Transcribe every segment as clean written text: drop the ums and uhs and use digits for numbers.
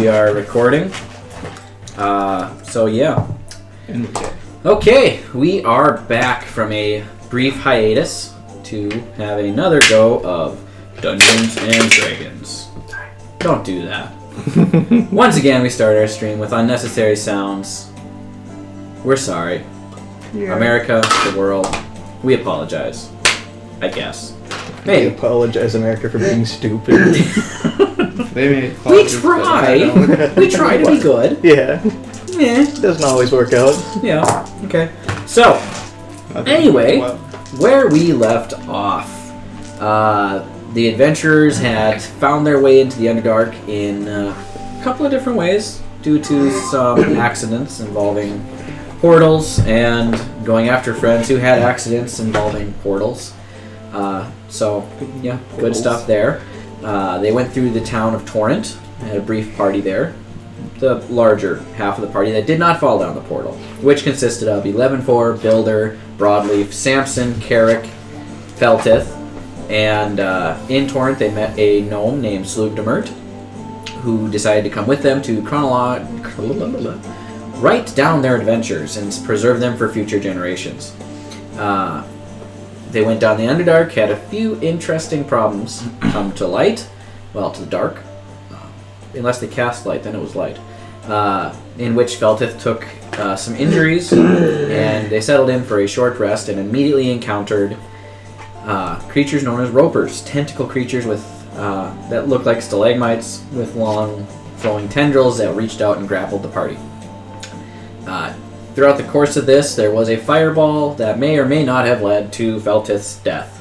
we are recording. So yeah. Okay, we are back from a brief hiatus to have another go of Dungeons and Dragons. Don't do that. Once again, we started our stream with unnecessary sounds. We're sorry. Yeah. America, the world, we apologize. I guess. Maybe. We apologize, America, for being stupid. We try. We try to be good. Yeah. It doesn't always work out. Yeah. Okay. So, anyway, where we left off, the adventurers had found their way into the Underdark in a couple of different ways due to some accidents involving portals and going after friends who had accidents involving portals. So, yeah, good stuff there. They went through the town of Torrent, had a brief party there. The larger half of the party that did not fall down the portal, which consisted of 11-4, Builder, Broadleaf, Samson, Carrick, Feltith, and in Torrent they met a gnome named Slugdemert, who decided to come with them to write down their adventures and preserve them for future generations. They went down the Underdark, had a few interesting problems come to light, well, to the dark. Unless they cast light, then it was light. In which Feltith took some injuries, and they settled in for a short rest and immediately encountered creatures known as ropers, tentacle creatures with that looked like stalagmites with long flowing tendrils that reached out and grappled the party. Throughout the course of this, there was a fireball that may or may not have led to Feltith's death.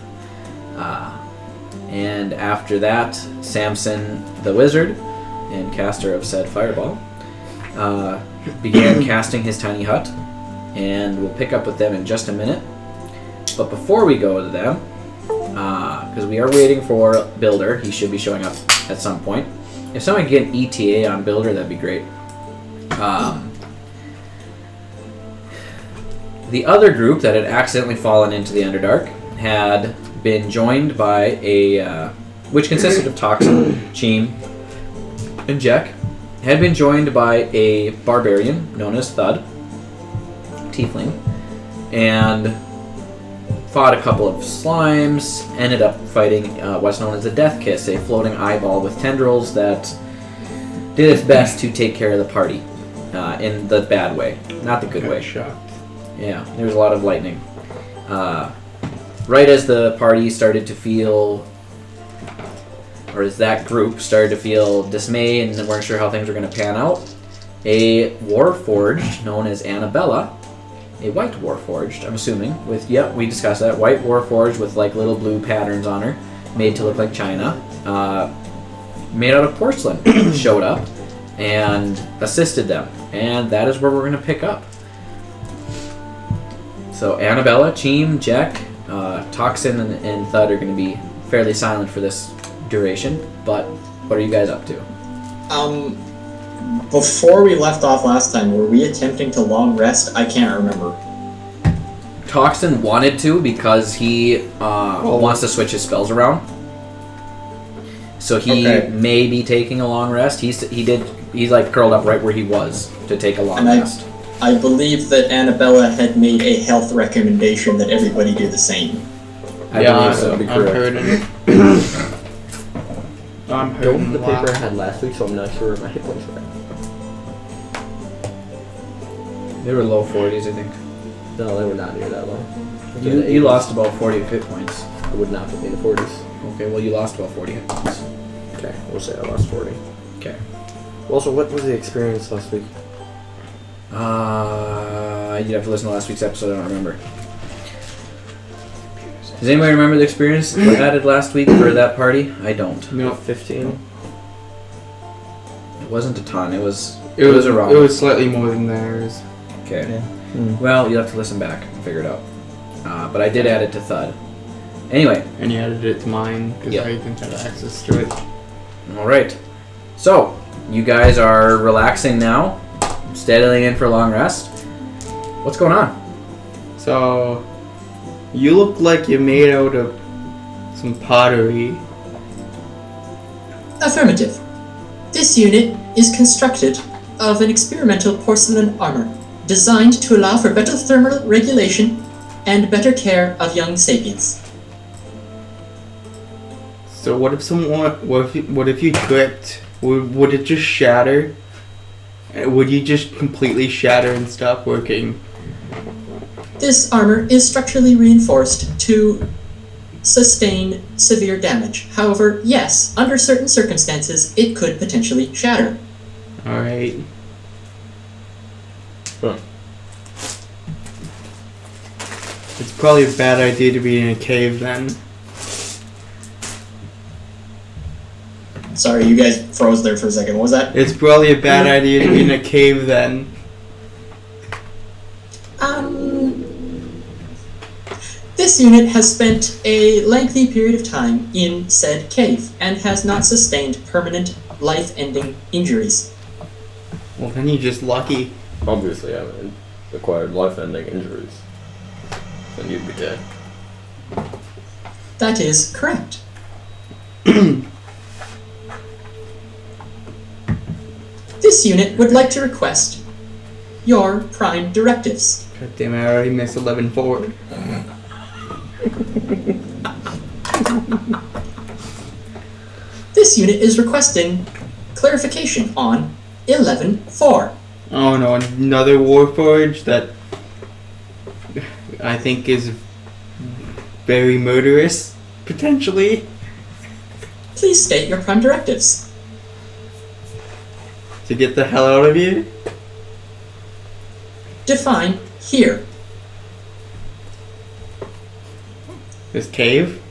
And after that, Samson the wizard and caster of said fireball began casting his tiny hut, and we'll pick up with them in just a minute. But before we go to them, because we are waiting for Builder, he should be showing up at some point. If someone could get an ETA on Builder, that'd be great. The other group that had accidentally fallen into the Underdark had been joined by a, which consisted of Toxin, Cheem, and Jack, had been joined by a barbarian known as Thud, Tiefling, and fought a couple of slimes, ended up fighting what's known as a Death Kiss, a floating eyeball with tendrils that did its best to take care of the party in the bad way, not the good way. Shocked. Yeah, there was a lot of lightning. Right as the party started to feel, or as that group started to feel dismay and weren't sure how things were going to pan out, a Warforged known as Annabella, a white Warforged, I'm assuming, with, yep, we discussed that, white Warforged with like little blue patterns on her, made to look like China, made out of porcelain, showed up and assisted them. And that is where we're going to pick up. So Annabella, Cheem, Jack, Toxin, and Thud are going to be fairly silent for this duration, but what are you guys up to? Before we left off last time, were we attempting to long rest? I can't remember. Toxin wanted to because he wants to switch his spells around. So he may be taking a long rest. He's like curled up right where he was to take a long rest. I believe that Annabella had made a health recommendation that everybody do the same. I believe so. That'd be correct. I'm hurting the paper I had last week, so I'm not sure where my hit points were at. They were low 40s, I think. No, they were not near that low. You lost about 40 hit points. I would not put me in the 40s. Okay, well you lost about 40 hit points. Okay, we'll say I lost 40. Okay. Also, what was the experience last week? You'd have to listen to last week's episode, I don't remember. Does anybody remember the experience we added last week for that party? I don't. No. 15. It wasn't a ton, it was around. It was slightly more than theirs. Okay. Yeah. Well, you'll have to listen back and figure it out. But I did add it to Thud. Anyway. And you added it to mine, because I didn't have access to it. Alright. So, you guys are relaxing now, steadily in for a long rest. What's going on? So, you look like you're made out of some pottery. Affirmative. This unit is constructed of an experimental porcelain armor designed to allow for better thermal regulation and better care of young sapiens. So what if you tripped? Would it just shatter? Would you just completely shatter and stop working? This armor is structurally reinforced to sustain severe damage. However, yes, under certain circumstances, it could potentially shatter. Alright. Huh. It's probably a bad idea to be in a cave then. Sorry, you guys froze there for a second. What was that? It's probably a bad idea to be in a cave then. This unit has spent a lengthy period of time in said cave and has not sustained permanent, life-ending injuries. Well, then you're just lucky. Obviously, I haven't acquired life-ending injuries. Then you'd be dead. That is correct. This unit would like to request your prime directives. God damn it, I already missed 11-4. This unit is requesting clarification on 11.4. Oh no, another Warforged that I think is very murderous, potentially. Please state your prime directives. To get the hell out of here? Define here. This cave?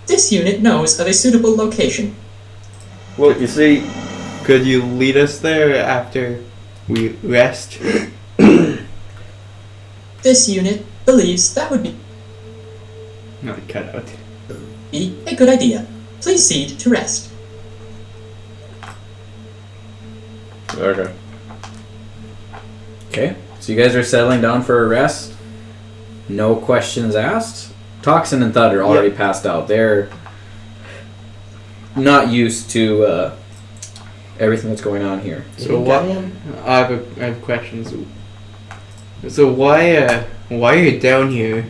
This unit knows of a suitable location. Well, you see, Could you lead us there after we rest? This unit believes that would Not cut out. be a good idea. Please cede to rest. okay. Okay, so you guys are settling down for a rest. No questions asked. Toxin and Thud are already passed out. They're not used to everything that's going on here. So what? I have questions. So why are you down here?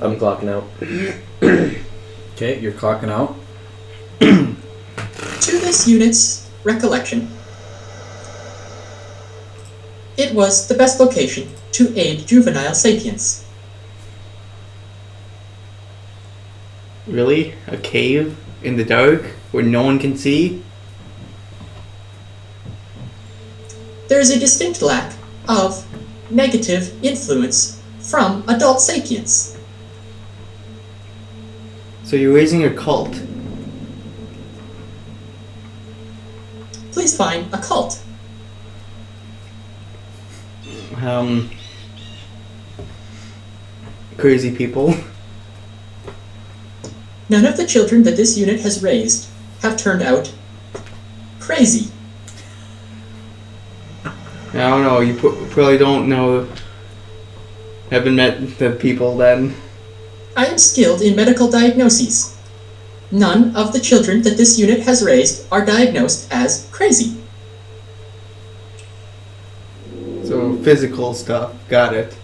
I'm clocking out. Okay, you're clocking out. To this unit's recollection, it was the best location to aid juvenile sapiens. Really? A cave in the dark where no one can see? There is a distinct lack of negative influence from adult sapiens. So you're raising a cult? Please find a cult. Crazy people. None of the children that this unit has raised have turned out crazy. I don't know, you probably don't know. Haven't met the people then. I am skilled in medical diagnoses. None of the children that this unit has raised are diagnosed as crazy. So physical stuff, got it.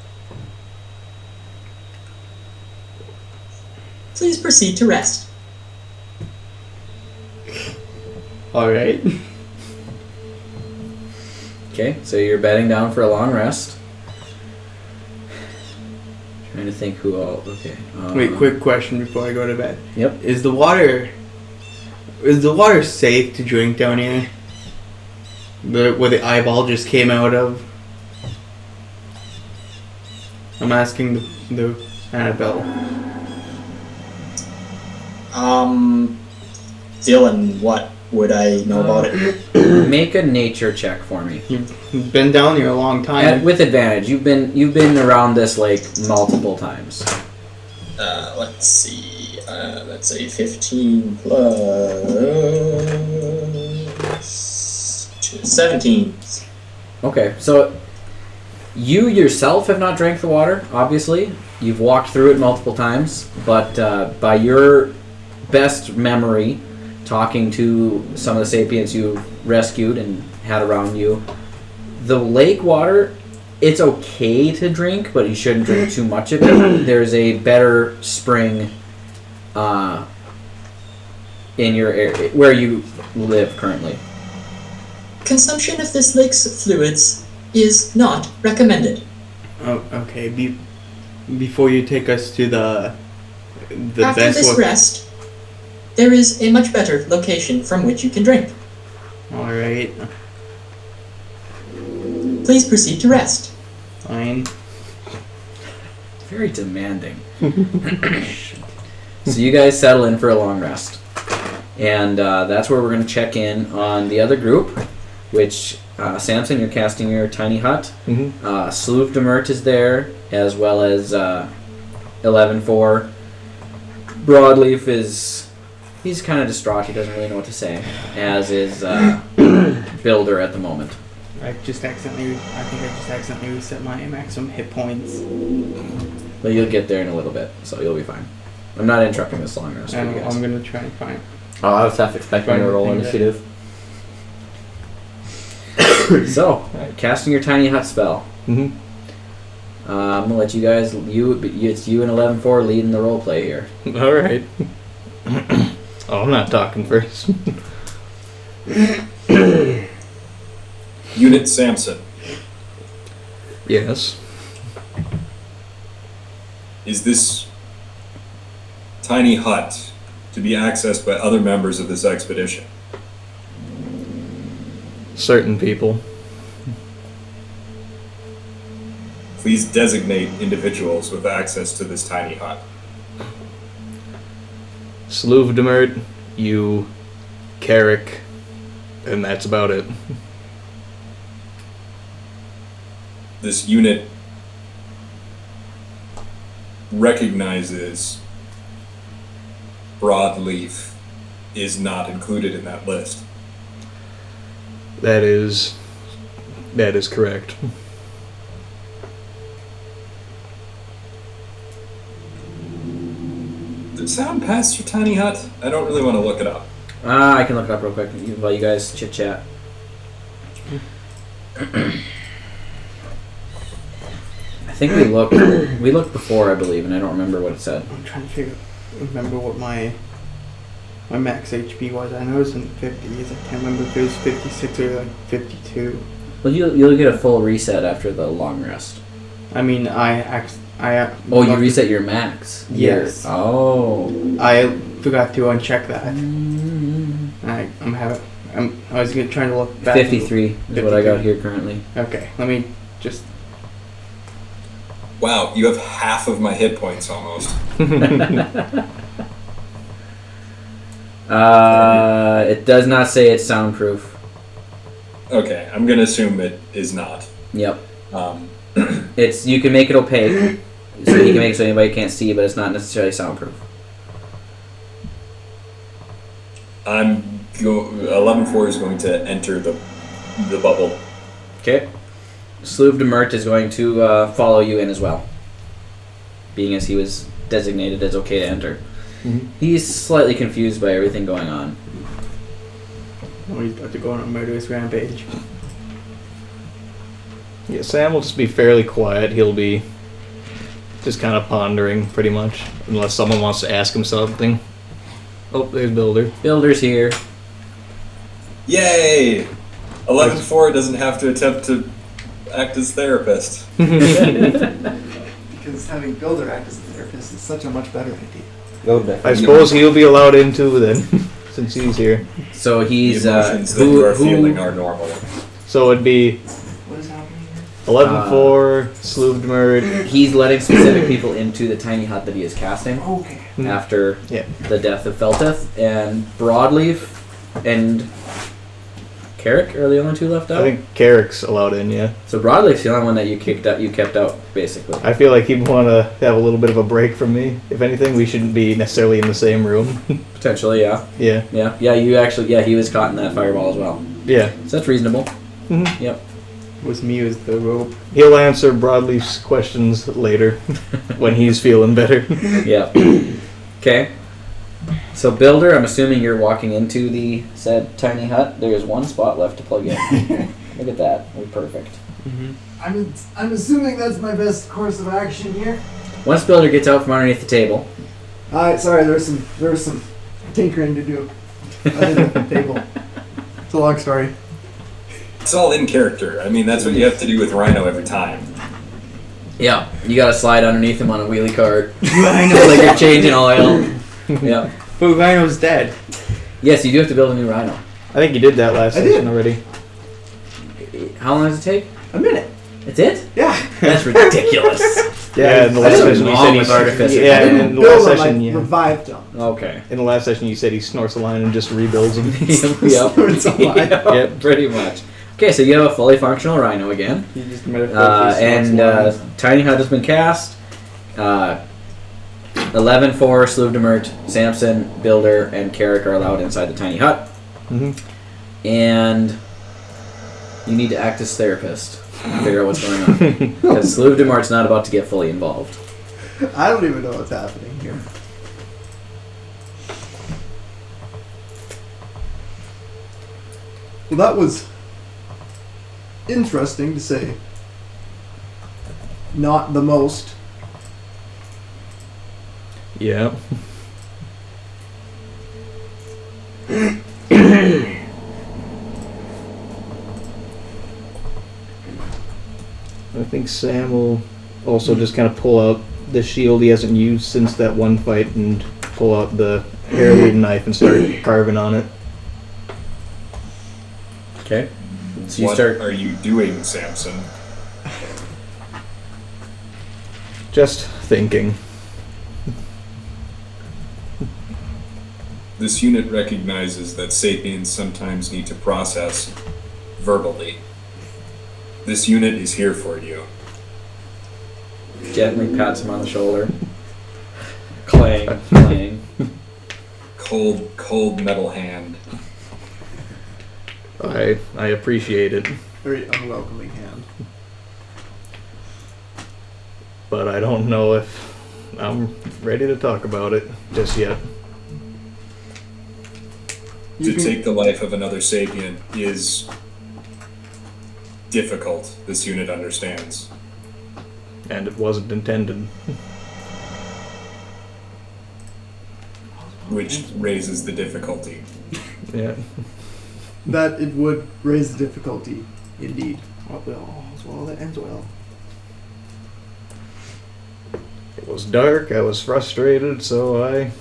Please proceed to rest. Alright. Okay, so you're bedding down for a long rest. Trying to think who all. Okay. Wait, quick question before I go to bed. Yep. Is the water safe to drink down here? Where the eyeball just came out of? I'm asking the Annabelle. Dylan, what would I know about it? Make a nature check for me. You've been down here a long time. With advantage. You've been around this lake multiple times. Let's see. That's a 15 plus 17. Okay, so you yourself have not drank the water, obviously. You've walked through it multiple times, but by your best memory, talking to some of the sapiens you rescued and had around you. The lake water, it's okay to drink, but you shouldn't drink too much of it. There's a better spring in your area where you live currently. Consumption of this lake's fluids is not recommended. Oh, okay. Before you take us to the After best this rest, there is a much better location from which you can drink. All right. Please proceed to rest. Fine. Very demanding. So you guys settle in for a long rest. And that's where we're going to check in on the other group, which, Samson, you're casting your tiny hut. Mm-hmm. Sloof Demert is there, as well as 11-4. Broadleaf he's kind of distraught. He doesn't really know what to say, as is Builder at the moment. I think I just accidentally reset my maximum hit points. But you'll get there in a little bit, so you'll be fine. I'm not interrupting this long rest for you guys. I'm going to try and find. Oh, I was half expecting to roll initiative. So, casting your tiny hut spell. Mm-hmm. I'm gonna let you guys. It's you and 11-4 leading the role play here. All right. Oh, I'm not talking first. Unit Samson, Yes. is this tiny hut to be accessed by other members of this expedition? Certain people. Please designate individuals with access to this tiny hut. Sluvdemert, you, Carrick, and that's about it. This unit recognizes Broadleaf is not included in that list. That is correct. Did it sound past your tiny hut? I don't really want to look it up. I can look it up real quick while you guys chit chat. I think we looked before, I believe, and I don't remember what it said. I'm trying to remember what my max HP was. I know it was in 50s. I can't remember if it was 56 or like 52. Well, you'll get a full reset after the long rest. I mean, you reset your max. Yes. Oh. I forgot to uncheck that. Mm-hmm. I was trying to look back. 53 is what I got here currently. Okay, let me just. Wow, you have half of my hit points almost. It does not say it's soundproof. Okay, I'm gonna assume it is not. Yep. You can make it opaque, so you can make it so anybody can't see, but it's not necessarily soundproof. 11-4 is going to enter the bubble. Okay. Sloof Demert is going to follow you in as well, being as he was designated as okay to enter. Mm-hmm. He's slightly confused by everything going on. Oh, he's about to go on a murderous rampage. Yeah, Sam will just be fairly quiet. He'll be just kind of pondering, pretty much, unless someone wants to ask him something. Oh, there's Builder. Builder's here. Yay! 11-4 doesn't have to attempt to act as therapist. Because having Builder act as a therapist is such a much better idea. I suppose he'll be allowed in too then, since he's here. So he's The emotions that you are feeling are normal. So it'd be What is happening here? 11-4, Sluvdemert. he's letting specific people into the tiny hut that he is casting Okay. after Yeah. the death of Felteth, and Broadleaf and Carrick are the only two left out. I think Carrick's allowed in, yeah. So Broadleaf's the only one that you kept out, basically. I feel like he'd want to have a little bit of a break from me. If anything, we shouldn't be necessarily in the same room. Potentially, yeah. Yeah. He was caught in that fireball as well. Yeah. So that's reasonable. Mhm. Yep. Was me as the rope. He'll answer Broadleaf's questions later when he's feeling better. Yep. Okay. So, Builder, I'm assuming you're walking into the said tiny hut. There's one spot left to plug in. Look at that. We're perfect. I'm assuming that's my best course of action here. Once Builder gets out from underneath the table. Sorry, there was some tinkering to do under the table. It's a long story. It's all in character. I mean, that's what you have to do with Rhino every time. Yeah, you gotta slide underneath him on a wheelie cart. Rhino. Like you're changing oil. Yeah. But Rhino's dead. Yes, you do have to build a new Rhino. I think you did that last I session did. already. How long does it take? A minute. That's it? Yeah. That's ridiculous. Yeah, in the I last didn't session you wrong said with he artificer. Yeah, I in didn't the build last them, session, I yeah. revived them. Okay. In the last session, you said he snorts a line and just rebuilds them. Yep. It's a lie. Yep, pretty much. Okay, so you have a fully functional Rhino again. He just metaphorically snorts lines. Tiny Hut has been cast. 11 for Sluvdemert, Samson, Builder, and Carrick are allowed inside the Tiny Hut. Mm-hmm. And you need to act as therapist and figure out what's going on. Because Sluvdemert's not about to get fully involved. I don't even know what's happening here. Well, that was interesting to say. Not the most. Yeah. I think Sam will also just kind of pull out the shield he hasn't used since that one fight and pull out the heirloom knife and start carving on it. Okay. So you What start. are you doing, Samson? Just thinking. This unit recognizes that sapiens sometimes need to process verbally. This unit is here for you. Gently pats him on the shoulder. Clang, clang. Cold metal hand. I appreciate it, Very unwelcoming hand. but I don't know if I'm ready to talk about it just yet. You To can- take the life of another sapient is difficult, this unit understands. And it wasn't intended. Which raises the difficulty. Yeah. That it would raise the difficulty, indeed. Well, that ends well. It was dark, I was frustrated, so I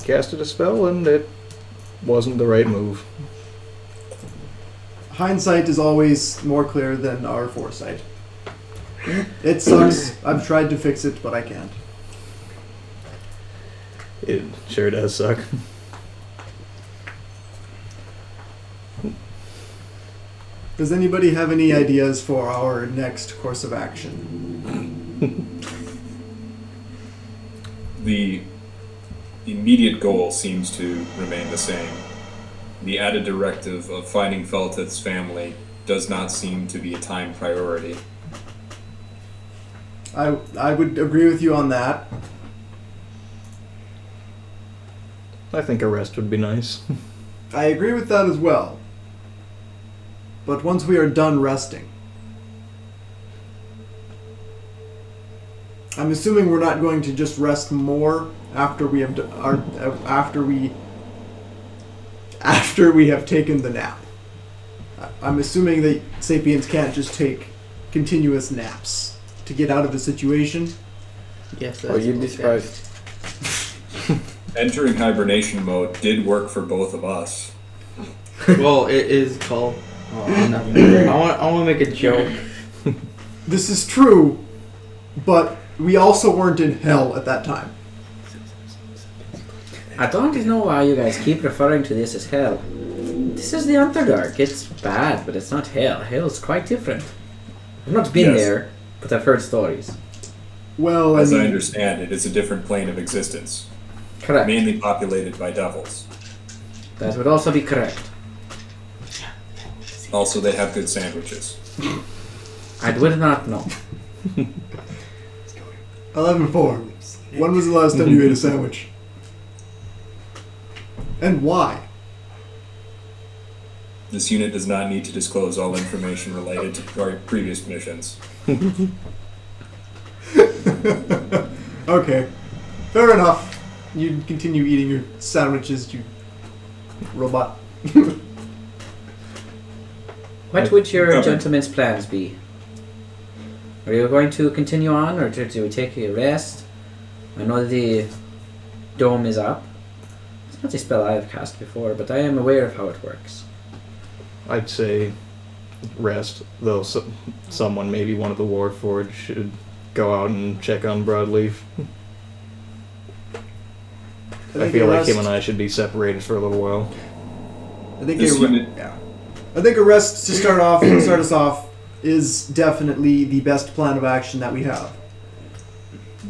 casted a spell and it wasn't the right move. Hindsight is always more clear than our foresight. It sucks. I've tried to fix it, but I can't. It sure does suck. Does anybody have any ideas for our next course of action? The immediate goal seems to remain the same. The added directive of finding Felteth's family does not seem to be a time priority. I would agree with you on that. I think a rest would be nice. I agree with that as well. But once we are done resting, I'm assuming we're not going to just rest more after we have after we have taken the nap. I'm assuming that sapiens can't just take continuous naps to get out of a situation. Yes, Oh, you'd be surprised. Entering hibernation mode did work for both of us. Well, it is called. I want to make a joke. This is true, but we also weren't in hell at that time. I don't know why you guys keep referring to this as hell. This is the Underdark. It's bad, but it's not hell. Hell is quite different. I've not been Yes. there, but I've heard stories. Well, As I mean, understand it, it's a different plane of existence, Correct. mainly populated by devils. That would also be correct. Also, they have good sandwiches. I would not know. 11-4. When was the last time you ate a sandwich? And why? This unit does not need to disclose all information related to our previous missions. Okay. Fair enough. You continue eating your sandwiches, you robot. What would your Okay. gentleman's plans be? Are you going to continue on, or do we take a rest? I know the dome is up. It's not a spell I have cast before, but I am aware of how it works. I'd say rest, though someone, maybe one of the Warforged, should go out and check on Broadleaf. I feel like him and I should be separated for a little while. I think This unit- I think a rest to start us off is definitely the best plan of action that we have.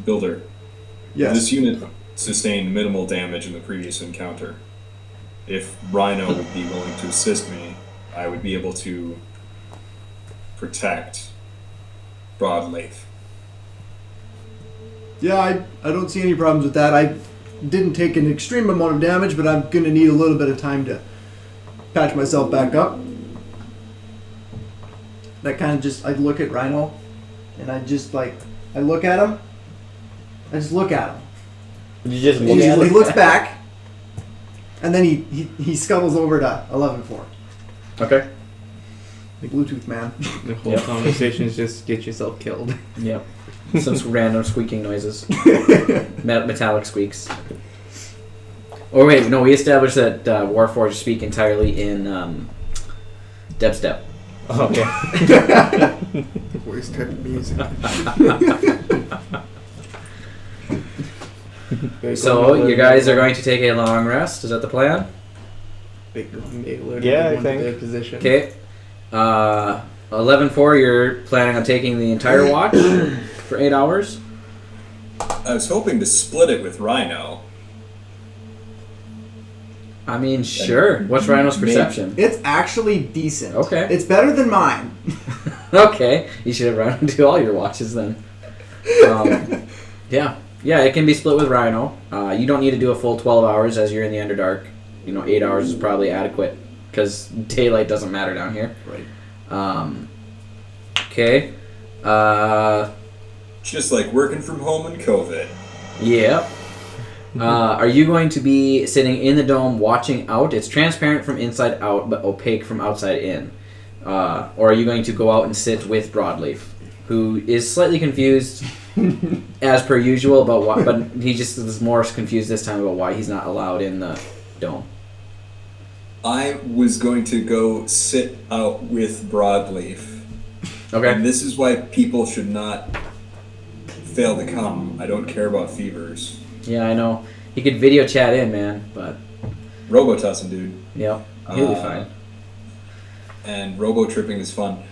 Builder. Yes. This unit sustained minimal damage in the previous encounter. If Rhino would be willing to assist me, I would be able to protect Broadleaf. Yeah, I don't see any problems with that. I didn't take an extreme amount of damage, but I'm going to need a little bit of time to patch myself back up. That kind of just, I look at Rhino, and I just like, I look at him, I just look at him. You just He looks back, and then he scuttles over to 11-4. Okay. The Bluetooth man. The whole Yep. conversation is just get yourself killed. Yep. Some random squeaking noises. Metallic squeaks. Oh wait, no, we established that Warforged speak entirely in dubstep. Okay. Worst type of music. So, you guys are going to take a long rest? Is that the plan? Yeah, I think. Their position. Okay. 11-4, you're planning on taking the entire watch for 8 hours? I was hoping to split it with Rhino. I mean, sure. What's Rhino's perception? It's actually decent. Okay. It's better than mine. Okay. You should have Rhino do all your watches then. Yeah. Yeah, it can be split with Rhino. You don't need to do a full 12 hours as you're in the Underdark. 8 hours is probably adequate because daylight doesn't matter down here. Right. Okay. Just like working from home in COVID. Yeah. Are you going to be sitting in the dome watching out? It's transparent from inside out, but opaque from outside in. Or are you going to go out and sit with Broadleaf, who is slightly confused, as per usual, about why, but he just is more confused this time about why he's not allowed in the dome. I was going to go sit out with Broadleaf. Okay. And this is why people should not fail to come. I don't care about fevers. Yeah, I know. He could video chat in, man, but Robotussin, dude. yep, he'll be fine. And robo-tripping is fun.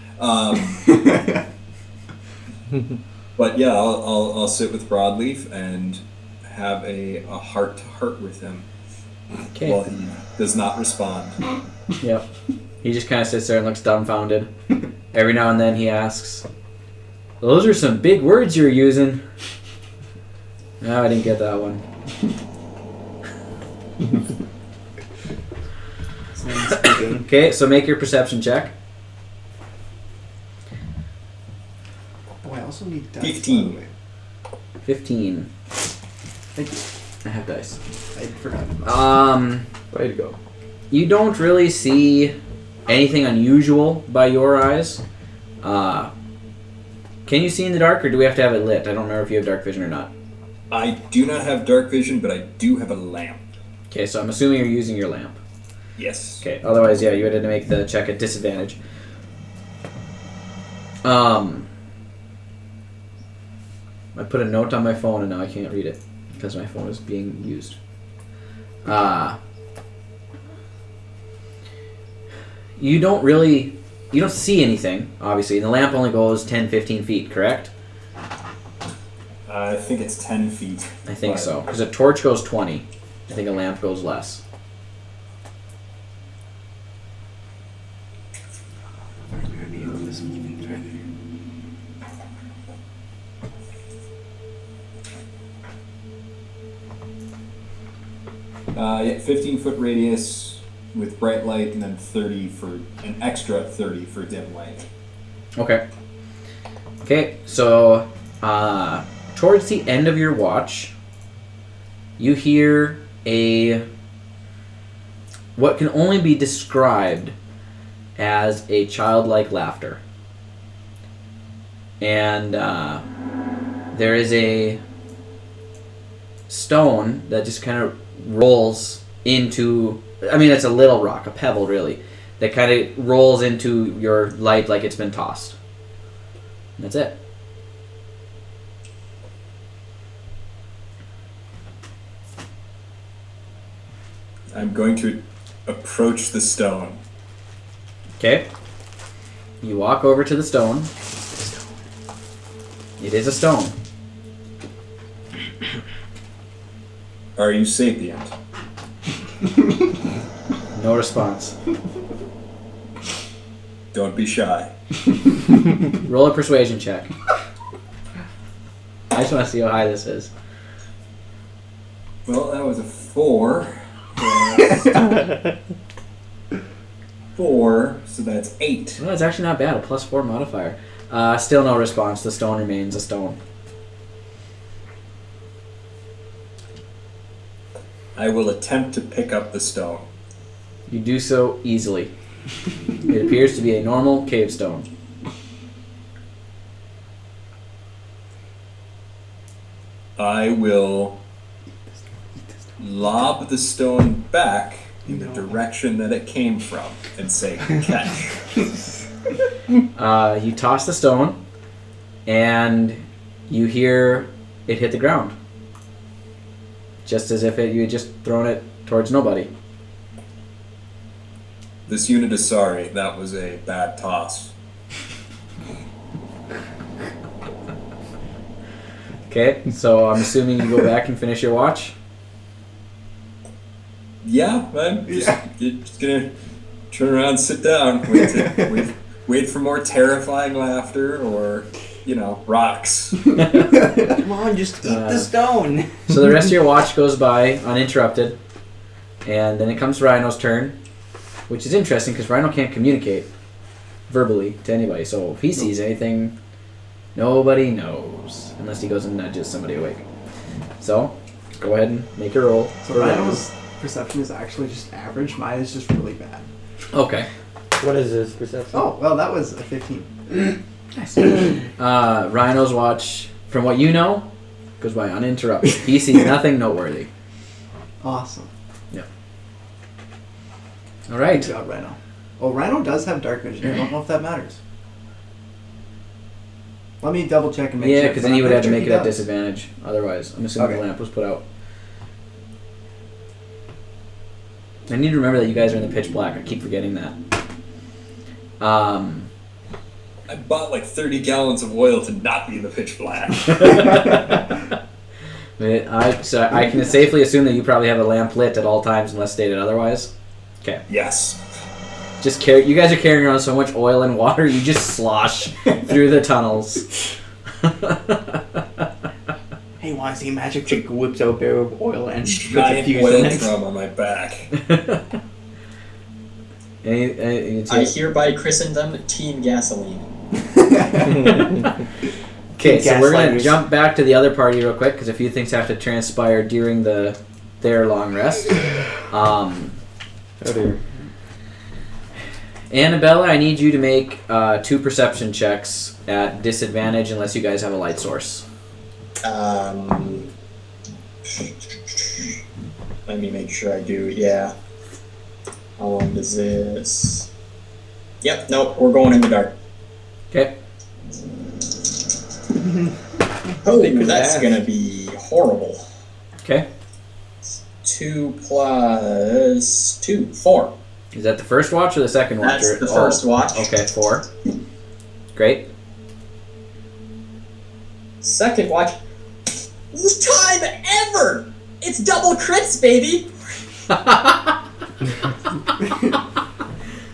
But yeah, I'll sit with Broadleaf and have a heart-to-heart with him Okay. while he does not respond. Yep. He just kind of sits there and looks dumbfounded. Every now and then he asks, "Those are some big words you're using." No, I didn't get that one. Okay, so make your perception check. Oh, I also need dice. 15. By the way. 15. Thank you. I have dice. I forgot. Way to go. You don't really see anything unusual by your eyes. Can you see in the dark, or do we have to have it lit? I don't remember if you have dark vision or not. I do not have dark vision, but I do have a lamp. Okay, so I'm assuming you're using your lamp. Yes. Okay, otherwise, yeah, you had to make the check at disadvantage. I put a note on my phone and now I can't read it because my phone is being used. You don't see anything, obviously, and the lamp only goes 10-15 feet, correct? I think it's 10 feet. I think But so, because a torch goes 20. I think a lamp goes less. Yeah, 15-foot radius with bright light, and then 30 for an extra 30 for dim light. Okay. Okay, so towards the end of your watch, you hear what can only be described as a childlike laughter. And there is a stone that just kind of rolls into, I mean, it's a little rock, a pebble really, that kind of rolls into your light like it's been tossed. And that's it. I'm going to approach the stone. Okay. You walk over to the stone. It is a stone. Are you sapient? No response. Don't be shy. Roll a persuasion check. I just want to see how high this is. Well, that was a 4. 4, so that's 8. Well, it's actually not bad. A +4 modifier. Still no response. The stone remains a stone. I will attempt to pick up the stone. You do so easily. It appears to be a normal cave stone. I will lob the stone back in the direction that it came from and say, catch. You toss the stone, and you hear it hit the ground. Just as if you had just thrown it towards nobody. This unit is sorry. That was a bad toss. Okay, so I'm assuming you go back and finish your watch? Yeah, I'm just gonna turn around, sit down, wait for more terrifying laughter or, rocks. Come on, just eat the stone. So the rest of your watch goes by uninterrupted, and then it comes Rhino's turn, which is interesting because Rhino can't communicate verbally to anybody. So if he sees anything, nobody knows unless he goes and nudges somebody awake. So go ahead and make a roll. So Rhino's perception is actually just average. Mine is just really bad. Okay. What is his perception? Oh, well, that was a 15. Nice. Rhino's watch, from what you know, goes by uninterrupted. He sees nothing noteworthy. Awesome. All right. Good job, Rhino. Oh, Rhino does have dark vision. I don't know if that matters. Let me double check and make sure. Yeah, because then but you would I'm have to pretty make sure it at he does. disadvantage. Otherwise, I'm assuming Okay. the lamp was put out. I need to remember that you guys are in the pitch black. I keep forgetting that. I bought like 30 gallons of oil to not be in the pitch black. So I can safely assume that you probably have a lamp lit at all times unless stated otherwise. Okay. Yes. Just you guys are carrying around so much oil and water, you just slosh through the tunnels. Hey, want to see magic? Chick whips out a barrel of oil and puts a Giant fuse oil in it. drum on my back. I hereby christen them Team Gasoline. Okay, so we're going to Gaslighters. jump back to the other party real quick because a few things have to transpire during their long rest. Oh dear. Annabella, I need you to make 2 perception checks at disadvantage unless you guys have a light source. Let me make sure I do, yeah. How long does this... Yep, nope, we're going in the dark. Okay. Holy, that's gonna be horrible. Okay. 2 plus 2, 4. Is that the first watch or the second watch? That's the first watch. Okay, 4. Great. Second watch. This time ever! It's double crits, baby!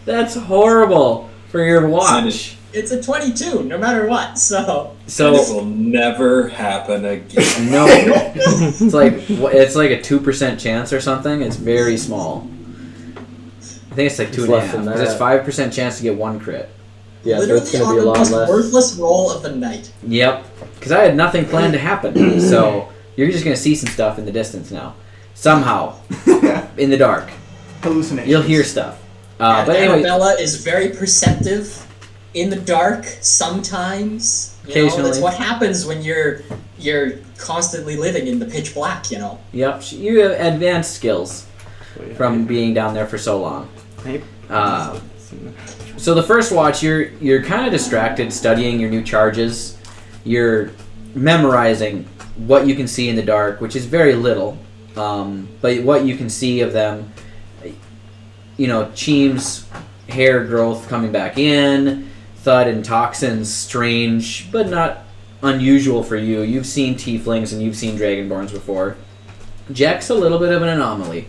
That's horrible for your watch. It's a 22, no matter what. So This will never happen again. no, it's like a 2% chance or something. It's very small. I think it's like 2.5. less than Because it's that. 5% chance to get 1 crit. Yeah, so literally it's going to on be a the lot most less. worthless roll of the night. Yep. Because I had nothing planned to happen. So you're just going to see some stuff in the distance now. Somehow. In the dark. Hallucinations. You'll hear stuff. And But anyway, Annabella is very perceptive in the dark sometimes. You know, Occasionally. that's what happens when you're constantly living in the pitch black, you know. yep, you have advanced skills from being down there for so long. So the first watch, you're kind of distracted studying your new charges. You're memorizing what you can see in the dark, which is very little. But what you can see of them, Cheem's hair growth coming back in, Thud and Toxin's strange, but not unusual for you. You've seen tieflings and you've seen dragonborns before. Jack's a little bit of an anomaly.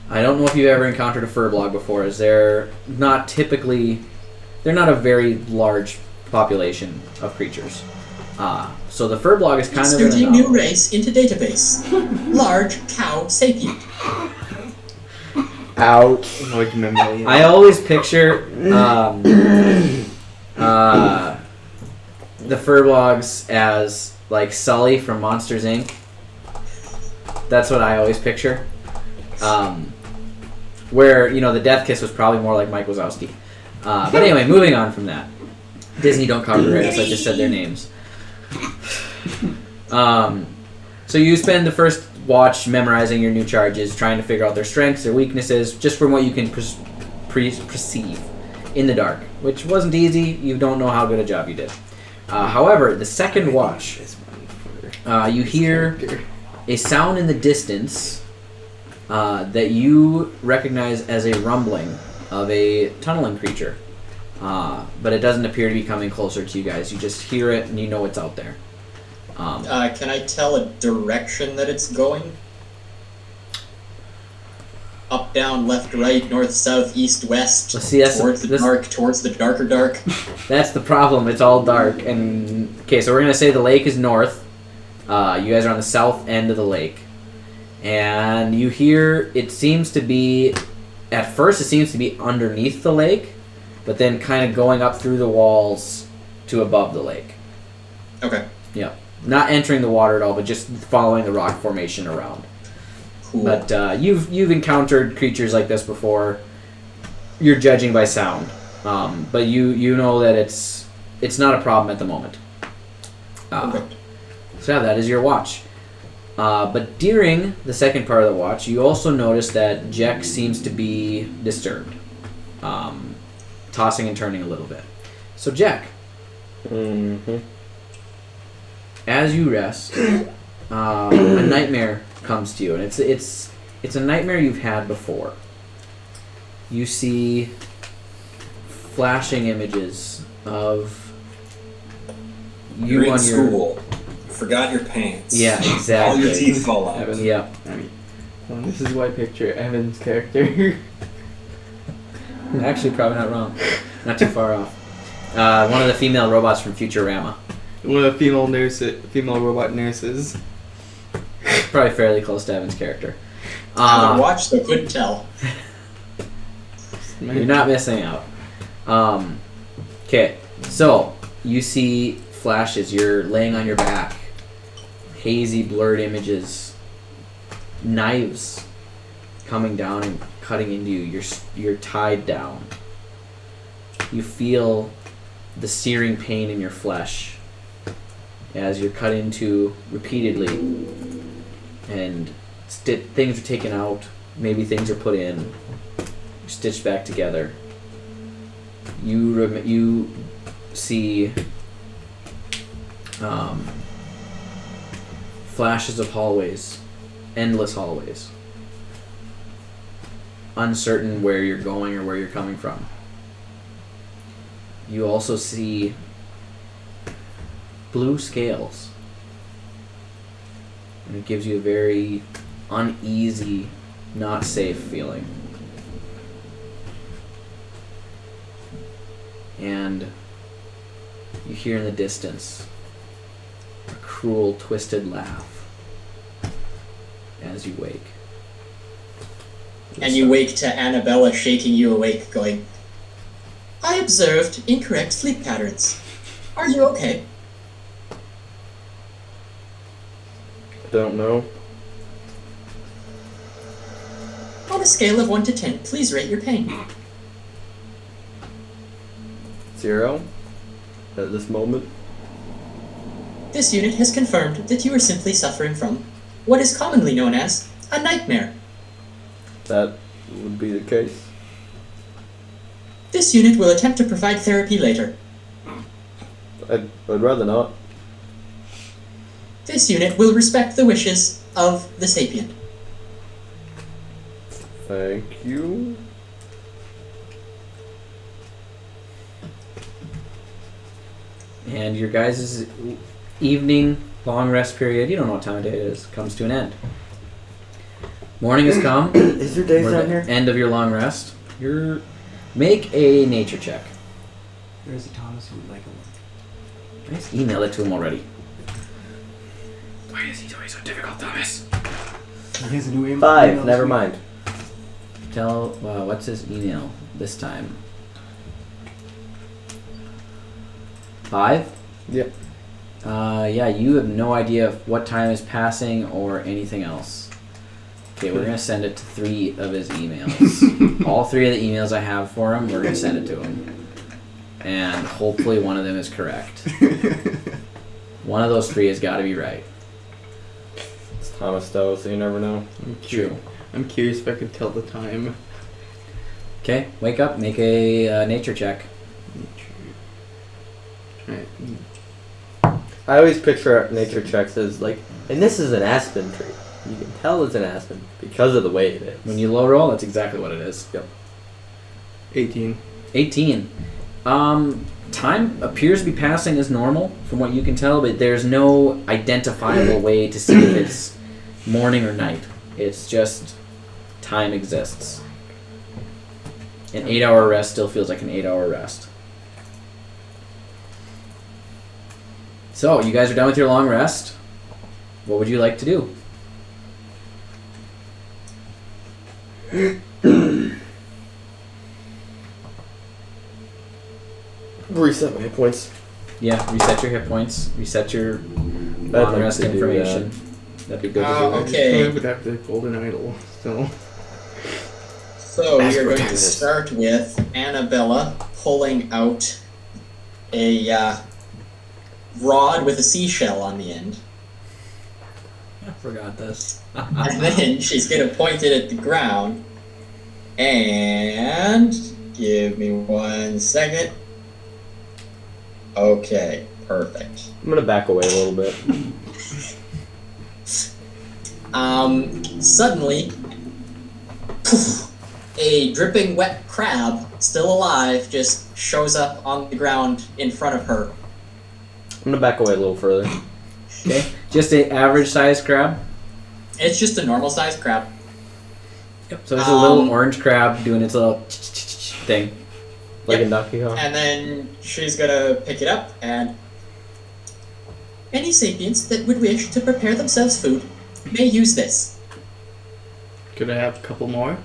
I don't know if you've ever encountered a furblog before, as they're not a very large population of creatures. So the furblog is kind of an Inserting anomaly. new race into database. Large cow sapient. Ouch. Large mammalian. I always picture the furlogs as like Sully from Monsters Inc. That's what I always picture. Where the Death Kiss was probably more like Mike Wazowski. But anyway, moving on from that. Disney don't copyright us. I just said their names. So you spend the first watch memorizing your new charges, trying to figure out their strengths, their weaknesses, just from what you can perceive in the dark, which wasn't easy. You don't know how good a job you did. However, the second watch, you hear a sound in the distance that you recognize as a rumbling of a tunneling creature. But it doesn't appear to be coming closer to you guys. You just hear it and you know it's out there. Can I tell a direction that it's going? Up, down, left, right, north, south, east, west, Well, see, towards the dark, towards the darker dark. That's the problem. It's all dark. And okay, so we're gonna say the lake is north. You guys are on the south end of the lake, and you hear it seems to be. At first, it seems to be underneath the lake, but then kind of going up through the walls to above the lake. Okay, Yeah, not entering the water at all, but just following the rock formation around. cool. But you've encountered creatures like this before. You're judging by sound, but you know that it's not a problem at the moment. Perfect. So yeah, that is your watch. But during the second part of the watch, you also notice that Jack seems to be disturbed, tossing and turning a little bit. So Jack, Mm-hmm. as you rest, a nightmare comes to you, and it's a nightmare you've had before. You see flashing images of you You're in on your school. You forgot your pants. yeah, All exactly. your teeth fall out. Evan. Yeah, Well, this is why I picture Evan's character. actually, probably not wrong. Not too far off. One of the female robots from Futurama. One of the female robot nurses. Probably fairly close to Evan's character. I would watch, so couldn't tell. You're not missing out. Okay, so you see flashes. You're laying on your back. Hazy, blurred images. Knives coming down and cutting into you. You're tied down. You feel the searing pain in your flesh as you're cut into repeatedly, and things are taken out. Maybe things are put in, stitched back together. You see flashes of hallways, endless hallways, uncertain where you're going or where you're coming from. You also see blue scales, and it gives you a very uneasy, not safe feeling. And You hear in the distance a cruel, twisted laugh as you wake. And you wake to Annabella shaking you awake, going, I observed incorrect sleep patterns. Are you okay? I don't know. On a scale of 1 to 10, please rate your pain. 0 at this moment. This unit has confirmed that you are simply suffering from what is commonly known as a nightmare. That would be the case. This unit will attempt to provide therapy later. I'd rather not. This unit will respect the wishes of the sapient. Thank you. And your guys' evening long rest period, you don't know what time of day it is, comes to an end. Morning has come. Is there days We're down the here? end of your long rest. Make a nature check. There's a Thomas who would like a I just emailed it to him already. Why is he doing so difficult, Thomas? He has a new email. 5. Never mind. What's his email this time? 5? Yep. Yeah, you have no idea what time is passing or anything else. Okay, we're gonna send it to 3 of his emails. All 3 of the emails I have for him, we're gonna send it to him. And hopefully one of them is correct. One of those 3 has got to be right. It's Thomas though, so you never know. True. I'm curious if I could tell the time. Okay, wake up, make a nature check. Right. I always picture nature checks as like, and this is an aspen tree. You can tell it's an aspen because of the way it is. When you low roll, that's exactly what it is. Yep. 18. 18. Time appears to be passing as normal from what you can tell, but there's no identifiable way to see if it's morning or night. It's just time exists. An 8-hour rest still feels like an 8-hour rest. So, you guys are done with your long rest. What would you like to do? Reset my hit points. Yeah, reset your hit points. Reset your I'd long like rest to do information. That'd be good to do. Okay. I would have the golden idol still. So Mass you're going to protagonist. start with Annabella pulling out a rod with a seashell on the end. I forgot this. And then she's going to point it at the ground. And give me 1 second. Okay, perfect. I'm gonna back away a little bit. Suddenly, poof, a dripping wet crab, still alive, just shows up on the ground in front of her. I'm gonna back away a little further. Okay, just an average sized crab. It's just a normal sized crab. Yep. So it's a little orange crab doing its little thing. Like Yep. in Donkey Kong. And then she's gonna pick it up and... Any sapients that would wish to prepare themselves food may use this. Could I have a couple more?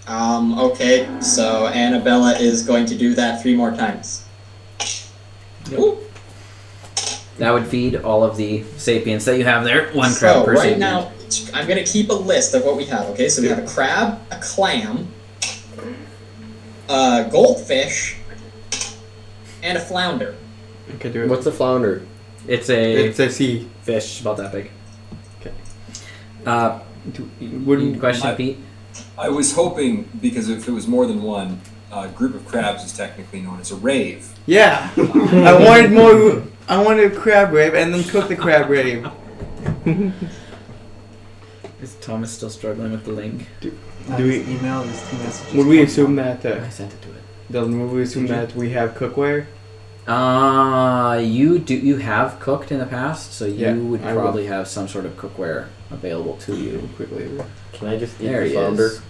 Okay, so Annabella is going to do that 3 more times. Ooh. That would feed all of the sapients that you have there. 1 crab So per right sapient. now, I'm gonna keep a list of what we have, okay? So we have a crab, a clam, a goldfish, and a flounder. I could do it. What's a flounder? It's a It's a C. fish about that big. Okay. Wouldn't question, I- Pete? I was hoping, because if it was more than one, a group of crabs is technically known as a rave. Yeah. I wanted more. I wanted a crab rave and then cook the crab rave. Is Thomas still struggling with the link? Do we- his email, his 2 messages. Would we assume that? I sent it to it. Would we assume that we have cookware? You have cooked in the past, so you Yeah, would I would. probably have some sort of cookware available to you. Quickly. Can I just eat There the he flounder? is.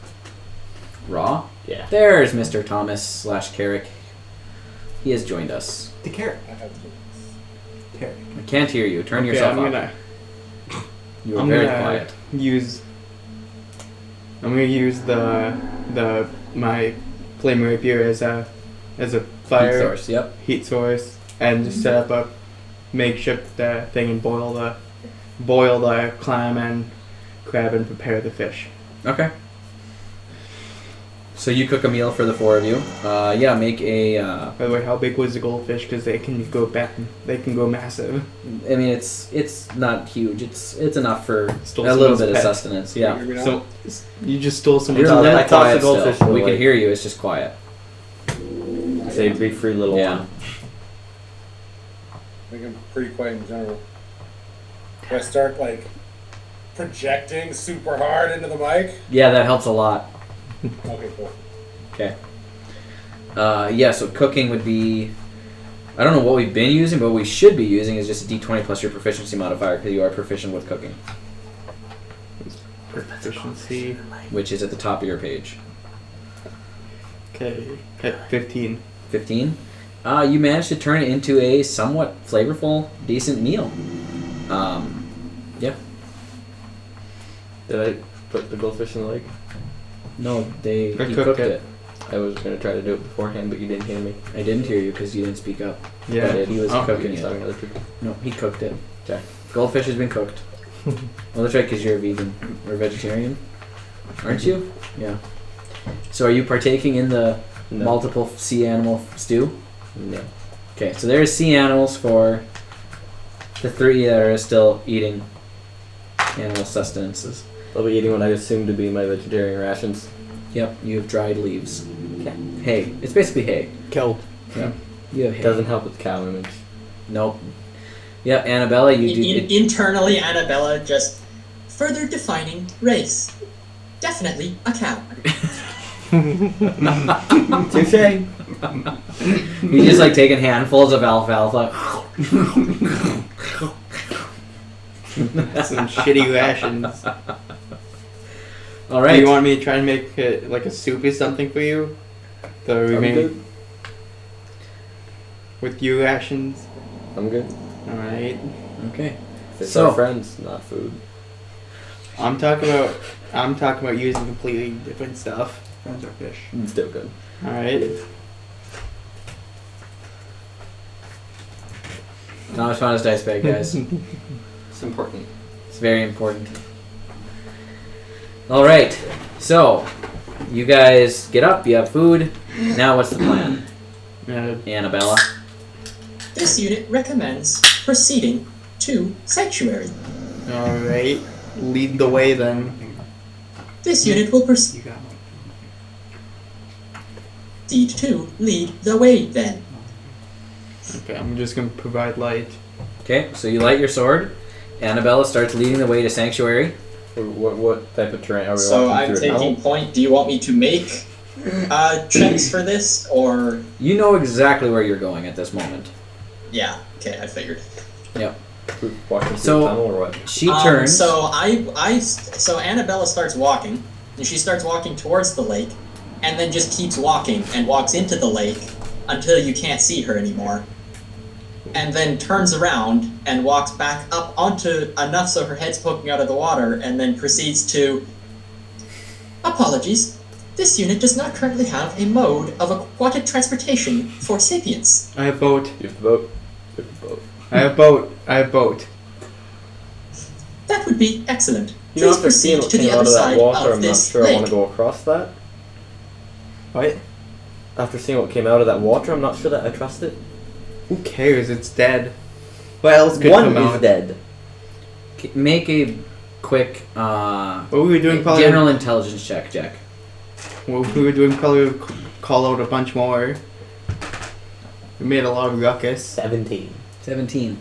Raw? Yeah. There's Mr. Thomas / Carrick. He has joined us. The carrot. I have Carrot. I can't hear you. Turn Okay, yourself I'm up. gonna You are I'm very gonna quiet. I'm gonna use my flame rapier as a fire Heat source. Yep. heat source, and just set up a makeshift thing and boil the clam and crab and prepare the fish. Okay. So you cook a meal for the four of you. Yeah, make a. By the way, how big was the goldfish? Because they can go massive. I mean, it's not huge. It's enough for Stole a little someone's bit of pet. sustenance. Yeah. Hear me now? So you just stole someone's. You're a little I thought quiet the goldfish still. were We can like- hear you. It's just quiet. Say be free little Yeah. one. I think I'm pretty quiet in general. Do I start like projecting super hard into the mic? Yeah, that helps a lot. Okay, cool. Okay. Yeah, so cooking would be. I don't know what we've been using, but what we should be using is just a d20 plus your proficiency modifier because you are proficient with cooking, Proficiency. which is at the top of your page. Okay. 15. 15. You managed to turn it into a somewhat flavorful, decent meal. Yeah. Did I put the goldfish in the lake? No, I he cooked cooked it. it. I was gonna try to do it beforehand, but you didn't hear me. I didn't hear you because you didn't speak up. Yeah. But he was Oh, cooking Sorry, it. other people. No, he cooked it. Okay. Goldfish has been cooked. Well, that's right, because you're a vegan or vegetarian, aren't you? Yeah. So, are you partaking in the No. multiple sea animal stew? No. Okay, so there's sea animals for the three that are still eating animal sustenances. I'll be eating what I assume to be my vegetarian rations. Yep, you have dried leaves. Okay. Hay. It's basically hay. Kelp. You have hay. Doesn't help with cow image. Nope. Yeah, Annabella, you do. Internally, Annabella just further defining race. Definitely a cow. Touche. He's just like taking handfuls of alfalfa. Some shitty rations. All Do right. you want me to try and make it like a soup or something for you? The I'm remaining good. with you rations. I'm good. All right. Okay. Fish So- are friends, not food. I'm talking about using completely different stuff. Friends are fish. Still good. All right. Thomas found his dice bag, guys. It's important. It's very important. All right. So, you guys get up. You have food. Now, what's the plan, Annabella? This unit recommends proceeding to Sanctuary. All right. Lead the way then. This unit will proceed You got one. to lead the way then. Okay, I'm just gonna provide light. Okay. So you light your sword. Annabella starts leading the way to Sanctuary. What type of terrain are we So walking I'm through now? taking point. Do you want me to make checks for this, or You know exactly where you're going at this moment. yeah? Okay, I figured. We're walking through So- a tunnel or what? She turns. So Annabella starts walking, and she starts walking towards the lake, and then just keeps walking and walks into the lake until you can't see her anymore, and then turns around and walks back up onto enough so her head's poking out of the water, and then proceeds to. Apologies. This unit does not currently have a mode of aquatic transportation for sapients. I have boat. You have the boat. You have the boat. I have boat. I have boat. That would be excellent. You know, Please after seeing proceed what to came the out other of that side water, of I'm not this sure I want lake. to go across that. What? After seeing what came out of that water, I'm not sure that I trust it. Who cares? It's dead. What else could One come is out? dead. Make a quick What we were doing probably. general intelligence check, Jack. What we were doing probably would call out a bunch more. We made a lot of ruckus. 17. 17.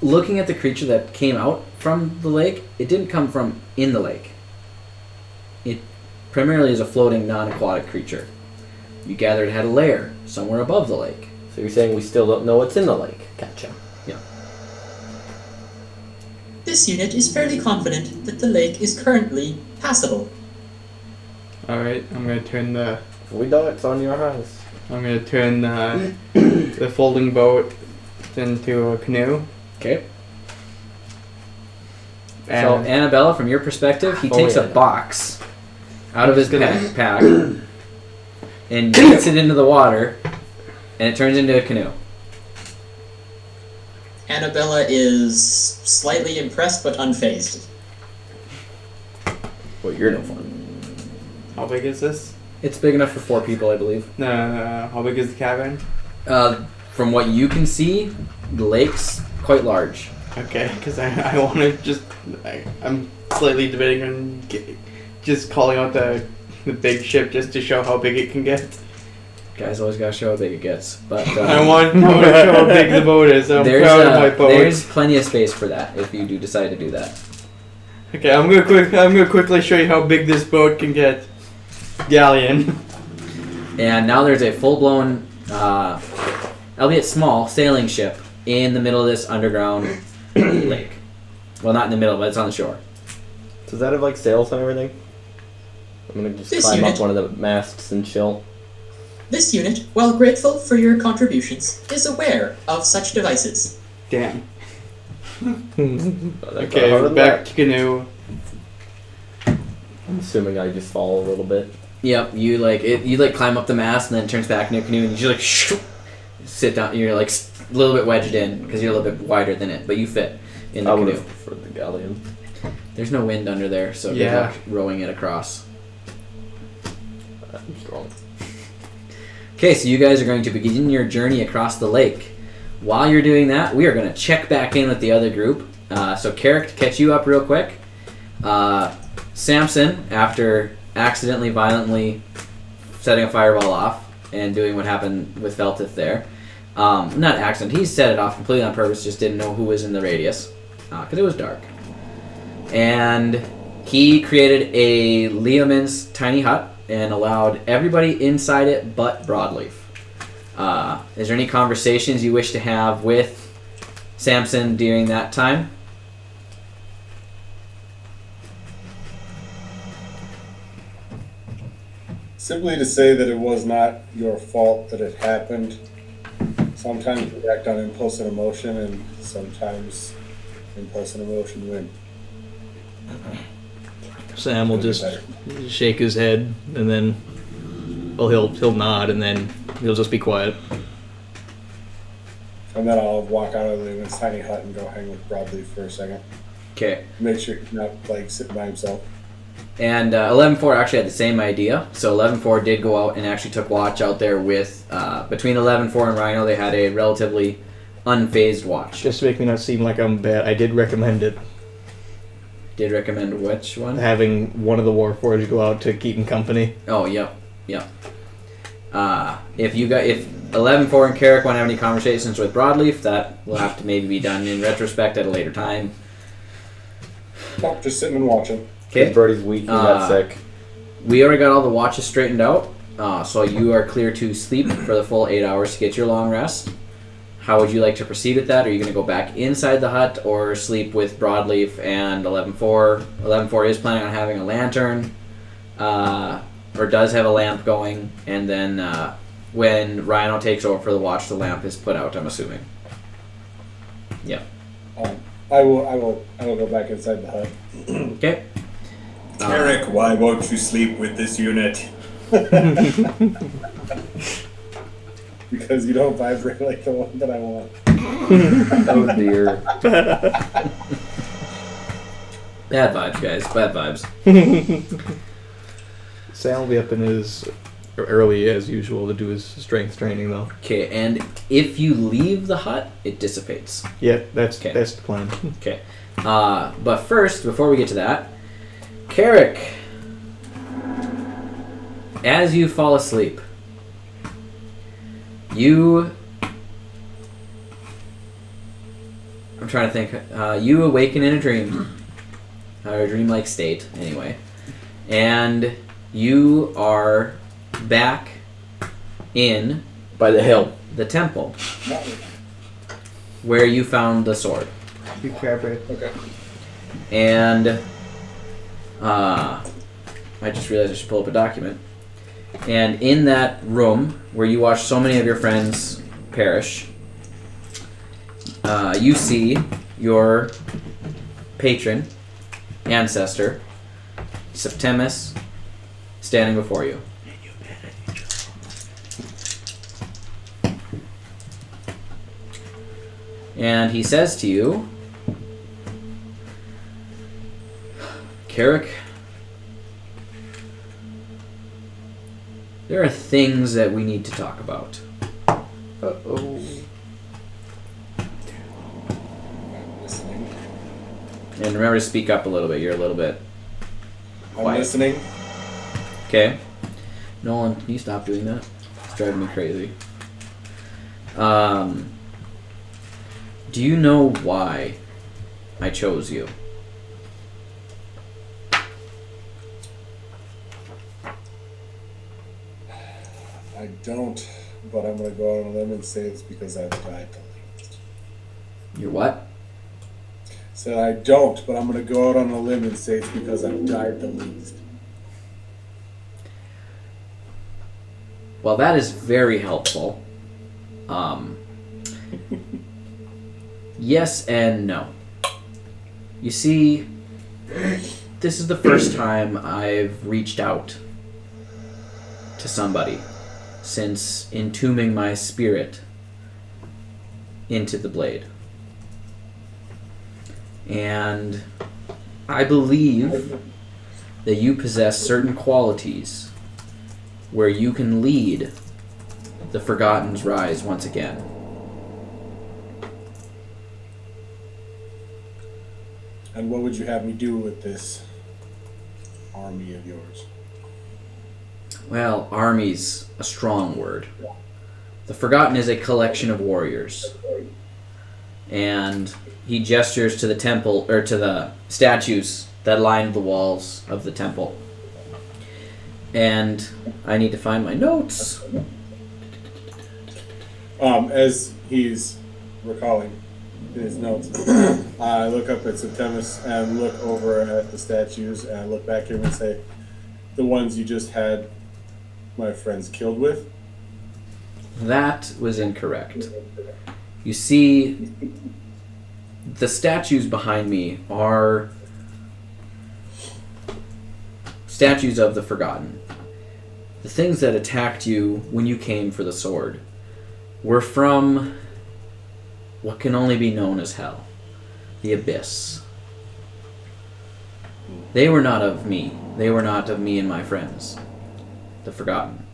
Looking at the creature that came out from the lake, it didn't come from in the lake. It primarily is a floating, non-aquatic creature. You gather it had a lair somewhere above the lake. So you're saying we still don't know what's in the lake? Gotcha. This unit is fairly confident that the lake is currently passable. Alright, I'm gonna turn the. If we die, it's on your house. I'm gonna turn the folding boat into a canoe. Okay. So And Annabella, from your perspective, he takes a box out of his pack and beats it into the water, and it turns into a canoe. Annabella is slightly impressed but unfazed. Well, you're no fun. how big is this? It's big enough for 4 people, I believe. No. How big is the cabin? From what you can see, the lake's quite large. Okay, because I want to just... I'm slightly debating on just calling out the big ship just to show how big it can get. Guys always gotta show how big it gets. But I want to show how big the boat is. I'm proud of my boat. there's plenty of space for that if you do decide to do that. Okay, I'm gonna quickly show you how big this boat can get. Galleon. And now there's a full-blown, albeit small, sailing ship in the middle of this underground lake. Well, not in the middle, but it's on the shore. Does that have like sails and everything? I'm gonna just This climb unit. up one of the masts and chill. This unit, while grateful for your contributions, is aware of such devices. Damn. How Okay, did back that- to canoe. I'm assuming I just fall a little bit. Yep, you climb up the mast and then it turns back into a canoe and you just shoo, sit down. You're like a little bit wedged in because you're a little bit wider than it, but you fit in the I would canoe. have preferred the galleon. There's no wind under there, so good Yeah. luck rowing it across. I'm strong. Okay, so you guys are going to begin your journey across the lake. While you're doing that, we are going to check back in with the other group. So Carrick, to catch you up real quick. Samson, after accidentally, violently setting a fireball off and doing what happened with Veltith there. Not accident, he set it off completely on purpose, just didn't know who was in the radius. Because it was dark. And he created a Leomin's tiny hut and allowed everybody inside it but Broadleaf. Is there any conversations you wish to have with Samson during that time? Simply to say that it was not your fault that it happened. Sometimes we act on impulse and emotion, and sometimes impulse and emotion win. Sam will just shake his head, and then, well, he'll nod, and then he'll just be quiet. And then I'll walk out of Leland's tiny hut and go hang with Broadleaf for a second. Okay. Make sure he's not like sitting by himself. And 11-4 actually had the same idea. So 11-4 did go out and actually took watch out there with, between 11-4 and Rhino, they had a relatively unfazed watch. Just to make me not seem like I'm bad, I did recommend it. Did recommend which one? Having one of the Warforged go out to keep him company. Oh, yep. If 11-4 and Carrick want to have any conversations with Broadleaf, that will have to maybe be done in retrospect at a later time. Nope, just sitting and watching. Okay. Brody's weak, he got sick. We already got all the watches straightened out, so you are clear to sleep for the full 8 hours to get your long rest. How would you like to proceed with that? Are you going to go back inside the hut or sleep with Broadleaf and 11-4? 11-4 is planning on having a lantern, or does have a lamp going, and then when Rhino takes over for the watch, the lamp is put out, I'm assuming. Yep. I will go back inside the hut. Okay. Carrick, why won't you sleep with this unit? Because you don't vibrate like the one that I want. Oh dear. Bad vibes, guys. Bad vibes. Sam will be up in his early as usual to do his strength training though. Okay, and if you leave the hut, it dissipates. Yeah, that's Okay. the plan. Okay. But first, before we get to that, Carrick, as you fall asleep, I'm trying to think. You awaken in a dream, or a dreamlike state, anyway, and you are back in By the hill. the temple where you found the sword. You grab it. Okay. And I just realized I should pull up a document. And in that room where you watch so many of your friends perish, you see your patron, ancestor, Septimus, standing before you. And he says to you, Carrick, there are things that we need to talk about. Uh-oh. I'm listening. And remember to speak up a little bit. You're a little bit I'm quiet. listening. Okay. Nolan, can you stop doing that? It's driving me crazy. Do you know why I chose you? I don't, but I'm going to go out on a limb and say it's because I've died the least. You're what? Said I don't, but I'm going to go out on a limb and say it's because I've died the least. Well, that is very helpful. Yes and no. You see, this is the first time I've reached out to somebody since entombing my spirit into the blade. And I believe that you possess certain qualities where you can lead the Forgotten's rise once again. And what would you have me do with this army of yours? Well, army's a strong word. The Forgotten is a collection of warriors. And he gestures to the temple, or to the statues that lined the walls of the temple. And I need to find my notes. As he's recalling his notes, I look up at Septimus and look over at the statues and I look back at him and say, the ones you just had my friends killed with? That was incorrect. You see, the statues behind me are statues of the Forgotten. The things that attacked you when you came for the sword were from what can only be known as hell, the Abyss. They were not of me. They were not of me and my friends, the Forgotten.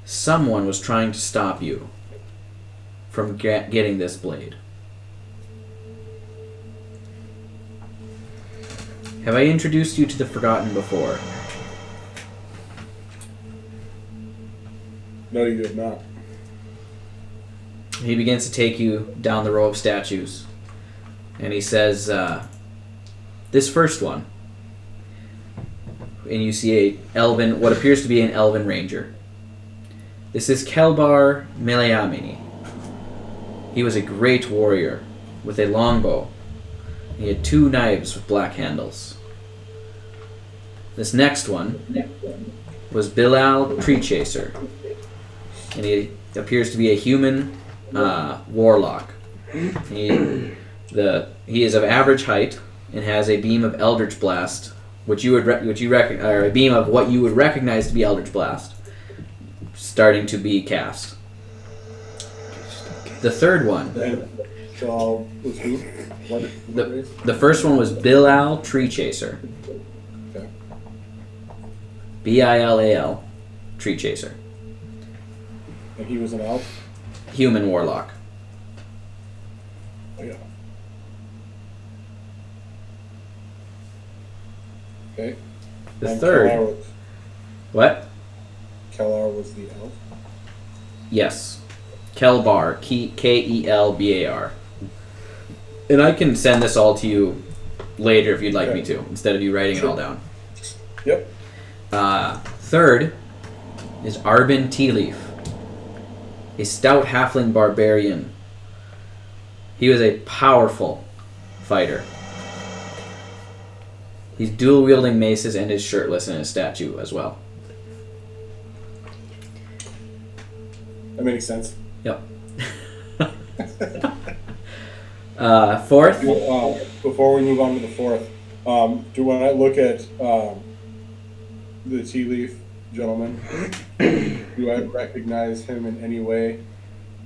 Someone was trying to stop you from getting this blade. Have I introduced you to the Forgotten before? No, you have not. He begins to take you down the row of statues. And he says, this first one. And you see a elven, what appears to be an elven ranger. This is Kelbar Meliamini. He was a great warrior with a longbow. He had 2 knives with black handles. This next one was Bilal Tree Chaser. And he appears to be a human warlock. He is of average height and has a beam of Eldritch Blast, or a beam of what you would recognize to be Eldritch Blast, starting to be cast. The third one. So, was who? What race? The first one was Bilal Tree Chaser. Okay. Bilal Tree Chaser. And he was an elf? Human warlock. Oh, yeah. Okay. The And third. What? Kellar was the elf? Yes. Kelbar. Kelbar. And I can send this all to you later if you'd like me to, instead of you writing it all down. Yep. Third is Arbin Tealeaf, a stout halfling barbarian. He was a powerful fighter. He's dual-wielding maces and is shirtless in his statue as well. That makes sense. Yep. Fourth. Before we move on to the fourth, when I look at the tea leaf gentleman, do I recognize him in any way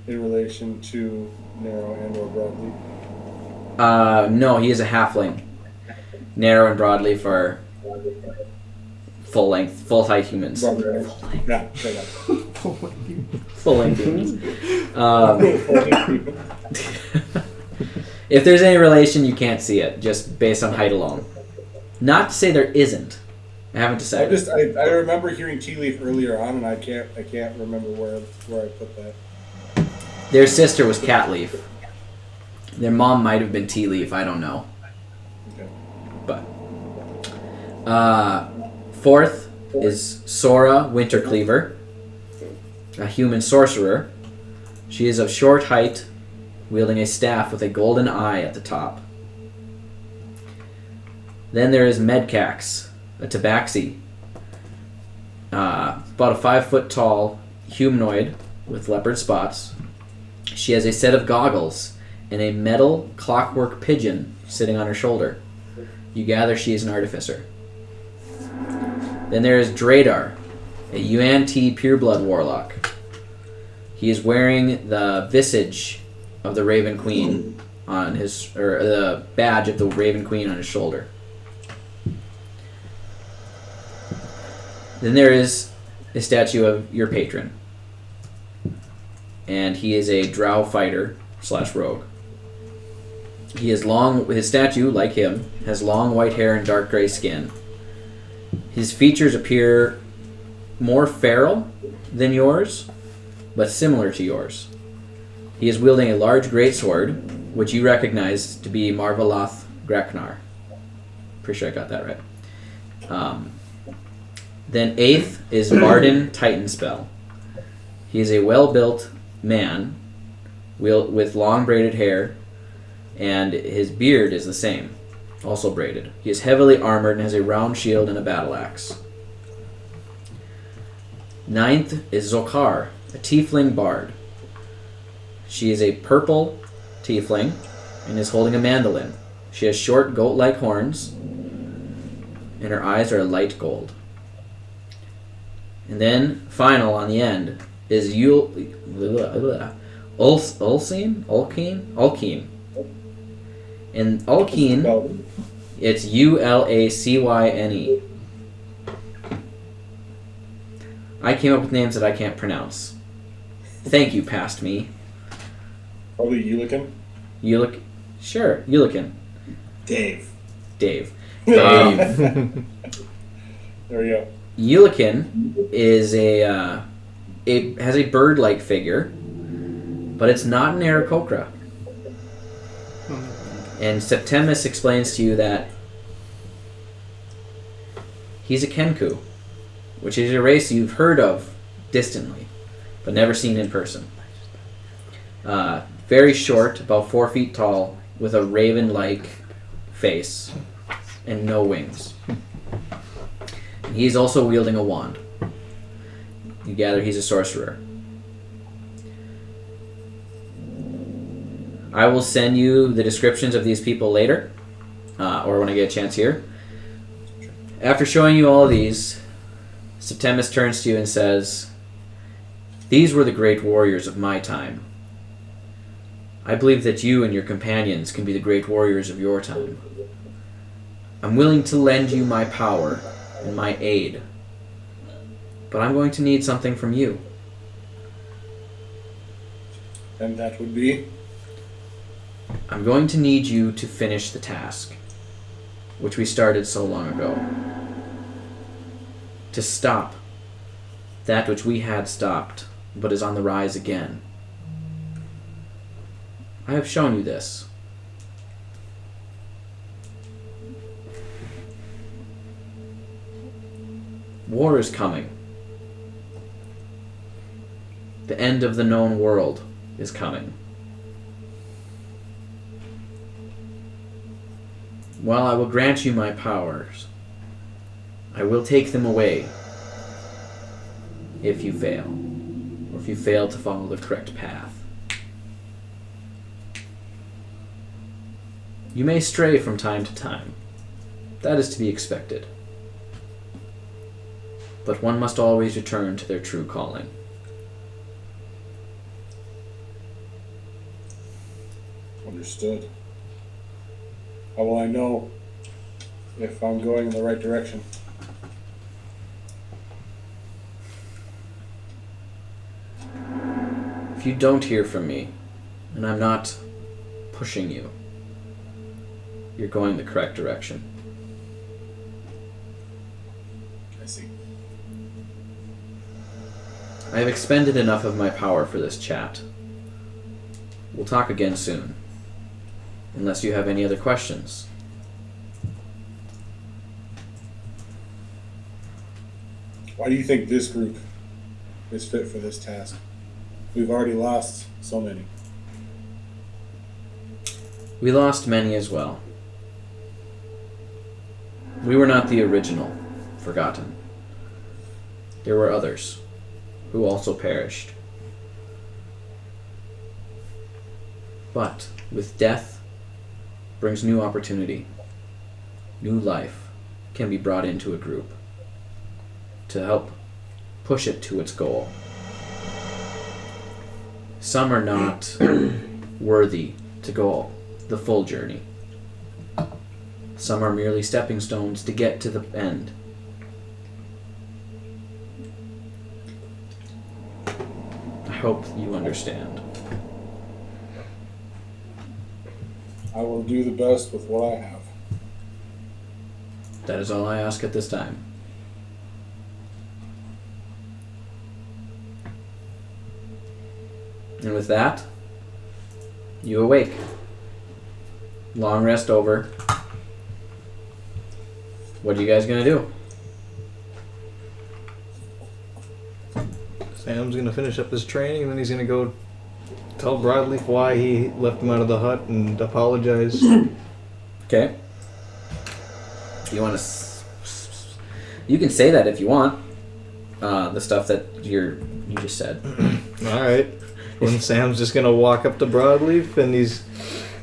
in relation to Narrow and or Broadleaf? No, he is a halfling. Narrow and Broadleaf are full length, full height humans. Yeah, say that. Full length humans. If there's any relation, you can't see it just based on height alone. Not to say there isn't. I haven't decided. I remember hearing tea leaf earlier on, and I can't remember where I put that. Their sister was Catleaf. Their mom might have been Tea Leaf. I don't know. Okay. But fourth is Sora Wintercleaver, a human sorcerer. She is of short height, wielding a staff with a golden eye at the top. Then there is Medcax, a tabaxi. About a 5 foot tall humanoid with leopard spots. She has a set of goggles and a metal clockwork pigeon sitting on her shoulder. You gather she is an artificer. Then there is Dradar, a Yuan-Ti pureblood warlock. He is wearing the visage of the Raven Queen on his, or the badge of the Raven Queen on his shoulder. Then there is a statue of your patron, and he is a drow fighter / rogue. He is long. His statue, like him, has long white hair and dark gray skin. His features appear more feral than yours, but similar to yours. He is wielding a large greatsword, which you recognize to be Marvaloth Greknar. Pretty sure I got that right. Then eighth is Varden Titanspell. He is a well-built man with long braided hair, and his beard is the same, also braided. He is heavily armored and has a round shield and a battle axe. Ninth is Zokar, a tiefling bard. She is a purple tiefling and is holding a mandolin. She has short goat-like horns, and her eyes are a light gold. And then, final on the end, is Ulkeen. And Ulkeen, it's Ulacyne. I came up with names that I can't pronounce. Thank you, past me. Probably Ulican. Sure, Ulican. Dave. There we go. Ulican is has a bird-like figure, but it's not an Aarakocra. And Septimus explains to you that he's a Kenku, which is a race you've heard of distantly, but never seen in person. Very short, about 4 feet tall, with a raven-like face and no wings. And he's also wielding a wand. You gather he's a sorcerer. I will send you the descriptions of these people later, or when I get a chance here. After showing you all of these, Septimus turns to you and says, "These were the great warriors of my time. I believe that you and your companions can be the great warriors of your time. I'm willing to lend you my power and my aid, but I'm going to need something from you." And that would be? I'm going to need you to finish the task, which we started so long ago. To stop that which we had stopped, but is on the rise again. I have shown you this. War is coming. The end of the known world is coming. While I will grant you my powers, I will take them away if you fail, or if you fail to follow the correct path. You may stray from time to time. That is to be expected. But one must always return to their true calling. Understood. How will I know if I'm going in the right direction? If you don't hear from me, and I'm not pushing you, you're going the correct direction. I see. I have expended enough of my power for this chat. We'll talk again soon. Unless you have any other questions. Why do you think this group is fit for this task? We've already lost so many. We lost many as well. We were not the original Forgotten. There were others who also perished. But with death brings new opportunity. New life can be brought into a group to help push it to its goal. Some are not worthy to go the full journey. Some are merely stepping stones to get to the end. I hope you understand. I will do the best with what I have. That is all I ask at this time. And with that, you awake. Long rest over. What are you guys gonna do? Sam's gonna finish up his training, and then he's gonna go tell Broadleaf why he left him out of the hut and apologize. Okay. You want to? You can say that if you want. The stuff that you just said. All right. And Sam's just gonna walk up to Broadleaf, and he's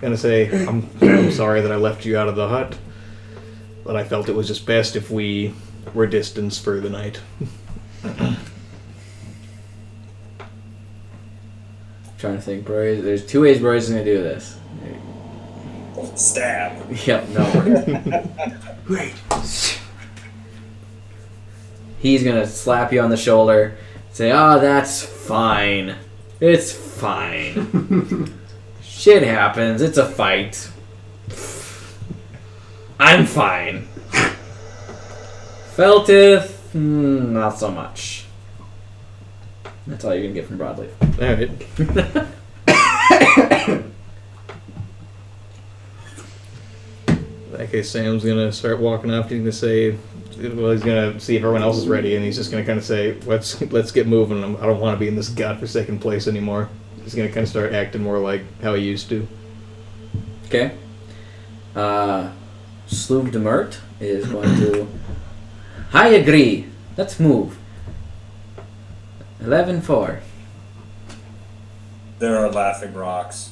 gonna say, "I'm sorry that I left you out of the hut, but I felt it was just best if we were distanced for the night." Trying to think, bro. There's two ways Broy's gonna do this. Stab. Yep, no. Great. He's gonna slap you on the shoulder, say, "Oh, that's fine. It's fine. Shit happens. It's a fight. I'm fine. Feltith, not so much." That's all you're gonna get from Broadleaf. All right. In that case, Sam's gonna start walking off. He's gonna say, well, he's gonna see if everyone else is ready, and he's just gonna kind of say, let's get moving. I don't want to be in this godforsaken place anymore. He's gonna kind of start acting more like how he used to. Okay. Slug de Mert is going to... I agree. Let's move. 11-4. There are laughing rocks.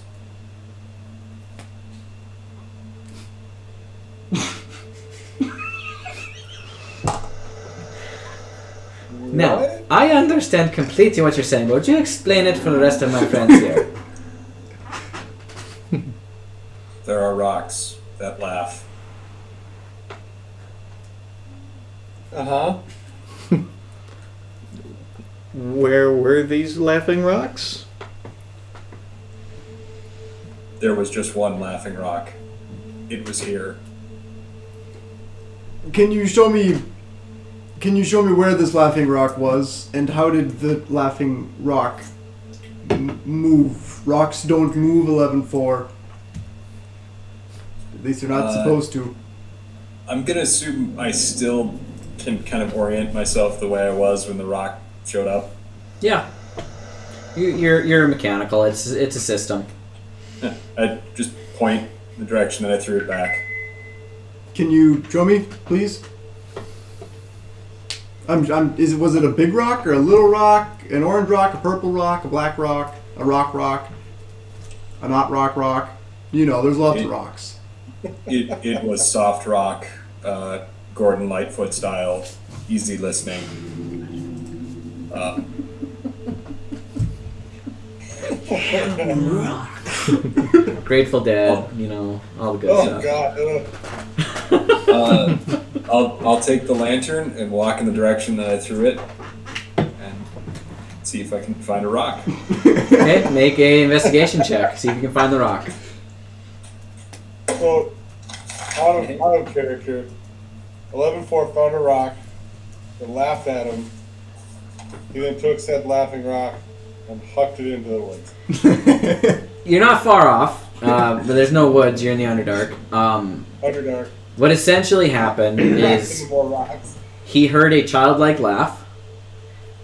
Now, What? I understand completely what you're saying, but would you explain it for the rest of my friends here? There are rocks that laugh. Uh-huh. Where were these laughing rocks? There was just one laughing rock. It was here. Can you show me where this laughing rock was, and how did the laughing rock move? Rocks don't move 11-4. At least they're not supposed to. I'm gonna assume I still can kind of orient myself the way I was when the rock showed up. Yeah. You're mechanical. It's a system. I just point the direction that I threw it back. Can you show me, please? Was it a big rock or a little rock, an orange rock, a purple rock, a black rock, a rock, a not rock? You know, there's lots of rocks. It was soft rock, Gordon Lightfoot style, easy listening. Grateful Dead, you know, all the good stuff. God. I'll take the lantern and walk in the direction that I threw it, and see if I can find a rock. Okay, make a investigation check. See if you can find the rock. So, out of character, 11-4 found a rock, and laughed at him. He then took said laughing rock and hucked it into the woods. You're not far off, but there's no woods. You're in the Underdark. Underdark. What essentially happened is More rocks. he heard a childlike laugh,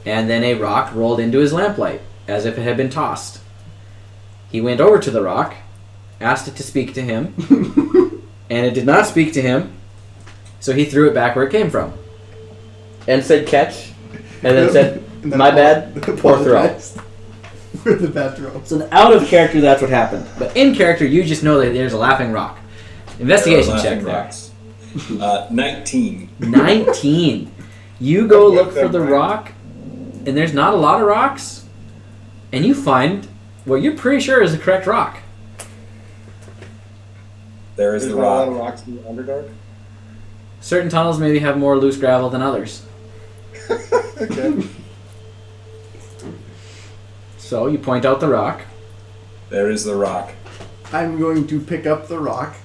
and then a rock rolled into his lamplight, as if it had been tossed. He went over to the rock, asked it to speak to him, and it did not speak to him, so he threw it back where it came from. And said catch. And then said, my bad, poor throw. For the bad throw. So out of character, that's what happened. But in character, you just know that there's a laughing rock. Investigation check there. 19. 19. You go look for the rock, and there's not a lot of rocks, and you find what you're pretty sure is the correct rock. There is There's the not a lot of rock. rocks in the Underdark. Certain tunnels maybe have more loose gravel than others. Okay. So you point out the rock. There is the rock. I'm going to pick up the rock.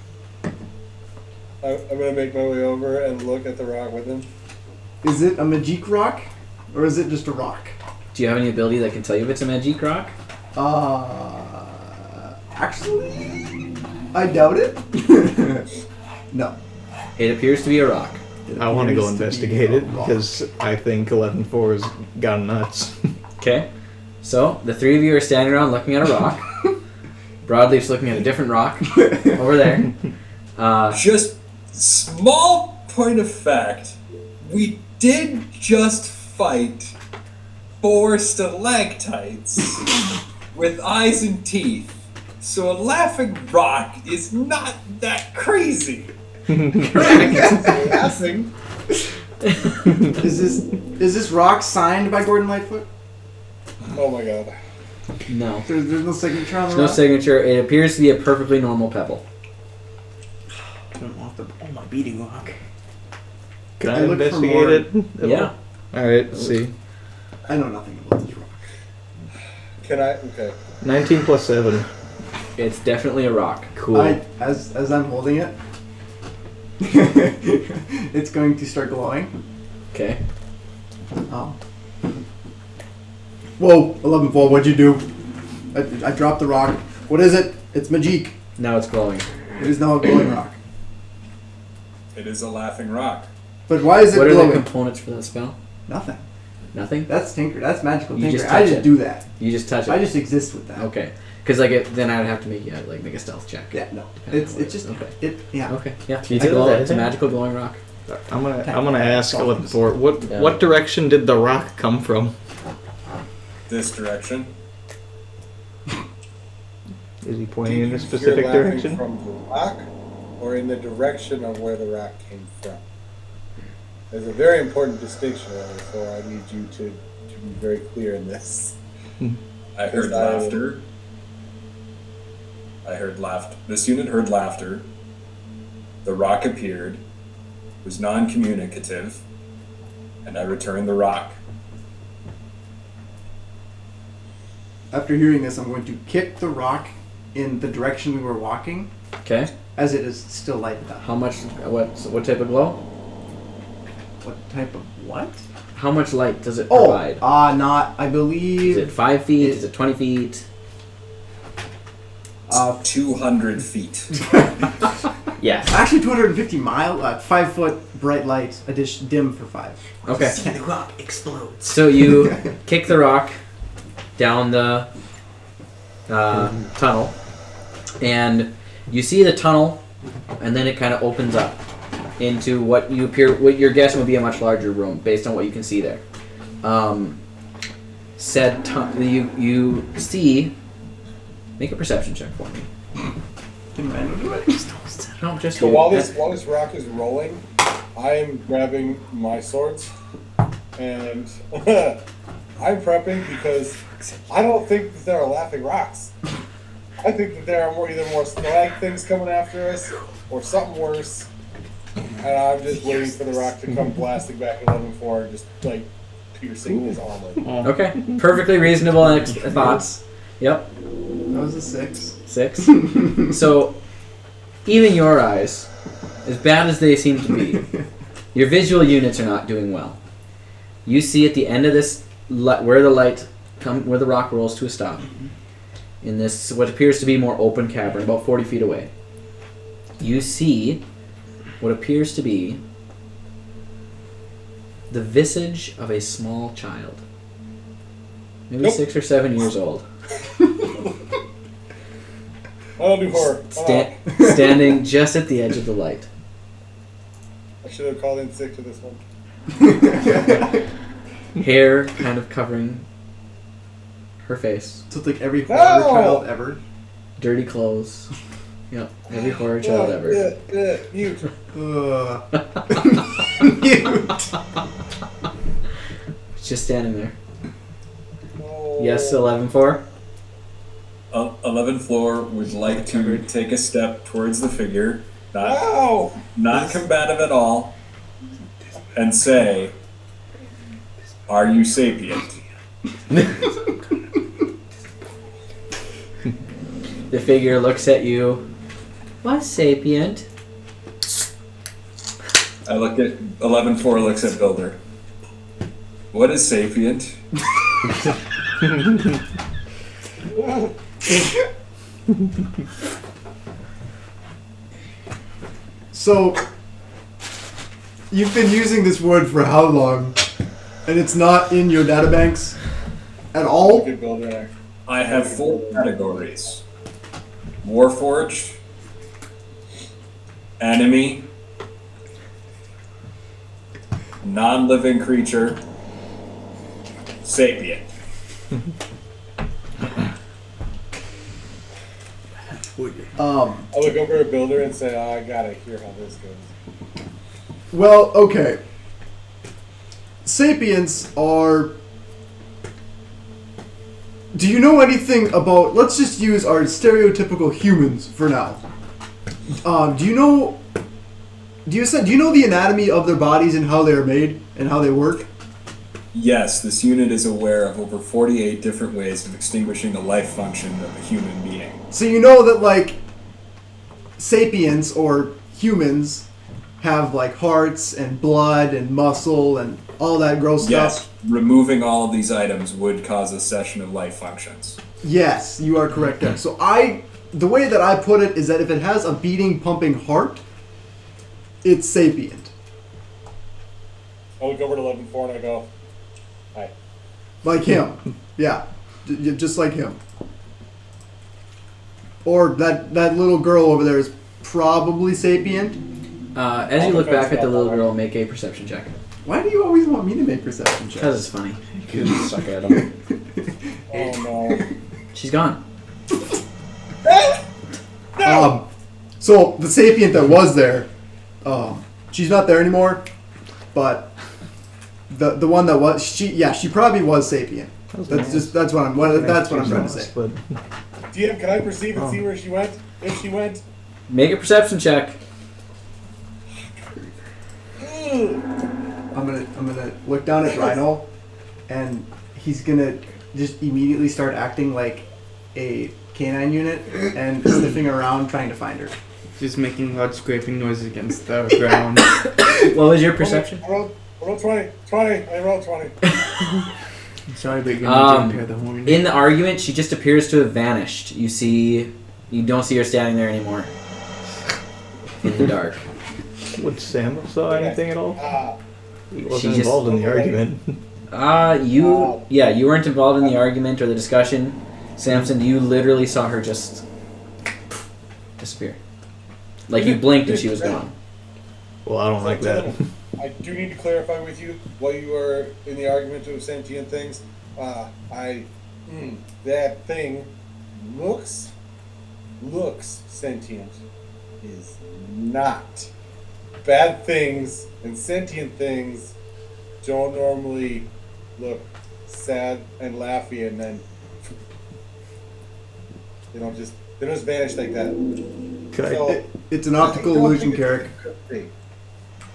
I'm gonna make my way over and look at the rock with him. Is it a magic rock, or is it just a rock? Do you have any ability that can tell you if it's a magic rock? Actually, I doubt it. No. It appears to be a rock. I want to go Appears to be investigate a it rock. because I think 11-4 has gone nuts. Okay. So the three of you are standing around looking at a rock. Broadleaf's looking at a different rock over there. Just small point of fact, we did just fight 4 stalactites with eyes and teeth. So a laughing rock is not that crazy. Laughing. Is this rock signed by Gordon Lightfoot? Oh my god. No. There's no signature on the There's no rock? signature. It appears to be a perfectly normal pebble. I don't want the my beating rock. Can I I look for investigate more- it? at Yeah. all? Alright, let's see. I know nothing about this rock. Can I? Okay. 19 plus 7. It's definitely a rock. Cool. As I'm holding it, it's going to start glowing. Okay. Whoa, 11 volt, what'd you do? I dropped the rock. What is it? It's magic. Now it's glowing. It is now a glowing rock. It is a laughing rock. But why is it What are the glowing? components for that spell? Nothing. Nothing? That's tinker. That's magical You tinker. just I touch just it. do that. You just touch it. I just exist with that. Okay. Because then I'd have to make make a stealth check. Yeah, no. Depending It's on what it's just okay. yeah. Okay. Yeah. You It's a do glow- that, It's a yeah. magical glowing rock. I'm gonna ask 11-4, Yeah. what direction did the rock come from? This direction. Is he pointing in a You're specific laughing direction? from the rock, or in the direction of where the rock came from? There's a very important distinction, so I need you to be very clear in this. I heard Because I- laughter. I heard laughter. This unit heard laughter. The rock appeared, was non-communicative, and I returned the rock. After hearing this, I'm going to kick the rock in the direction we were walking, Okay. as it is still lighted up. How much? What type of glow? What type of what? How much light does it Oh, provide? not. I Is believe. it 5 feet? Is it 20 feet? 200 feet. Yes. Actually, 250 mile, 5 foot bright light, dim for 5. Okay. And the rock explodes. So you kick the rock down the tunnel, and you see the tunnel, and then it kind of opens up, into what you're guessing would be a much larger room based on what you can see there. You see. Make a perception check for me. No, just So you. while this rock is rolling, I am grabbing my swords and I'm prepping because I don't think that there are laughing rocks. I think that there are either more stalag things coming after us or something worse. And I'm just waiting for the rock to come blasting back at 11-4 and just like piercing his armor. Okay, perfectly reasonable thoughts. Yep. That was a 6. 6. So, even your eyes, as bad as they seem to be, your visual units are not doing well. You see at the end of this, where the rock rolls to a stop, in this what appears to be more open cavern, about 40 feet away. You see what appears to be the visage of a small child, maybe 6 or 7 years old. I don't do horror. Standing just at the edge of the light. I should have called in sick to this one. Hair kind of covering her face. So it's like every horror child ever. Dirty clothes. Yep, every horror child ever. Mute. Mute. Just standing there. Oh. Yes, 11-4. 11-4 would like to take a step towards the figure, Ow! not combative at all, and say, "Are you sapient?" The figure looks at you. What's sapient? I look at 11-4. Looks at Builder. What is sapient? So, you've been using this word for how long? And it's not in your databanks at all? Good builder. I have 4 categories: Warforged, enemy, non-living creature, sapient. I look over at builder and say, "Oh, I gotta hear how this goes." Well, okay. Sapiens are... Do you know anything about... Let's just use our stereotypical humans for now. Do you know the anatomy of their bodies and how they're made and how they work? Yes, this unit is aware of over 48 different ways of extinguishing the life function of a human being. So you know that, like, sapiens, or humans, have, like, hearts and blood and muscle and all that gross Yes, stuff? removing all of these items would cause a cessation of life functions. Yes, you are correct there. So the way that I put it is that if it has a beating, pumping heart, it's sapient. I look over to 11-4 and I go, "Hi." Like him. Yeah. Just like him. Or that little girl over there is probably sapient. As you look back at the little girl, make a perception check. Why do you always want me to make perception checks? Because it's funny. You just suck at them. Oh no. She's gone. So the sapient that was there, she's not there anymore, but the one that was, she probably was sapient. That's what I'm trying to say. DM, can I perceive and see where she went? If she went? Make a perception check. I'm gonna look down at Rhino, and he's gonna just immediately start acting like a canine unit and sniffing around trying to find her. Just making loud scraping noises against the ground. What was your perception? I rolled 20. I rolled 20. Sorry, but you're gonna repair the horn. In the argument, she just appears to have vanished. You don't see her standing there anymore. In the dark. Would Sam have saw anything at all? He She wasn't just- involved in the argument. You weren't involved in the argument or the discussion. Samson, you literally saw her just disappear. Like you blinked and she was gone. Well, I don't like that. I do need to clarify with you while you are in the argument of sentient things. That thing looks sentient. Is not. Bad things and sentient things don't normally look sad and laughy and then they don't just vanish like that. It's an optical illusion, Carrick.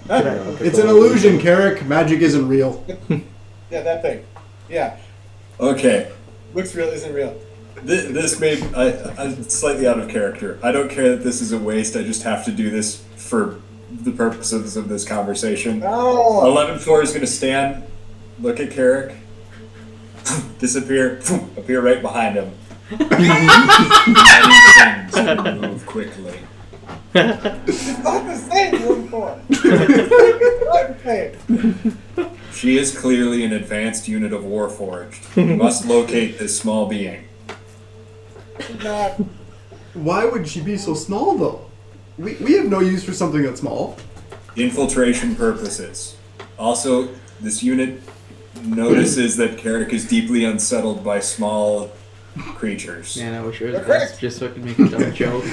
Huh? It's an illusion, Carrick. Magic isn't real. Yeah, that thing. Yeah. Okay. Looks real, isn't real. This may I'm slightly out of character. I don't care that this is a waste. I just have to do this for the purposes of this conversation. No. 11-4 is going to stand, look at Carrick, disappear, appear right behind him. And he sings, move quickly. It's not the same, 11-4. It's not the same. She is clearly an advanced unit of Warforged. We must locate this small being. Not. Why would she be so small, though? We have no use for something that's small. Infiltration purposes. Also, this unit notices that Carrick is deeply unsettled by small creatures. Man, I wish I was best just so I could make a dumb joke.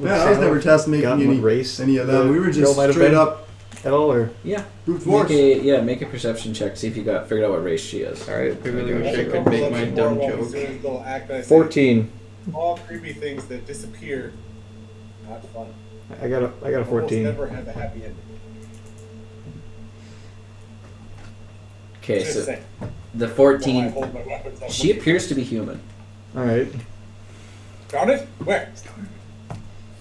Yeah, I was never testing making any of them. We were just straight up at all, or yeah, brute force. Make a perception check. See if you figured out what race she is. all right. I really wish I could make my dumb joke. 14. All creepy things that disappear. Not fun. I got a Almost 14. never have a happy ending. Okay, Just so saying. the While I 14. hold my weapons up. She appears to be human. All right. Found it? Where?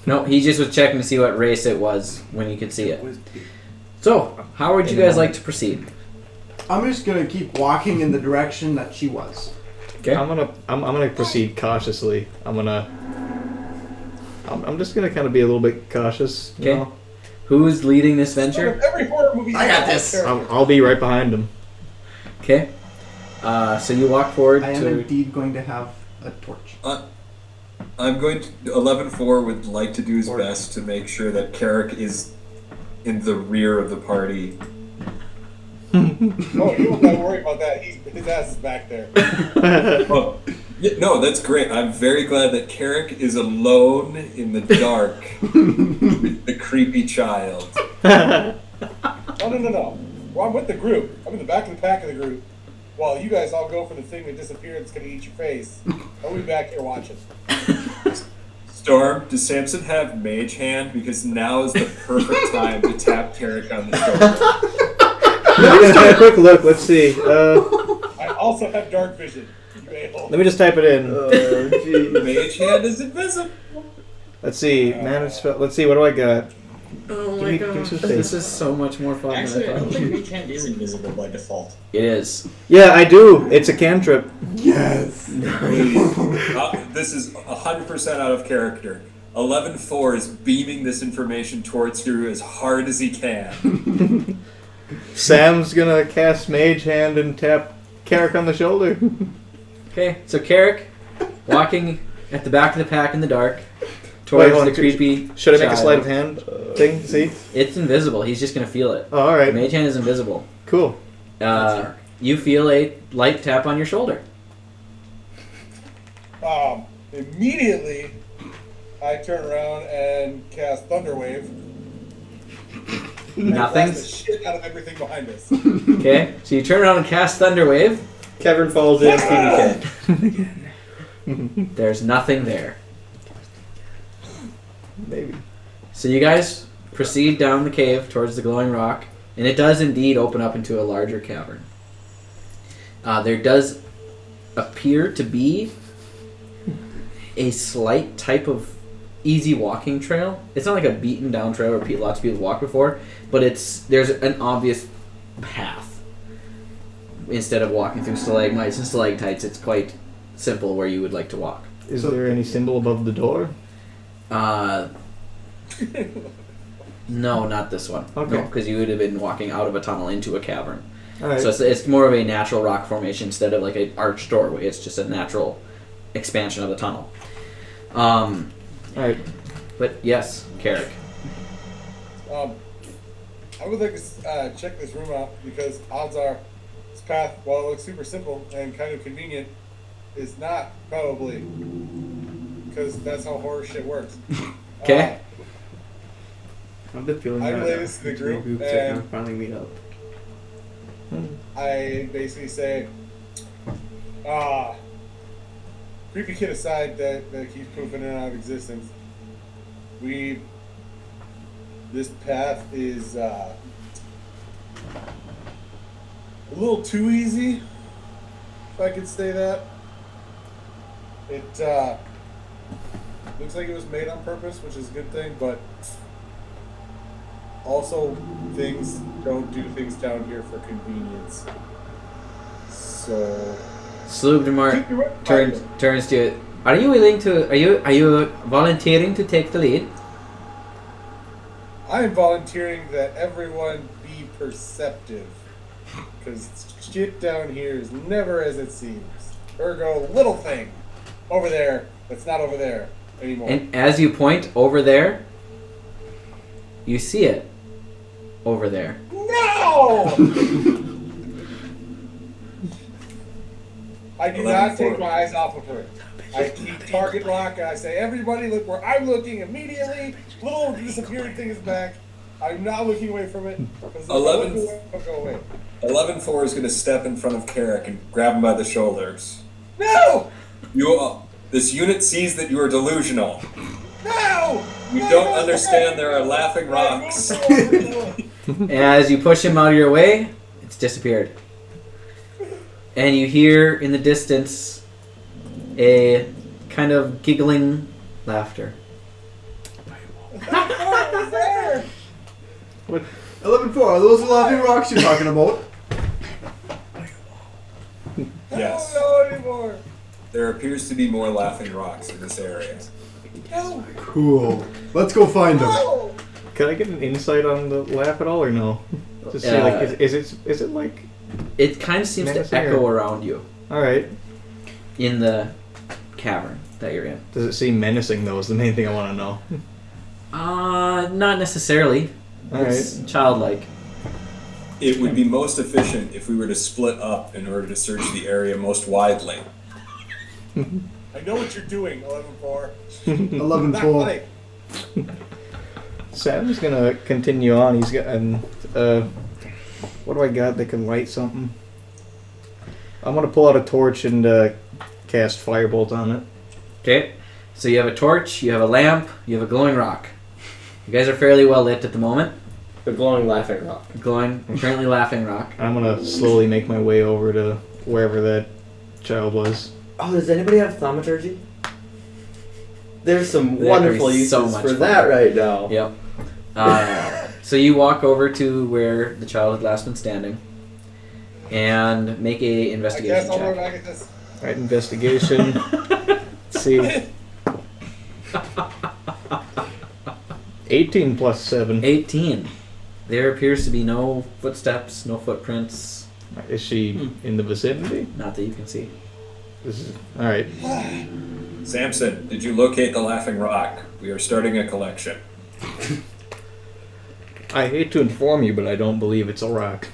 No, he just was checking to see what race it was when he could see it. So, how would you guys like to proceed? I'm just gonna keep walking in the direction that she was. Okay. I'm gonna proceed cautiously. I'm just gonna kind of be a little bit cautious. You Okay. know? Who's leading this venture? Every horror movie. I got this. I'll be right behind him. Okay. So you walk forward I am to. indeed going to have a torch. I'm going to 11-4 would like to do his best to make sure that Carrick is in the rear of the party. Oh, you don't have to worry about that. His ass is back there. Oh, yeah, no, that's great. I'm very glad that Carrick is alone in the dark with the creepy child. No. Well, I'm with the group. I'm in the back of the pack of the group. While you guys all go for the thing that disappeared that's going to eat your face. I'll be back here watching. Storm, does Samson have Mage Hand? Because now is the perfect time to tap Carrick on the shoulder. Let me just take a quick look. Let's see. I also have dark vision. You a-hole. Let me just type it in. Mage Hand is invisible. Let's see. Manage spell. Let's see. What do I got? Oh my God. This is so much more fun Actually, I than I don't thought. think Mage Hand is invisible by default. It is. Yeah, I do. It's a cantrip. Yes. This is 100% out of character. 11-4 is beaming this information towards you as hard as he can. Sam's gonna cast Mage Hand and tap Carrick on the shoulder. Okay, so Carrick, walking at the back of the pack in the dark, towards Wait, the creepy. Should I make a child. sleight of hand thing? See? It's invisible. He's just gonna feel it. Oh, all right. Mage Hand is invisible. Cool. You feel a light tap on your shoulder. Immediately, I turn around and cast Thunderwave. And Nothing. blast the shit out of everything behind us. Okay, so you turn around and cast Thunderwave. Kevin falls in PBK. There's nothing there. Maybe. So you guys proceed down the cave towards the glowing rock, and it does indeed open up into a larger cavern. There does appear to be a slight type of easy walking trail. It's not like a beaten down trail where lots of people walk before, but there's an obvious path. Instead of walking through stalagmites and stalactites, it's quite simple where you would like to walk. Is there any symbol above the door? No, not this one. Okay. No, because you would have been walking out of a tunnel into a cavern. All right. So it's more of a natural rock formation instead of like an arched doorway. It's just a natural expansion of the tunnel. All right. But yes, Carrick. I would like to check this room out because odds are this path, while it looks super simple and kind of convenient, is not probably because that's how horror shit works. Okay. I have the feeling I that relay this to the group, groups are and gonna finally meet up. I basically say, creepy kid aside that keeps poofing in and out of existence. This path is a little too easy, if I could say that. It looks like it was made on purpose, which is a good thing, but also things don't do things down here for convenience. So Slugdemar turns to it. Are you willing to? Are you volunteering to take the lead? I am volunteering that everyone be perceptive, because shit down here is never as it seems. Ergo, little thing over there that's not over there anymore. And as you point over there, you see it over there. No! I do not take my eyes off of her. I keep target lock and I say, everybody look where I'm looking immediately. Little disappearing thing is back. I'm not looking away from it. 11 I'll go away. 11-4 is going to step in front of Carrick and grab him by the shoulders. No! This unit sees that you are delusional. No! You don't understand there are laughing rocks. As you push him out of your way, it's disappeared. And you hear in the distance a kind of giggling laughter. 11-4, are those the laughing rocks you're talking about? Yes. I don't know anymore. There appears to be more laughing rocks in this area. No! Cool. Let's go find them. No! Can I get an insight on the laugh at all, or no? Just see, like, is it like? It kind of seems to menacing echo or- around you All right. in the cavern that you're in. Does it seem menacing though? Is the main thing I want to know. Not necessarily. All It's childlike. It would be most efficient if we were to split up in order to search the area most widely. I know what you're doing, 11-4. 11-4. Sam's gonna continue on. He's got what do I got that can light something? I'm gonna pull out a torch and cast firebolt on it. Okay. So you have a torch, you have a lamp, you have a glowing rock. You guys are fairly well lit at the moment. The glowing laughing rock. Currently laughing rock. I'm gonna slowly make my way over to wherever that child was. Oh, does anybody have thaumaturgy? There's some That wonderful could be uses so much for fun. that right now. Yep. So you walk over to where the child had last been standing, and make a I guess investigation I'll go check. back at this. All right, investigation. Let's see. 18 plus 7. 18. There appears to be no footsteps, no footprints, Is she in the vicinity? not that you can see. This is all right. Samson, did you locate the laughing rock? We are starting a collection. I hate to inform you, but I don't believe it's a rock.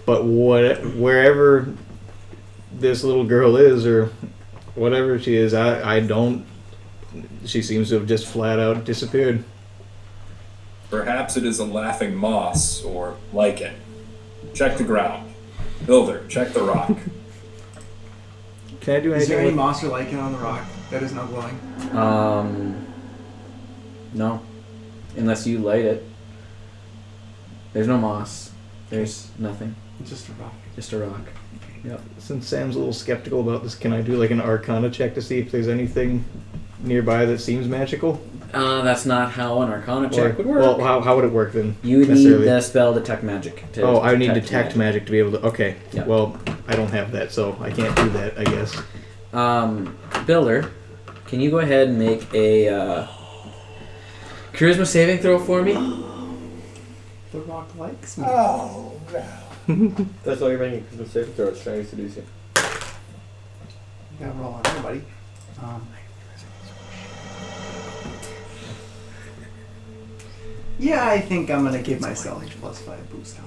But wherever this little girl is, or whatever she is, I don't. She seems to have just flat out disappeared. Perhaps it is a laughing moss or lichen. Check the ground. Builder, check the rock. Can I do Is there anything? any monster lichen on the rock that is not glowing? No. Unless you light it. There's no moss. There's nothing. It's just a rock. Just a rock. Since Sam's a little skeptical about this, can I do like an Arcana check to see if there's anything nearby that seems magical? That's not how an Arcana check would work. Well, how would it work then? You would need necessarily? the spell Detect Magic. I need detect magic to be able to. Okay. Yeah. Well, I don't have that, so I can't do that, I guess. Builder, can you go ahead and make a charisma saving throw for me? The rock likes me. Oh, no. That's why you're making Christmas saving throw. It's trying to seduce you. You gotta roll on everybody. Yeah, I think I'm gonna give myself +5 boost.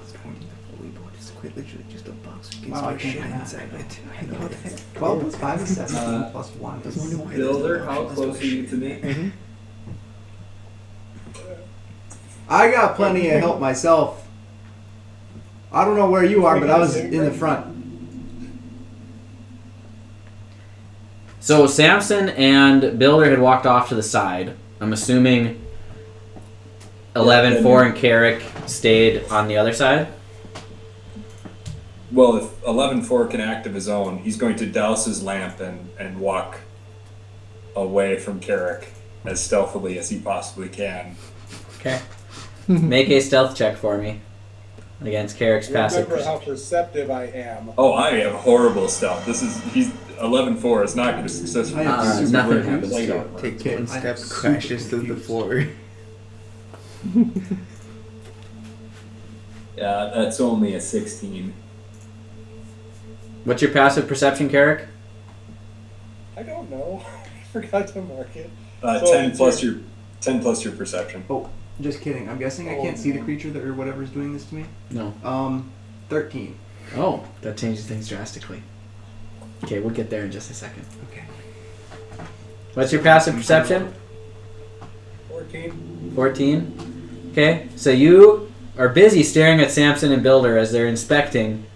Wow, I can't do that. I know that. 12 plus 5 is 17 plus 1 is... Builder, how close are you to me? I got plenty of help myself. I don't know where you are, but I was in the front. So Samson and Builder had walked off to the side. I'm assuming 11-4 and Carrick stayed on the other side. Well, if 11-4 can act of his own, he's going to douse his lamp and walk away from Carrick as stealthily as he possibly can. Okay. Make a stealth check for me against Carrick's passive. Remember how perceptive I am. Oh, I have horrible stealth. He's 11-4 is not going to successfully. Nothing happens to you. Takes one step, crashes to the floor. Yeah, that's only a 16. What's your passive perception, Carrick? I don't know. I forgot to mark it. 10 plus your perception. Oh, just kidding. I'm guessing I can't see the creature that or whatever's doing this to me. No. 13. Oh, that changes things drastically. Okay, we'll get there in just a second. Okay. What's your passive perception? 14. 14. Okay, so you are busy staring at Samson and Builder as they're inspecting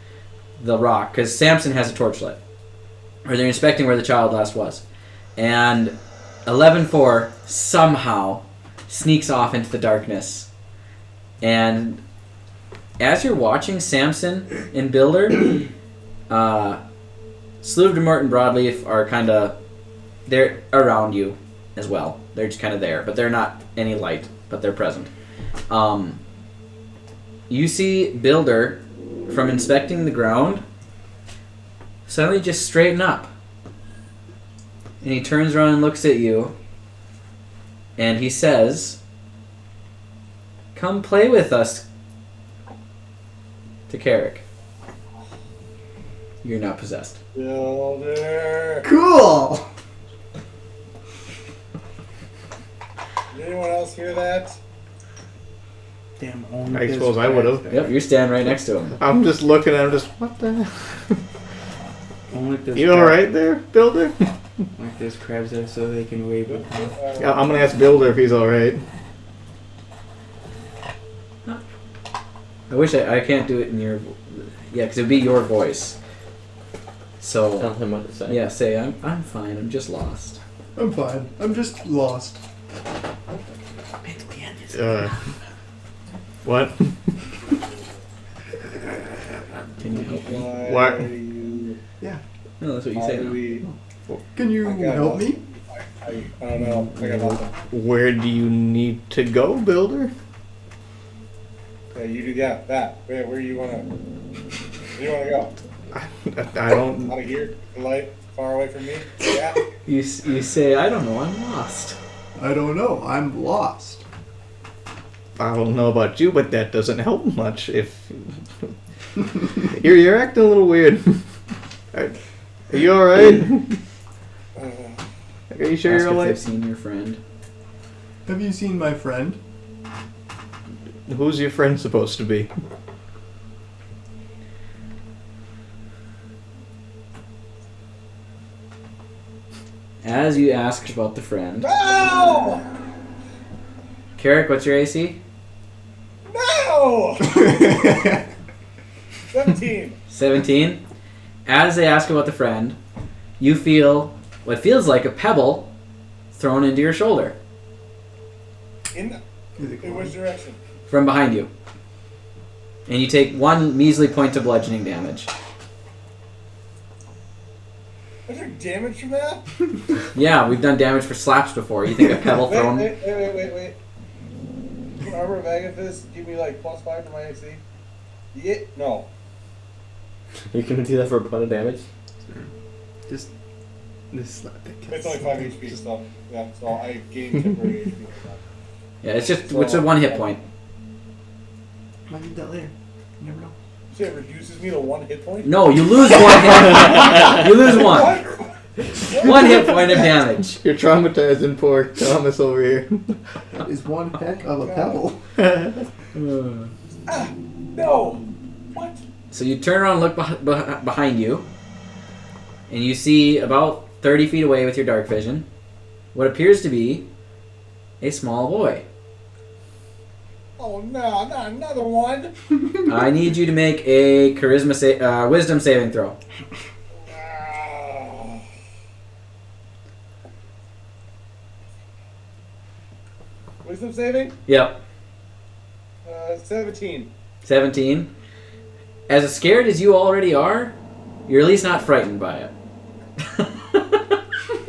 the rock, because Samson has a torchlight. Or they're inspecting where the child last was. And 11-4 somehow sneaks off into the darkness. And as you're watching Samson and Builder, Sluvdemort and Broadleaf are kind of... They're around you as well. They're just kind of there, but they're not any light, but they're present. You see Builder, from inspecting the ground, suddenly just straighten up. And he turns around and looks at you, and he says, "Come play with us," to Carrick. You're not possessed. Builder. Cool! Did anyone else hear that? Damn, I suppose I would have. Yep, you're standing right next to him. I'm just looking at him, just, what the? You alright there, Builder? Like there's crabs there so they can wave with them. Yeah, I'm gonna ask Builder if he's alright. I wish I can't do it in your... Yeah, because it would be your voice. So... Tell him what to say. Yeah, say, I'm fine, I'm just lost. I'm fine. I'm just lost. What? Can you help me? What? Yeah. No, that's what you How say do now. we... Can you I got help nothing. me? I don't know. I got nothing. Where do you need to go, Builder? Yeah, you do that. Where you wanna? Where do you wanna go? I don't... Out of here, light, far away from me. Yeah. You say, I don't know, I'm lost. I don't know. I'm lost. I don't know about you, but that doesn't help much if... you're acting a little weird. Are you alright? Are you sure Ask you're if alright? they've seen your friend. Have you seen my friend? Who's your friend supposed to be? As you ask about the friend... No! Carrick, what's your AC? No! 17. 17. As they ask about the friend, you feel what feels like a pebble thrown into your shoulder In which direction? from behind you. And you take 1 measly point of bludgeoning damage. I took damage from that? Yeah, we've done damage for slaps before. You think a pebble thrown... Wait. Can Armor of Agathis give me like +5 for my AC? Yeah, no. You can do that for a point of damage? Just this slap that It's only 5 HP stuff. Yeah, so I gain temporary HP. Yeah, it's a 1 hit point. Might need that later. You never know. You say it reduces me to 1 hit point? No, you lose 1 hit. You lose 1. What? 1 hit point of damage. You're traumatizing poor Thomas over here. That is one heck of a pebble. No! What? So you turn around and look behind you, and you see about 30 feet away with your dark vision what appears to be a small boy. Oh no, not another one! I need you to make a wisdom saving throw. Wisdom saving? Yep. 17. 17. As scared as you already are, you're at least not frightened by it.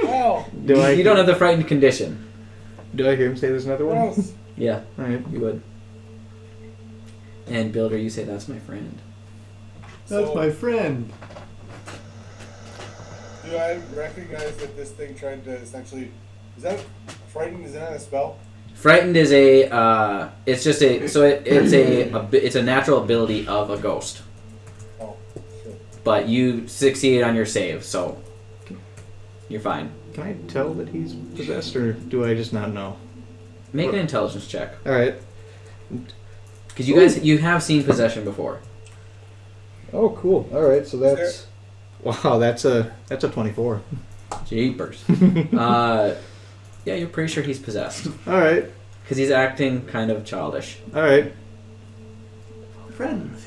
Wow. You don't have the frightened condition. Do I hear him say there's another one? Gross. Yeah, Alright. you would. And Builder, you say that's my friend. That's my friend. Do I recognize that this thing tried to essentially... Is that... Frightened, is that a spell? Frightened is a. It's just a. So it's a natural ability of a ghost. Oh, sure. But you succeeded on your save, so you're fine. Can I tell that he's possessed, or do I just not know? Make an intelligence check, Alright. because you have seen possession before. Oh, cool. Alright, so that's... Wow, that's a 24. Jeepers. Yeah, you're pretty sure he's possessed Alright. because he's acting kind of childish. Alright. Friends.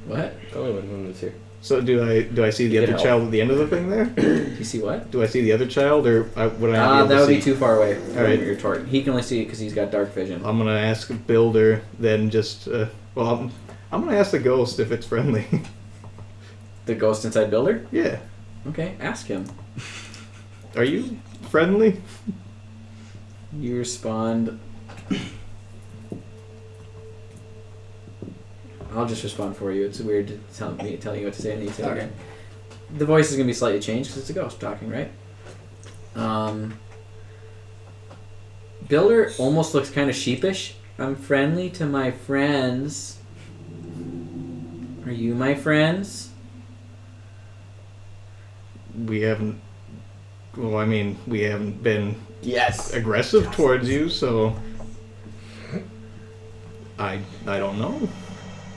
What? Only one was here. So do I see the You other can child at the end of the thing there? Do you see what? Do I see the other child, or would I not be able That to would see? be too far away from All right. your torch. He can only see it because he's got dark vision. I'm gonna ask Builder, then just I'm gonna ask the ghost if it's friendly. The ghost inside Builder? Yeah. Okay, ask him. Are you friendly? You respond. I'll just respond for you. It's weird to tell you what to say and you say it again. The voice is going to be slightly changed because it's a ghost talking, right? Builder almost looks kind of sheepish. I'm friendly to my friends. Are you my friends? We haven't. Well, I mean, we haven't been Yes. aggressive towards you, so I don't know.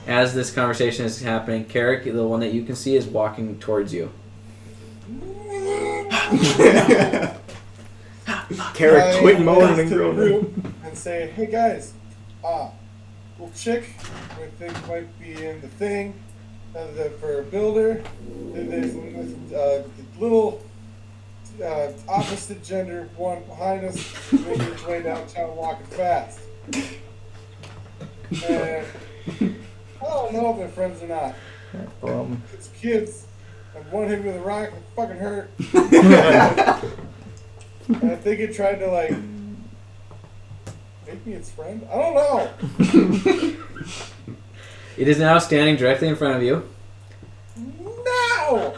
As this conversation is happening, Carrick, the one that you can see, is walking towards you. Carrot, quit moaning to and the groaning. group and say, hey guys, little chick who I think might be in the thing for a builder. There's a little opposite gender one behind us making its way downtown walking fast. And I don't know if they're friends or not. It's kids, and one hit me with a rock and fucking hurt. And I think it tried to like make me its friend. I don't know. It is now standing directly in front of you. No.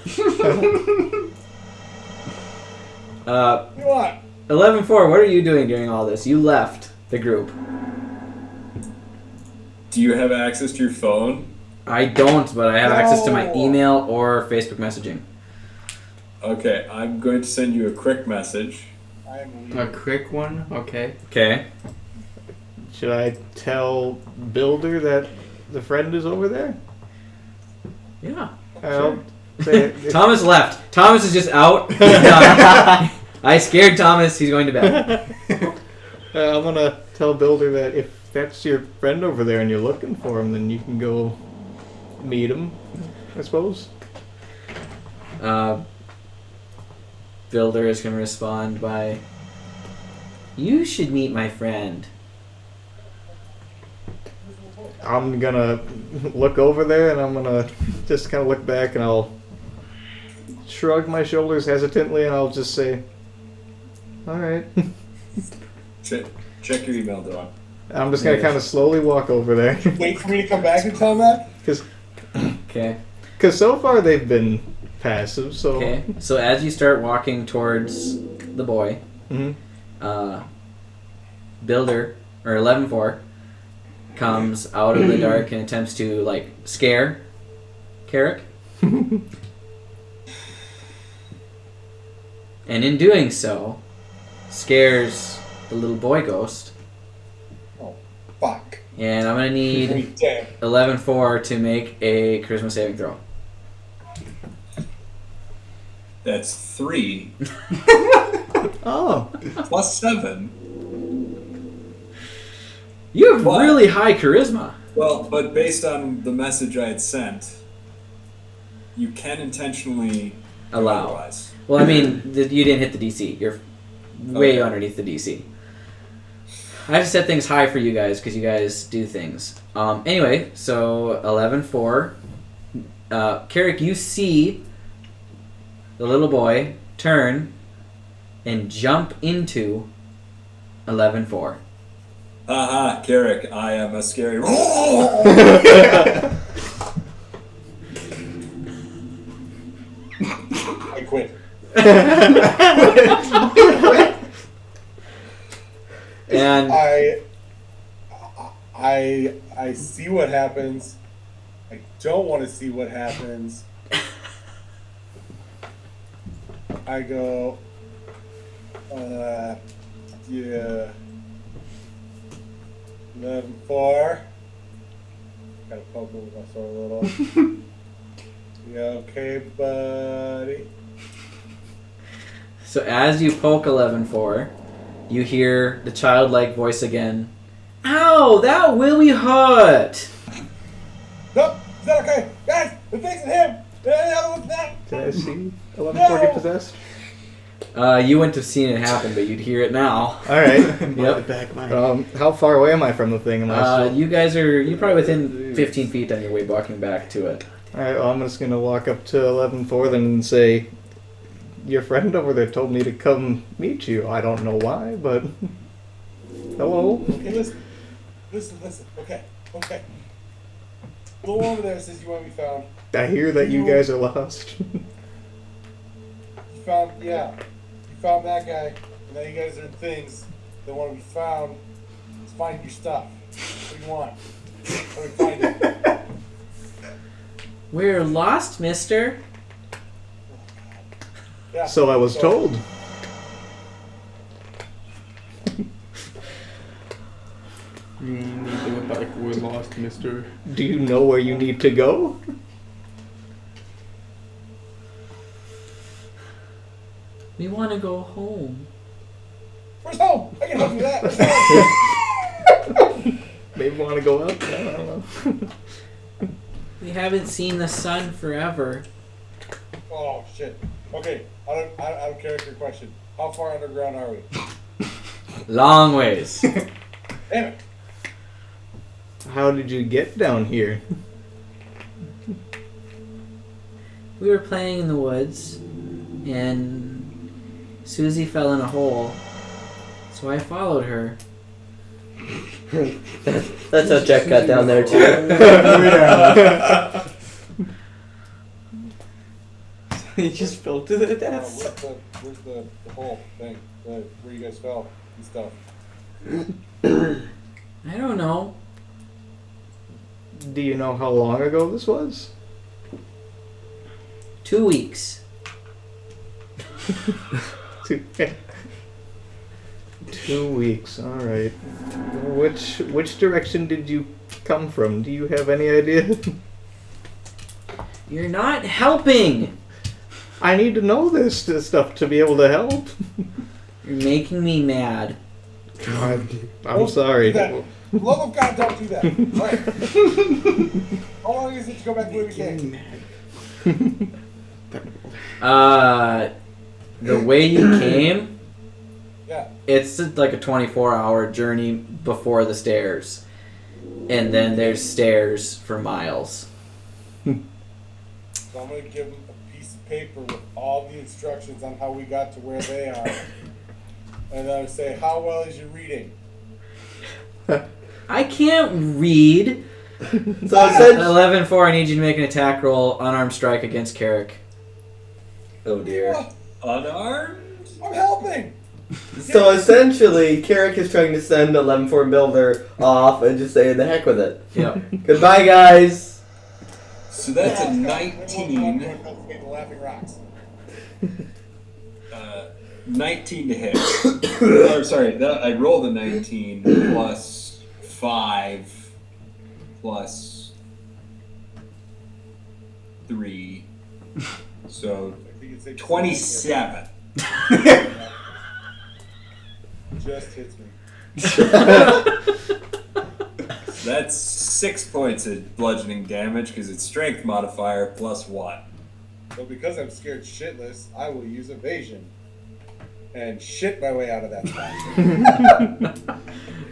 What You want? 11-4, what are you doing during all this? You left the group. Do you have access to your phone? I don't, but I have access to my No. email or Facebook messaging. Okay, I'm going to send you a quick message. I am A leaving. quick one? Okay. Okay. Should I tell Builder that the friend is over there? Yeah. I'll say it. Thomas left. Thomas is just out. He's done. I scared Thomas. He's going to bed. I'm gonna tell Builder that if that's your friend over there and you're looking for him, then you can go meet him, I suppose. Builder is going to respond by, you should meet my friend. I'm gonna look over there and I'm gonna just kind of look back and I'll shrug my shoulders hesitantly and I'll just say, alright. Check your email, Dawn. I'm just gonna kind of slowly walk over there. Wait for me to come back and tell him that? Okay. Because so far they've been passive, so... Okay. So as you start walking towards the boy, Mhm. Builder, or 11-4, comes out of the dark and attempts to, like, scare Carrick. and in doing so, scares the little boy ghost. Fuck. And I'm gonna need Damn. 11-4 to make a charisma saving throw. That's 3 Oh. plus 7. You have What? really high charisma. Well, but based on the message I had sent, you can intentionally do Allow. otherwise. Well, I mean, you didn't hit the DC. You're way Okay. underneath the DC. I have to set things high for you guys because you guys do things. Anyway, so 11-4. Carrick, you see the little boy turn and jump into 11-4. Haha, Carrick, I am a scary. I quit. And I see what happens. I don't want to see what happens. I go, yeah. 11-4. Gotta poke him with my sword a little. Yeah, okay, buddy. so as you poke 11-4, you hear the childlike voice again. Ow, that really hurt! Nope, is that okay? Guys, we're fixing him! The other one's not! Did I see 11-4 get possessed? You wouldn't have seen it happen, but you'd hear it now. Alright. Yep. Back my How far away am I from the thing? Am I still... You guys are you're probably within 15 feet on your way walking back to it. Alright, well, I'm just gonna walk up to 11-4 then and say, your friend over there told me to come meet you. I don't know why, but... Hello? Okay, listen. Okay. The one over there says you want to be found. I hear that you guys are lost. You found that guy, and now you guys are things that want to be found. Let's find your stuff. What do you want? Let me find it. We're lost, mister. Yeah. So I was told. We're lost, mister. Do you know where you need to go? We want to go home. Where's home? I can help you with that. Where's home? Maybe want to go up? I don't know. We haven't seen the sun forever. Oh shit. Okay, out of character question. How far underground are we? Long ways. Damn it. How did you get down here? We were playing in the woods, and Susie fell in a hole, so I followed her. That's how Jack got down there too. He just fell to the death. Where's the whole thing? Where you guys fell and stuff? I don't know. Do you know how long ago this was? 2 weeks. 2 weeks, alright. Which direction did you come from? Do you have any idea? You're not helping. I need to know this stuff to be able to help. You're making me mad. I'm sorry. For the love of God, don't do that. Right. How long is it to go back to where we came? The way you came, Yeah. it's like a 24-hour journey before the stairs. And then there's stairs for miles. So I'm going to give them a piece of paper with all the instructions on how we got to where they are. And then I say, how well is your reading? I can't read. So essentially, 11-4, I need you to make an attack roll, unarmed strike against Carrick. oh dear. Unarmed? I'm helping! So essentially, Carrick is trying to send 11-4 Builder off and just say the heck with it. Yep. Goodbye, guys. So that's a The 19. laughing rocks. 19 to hit. Or sorry, I rolled a 19 plus 5 plus 3. So I think it's 27. Just hits me. That's 6 points of bludgeoning damage because it's strength modifier plus what? So because I'm scared shitless, I will use evasion and shit my way out of that spot.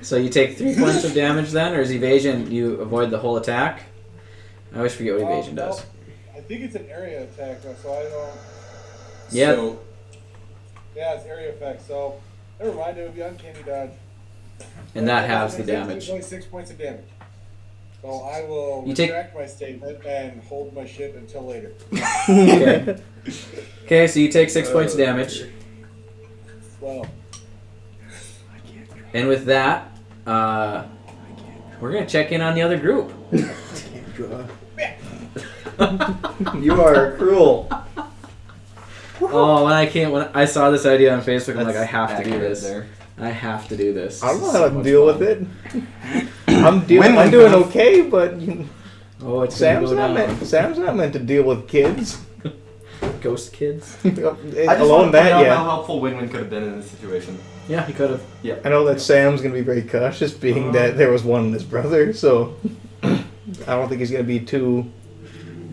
So you take 3 points of damage then, or is evasion you avoid the whole attack? I always forget what evasion does. Well, I think it's an area attack, so I don't. Yep. So, Yeah, it's area effect. So never mind. It would be uncanny dodge. And that halves the It's damage. only 6 points of damage. So I will You take- retract my statement and hold my shit until later. Okay. Okay, so you take 6 points of damage. Well, And with that, we're going to check in on the other group. You are cruel. Oh, when I saw this idea on Facebook, I'm like, I That's have to do accurate this. there. I have to do this. I don't know This is how so to much deal fun. with it. I'm When doing okay, but Oh, it's gonna Sam's go not down. meant to deal with kids. Ghost kids. I just want Alone to that, point out yeah. how helpful Win-Win could have been in this situation. Yeah, he could have. I know that Sam's gonna be very cautious, being that there was one in his brother. So I don't think he's gonna be too.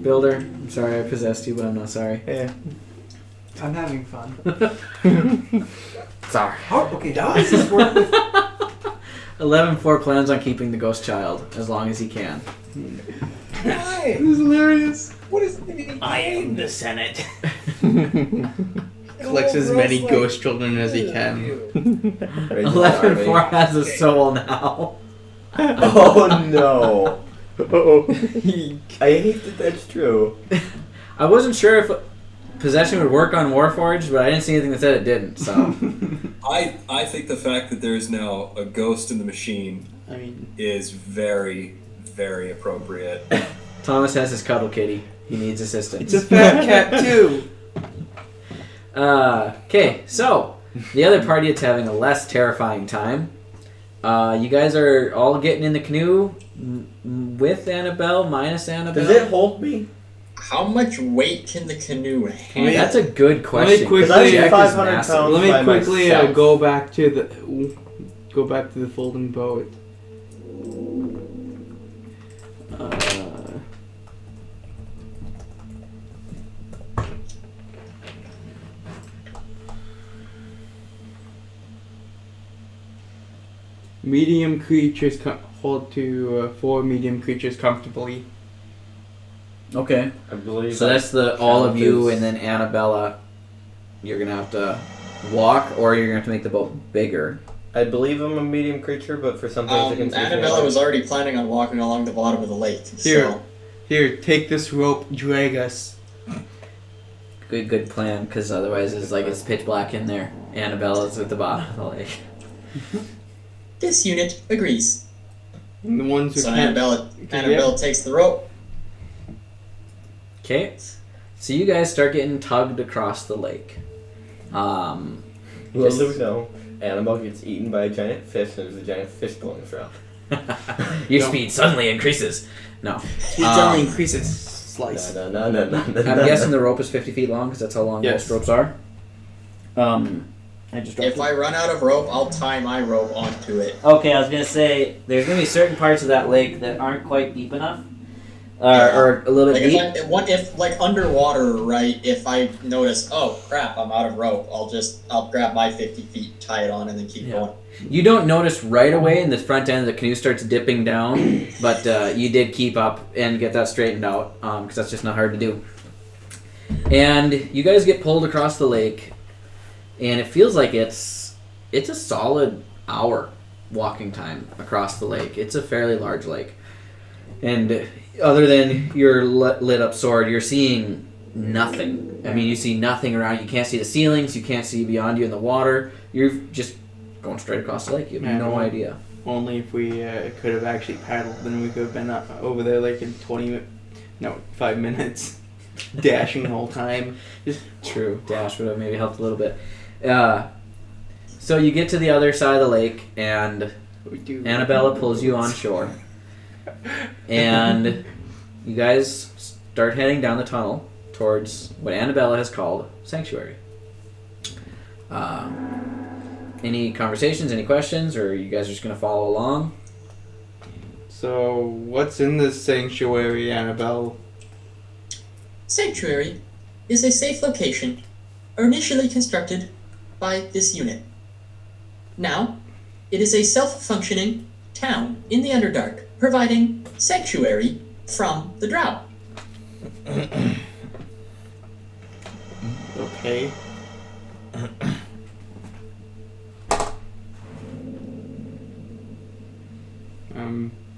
Builder, I'm sorry I possessed you, but I'm not sorry. Yeah. I'm having fun. Sorry. Okay, how does this work with 11-4 plans on keeping the ghost child as long as he can. why? This is hilarious. What is the I am the Senate. Collects as many ghost children as he can. 11-4 has a soul now. Oh no! Uh-oh. I hate that that's true. I wasn't sure if possession would work on Warforged, but I didn't see anything that said it didn't. So I think the fact that there is now a ghost in the machine I mean, is very, very appropriate. Thomas has his cuddle kitty. He needs assistance. it's a fat cat too. Okay, so the other party is having a less terrifying time. You guys are all getting in the canoe with Annabelle, minus Annabelle. Does it hold me? How much weight can the canoe handle? That's a good question. quickly- 'cause that Because deck I'm is 500 massive. pounds. Let me by quickly myself. go back to the folding boat. Medium creatures hold to 4 medium creatures comfortably. Okay, I believe. so that's the all of you, is- and then Annabella. You're gonna have to walk, or you're gonna have to make the boat bigger. I believe I'm a medium creature, but for some things I can. Annabella was already planning on walking along the bottom of the lake. Here. So Here, take this rope, drag us. Good plan, because otherwise it's pitch black in there. Annabella's at the bottom of the lake. this unit agrees. And the ones who So can't. Annabella takes the rope. Okay, so you guys start getting tugged across the lake. Little do we know, Annabelle gets eaten by a giant fish, and there's a giant fish going around. Your speed suddenly increases. No, Speed suddenly increases. Slice. No. I'm guessing the rope is 50 feet long because that's how long Yes. most ropes are. I just dropped If I run out of rope, I'll tie my rope onto it. Okay, I was gonna say there's gonna be certain parts of that lake that aren't quite deep enough, or a little Like bit if, deep. if like underwater, right? If I notice, oh crap, I'm out of rope, I'll grab my 50 feet, tie it on, and then keep Yeah. going. You don't notice right away, and the front end of the canoe starts dipping down, but you did keep up and get that straightened out because that's just not hard to do. And you guys get pulled across the lake, and it feels like it's a solid hour walking time across the lake. It's a fairly large lake, and other than your lit up sword, you're seeing nothing. I mean, you see nothing around. You can't see the ceilings. You can't see beyond you in the water. You're just going straight across the lake. You have no idea. Only if we could have actually paddled, then we could have been over there like in 5 minutes. dashing the whole time. True. Dash would have maybe helped a little bit. So you get to the other side of the lake, and Annabella pulls you on shore. And you guys start heading down the tunnel towards what Annabella has called Sanctuary. Any conversations, any questions, or you guys are just going to follow along? So, what's in this sanctuary, Annabelle? Sanctuary is a safe location initially constructed by this unit. Now, it is a self-functioning town in the Underdark, providing sanctuary from the Drow. Okay.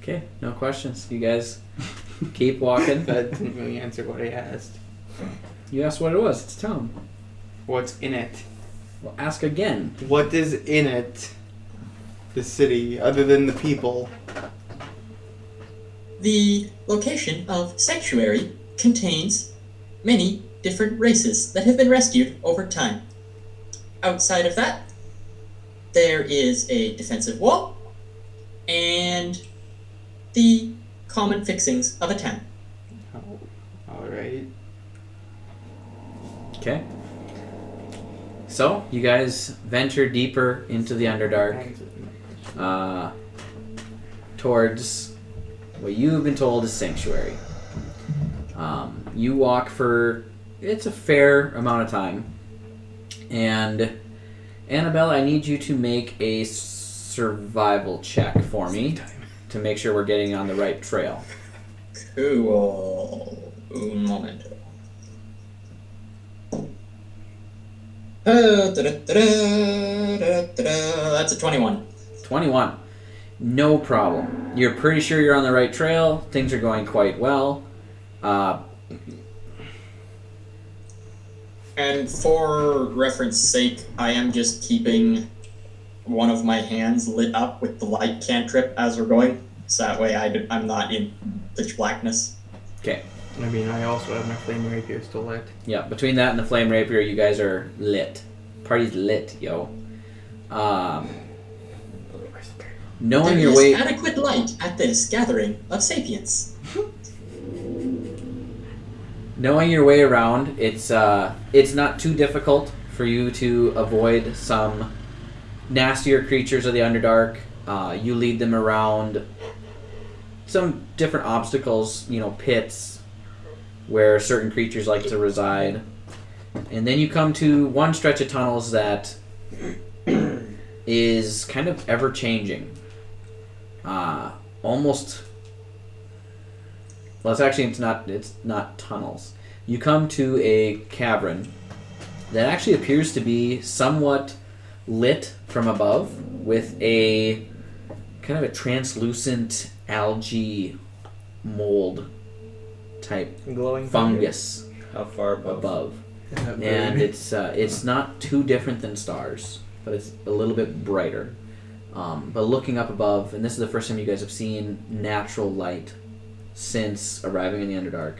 Okay, no questions. You guys keep walking. That didn't really answer what I asked. You asked what it was. It's a town. What's in it? Well, ask again. What is in it? The city, other than the people. The location of Sanctuary contains many different races that have been rescued over time. Outside of that, there is a defensive wall and the common fixings of a town. Oh, alright. Okay. So, you guys venture deeper into the Underdark, towards what you've been told is Sanctuary. You walk for, it's a fair amount of time, and Annabella, I need you to make a survival check for me to make sure we're getting on the right trail. Cool. Un momento. That's a 21. 21. No problem. You're pretty sure you're on the right trail. Things are going quite well. And for reference sake, I am just keeping one of my hands lit up with the light cantrip as we're going. So that way I'm not in pitch blackness. Okay. I mean, I also have my flame rapier still lit. Yeah, between that and the flame rapier, you guys are lit. Party's lit, yo. Knowing your way... There is adequate light at this gathering of sapiens. Knowing your way around, it's not too difficult for you to avoid some nastier creatures of the Underdark. You lead them around some different obstacles, pits where certain creatures like to reside. And then you come to one stretch of tunnels that is kind of ever-changing. Almost... Well, it's not tunnels. You come to a cavern that actually appears to be somewhat lit from above with a kind of a translucent algae mold type Glowing fungus How far above? and it's not too different than stars, but it's a little bit brighter. But looking up above, and this is the first time you guys have seen natural light since arriving in the Underdark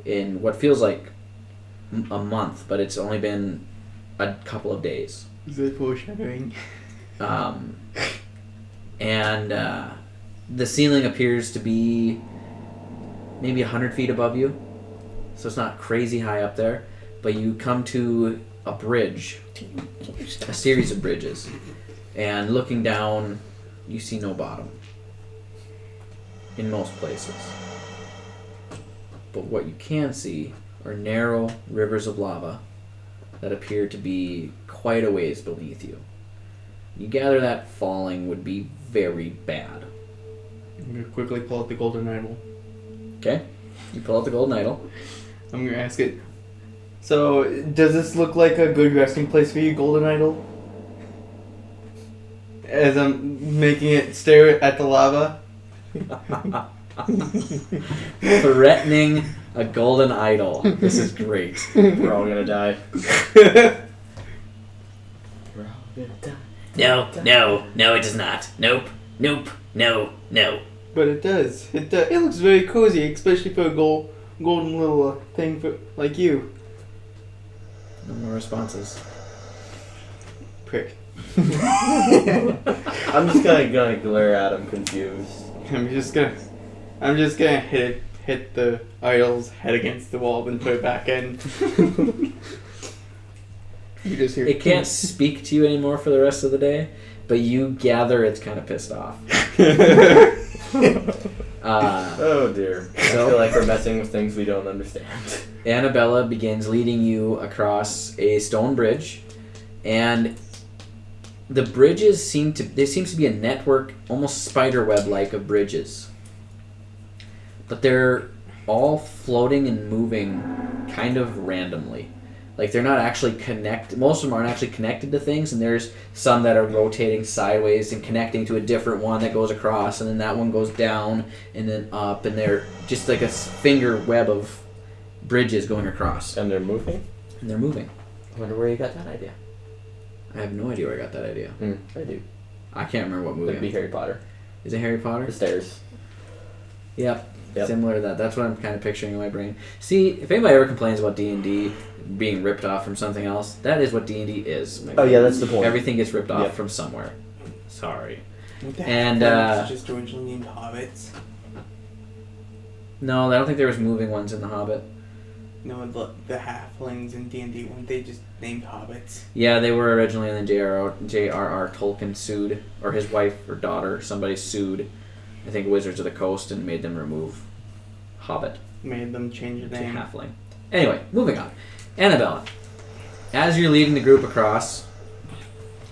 in what feels like a month, but it's only been a couple of days. Is it foreshadowing? And the ceiling appears to be maybe 100 feet above you, so it's not crazy high up there, but you come to a bridge, a series of bridges, and looking down, you see no bottom in most places. But what you can see are narrow rivers of lava that appear to be quite a ways beneath you. You gather that falling would be very bad. I'm going to quickly pull out the golden idol. Okay? You pull out the golden idol. I'm going to ask it, so does this look like a good resting place for you, golden idol? As I'm making it stare at the lava. Threatening a golden idol. This is great. We're all gonna die. No, it does not. Nope, no. But it does. It looks very cozy, especially for a golden little thing for like you. No more responses. Prick. I'm just gonna glare at him confused. I'm just gonna hit the idol's head against the wall and put it back in. You just hear It can't speak to you anymore for the rest of the day, but you gather it's kind of pissed off. Oh dear. I feel like we're messing with things we don't understand. Annabella begins leading you across a stone bridge, and the bridges there seems to be a network, almost spiderweb like, of bridges. But they're all floating and moving kind of randomly. Like, they're not actually connected. Most of them aren't actually connected to things, and there's some that are rotating sideways and connecting to a different one that goes across, and then that one goes down and then up, and they're just like a finger web of bridges going across. And they're moving? And they're moving. I wonder where you got that idea. I have no idea where I got that idea. I do. I can't remember what movie. It'd be Harry Potter. Is it Harry Potter? The stairs. Yep. Yep. Similar to that. That's what I'm kind of picturing in my brain. See, if anybody ever complains about D&D being ripped off from something else, that is what D&D is. Oh yeah, that's the point. Everything gets ripped off Yep. from somewhere. Sorry. What the And, heck? Just originally named hobbits. No, I don't think there was moving ones in The Hobbit. No, the halflings in D&D, weren't they just named hobbits? Yeah, they were originally, and then J.R.R. Tolkien sued, or his wife or daughter, somebody sued, I think, Wizards of the Coast, and made them remove Hobbit Made them change the to name. halfling. Anyway, moving on. Annabella, as you're leading the group across,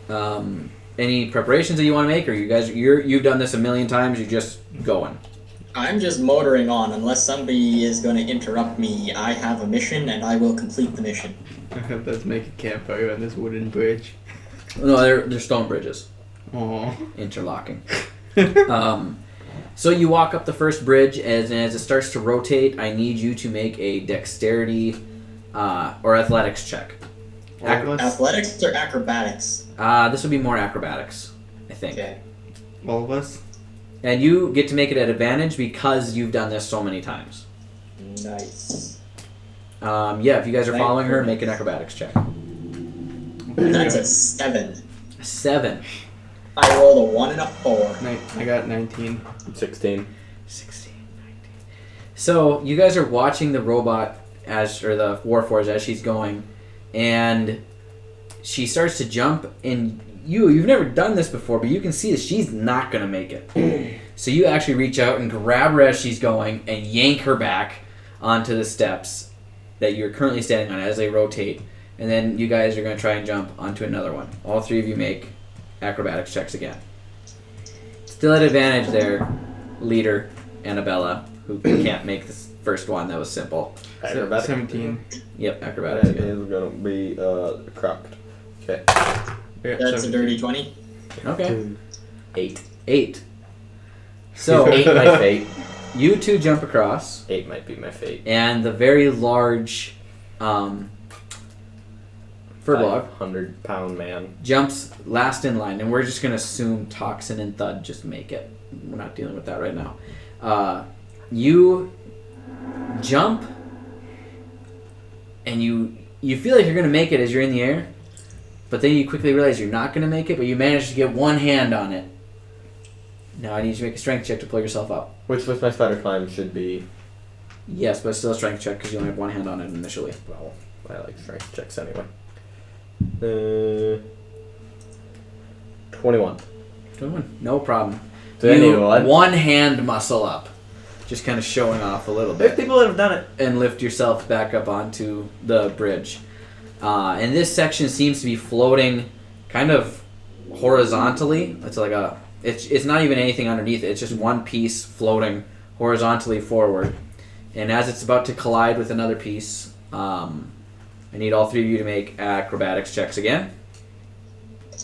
any preparations that you want to make, or you've done this a million times, you're just going? I'm just motoring on. Unless somebody is going to interrupt me, I have a mission and I will complete the mission. Let's make a campfire on this wooden bridge. No, they're stone bridges, Aww. interlocking. So you walk up the first bridge, as it starts to rotate, I need you to make a dexterity or athletics check. Athletics or acrobatics? This would be more acrobatics, I think. Okay. All of us? And you get to make it at advantage because you've done this so many times. Nice. Yeah, if you guys are following her, make an acrobatics check. That's a 7. 7. I rolled a 1 and a 4. I got 19. 16. 16, 19. So you guys are watching the robot or the Warforged as she's going, and she starts to jump, and you've never done this before, but you can see that she's not going to make it. So you actually reach out and grab her as she's going and yank her back onto the steps that you're currently standing on as they rotate. And then you guys are going to try and jump onto another one. All three of you make acrobatics checks again. Still at advantage there, leader Annabella, who can't make the first one. That was simple. Acrobatics. 17. Yep, acrobatics That again. is going to be crocked. Okay. Yeah, That's 17. a dirty 20. Okay. 8. 8. So 8 my fate. you two jump across, 8 might be my fate. and the very large Furblog 100-pound man. jumps last in line, and we're just going to assume Toxin and Thud just make it. We're not dealing with that right now. You jump, and you feel like you're going to make it as you're in the air, but then you quickly realize you're not going to make it, but you manage to get one hand on it. Now I need you to make a strength check to pull yourself up. Which with my spider climb should be... Yes, but it's still a strength check because you only have one hand on it initially. Well, I like strength checks anyway. 21. 21. No problem. To You anyone. one hand muscle up. Just kind of showing off a little There's bit. people that have done it. And lift yourself back up onto the bridge. And this section seems to be floating kind of horizontally. It's like it's not even anything underneath it. It's just one piece floating horizontally forward. And as it's about to collide with another piece, I need all three of you to make acrobatics checks again.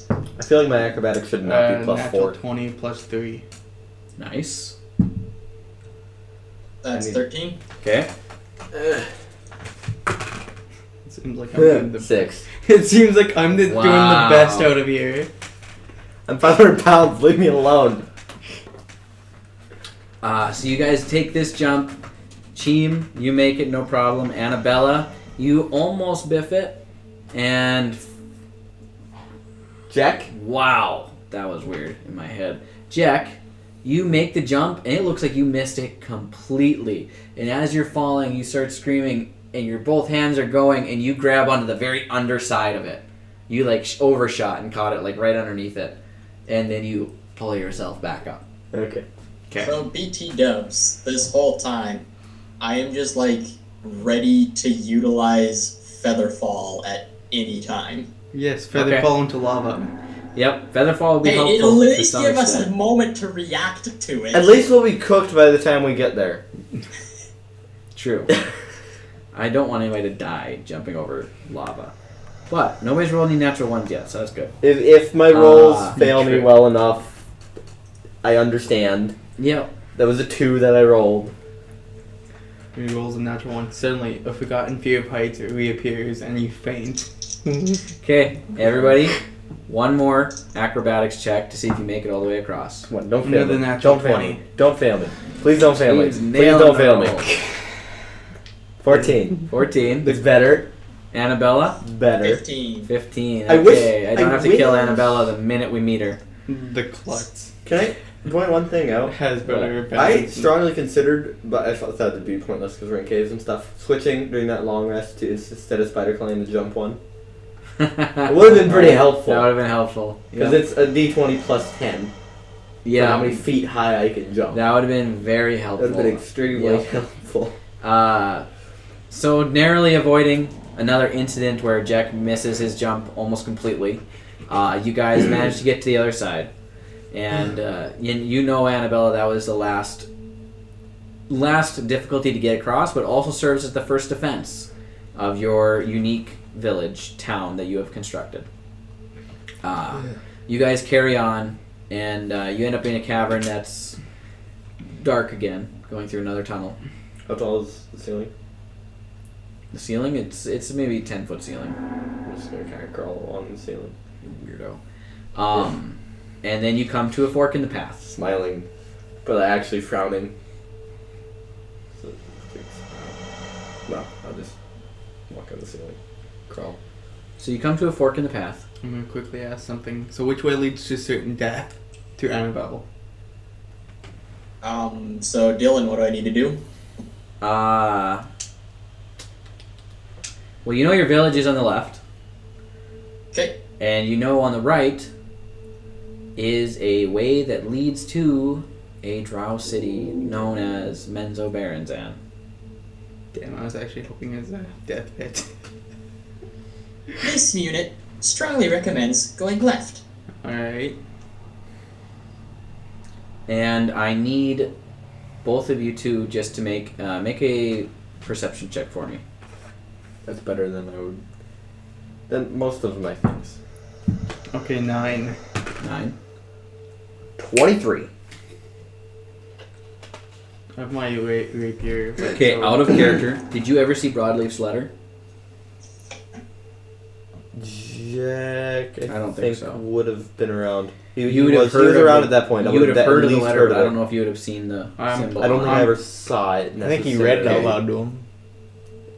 I feel like my acrobatics should not be plus natural 4. 20 plus 3. Nice. That's 13. Okay. It seems like I'm doing the 6. It seems like I'm doing the Wow. best out of here. I'm 500 pounds. Leave me alone. So you guys take this jump. team, you make it no problem. Annabella, you almost biff it. And Jack? wow, that was weird in my head. Jack, you make the jump, and it looks like you missed it completely. And as you're falling, you start screaming, and your both hands are going, and you grab onto the very underside of it. You like overshot and caught it like right underneath it, and then you pull yourself back up. Okay. So BT dubs, this whole time, I am just like ready to utilize Featherfall at any time. Yes, feather fall into lava. Yep, Featherfall will be Hey, helpful it'll at to least some give us a extent. moment to react to it. At least we'll be cooked by the time we get there. True. I don't want anybody to die jumping over lava. But nobody's rolled any natural ones yet, so that's good. If my rolls fail me true. well enough, I understand. Yep. That was a 2 that I rolled. He rolls a natural one. Suddenly, a forgotten fear of heights reappears and you faint. Okay, everybody, one more acrobatics check to see if you make it all the way across. Come on, don't fail Another me. natural Don't fail 20. me. Don't fail me. Please don't fail me. Please Please nail don't the fail me. roll. 14. 14. It's better. Annabella? Better. 15. 15. I Okay, wish- I don't I have to kill wish- Annabella the minute we meet her. The klutz Can I point one thing out? has better I balance. strongly considered, but I thought that'd be pointless because we're in caves and stuff, switching during that long rest to instead of spider climb the jump one. It would have been pretty helpful. That would have been helpful. Because Yep. it's a d20 plus 10. Yeah. For how many feet high I can jump. That would have been very That helpful. would have been extremely Yep. helpful. So narrowly avoiding another incident where Jack misses his jump almost completely, you guys managed to get to the other side, and you know, Annabella, that was the last difficulty to get across, but also serves as the first defense of your unique village town that you have constructed. You guys carry on, and you end up in a cavern that's dark again, going through another tunnel. How tall is the ceiling? The ceiling, it's maybe 10-foot ceiling. I'm just gonna kind of crawl along the ceiling. Weirdo. And then you come to a fork in the path. Smiling, but actually frowning. So, no, I'll just walk on the ceiling. Crawl. So you come to a fork in the path. I'm gonna quickly ask something. So which way leads to certain death to Annabelle? So Dylan, what do I need to do? Well, you know your village is on the left, Okay. and you know on the right is a way that leads to a drow city known as Menzo Baranzan. Damn, I was actually hoping it's a death pit. This unit strongly recommends going left. Alright. And I need both of you two just to make a perception check for me. That's better than most of my things. Okay, 9. 9. 23. I have my rapier. Okay, so- out of character, did you ever see Broadleaf's letter? Jack, I don't think so. would have been around. He would have was heard of around it. at that point. I You would have heard of the at least letter, but I it. don't know if you would have seen the symbol. I don't think I I'm- ever saw it. I think he read it out necessarily. loud to him.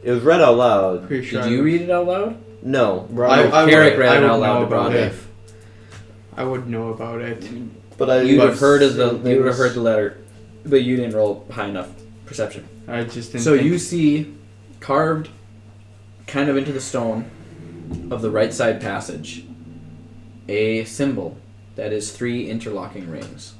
It was read out loud. Pretty sure Did you read it out loud? No, Carrick read it would out loud know to about Broadleaf. it. I would know about it. but I. You'd have but heard of the. some You would have things- heard the letter, but you didn't roll high enough perception. I just didn't So think- you see, carved, kind of into the stone, of the right side passage, a symbol that is 3 interlocking rings.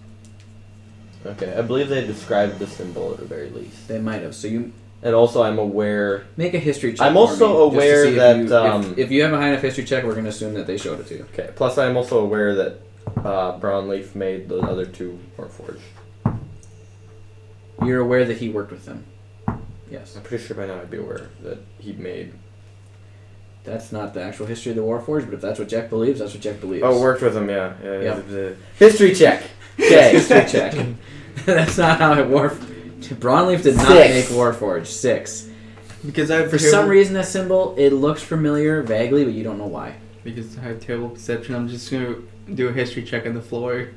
Okay, I believe they described the symbol at the very least. They might have. So you And also, I'm aware. make a history check. I'm for also me, just to aware see if that, if you have a high enough history check, we're going to assume that they showed it to you. Okay. Plus, I'm also aware that Brownleaf made the other 2 Warforged. You're aware that he worked with them. Yes. I'm pretty sure by now I'd be aware that he made. That's not the actual history of the Warforged, but if that's what Jack believes, that's what Jack believes. Oh, worked with him. Yeah. Yep. History check. Okay, Okay. history check. That's not how it Brownleaf did not 6. make Warforged. 6. because I have For some reason, that symbol, it looks familiar vaguely, but you don't know why. Because I have terrible perception, I'm just gonna do a history check on the floor.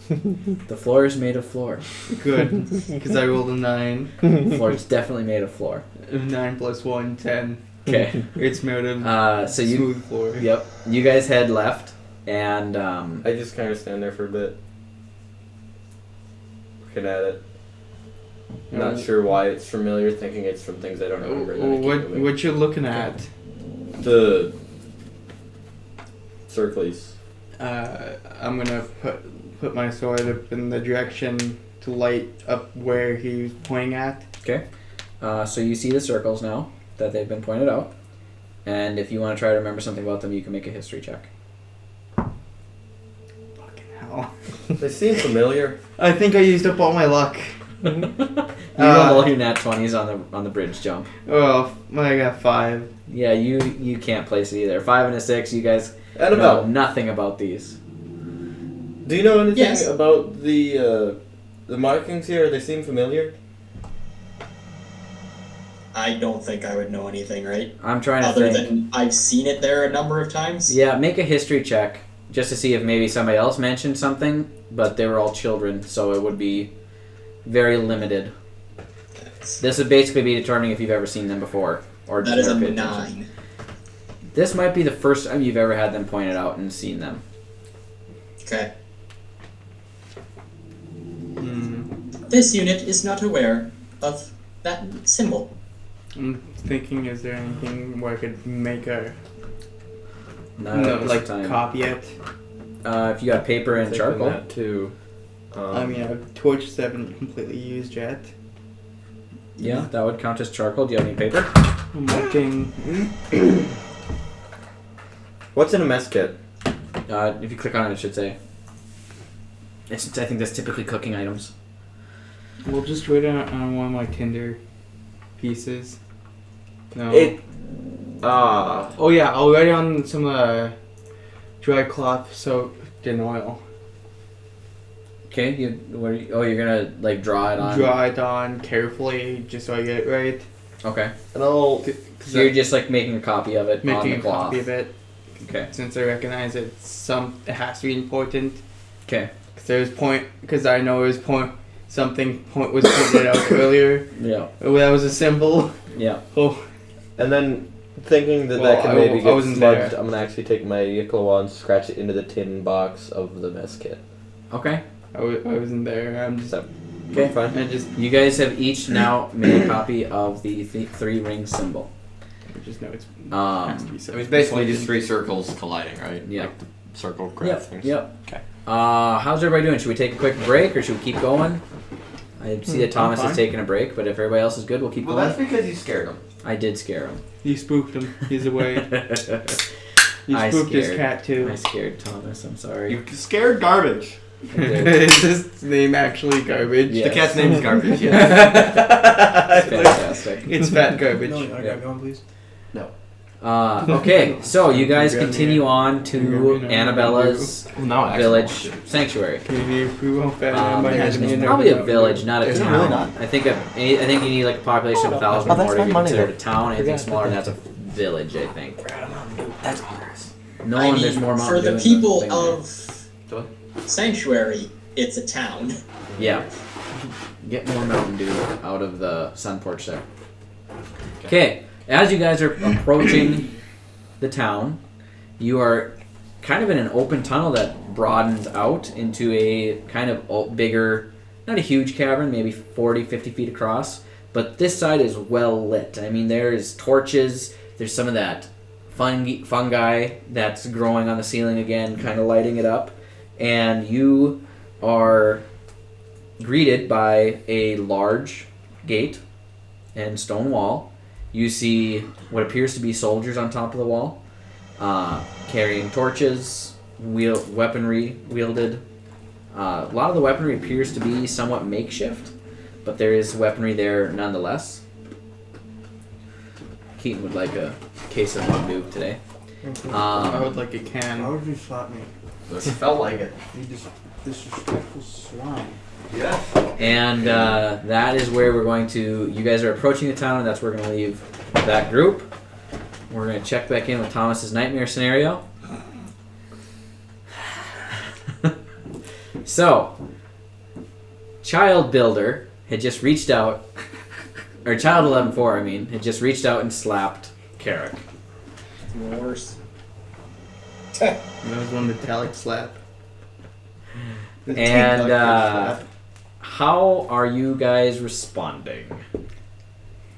The floor is made of floor. Good, because I rolled a 9. The floor is definitely made of floor. 9 plus 1, 10. Okay. It's made of So you. smooth floor. Yep. You guys head left, and I just kind of stand there for a bit. Looking at it. Not sure why it's familiar, thinking it's from things I don't remember. and then I keep moving. What you looking at? The circles. I'm gonna put my sword up in the direction to light up where he was pointing at. okay. So you see the circles now that they've been pointed out, and if you want to try to remember something about them, you can make a history check. Fucking hell. They seem familiar. I think I used up all my luck. You rolled all your nat 20s on the bridge jump. Well, I got 5. Yeah, you can't place it either. 5 and a 6. You guys know Annabelle, nothing about these. do you know anything Yes. about the markings here? They seem familiar. I don't think I would know anything, right? I'm trying to Other think. than I've seen it there a number of times. Yeah, make a history check just to see if maybe somebody else mentioned something, but they were all children, so it would be very limited. This would basically be determining if you've ever seen them before, or just That is a never paid attention. 9. This might be the first time you've ever had them pointed out and seen them. Okay. Mm. This unit is not aware of that symbol. I'm thinking, is there anything where I could make a Not at this time. copy it? If you got paper and Thinking charcoal. that too. I mean, torches haven't completely used yet. Yeah, that would count as charcoal. Do you have any paper? I'm looking. What's in a mess kit? If you click on it, it should say. I think that's typically cooking items. We'll just write it on one of my Tinder pieces. No. Oh yeah, I'll write it on some dry cloth soaked in oil. Okay, you're gonna like draw it on. Draw it on carefully, just so I get it right. Okay. And I'll. So you're just like making a copy of it on Making the a cloth. copy of it, Okay. since I recognize it has to be important. Okay. Because I know it was something was pointed out earlier. Yeah. Oh, that was a symbol. Yeah. Oh, And then thinking that Well, that can I maybe get wasn't smudged, there. I'm gonna actually take my claw and scratch it into the tin box of the mess kit. Okay. I wasn't there. I'm just. So, Okay. fine. I just You guys have each now made a copy of the three ring symbol. know it's has to be It so. was basically just 3 circles colliding, right? Yeah. Like the circle graph Yep. things. Yep. Okay. How's everybody doing? Should we take a quick break or should we keep going? I see that Thomas I'm is fine. taking a break, but if everybody else is good, we'll keep Well, going. that's because you scared him. I did scare him. You spooked him. He's away. You I spooked his scared. cat too. I scared Thomas. I'm sorry. You scared garbage. I did. Is his name actually Garbage? Yeah. The cat's name is garbage. Yeah. It's fantastic. It's Fat Garbage. No, I Yeah. got going, please. Okay, so you guys continue on to Yeah. Annabella's Well, now I actually village want to. sanctuary. Community approval. Fat It's probably a village, not a Is it town. really not? I think you need like a population of 1,000 or Oh, that's more to my be money considered a then. town. Anything Forgot. smaller than that's a village, I think. That's ours. No, I and mean, there's more for Mountain the Dew in people thing of Sanctuary, it's a town. there. Yeah. Get more Mountain Dew out of the sun porch there. Okay, as you guys are approaching the town, you are kind of in an open tunnel that broadens out into a kind of bigger, not a huge cavern, maybe 40, 50 feet across, but this side is well lit. I mean, there's torches, there's some of that fungi that's growing on the ceiling again, kind of lighting it up, and you are greeted by a large gate and stone wall. You see what appears to be soldiers on top of the wall, carrying torches, weaponry wielded. A lot of the weaponry appears to be somewhat makeshift, but there is weaponry there nonetheless. Keaton would like a case of Mountain Dew today. I would like a Why can. would you slap me? It felt like it. You just disrespectful swine. Yeah. And that is where we're going to. You guys are approaching the town, and that's where we're going to leave that group. We're going to check back in with Thomas's nightmare scenario. So, Child Builder had just reached out, or Child 11-4, I mean, had just reached out and slapped Carrick. It's even worse. That was one metallic slap. And how are you guys responding?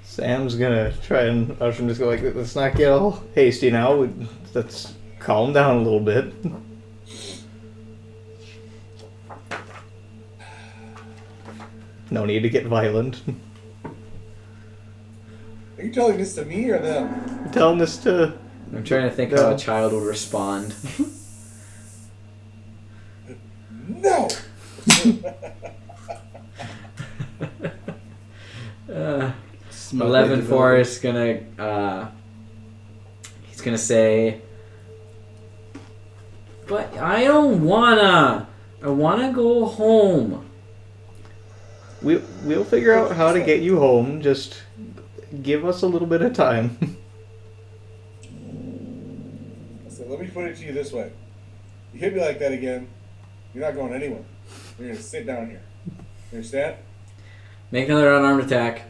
Sam's gonna try and usher him, just go like, let's not get all hasty now. Let's calm down a little bit. No need to get violent. Are you telling this to me or them? I'm telling this to... I'm trying to think how a child would respond. No! 11-4 is gonna, he's gonna say, but I don't wanna. I wanna go home. We'll figure out how to get you home. Just give us a little bit of time. So let me put it to you this way. You hit me like that again, you're not going anywhere. You're going to sit down here. You understand? Make another unarmed attack.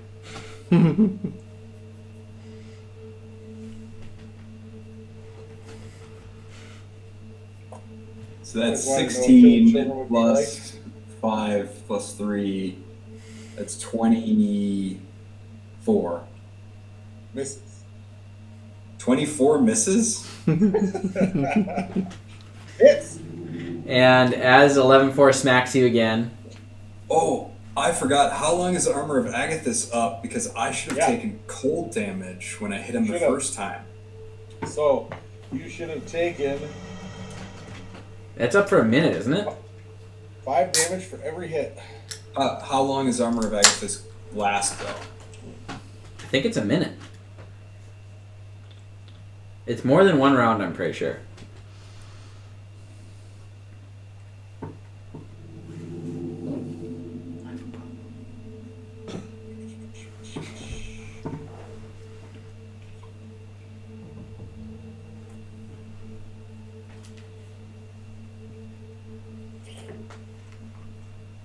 So that's I wanna know 16 children would be plus 5 plus 3. That's 24. Misses. 24 misses? Hits! And as 11-4 smacks you again, Oh, I forgot. How long is the Armor of Agathis up? Because I should have Yeah. taken cold damage when I hit him the Should've. first time. So, you should have taken it's up for a minute, isn't it? 5 damage for every hit. How long does Armor of Agathis last, though? I think it's a minute. It's more than one round, I'm pretty sure.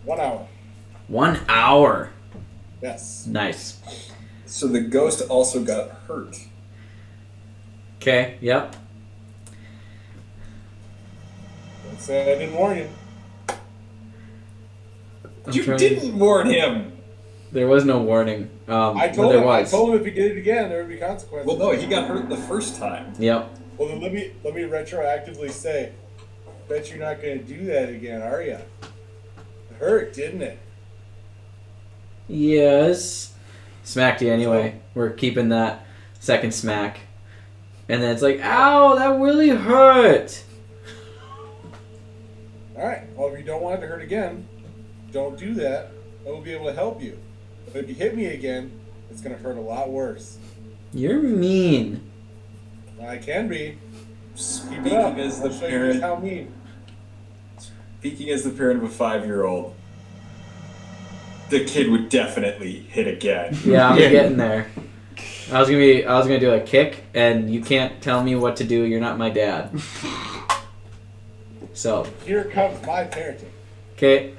One hour. 1 hour. Yes. Nice. So the ghost also got hurt. Okay, yep. Don't say I didn't warn you. I'm You trying- didn't warn him! There was no warning. I but told there him. was. I told him if he did it again, there would be consequences. Well, no, he got hurt the first time. Yep. Well, then let me retroactively say, bet you're not going to do that again, are you? It hurt, didn't it? Yes. Smacked you anyway. We're keeping that second smack. And then it's like, ow, that really hurt. All right. Well, if you don't want it to hurt again, don't do that. I will be able to help you. But if you hit me again, it's going to hurt a lot worse. You're mean. I can be. Keep Speaking it up. as I'll the show you just parent, how mean. speaking as the parent of a 5-year-old, the kid would definitely hit again. Yeah, I'm getting there. I was gonna do a kick, and you can't tell me what to do. You're not my dad. So, Here comes my parenting. okay.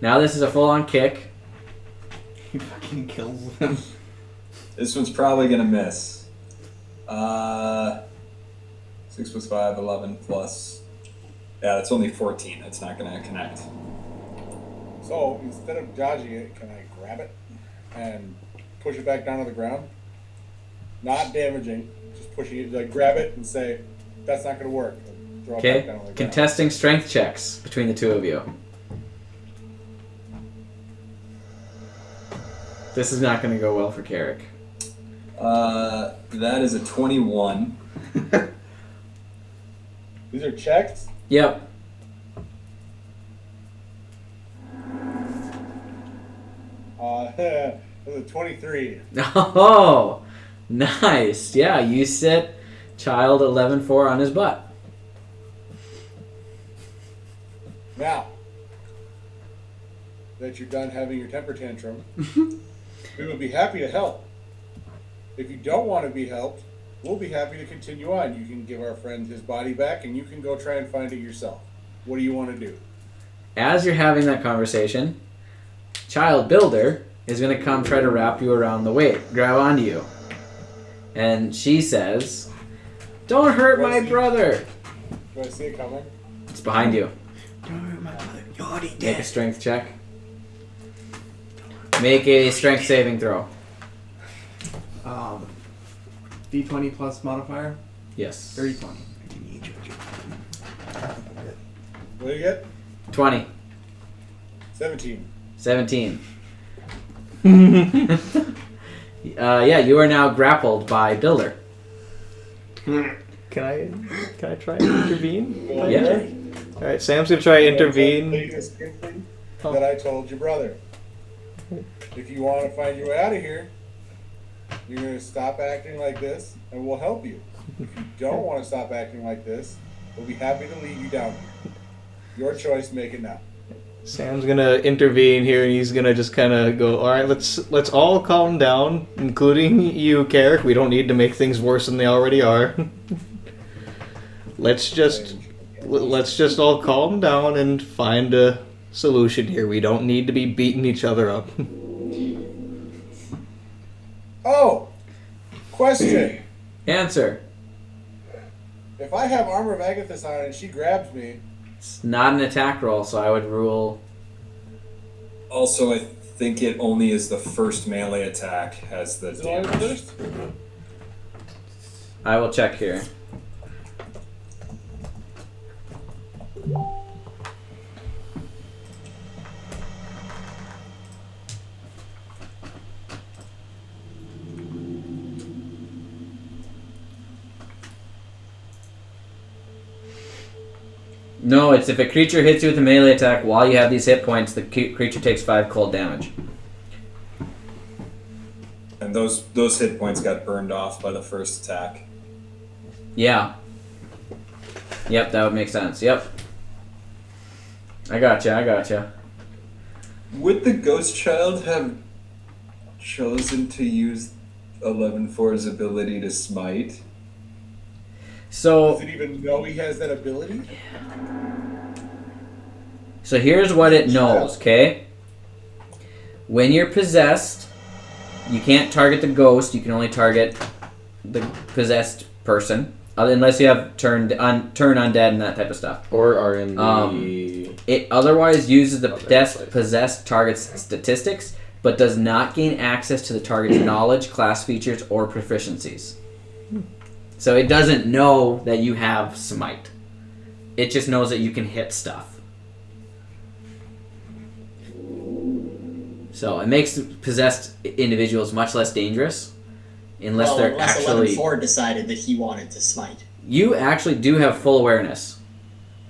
Now this is a full-on kick. He fucking kills him. This one's probably gonna miss. 6 plus 5, 11 plus. Yeah, that's only 14. That's not gonna connect. So instead of dodging it, can I grab it and push it back down to the ground? Not damaging, just pushing it. Like grab it and say, "That's not going to work." And throw it back Okay. down on the ground. Contesting strength checks between the two of you. This is not going to go well for Carrick. That is a 21. These are checked. Yep. That was a 23. Oh, nice. Yeah, you sit child 11-4 on his butt. Now that you're done having your temper tantrum, we would be happy to help. If you don't want to be helped, we'll be happy to continue on. You can give our friend his body back, and you can go try and find it yourself. What do you want to do? as you're having that conversation, Child Builder is going to come try to wrap you around the waist, grab onto you. And she says, "Don't hurt my brother." Do I see it coming? It's behind you. Don't hurt my brother. You're already Make dead. a strength check. Make a strength saving throw. D20 plus modifier. Yes. Dirty 20. What do you get? 20. 17. 17. Yeah, you are now grappled by Builder. Can I try and intervene? Yeah. All right, Sam's gonna try and intervene. That I told your brother. If you want to find your way out of here, you're going to stop acting like this, and we'll help you. If you don't want to stop acting like this, we'll be happy to leave you down here. Your choice, make it now. Sam's gonna intervene here, and he's gonna just kind of go, "All right, let's all calm down, including you, Carrick. We don't need to make things worse than they already are. let's just all calm down and find a solution here. We don't need to be beating each other up." Oh! Question. Answer. If I have Armor of Agathis on and she grabs me... It's not an attack roll, so I would rule... Also, I think it only is the first melee attack has the Is it only the damage. first? I will check here. No, it's if a creature hits you with a melee attack while you have these hit points, the creature takes 5 cold damage. And those hit points got burned off by the first attack. Yeah. Yep, that would make sense. Yep. I gotcha. Would the Ghost Child have chosen to use 11-4's ability to smite? So... Does it even know he has that ability? So here's what it knows, okay? When you're possessed, you can't target the ghost, you can only target the possessed person. Unless you have turn undead and that type of stuff. Or are in the... It otherwise uses the place. possessed target's statistics, but does not gain access to the target's knowledge, class features, or proficiencies. So it doesn't know that you have smite. It just knows that you can hit stuff. So it makes possessed individuals much less dangerous, unless they're actually... 11-4 decided that he wanted to smite. You actually do have full awareness.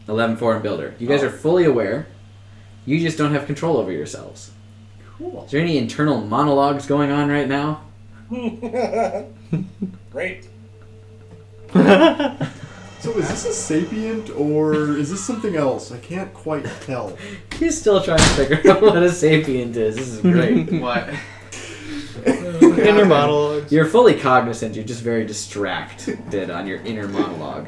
11-4 and Builder. You guys are fully aware. You just don't have control over yourselves. Cool. Is there any internal monologues going on right now? Great. So is this a sapient or is this something else? I can't quite tell. He's still trying to figure out what a sapient is. This is great. What? Inner monologues. You're fully cognizant. You're just very distracted on your inner monologue.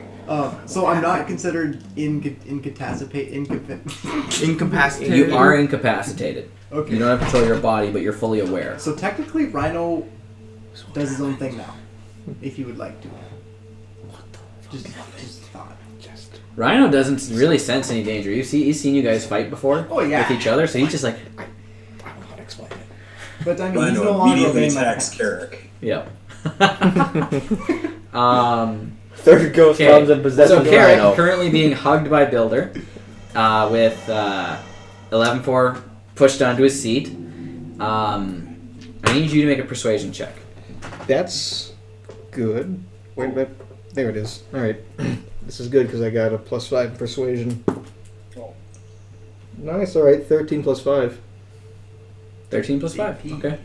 So I'm not considered incapacitated. Incapacitated. You are incapacitated. Okay. You don't have control of your body, but you're fully aware. So technically, Rhino does his own thing now, if he would like to. Just thought. Rhino doesn't really sense any danger. He's seen you guys fight before Oh, yeah. with each other, so he's just like, I don't want to explain it. But I mean, he's no Rhino longer immediately obeying my attacks commands. Carrick. yep. Third ghost Okay. comes and possesses So Carrick, Rhino. currently being hugged by Builder, with 11-4 pushed onto his seat. I need you to make a persuasion check. That's good. Wait, but there it is. All right, this is good because I got a +5 persuasion. Oh. Nice. All right, 13 + 5. 13 plus 5. Okay.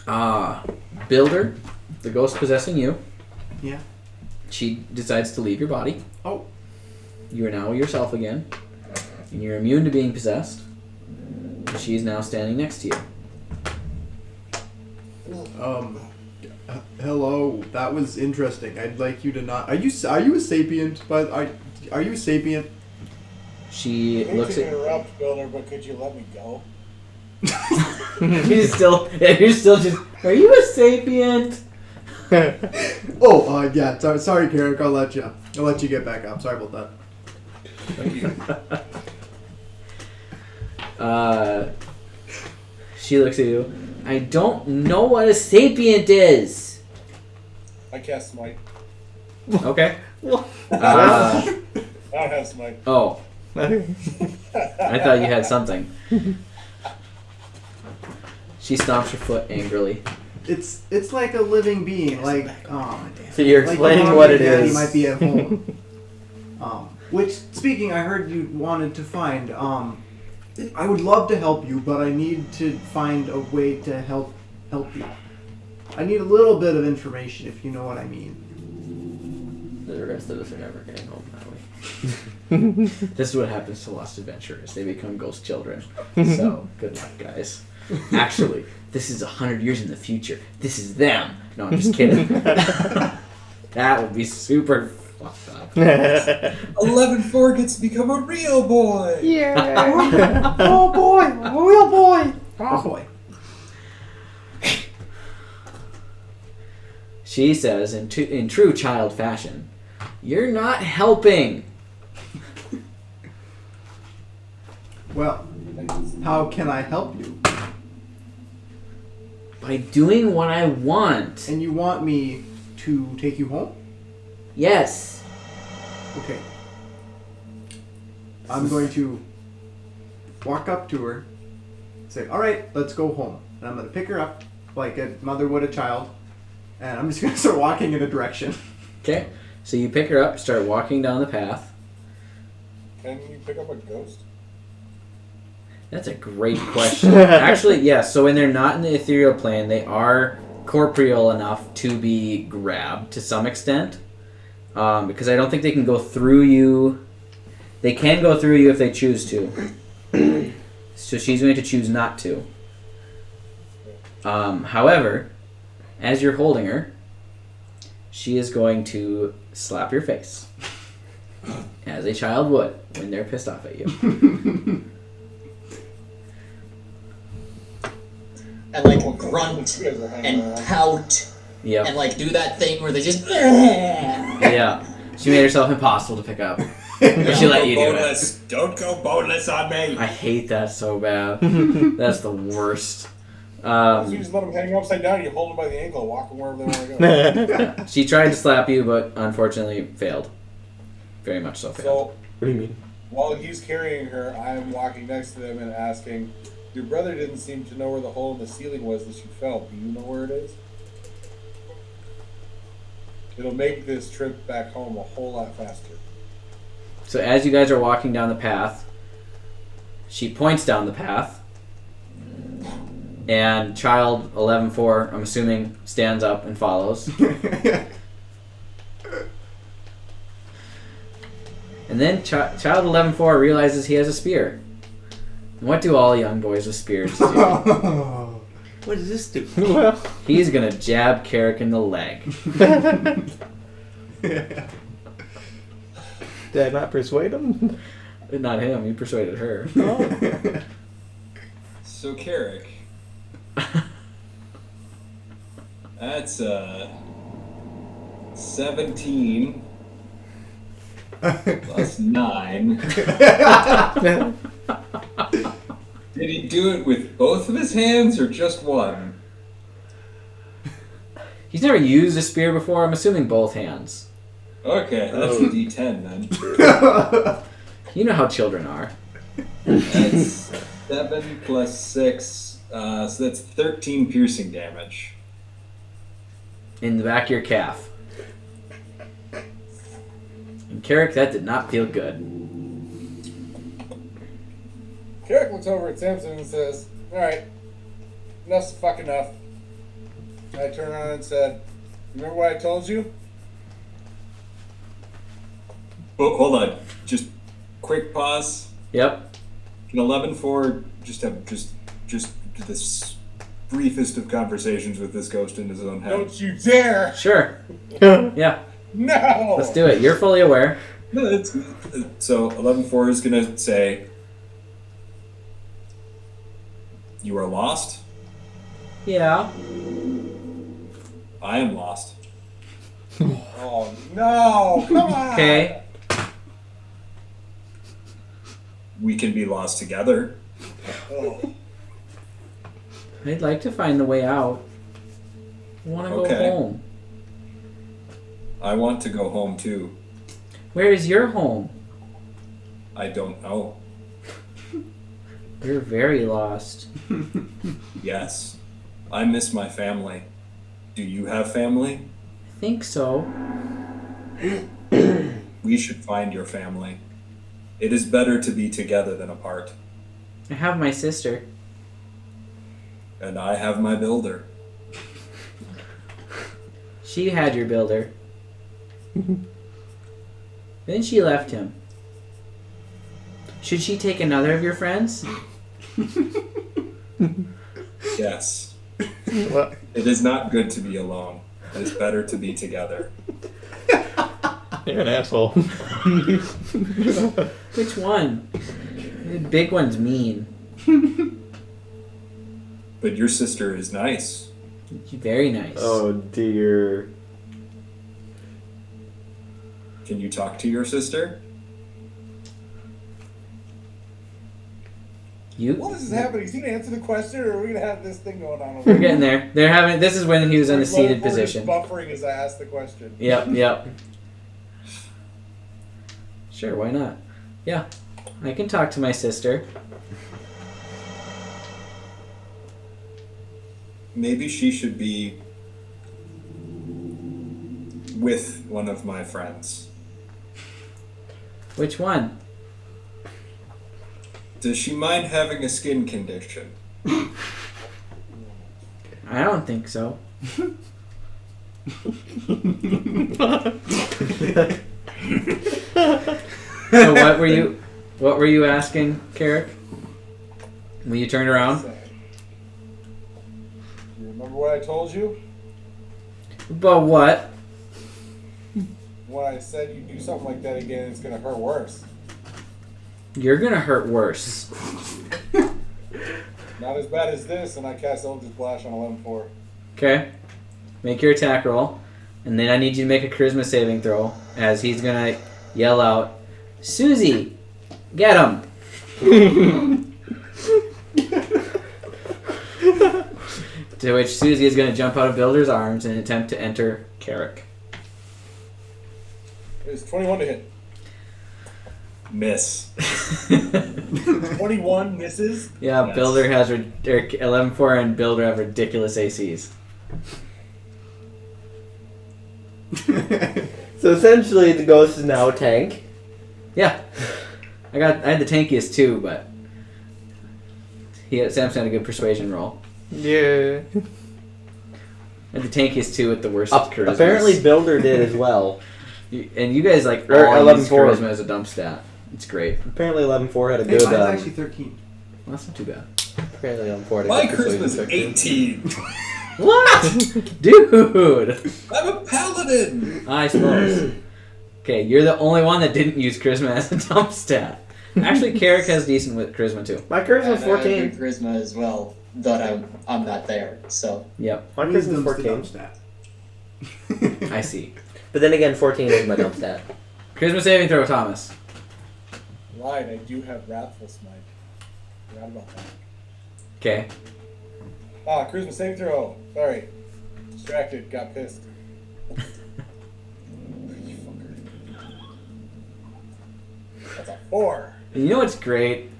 Yeah. Builder, the ghost possessing you. Yeah. She decides to leave your body. Oh. You are now yourself again. And you're immune to being possessed. She is now standing next to you. Hello. That was interesting. I'd like you to not. Are you a sapient? But Are you sapient? She I looks hate to at. interrupt, Builder, but could you let me go? You're still just. Are you a sapient? Oh, yeah. Sorry, Carrick. I'll let you get back up. Sorry about that. Thank you. She looks at you. I don't know what a sapient is. I cast Smite. Okay. I don't have Smite. Oh. I thought you had something. She stomps her foot angrily. It's like a living being. Like So you're like explaining your what it daddy is. might be at home. Which, speaking, I heard you wanted to find. I would love to help you, but I need to find a way to help you. I need a little bit of information, if you know what I mean. The rest of us are never getting home that way. This is what happens to lost adventurers. They become ghost children. So, good luck, guys. Actually, this is 100 years in the future. This is them. No, I'm just kidding. That would be super fucked up. 11-4 gets to become a real boy. Oh boy, a real boy. Oh boy. She says, in true child fashion, "You're not helping." Well, how can I help you? By doing what I want. And you want me to take you home? Yes. Okay. I'm going to walk up to her, say, "All right, let's go home." And I'm going to pick her up like a mother would a child, and I'm just going to start walking in a direction. Okay. So you pick her up, start walking down the path. Can you pick up a ghost? That's a great question. Actually, yes. So when they're not in the ethereal plane, they are corporeal enough to be grabbed to some extent. Because I don't think they can go through you. They can go through you if they choose to. So she's going to choose not to. However, as you're holding her, she is going to slap your face. As a child would when they're pissed off at you. And like grunt and pout Yep. and like do that thing where they just. Yeah. She made herself impossible to pick up. But she let you do it. Boneless. Don't go boneless on me. I hate that so bad. That's the worst. So you just let them hang upside down, you hold them by the ankle, walk them wherever they want to go. She tried to slap you, but unfortunately failed. Very much so failed. So, What do you mean? while he's carrying her, I'm walking next to them and asking, "Your brother didn't seem to know where the hole in the ceiling was that you fell. Do you know where it is? It'll make this trip back home a whole lot faster." So as you guys are walking down the path, she points down the path, and child 11-4, I'm assuming, stands up and follows. And then child 11-4 realizes he has a spear. And what do all young boys with spears do? What does this do? Well, He's gonna jab Carrick in the leg. did I not persuade him? Not him, he persuaded her. So, Carrick, that's 17 plus 9. Did he do it with both of his hands or just one? He's never used a spear before, I'm assuming both hands. Okay, that's a D10 then. You know how children are. That's 7 plus 6, so that's 13 piercing damage. In the back of your calf. And Carrick, that did not feel good. Carrick looks over at Samson and says, "Alright, enough's fuck enough." I turned around and said, "Remember what I told you?" Oh, hold on. Just quick pause. Yep. Can 11-4 just have just the briefest of conversations with this ghost in his own head? Don't you dare! Sure. Yeah. No! Let's do it. You're fully aware. No, so 11-4 is going to say, you are lost? Yeah. I am lost. Oh no! Come on. Okay. We can be lost together. Oh. I'd like to find the way out. I want to Okay. go home. I want to go home too. Where is your home? I don't know. You're very lost. Yes. I miss my family. Do you have family? I think so. We should find your family. It is better to be together than apart. I have my sister. And I have my builder. She had your builder. Then she left him. Should she take another of your friends? Yes. What? It is not good to be alone. It is better to be together. You're an asshole. Which one? The big one's mean. But your sister is nice. Very nice. Oh dear. Can you talk to your sister? You? What is happening? Is he gonna answer the question, or are we gonna have this thing going on? We're getting there. They're having. This is when he was in a Like, seated we're just position. buffering as I ask the question. Yep. Sure, why not? Yeah, I can talk to my sister. Maybe she should be with one of my friends. Which one? Does she mind having a skin condition? I don't think so. So what were you asking, Carrick? When you turned around? You remember what I told you? But what? When I said you do something like that again, it's gonna hurt worse. You're gonna hurt worse. Not as bad as this, and I cast Eldritch Blast on 11-4. Okay. Make your attack roll. And then I need you to make a charisma saving throw as he's gonna yell out, Susie, get him! To which Susie is gonna jump out of Builder's arms and attempt to enter Carrick. It's 21 to hit. Miss. 21 misses. Yeah, Yes. Builder has 11-4 and Builder have ridiculous ACs. So essentially, the ghost is now a tank. Yeah. I had the tankiest too, but Samson had a good persuasion roll. Yeah. And the tankiest too with the worst charisma. Apparently, Builder did as well. And you guys like Or all use 11-4. charisma as a dump stat. It's great. Apparently, 11-4 had a Hey, good. mine's actually 13. Well, that's not too bad. Apparently, 11-4 had a My good persuasion charisma's check, too. 18. What? Dude! I'm a paladin. I suppose. Okay, you're the only one that didn't use charisma as a dump stat. Actually, Carrick has decent with charisma too. My charisma's And I have 14. charisma as well, but I'm not there. So Yep, My Wisdom's charisma's the 14. dump stat. I see. But then again, 14 is my dump stat. Charisma saving throw, Thomas. Right, I do have Wrathful Smite. Forgot about that. Okay. Ah, Charisma saving throw. Sorry. Distracted, got pissed. You fucker. That's a 4. And you know what's great?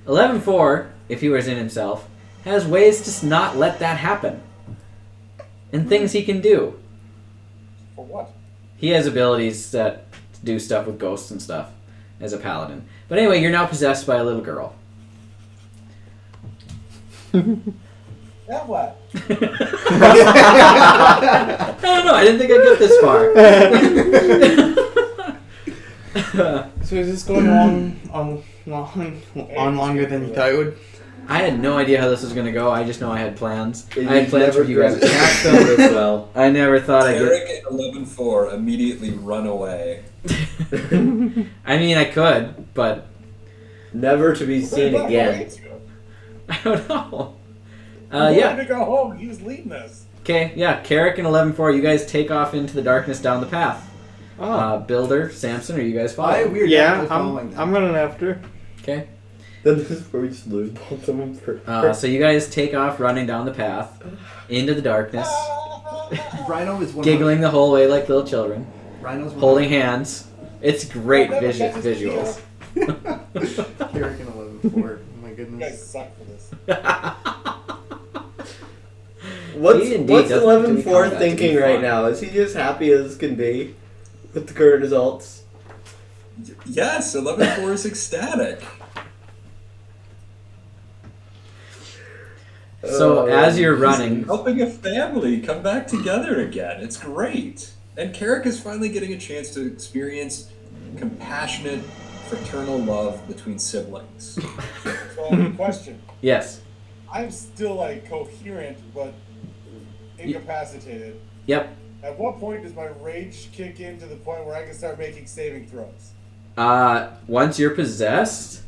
11-4, if he was in himself, has ways to not let that happen. And things he can do. For what? He has abilities that do stuff with ghosts and stuff as a paladin. But anyway, you're now possessed by a little girl. Now what? I don't know. I didn't think I'd get this far. So is this going on longer than you thought it would? I had no idea how this was going to go. I just know I had plans. Yeah, I had plans for you guys to attack them. this well. I never thought I'd Eric at 11-4 immediately run away. I mean, I could, but Never to be seen again. I don't know. Wanted Yeah. to go home. He was leading us. Okay, yeah. Carrick and 11-4, you guys take off into the darkness down the path. Oh. Builder, Samson, are you guys following? We're Yeah, definitely following them. I'm running after. Okay. Then this is where we just lose both of them for. So you guys take off running down the path into the darkness, Rhino is one giggling the whole way like little children, Rhino's one holding hands. It's great I'll never get this visuals. Carrick and 11-4. Oh my You goodness. guys suck for this. What's D&D what's doesn't 11-4 do combat to thinking be right fun. now? Is he just happy as can be with the current results? Yes, 11-4 is ecstatic. So as you're running, Helping a family come back together again. It's great. And Carrick is finally getting a chance to experience compassionate, fraternal love between siblings. So, question. yes, I'm still like coherent, but incapacitated. yep. At what point does my rage kick in to the point where I can start making saving throws? Once you're possessed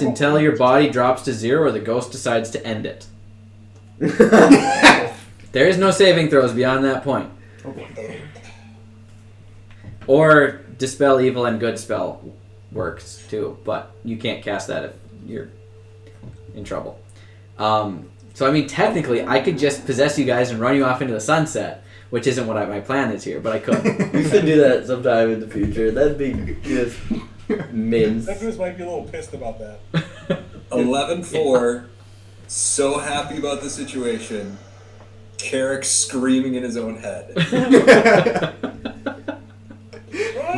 until your body drops to 0 or the ghost decides to end it. There is no saving throws beyond that point. Or dispel evil and good spell works too, but you can't cast that if you're in trouble. So I mean, technically, I could just possess you guys and run you off into the sunset, which isn't what my plan is here, but I could. We should do that sometime in the future. That'd be just mins. Zephyrs might be a little pissed about that. 11-4, so happy about the situation. Carrick screaming in his own head.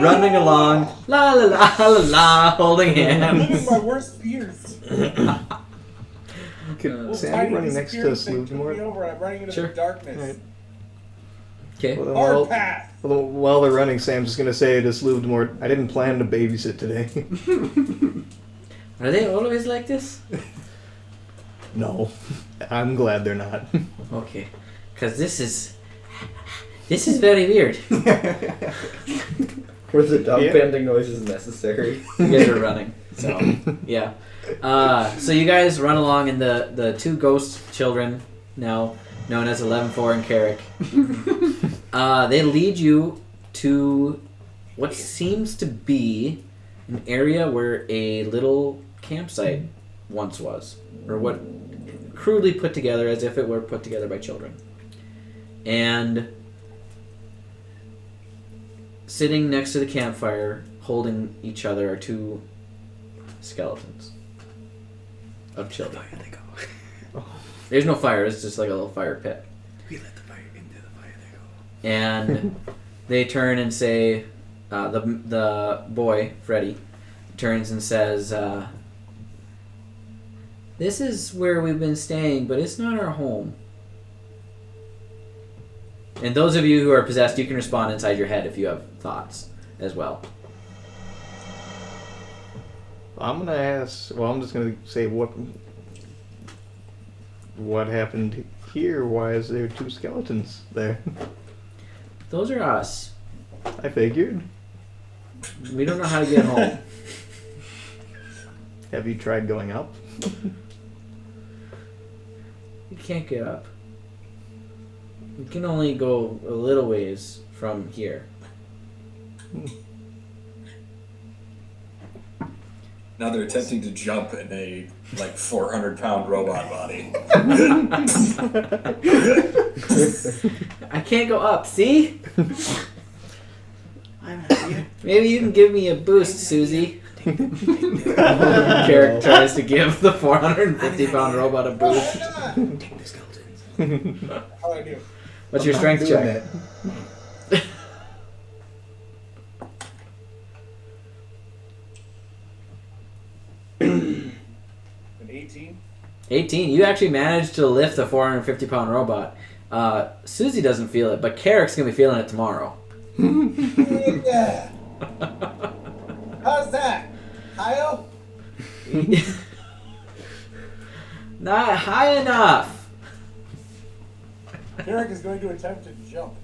Running along, la la la la la, holding Living hands. my worst fears. Could Little Sandy tiny running next to disappearance thing took me Sloopmore? over. I'm running into Sure. the darkness. Right. Okay. Hard path. While they're running, Sam's just gonna say to Sloopmore, I didn't plan to babysit today. Are they always like this? No. I'm glad they're not. Okay, because this is very weird. Were the dog Yeah. bending noises necessary? You guys are running, so yeah. So you guys run along, and the two ghost children, now known as 11-4 and Carrick, they lead you to what seems to be an area where a little campsite once was, or what crudely put together as if it were put together by children. And sitting next to the campfire, holding each other, are two skeletons of children. There's no fire, it's just like a little fire pit. We let the fire into the fire. They go. And they turn and say, the boy, Freddy, turns and says, this is where we've been staying, but it's not our home. And those of you who are possessed, you can respond inside your head if you have thoughts as well. I'm gonna ask. Well, I'm just gonna say what happened here. Why is there two skeletons there? Those are us. I figured. We don't know how to get home. Have you tried going up? You can't get up. You can only go a little ways from here. Now they're attempting to jump in a 400-pound robot body. I can't go up, see? I'm not here. Maybe you can give me a boost, Susie. Carrick tries to give the 450-pound robot a boost. Take the skeletons. How I do? What's your strength check? An 18. 18. You actually managed to lift the 450-pound robot. Susie doesn't feel it, but Carrick's going to be feeling it tomorrow. Yeah. How's that? Kyle? Not high enough. Derek is going to attempt to jump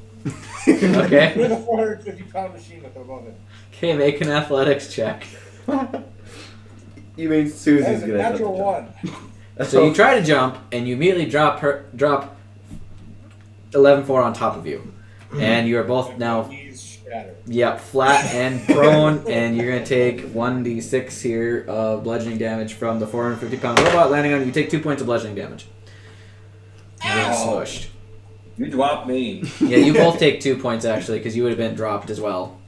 Okay. with a 450-pound machine with above him. Okay, make an athletics check. You mean That Susie's is a gonna have to natural jump. 1. So you try to jump, and you immediately drop 11-4 on top of you. And you are both And now my knees shattered. flat and prone, and you're going to take 1d6 here of bludgeoning damage from the 450-pound robot landing on you. You take 2 points of bludgeoning damage. You're smushed. You dropped me. Yeah, you both take 2 points, actually, because you would have been dropped as well.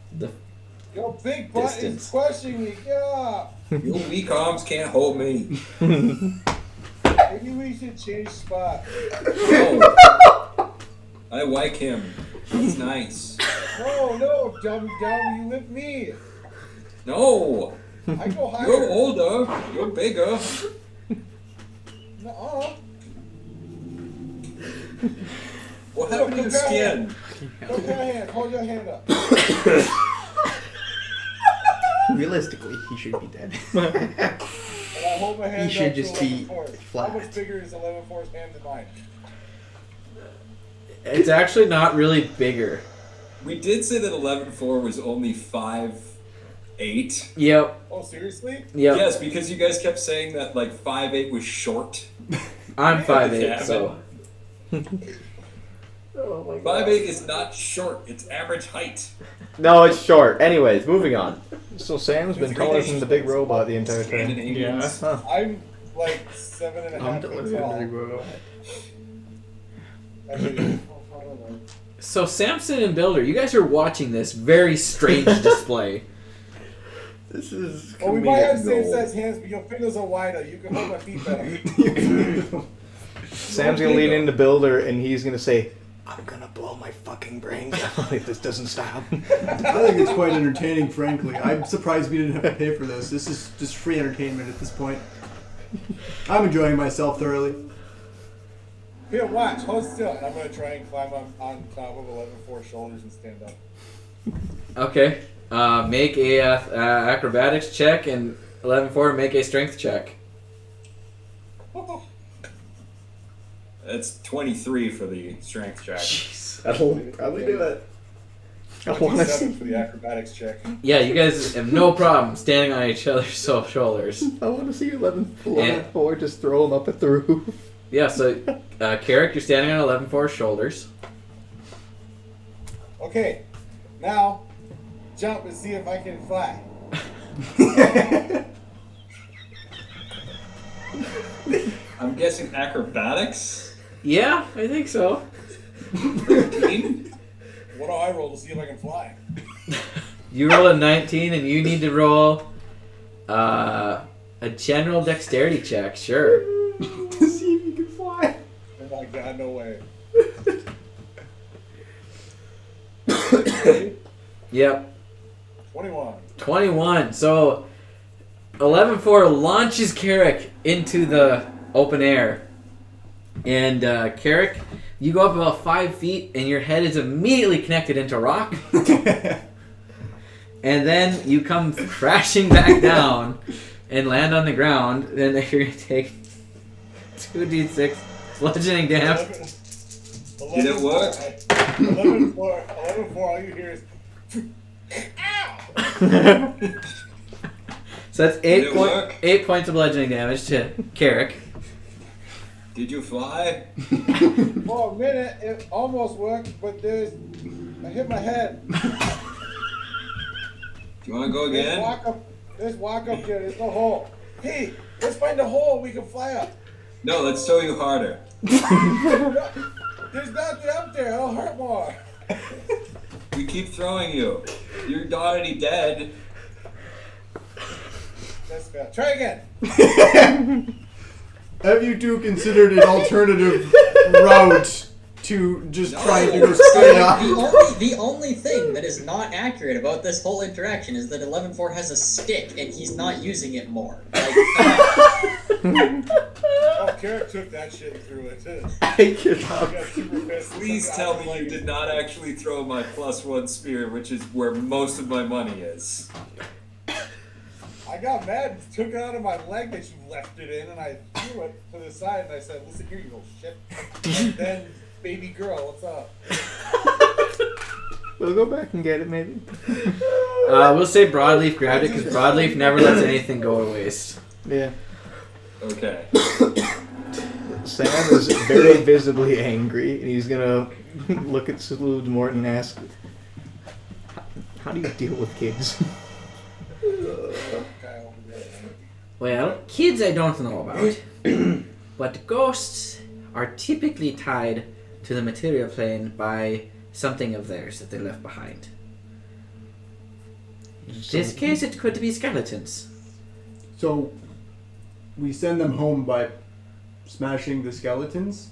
Your big butt Distance. is crushing me. Get up. Your weak arms can't hold me. Maybe we should change spot. No. I like him. He's nice. No, dummy, you lift me. No. I go higher. You're older. You're bigger. Nuh-uh. What happened to your skin? Hold your hand. Hold your hand up. Realistically, he should be dead. And I hold my hand He should up just to be 11-4. flat. How much bigger is 11-4's hand than mine? It's actually not really bigger. We did say that 11-4 was only 5'8". Yep. Oh, seriously? Yep. Yes, because you guys kept saying that like 5'8" was short. I'm 5'8", Yeah, so... Oh my god. 5'8" is not short. It's average height. No, it's short. Anyways, moving on. So Sam's been taller than the big robot the entire time. Scandinavians. Huh. I'm like 7.5 feet tall. I mean, So Samson and Builder, you guys are watching this very strange display. This is. well, we might have comedic same gold. size hands, but your fingers are wider. You can hold my feet better. Sam's gonna lean into Builder and he's gonna say, I'm gonna blow my fucking brains out if this doesn't stop. I think it's quite entertaining, frankly. I'm surprised we didn't have to pay for this. This is just free entertainment at this point. I'm enjoying myself thoroughly. Here, watch. Hold still. And I'm going to try and climb on top of 11-4 shoulders and stand up. Okay. Make a acrobatics check, and 11-4 make a strength check. That's 23 for the strength check. That'll probably do it. I wanna 7 see. for the acrobatics check. Yeah, you guys have no problem standing on each other's shoulders. I want to see 11-4 just throw him up at the roof. Yeah, so Carrick, you're standing on 11-4's shoulders. Okay. Now, jump and see if I can fly. I'm guessing acrobatics? Yeah, I think so. 13? What do I roll to see if I can fly? You roll a 19, and you need to roll a general dexterity check. Sure. To see if you can fly. Oh my god, no way. Yep. 21. 21. So 11-4 launches Carrick into the open air. And Carrick, you go up about 5 feet, and your head is immediately connected into rock. And then you come crashing back down and land on the ground. Then you're going to take 2d6 bludgeoning damage. Did it work? 11-4, all you hear is... So that's Did it work? 8 points of bludgeoning damage to Carrick. Did you fly? For a minute, it almost worked, but I hit my head. Do you want to go again? There's walk up there, there's no hole. Hey, let's find a hole we can fly up. No, let's throw you harder. There's nothing up there, it'll hurt more. We keep throwing you. You're already dead. That's fair. Try again. Have you two considered an alternative route to just trying to go No. straight up? The only thing that is not accurate about this whole interaction is that 11-4 has a stick and he's not using it more. Like, Oh, Carrick took that shit and threw it. I cannot. Got super pissed. Please tell me you did not actually throw my +1 spear, which is where most of my money is. I got mad and took it out of my leg that you left it in, and I threw it to the side, and I said, listen here, you little shit. And then, baby girl, what's up? We'll go back and get it, maybe. We'll say Broadleaf grabbed it, because Broadleaf never lets anything go to waste. Yeah. Okay. Sam is very visibly angry, and he's gonna look at Salud Morton and ask, how do you deal with kids? Well, kids I don't know about. But ghosts are typically tied to the material plane by something of theirs that they left behind. In this case, it could be skeletons. So, we send them home by smashing the skeletons?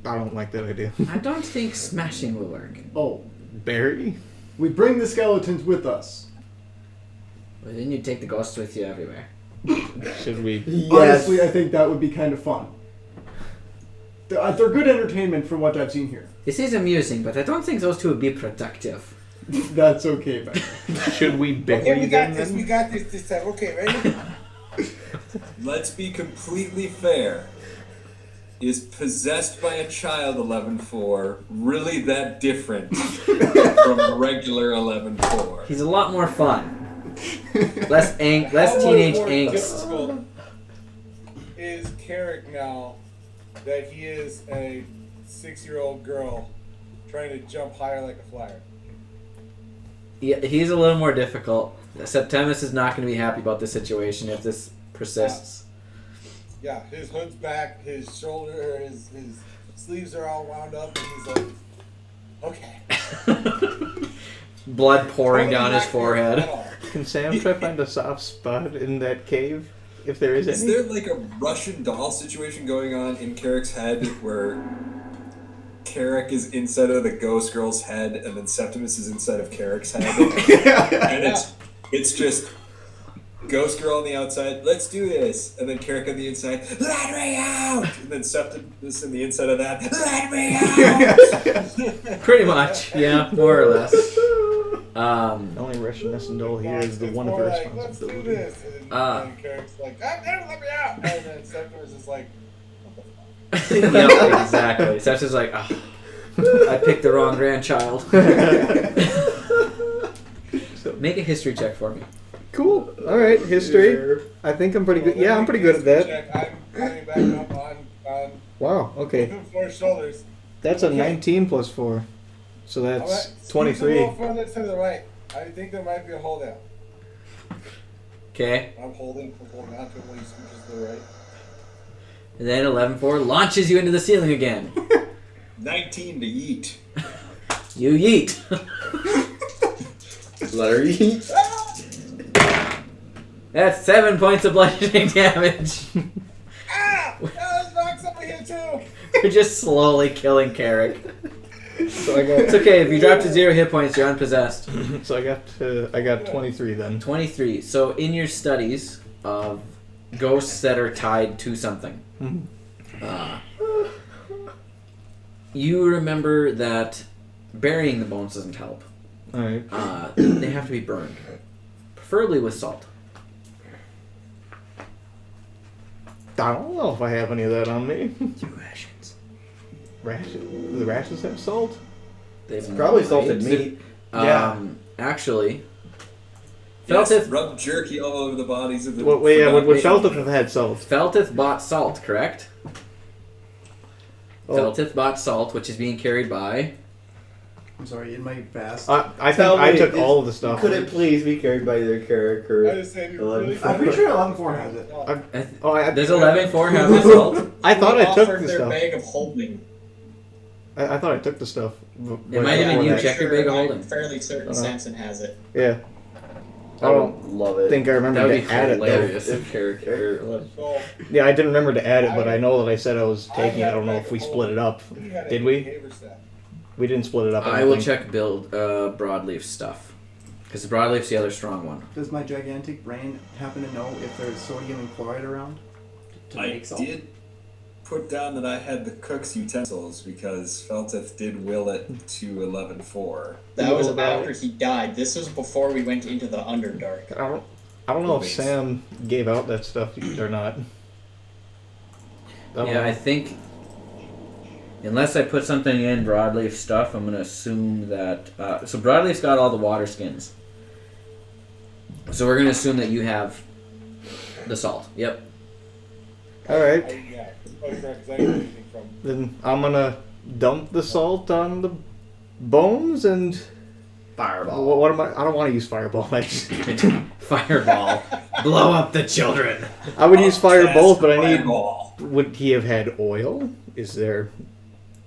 I don't like that idea. I don't think smashing will work. Oh, Barry? we bring the skeletons with us. Well, then you take the ghosts with you everywhere. Should we? Yes. Honestly, I think that would be kind of fun. They're good entertainment from what I've seen here. This is amusing, but I don't think those two would be productive. That's okay, man. Should we bury Okay, we them got this. then? We got this time. Okay, ready? Let's be completely fair. Is possessed by a child 11-4 really that different from regular 11-4? He's a lot more fun. Less How teenage much more angst. difficult is Carrick now that he is a 6-year-old girl trying to jump higher like a flyer? Yeah, he's a little more difficult. Septimus is not going to be happy about this situation if this persists. Yeah, his hood's back, his shoulder, his sleeves are all wound up, and he's like, okay. Blood pouring Totally down his not forehead. at all. Can Sam try to find a soft spot in that cave? If there is Is any? there like a Russian doll situation going on in Carrick's head where Carrick is inside of the ghost girl's head and then Septimus is inside of Carrick's head? And it's just ghost girl on the outside, let's do this, and then Carrick on the inside, let me out, and then Septimus in the inside of that, let me out. Pretty much, yeah, more or less. The only Russian doll here is the It's one of more her like, let's do responsibility. this. And Carrick's like, God damn it, let me out. And then Septimus is like, Yeah, exactly. Septimus is like, oh, I picked the wrong grandchild. Make a history check for me. Cool. All right, history. I think I'm pretty good. Yeah, I'm pretty good at that. check. I'm coming back up on Wow. Okay, 4 shoulders. that's a 19 plus 4, so Alright, that's scoot a 23. little further to the right. I think there might be a hole there. Okay. I'm holding on to it when he scooches to the right. And then 11-4 launches you into the ceiling again. 19 to eat. You yeet. Let her eat. That's 7 points of bludgeoning damage. Ah! There's knocks over here too! You're just slowly killing Carrick. So I got. It's okay, if you drop to 0 hit points, you're unpossessed. So I got 23 then. 23. So in your studies of ghosts that are tied to something, you remember that burying the bones doesn't help. All right. They have to be burned, preferably with salt. I don't know if I have any of that on me. Rations. The rations have salt. They've Probably salted meat. Actually, Yes, Feltith, rub jerky all over the bodies of the... Would Feltith have had salt? Feltith bought salt, correct? Oh. Feltith bought salt, which is being carried by... I'm sorry, in my vast. I think Tell I me, took all of the stuff. Could it please be carried by either Carrick or I just said you really 11? I'm pretty sure 11-4 has it. Does 11-4 have the salt? I thought I took offered the their stuff. bag of holding. I thought I took the stuff. It might have been you, that. check your bag of holding. I'm fairly certain Samson has it. Yeah. I would love it. think I remember That would to be add it hilarious though. if Carrick... So, Yeah, I didn't remember to add it, but I know that I said I was taking it. I had don't know a if we bag of split it up. he had a Did we? behavior set. We didn't split it up. I don't will think. check Broadleaf stuff. Because the Broadleaf's the other strong one. Does my gigantic brain happen to know if there's sodium and chloride around to I make salt? did put down that I had the cook's utensils because Feltith did will it to 11-4. That was Well, after he died. This was before we went into the Underdark. I don't know if Movies. Sam gave out that stuff or not. Yeah, I think unless I put something in Broadleaf stuff, I'm gonna assume that. So Broadleaf's got all the water skins. So we're gonna assume that you have the salt. Yep. All right. Yeah, because I ain't anything from. Then I'm gonna dump the salt on the bones and Fireball. what am I? I don't want to use fireball. I just, Fireball. Blow up the children. I would use fireballs, but I need. Fireball. Would he have had oil? Is there?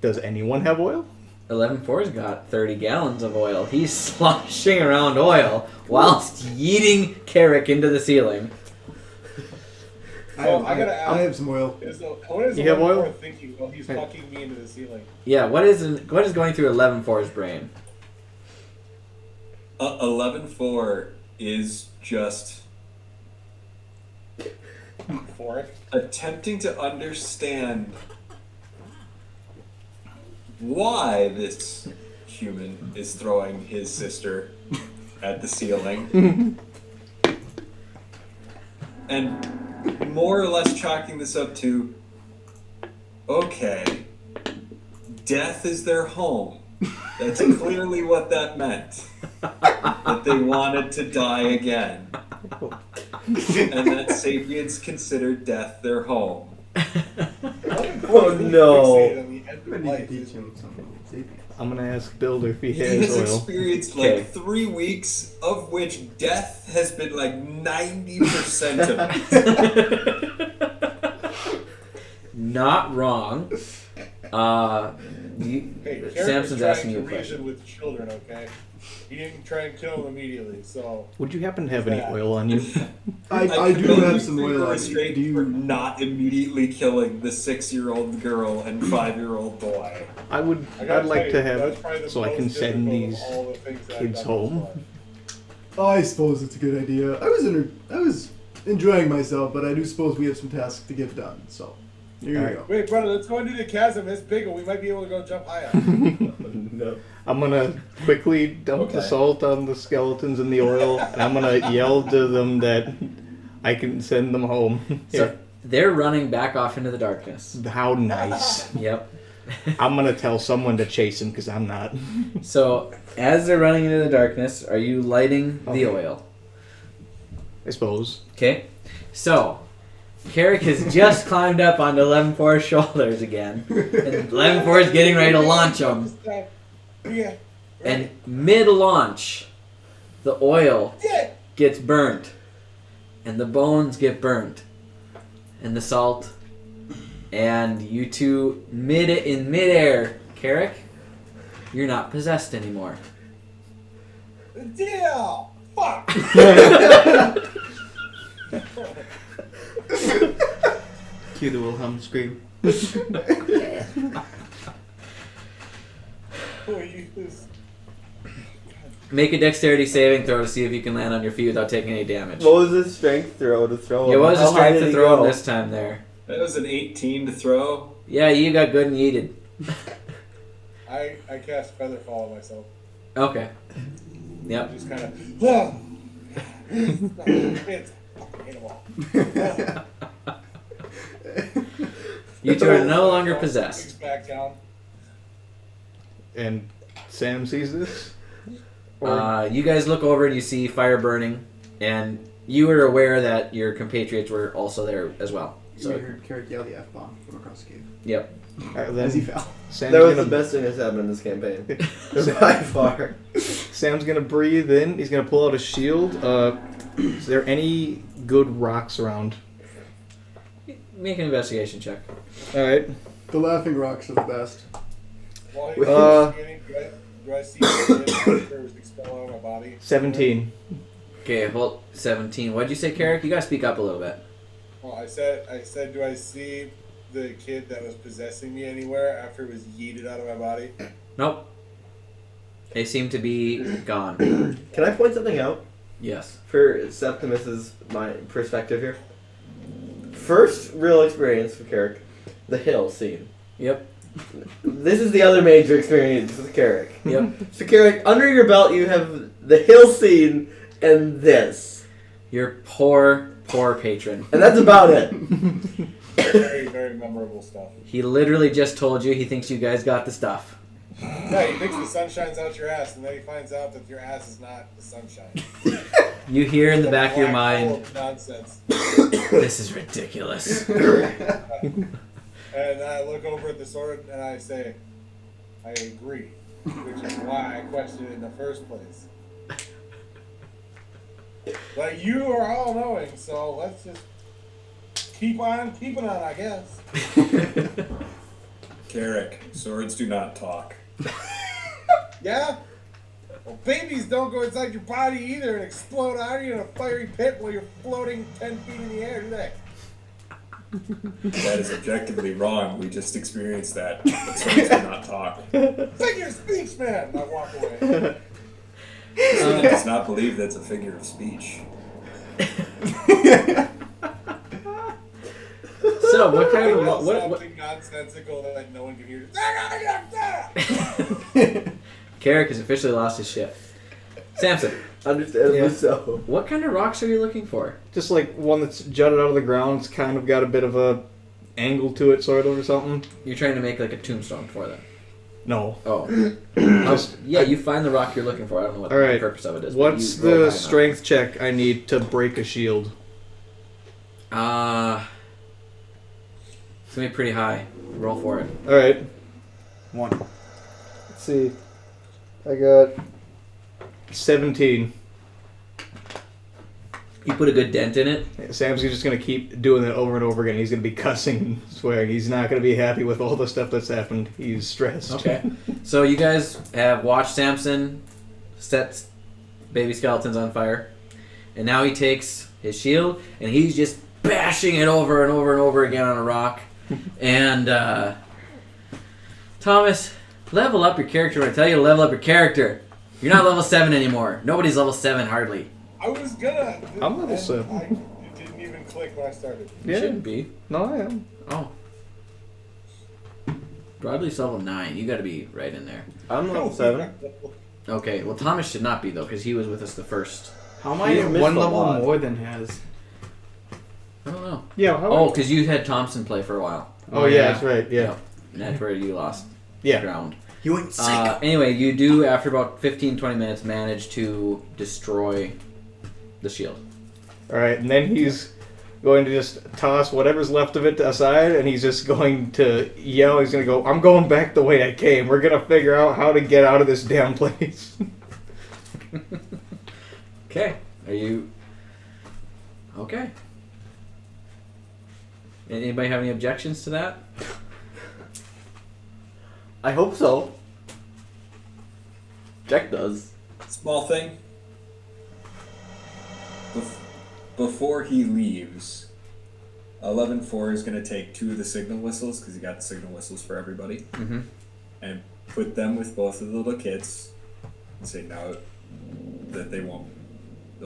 Does anyone have oil? 11-4's got 30 gallons of oil. He's sloshing around oil whilst yeeting Carrick into the ceiling. So I gotta ask. I have some oil. What is You have oil? 11-4 thinking while he's fucking me into the ceiling? Yeah, what is going through 11-4's brain? 11-4 is just For it. attempting to understand why this human is throwing his sister at the ceiling. And more or less chalking this up to, okay, death is their home. That's clearly what that meant. That they wanted to die again. And that sapiens considered death their home. Oh no. I'm gonna ask Builder if he He has has oil. experienced Okay. like 3 weeks, of which death has been like 90% of it. Not wrong. Hey, Samson's asking you a to reason question. with children, okay? He didn't try and kill them immediately, so. Would you happen to have any oil on you? I do commend have you some for oil your on me. restraint Do for you? not immediately killing the 6-year-old girl and 5-year-old boy. I would. I gotta I'd like tell to you, have that's it probably the so I can most send difficult of these all the things that I've kids done home. thus far. I suppose it's a good idea. I was enjoying myself, but I do suppose we have some tasks to get done. So here you Alright. go. Wait, brother, let's go into the chasm. It's big, and we might be able to go jump higher. No. I'm gonna quickly dump the Okay. salt on the skeletons and the oil, and I'm gonna yell to them that I can send them home. So they're running back off into the darkness. How nice. Yep. I'm gonna tell someone to chase him because I'm not. So as they're running into the darkness, are you lighting the Okay. oil? I suppose. Okay. So Carrick has just climbed up onto 11-4's shoulders again, and 11-4 is getting ready to launch him. Yeah. And mid-launch, the oil Yeah. gets burnt, and the bones get burnt, and the salt, and you two in midair, Carrick, you're not possessed anymore. Yeah. Fuck. Cue the Wilhelm scream. Please. Make a dexterity saving throw to see if you can land on your feet without taking any damage. What was his strength throw to throw It him? was a How high strength did to he throw him go? this time there. That was an 18 to throw. Yeah, you got good and yeeted. I cast feather fall on myself. Okay. Yep. Just kind of. It's You two are no longer possessed. Back down. And Sam sees this. You guys look over and you see fire burning, and you were aware that your compatriots were also there as well. So I So, heard Carrick yell the F-bomb from across the cave yep. as he fell. Sam's That was the gonna, best thing that's happened in this campaign. By far. Sam's gonna breathe in. He's gonna pull out a shield. Is there any good rocks around? Make an investigation check. All right. The laughing rocks are the best. While he's Uh, scanning, do I see the curves expel out of my body? 17. Okay, well, 17. What'd you say, Carrick? You gotta speak up a little bit. Well, I said, do I see the kid that was possessing me anywhere after it was yeeted out of my body? Nope. They seem to be gone. Can I point something out Yes. for Septimus's my perspective here? First real experience for Carrick, the hill scene. Yep. This is the other major experience with Carrick. Yep. So Carrick, under your belt you have the hill scene and this. Your poor patron. And that's about it. Very, very memorable stuff. He literally just told you he thinks you guys got the stuff. Yeah, he thinks the sun shines out your ass, and then he finds out that your ass is not the sunshine. You hear in the back of your Black hole mind, of nonsense. this is ridiculous. And I look over at the sword and I say, I agree. Which is why I questioned it in the first place. But you are all knowing, so let's just keep on keeping on, I guess. Carrick, swords do not talk. Yeah? Well, babies don't go inside your body either and explode out of you in a fiery pit while you're floating 10 feet in the air, do they? That is objectively wrong. We just experienced that. But swords do not talk. Figure of speech, man! And I walk away. Someone does not believe that's a figure of speech. So, what kind of... What? Something nonsensical that no one can hear. Carrick has officially lost his shit. Samson, Understandably so. what kind of rocks are you looking for? Just like one that's jutted out of the ground. It's kind of got a bit of a angle to it, sort of, or something. You're trying to make like a tombstone for them. No. Oh. Yeah, you find the rock you're looking for. I don't know what All right. the purpose of it is. but What's you roll high the enough. strength check I need to break a shield? It's gonna be pretty high. Roll for it. All right. 1. Let's see. I got 17. You put a good dent in it. Sam's just going to keep doing it over and over again. He's going to be cussing and swearing. He's not going to be happy with all the stuff that's happened. He's stressed. Okay. So you guys have watched Samson set baby skeletons on fire. And now he takes his shield and he's just bashing it over and over and over again on a rock. And Thomas, level up your character when I tell you to level up your character. You're not level 7 anymore. Nobody's level 7 hardly. I was gonna. I'm level 7. It didn't even click when I started. You shouldn't be. No, I am. Oh. Broadleaf's level 9. You gotta be right in there. I'm level 7. Okay, well Thomas should not be though, because he was with us the first. How am I He's missed one a level lot. more than his? I don't know. Yeah. Oh, because you had Thompson play for a while. Oh, yeah, that's right. Yeah. Yep. And that's where you lost Yeah. ground. You went psycho. Anyway, you do, after about 15-20 minutes, manage to destroy the shield. All right, and then he's going to just toss whatever's left of it aside, and he's just going to yell. He's going to go, I'm going back the way I came. We're going to figure out how to get out of this damn place. Okay. Are you... Okay. Anybody have any objections to that? I hope so. Jack does. Small thing. Before he leaves, 11-4 is going to take 2 of the signal whistles, because he got the signal whistles for everybody, Mm-hmm. and put them with both of the little kids, and say now that they'll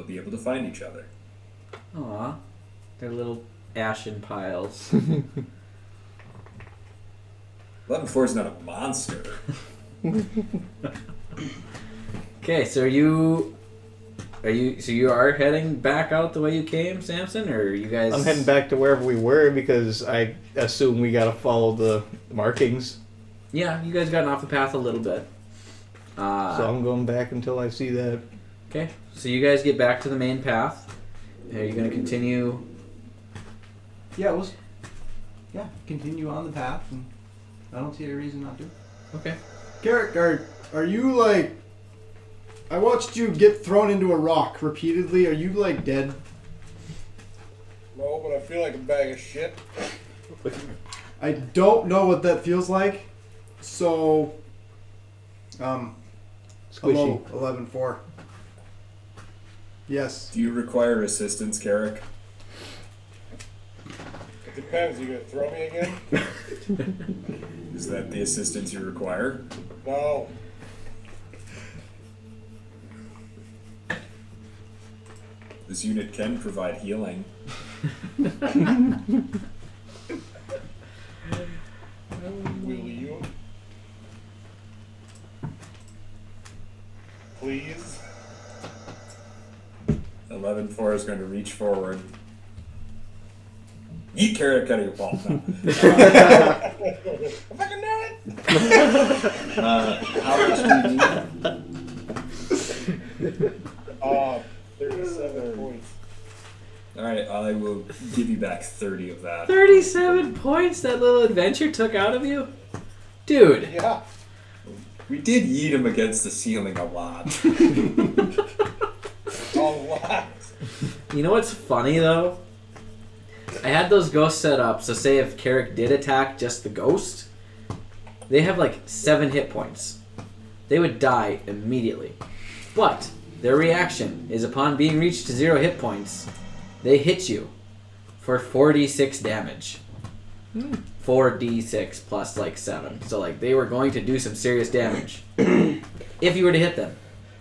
be able to find each other. Aw. They're little ashen piles. 11-4 is not a monster. Okay, so you are heading back out the way you came, Samson, or are you guys? I'm heading back to wherever we were because I assume we got to follow the markings. Yeah, you guys gotten off the path a little bit. So I'm going back until I see that. Okay, so you guys get back to the main path. Are you going to continue? Yeah, continue on the path, and I don't see any reason not to. Okay. Garrick, are you like... I watched you get thrown into a rock repeatedly. Are you like dead? No, but I feel like a bag of shit. I don't know what that feels like. So, hello, Squishy. 11-4. Yes. Do you require assistance, Carrick? It depends. You gonna throw me again? Is that the assistance you require? No. This unit can provide healing. Will you? Please? 11-4 is going to reach forward. Yeet Carrick out of your ball. No. Fucking know it! How much do you need? 37 points. Alright, I will give you back 30 of that. 37 points that little adventure took out of you? Dude. Yeah. We did yeet him against the ceiling a lot. A lot. You know what's funny, though? I had those ghosts set up, so say if Carrick did attack just the ghost, they have like 7 hit points. They would die immediately. But their reaction is upon being reached to 0 hit points, they hit you for 4d6 damage. 4d6 plus like 7. So like they were going to do some serious damage if you were to hit them.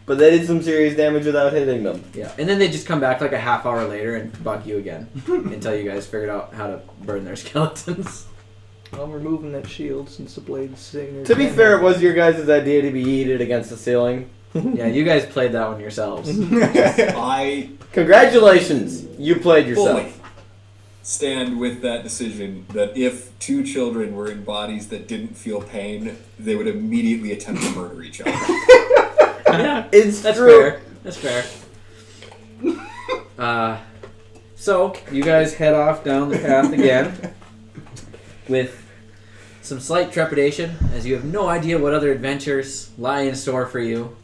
But they did some serious damage without hitting them. Yeah, and then they just come back like a half hour later and bug you again until you guys figured out how to burn their skeletons. I'm removing that shield since the blade's sitting there. To be fair, it was your guys' idea to be yeeted against the ceiling. Yeah, you guys played that one yourselves. I Congratulations! You played yourself. fully stand with that decision that if 2 children were in bodies that didn't feel pain, they would immediately attempt to murder each other. Yeah, It's that's true. fair. That's fair. So you guys head off down the path again with some slight trepidation, as you have no idea what other adventures lie in store for you.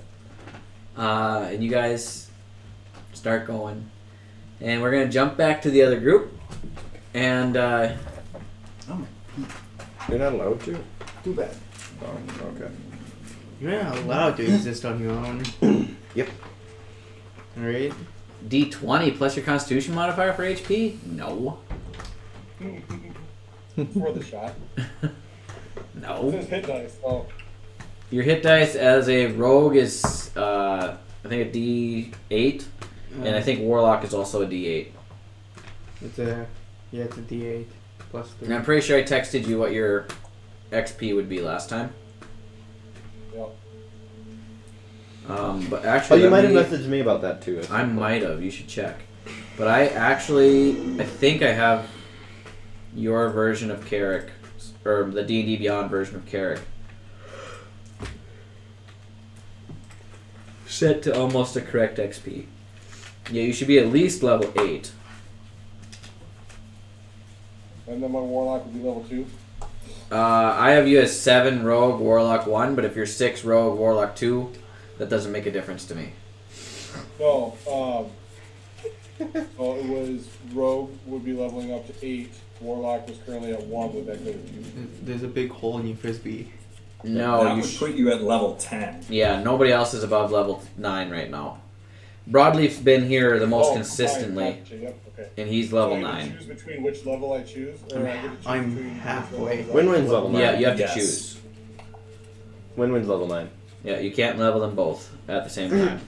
And you guys start going, and we're gonna jump back to the other group. And You're not allowed to? Too bad. Oh, okay. You're not allowed to exist on your own. Yep. Alright? D20 plus your Constitution modifier for HP? No. For the shot. No. This is hit dice. Oh. Your hit dice as a rogue is, I think, a D8, and I think Warlock is also a D8. It's a D8 plus 3. And I'm pretty sure I texted you what your XP would be last time. Yep. But Oh, actually, you might have let me- messaged me about that too. I might have. You should check. But I think I have your version of Carrick, or the D&D Beyond version of Carrick, set to almost a correct XP. Yeah, you should be at least level 8. And then my warlock would be level 2. I have you as 7 rogue, warlock 1, but if you're 6 rogue, warlock 2, that doesn't make a difference to me. No, well, it was rogue would be leveling up to 8. Warlock was currently at 1. Would that go to 2? There's a big hole in your frisbee. No, that you would put you at level 10. Yeah, nobody else is above level 9 right now. Broadleaf's been here the most consistently, Yep, okay. and he's level So I get 9. to choose between which level I choose? Or I get to choose I'm between which halfway. levels I Win-win's level 9. Yeah, you have to Yes. choose. Win-win's level 9. Yeah, you can't level them both at the same time.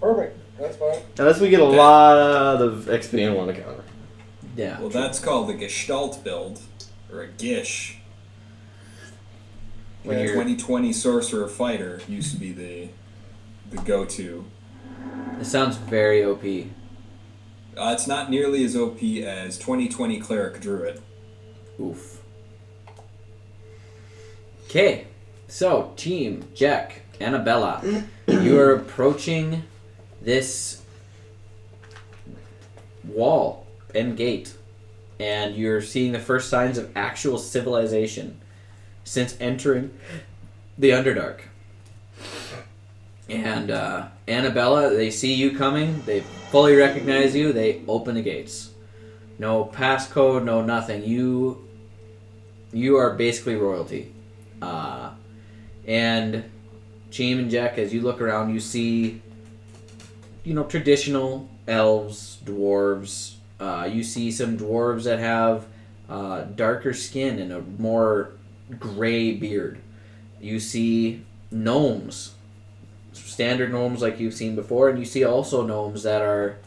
Perfect. That's fine. Unless we get a lot of XP in one encounter. Yeah. Well, that's called a Gestalt build, or a Gish. When When you're- 2020 Sorcerer Fighter used to be the go-to. It sounds very OP. It's not nearly as OP as 2020 Cleric Druid. Oof. Okay, so team Jack, Annabella, you are approaching this wall and gate, and you're seeing the first signs of actual civilization since entering the Underdark. And Annabella, they see you coming, they fully recognize you, they open the gates. No passcode, no nothing. You are basically royalty. And Cheem and Jack, as you look around, you see, traditional elves, dwarves. You see some dwarves that have darker skin and a more gray beard. You see gnomes, standard gnomes like you've seen before, and you see also gnomes that are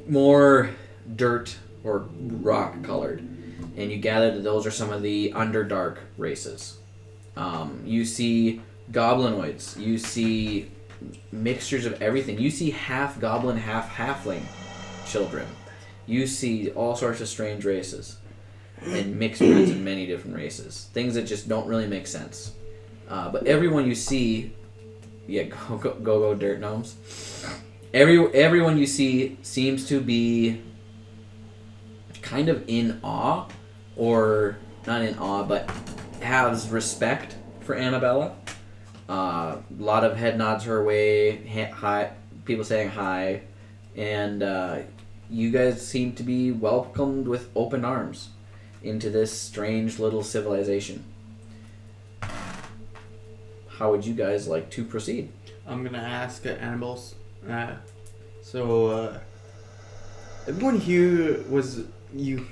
more dirt or rock colored, and you gather that those are some of the Underdark races. You see goblinoids, you see mixtures of everything. You see half goblin, half halfling children. You see all sorts of strange races and mixed breeds of many different races. Things that just don't really make sense. But everyone you see, go dirt gnomes. Everyone you see seems to be kind of in awe, or not in awe, but has respect for Annabella. A lot of head nods her way, hi, people saying hi, and you guys seem to be welcomed with open arms into this strange little civilization. How would you guys like to proceed? I'm gonna ask Annabelle's. Everyone here was you.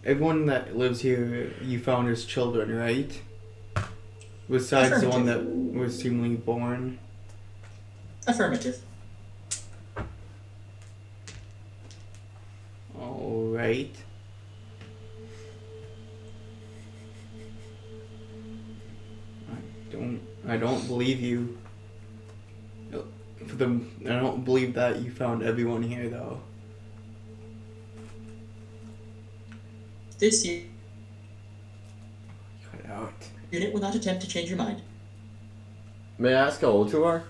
Everyone that lives here, you found as children, right? Besides the one that was seemingly born. Affirmative. All right. I don't believe you. I don't believe that you found everyone here, though. This Cut out. unit will not attempt to change your mind. May I ask how old you are?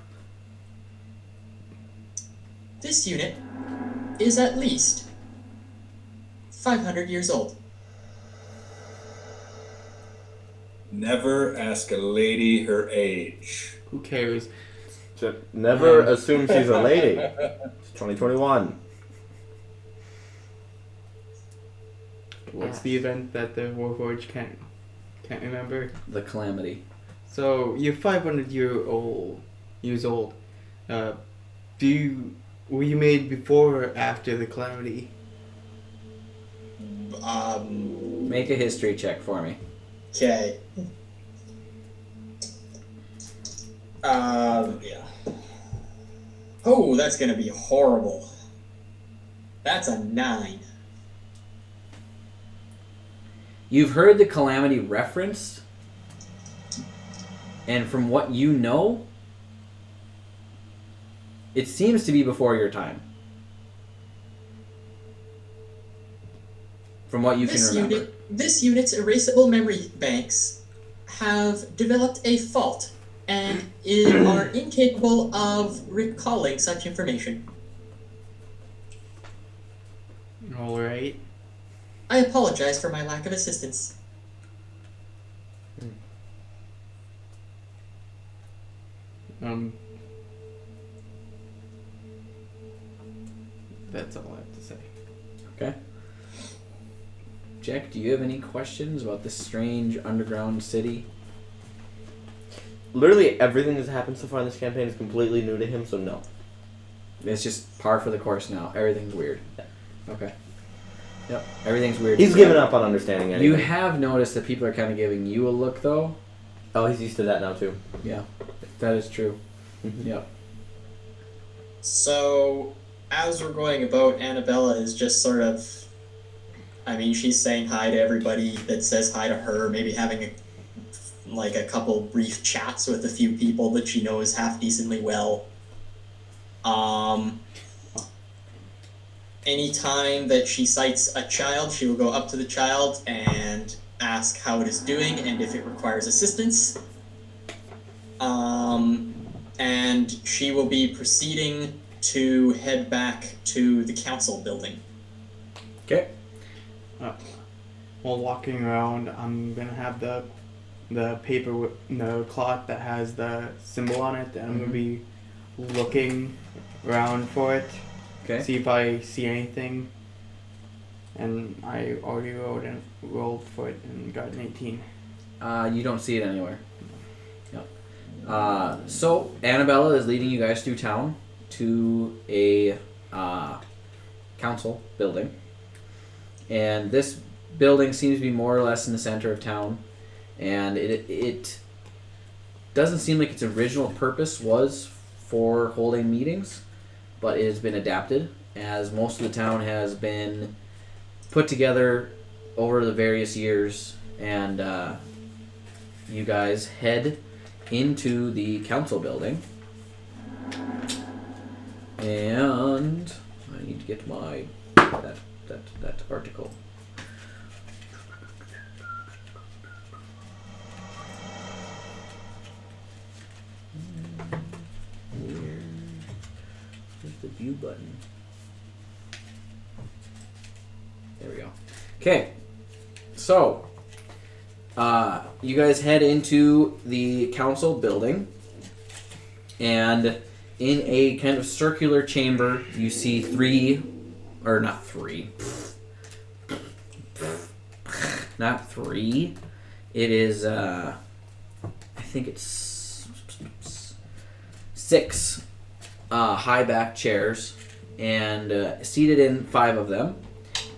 This unit is at least 500 years old. Never ask a lady her age. Who cares? Never assume she's a lady. It's 2021. What's the event that the Warforged can't remember? The Calamity. So you're 500 years old. Were you made before or after the Calamity? Make a history check for me. Okay. Yeah. Oh, that's gonna be horrible. That's a 9. You've heard the Calamity referenced, and from what you know, it seems to be before your time. From what you can remember. This unit's erasable memory banks have developed a fault and are incapable of recalling such information. All right. I apologize for my lack of assistance. That's all I have to say. Okay. Jack, do you have any questions about this strange underground city? Literally everything that's happened so far in this campaign is completely new to him, so no. It's just par for the course now. Everything's weird. Okay. Yep. Everything's weird. He's given up on understanding anything. You have noticed that people are kind of giving you a look, though. Oh, he's used to that now, too. Yeah. That is true. Yep. So, as we're going about, Annabella is just sort of... I mean, she's saying hi to everybody that says hi to her, maybe having a couple brief chats with a few people that she knows half decently well. Anytime that she sights a child, she will go up to the child and ask how it is doing and if it requires assistance. And she will be proceeding to head back to the council building. Okay. While walking around, I'm gonna have the paper, the cloth that has the symbol on it, and I'm gonna be looking around for it. Okay. See if I see anything. And I already rolled for it and got an 18. You don't see it anywhere. Yep. So Annabella is leading you guys through town to a council building, and this building seems to be more or less in the center of town, and it doesn't seem like its original purpose was for holding meetings, but it has been adapted as most of the town has been put together over the various years, and you guys head into the council building. And I need to get my that article. Where's the view button? There we go. Okay. So, you guys head into the council building, and in a kind of circular chamber, you see not three. It is, I think it's 6 high back chairs, and seated in 5 of them,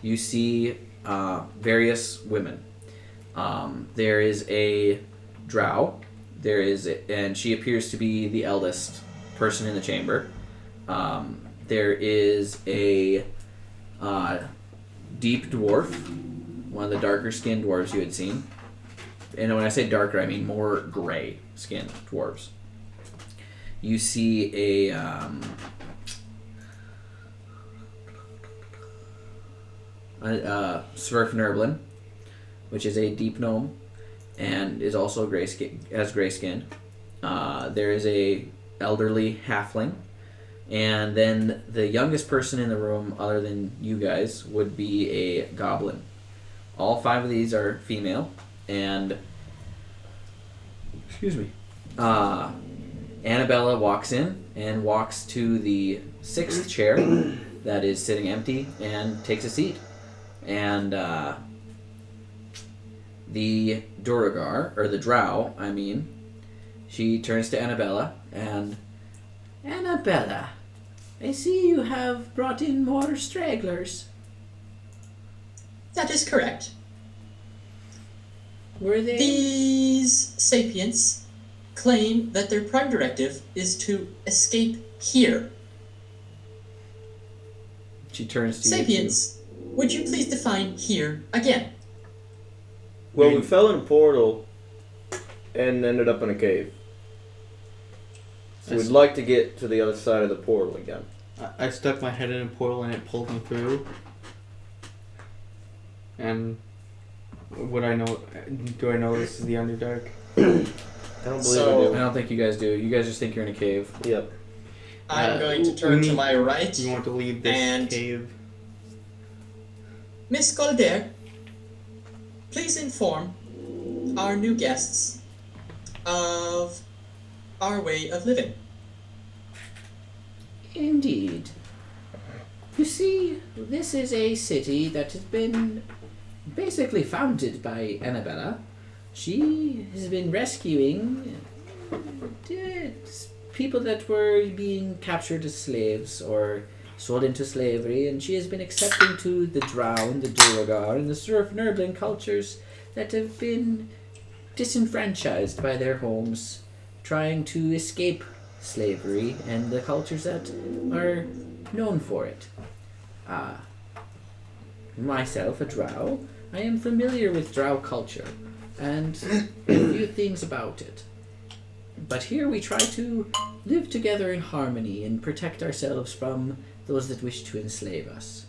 you see various women. There is a drow. And she appears to be the eldest person in the chamber. There is a deep dwarf, one of the darker skinned dwarves you had seen. And when I say darker, I mean more gray skinned dwarves. You see a Sverfnerblin, which is a deep gnome, and is also gray skinned. There is a elderly halfling, and then the youngest person in the room, other than you guys, would be a goblin. All 5 of these are female, and excuse me. Annabella walks in and walks to the 6th chair that is sitting empty and takes a seat. And the Duragar, or the drow, I mean, she turns to Annabella and... Annabella, I see you have brought in more stragglers. That is correct. Were they... These sapients claim that their prime directive is to escape here. She turns to Sapients, would you please define here again? Well, we fell in a portal and ended up in a cave. So we'd like to get to the other side of the portal again. I stuck my head in a portal and it pulled me through. And would I know? Do I know this is the Underdark? I don't believe I do. I don't think you guys do. You guys just think you're in a cave. Yep. I'm going to turn to my right. We want to leave this and cave. Miss Golder, please inform our new guests of our way of living. Indeed. You see, this is a city that has been basically founded by Annabella. She has been rescuing people that were being captured as slaves or sold into slavery, and she has been accepting to the drow and the Duragar and the Sverfnerblin cultures that have been disenfranchised by their homes, trying to escape slavery and the cultures that are known for it. Myself, a drow, I am familiar with drow culture and a few things about it. But here we try to live together in harmony and protect ourselves from those that wish to enslave us.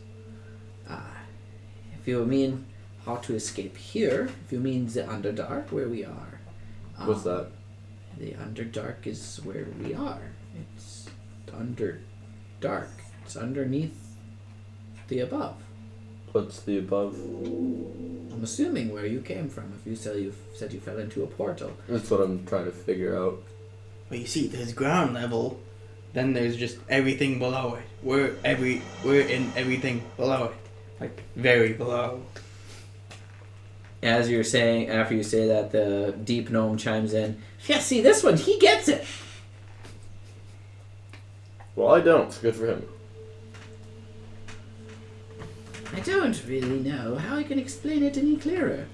If you mean how to escape here, if you mean the Underdark, where we are. What's that? The Underdark is where we are. It's Underdark. It's underneath the above. What's the above? I'm assuming where you came from. If you said you fell into a portal. That's what I'm trying to figure out. Well, you see, there's ground level, then there's just everything below it. We're in everything below it, like very below. As you're saying, after you say that, the deep gnome chimes in. Yeah, see this one, he gets it. Well, I don't. It's good for him. I don't really know how I can explain it any clearer.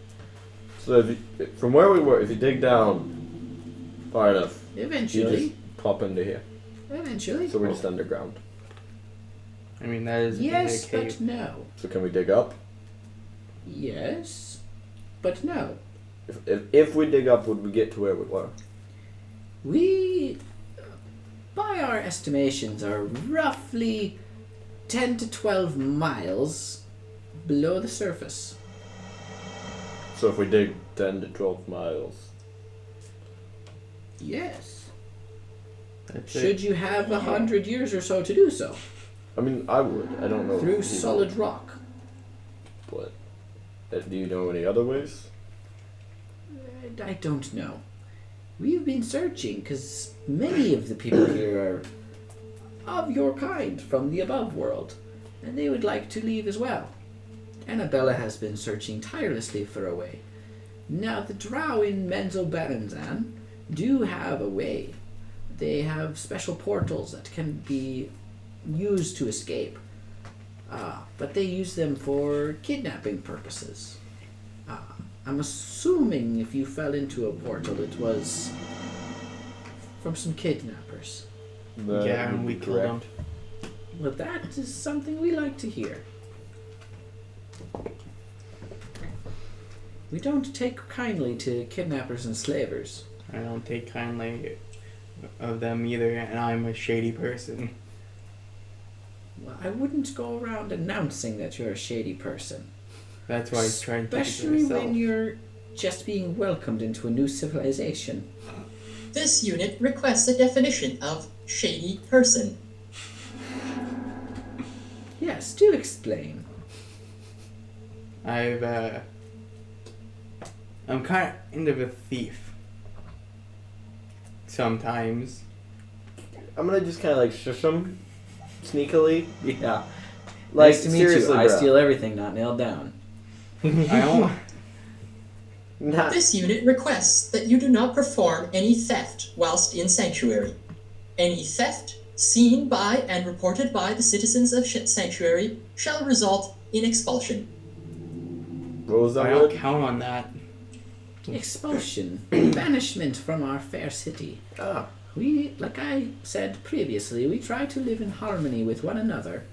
So from where we were, if you dig down far enough, Eventually. you just pop into here. Eventually. So we're just underground. I mean, that is Yes, a cave. but no. So can we dig up? Yes, but no. If we dig up, would we get to where we were? We, by our estimations are roughly 10 to 12 miles below the surface. So if we dig 10 to 12 miles. Yes. That's Should you have 100 years or so to do so. I mean, I would. I don't know. Through if you solid would, rock. But do you know any other ways? I don't know. We've been searching because many of the people here are of your kind from the above world, and they would like to leave as well. Annabella has been searching tirelessly for a way. Now, the drow in Menzoberranzan do have a way. They have special portals that can be used to escape, but they use them for kidnapping purposes. I'm assuming if you fell into a portal, it was from some kidnappers. Yeah, and we killed them. Well, that is something we like to hear. We don't take kindly to kidnappers and slavers. I don't take kindly of them either, and I'm a shady person. Well, I wouldn't go around announcing that you're a shady person. That's why I try and keep it to Especially myself. when you're just being welcomed into a new civilization. This unit requests a definition of shady person. Yes, do explain. I'm kind of a thief. Sometimes. I'm gonna just kind of like shush them sneakily. Yeah. Like, Nice to meet you. seriously, I bro. steal everything not nailed down. I don't. Not, This unit requests that you do not perform any theft whilst in Sanctuary. Any theft seen by and reported by the citizens of Sanctuary shall result in expulsion. what was that I don't word? count on that. Expulsion. Banishment from our fair city. Ah, We, like I said previously, we try to live in harmony with one another.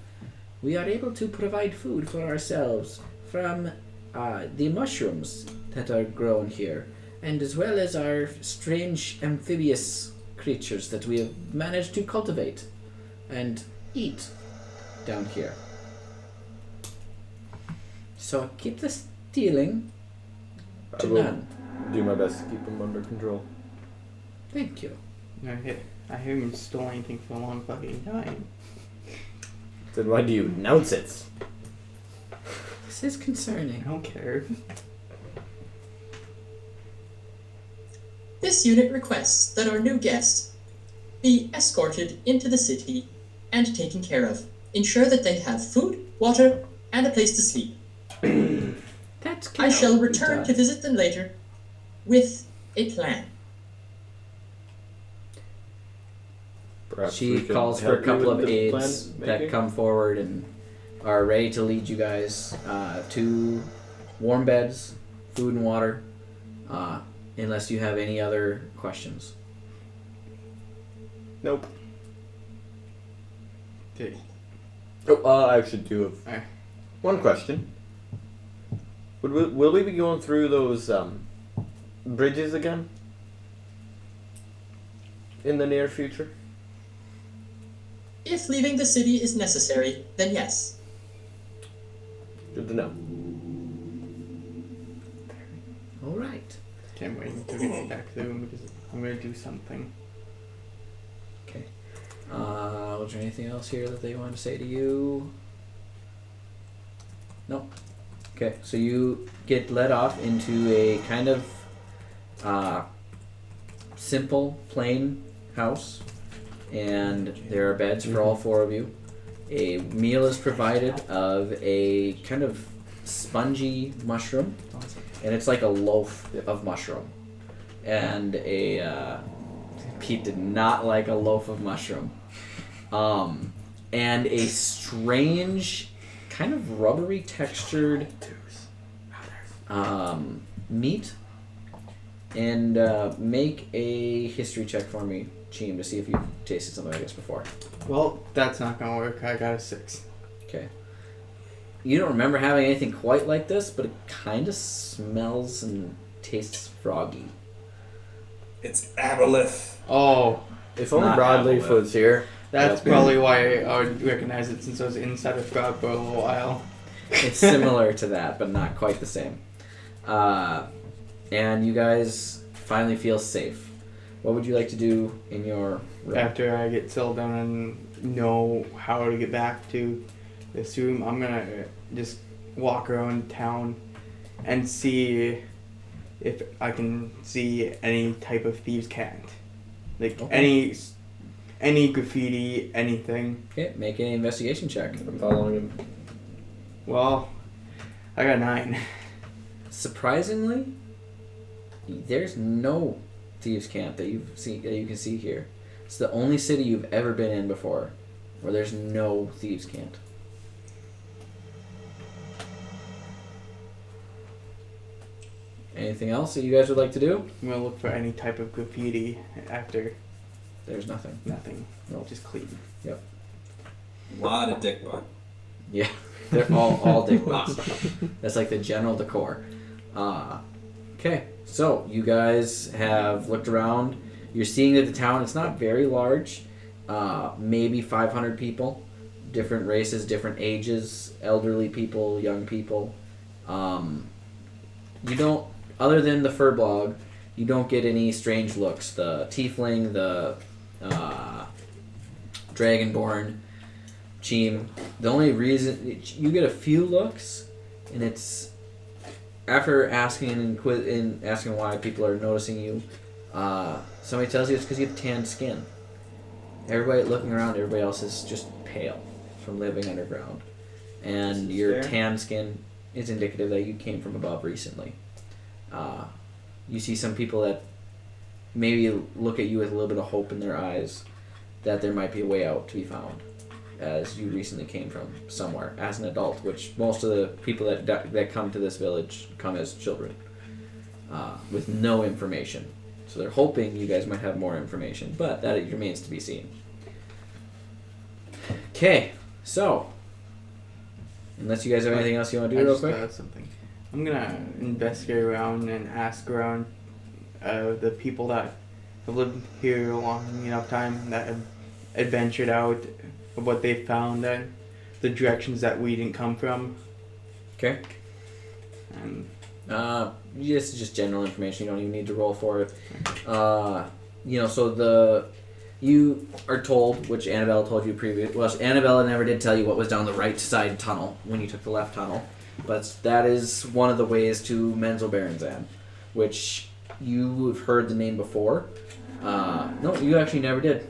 We are able to provide food for ourselves from the mushrooms that are grown here, and as well as our strange amphibious creatures that we have managed to cultivate and eat down here. So keep the stealing I to will none. do my best to keep them under control. Thank you. I haven't stolen anything for a long fucking time. Then why do you announce it? This is I concerning. don't care. This unit requests that our new guest be escorted into the city and taken care of. Ensure that they have food, water, and a place to sleep. That I shall cannot be return done. to visit them later with a plan. Perhaps She we could calls for help a you couple with of the aides plan that making? come forward and are ready to lead you guys to warm beds, food and water, unless you have any other questions. Nope. Okay. Oh, I actually do have Alright. one question. Will we be going through those bridges again in the near future? If leaving the city is necessary, then yes. Good to know. All right. Can't wait to get back to the room because I'm gonna do something. Okay. Was there anything else here that they want to say to you? Nope. Okay, so you get led off into a kind of simple, plain house, and there are beds for all four of you. A meal is provided of a kind of spongy mushroom, and it's like a loaf of mushroom. And Pete did not like a loaf of mushroom. And a strange, kind of rubbery textured meat. And make a history check for me, Cheem, to see if you've tasted something like this before. Well, that's not gonna work. I got a 6. Okay. You don't remember having anything quite like this, but it kind of smells and tastes froggy. It's aboleth. Oh, If only not Broadleaf Aboleth. was here. That's probably why I would recognize it since I was inside of God for a little while. It's similar to that, but not quite the same. And you guys finally feel safe. What would you like to do in your room? After I get settled down and know how to get back to this room, I'm gonna just walk around town and see if I can see any type of thieves' cant. Like any graffiti, anything. Okay, make an investigation check. I'm following him. Well, I got 9. Surprisingly, there's no thieves' camp that you can see here. It's the only city you've ever been in before where there's no thieves' camp. Anything else that you guys would like to do? I'm gonna look for any type of graffiti after. There's nothing. Nothing. Nope. Just clean. Yep. A lot of dick butt. Yeah, they're all dick butts. That's like the general decor. Okay, so you guys have looked around. You're seeing that the town, it's not very large. Maybe 500 people. Different races, different ages, elderly people, young people. You don't, other than the Furblog, you don't get any strange looks. The Tiefling, the Dragonborn, Cheem. The only reason you get a few looks, and it's after asking and asking why people are noticing you. Somebody tells you it's because you have tanned skin. Everybody looking around, everybody else is just pale from living underground, and your tan skin is indicative that you came from above recently. You see some people that maybe look at you with a little bit of hope in their eyes that there might be a way out to be found, as you recently came from somewhere as an adult, which most of the people that come to this village come as children with no information. So they're hoping you guys might have more information, but that remains to be seen. Okay, so unless you guys have anything else you want to do real quick? Something. I'm gonna investigate around and ask around the people that have lived here a long enough time, that have adventured out, of what they found and the directions that we didn't come from. Okay. And this is just general information. You don't even need to roll for it. You are told, which Annabella told you previous. Well, Annabella never did tell you what was down the right side tunnel when you took the left tunnel, but that is one of the ways to Menzelberenzan, which you've heard the name before. No, you actually never did.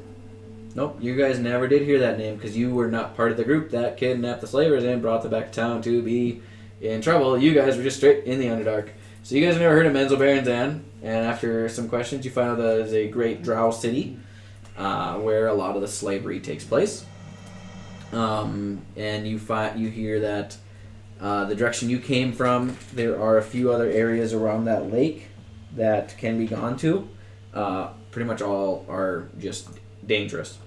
Nope, you guys never did hear that name because you were not part of the group that kidnapped the slavers and brought them back to town to be in trouble. You guys were just straight in the Underdark. So you guys have never heard of Menzelberenzan, and after some questions you find out that it is a great drow city where a lot of the slavery takes place. And you hear that the direction you came from, there are a few other areas around that lake that can be gone to. Pretty much all are just dangerous.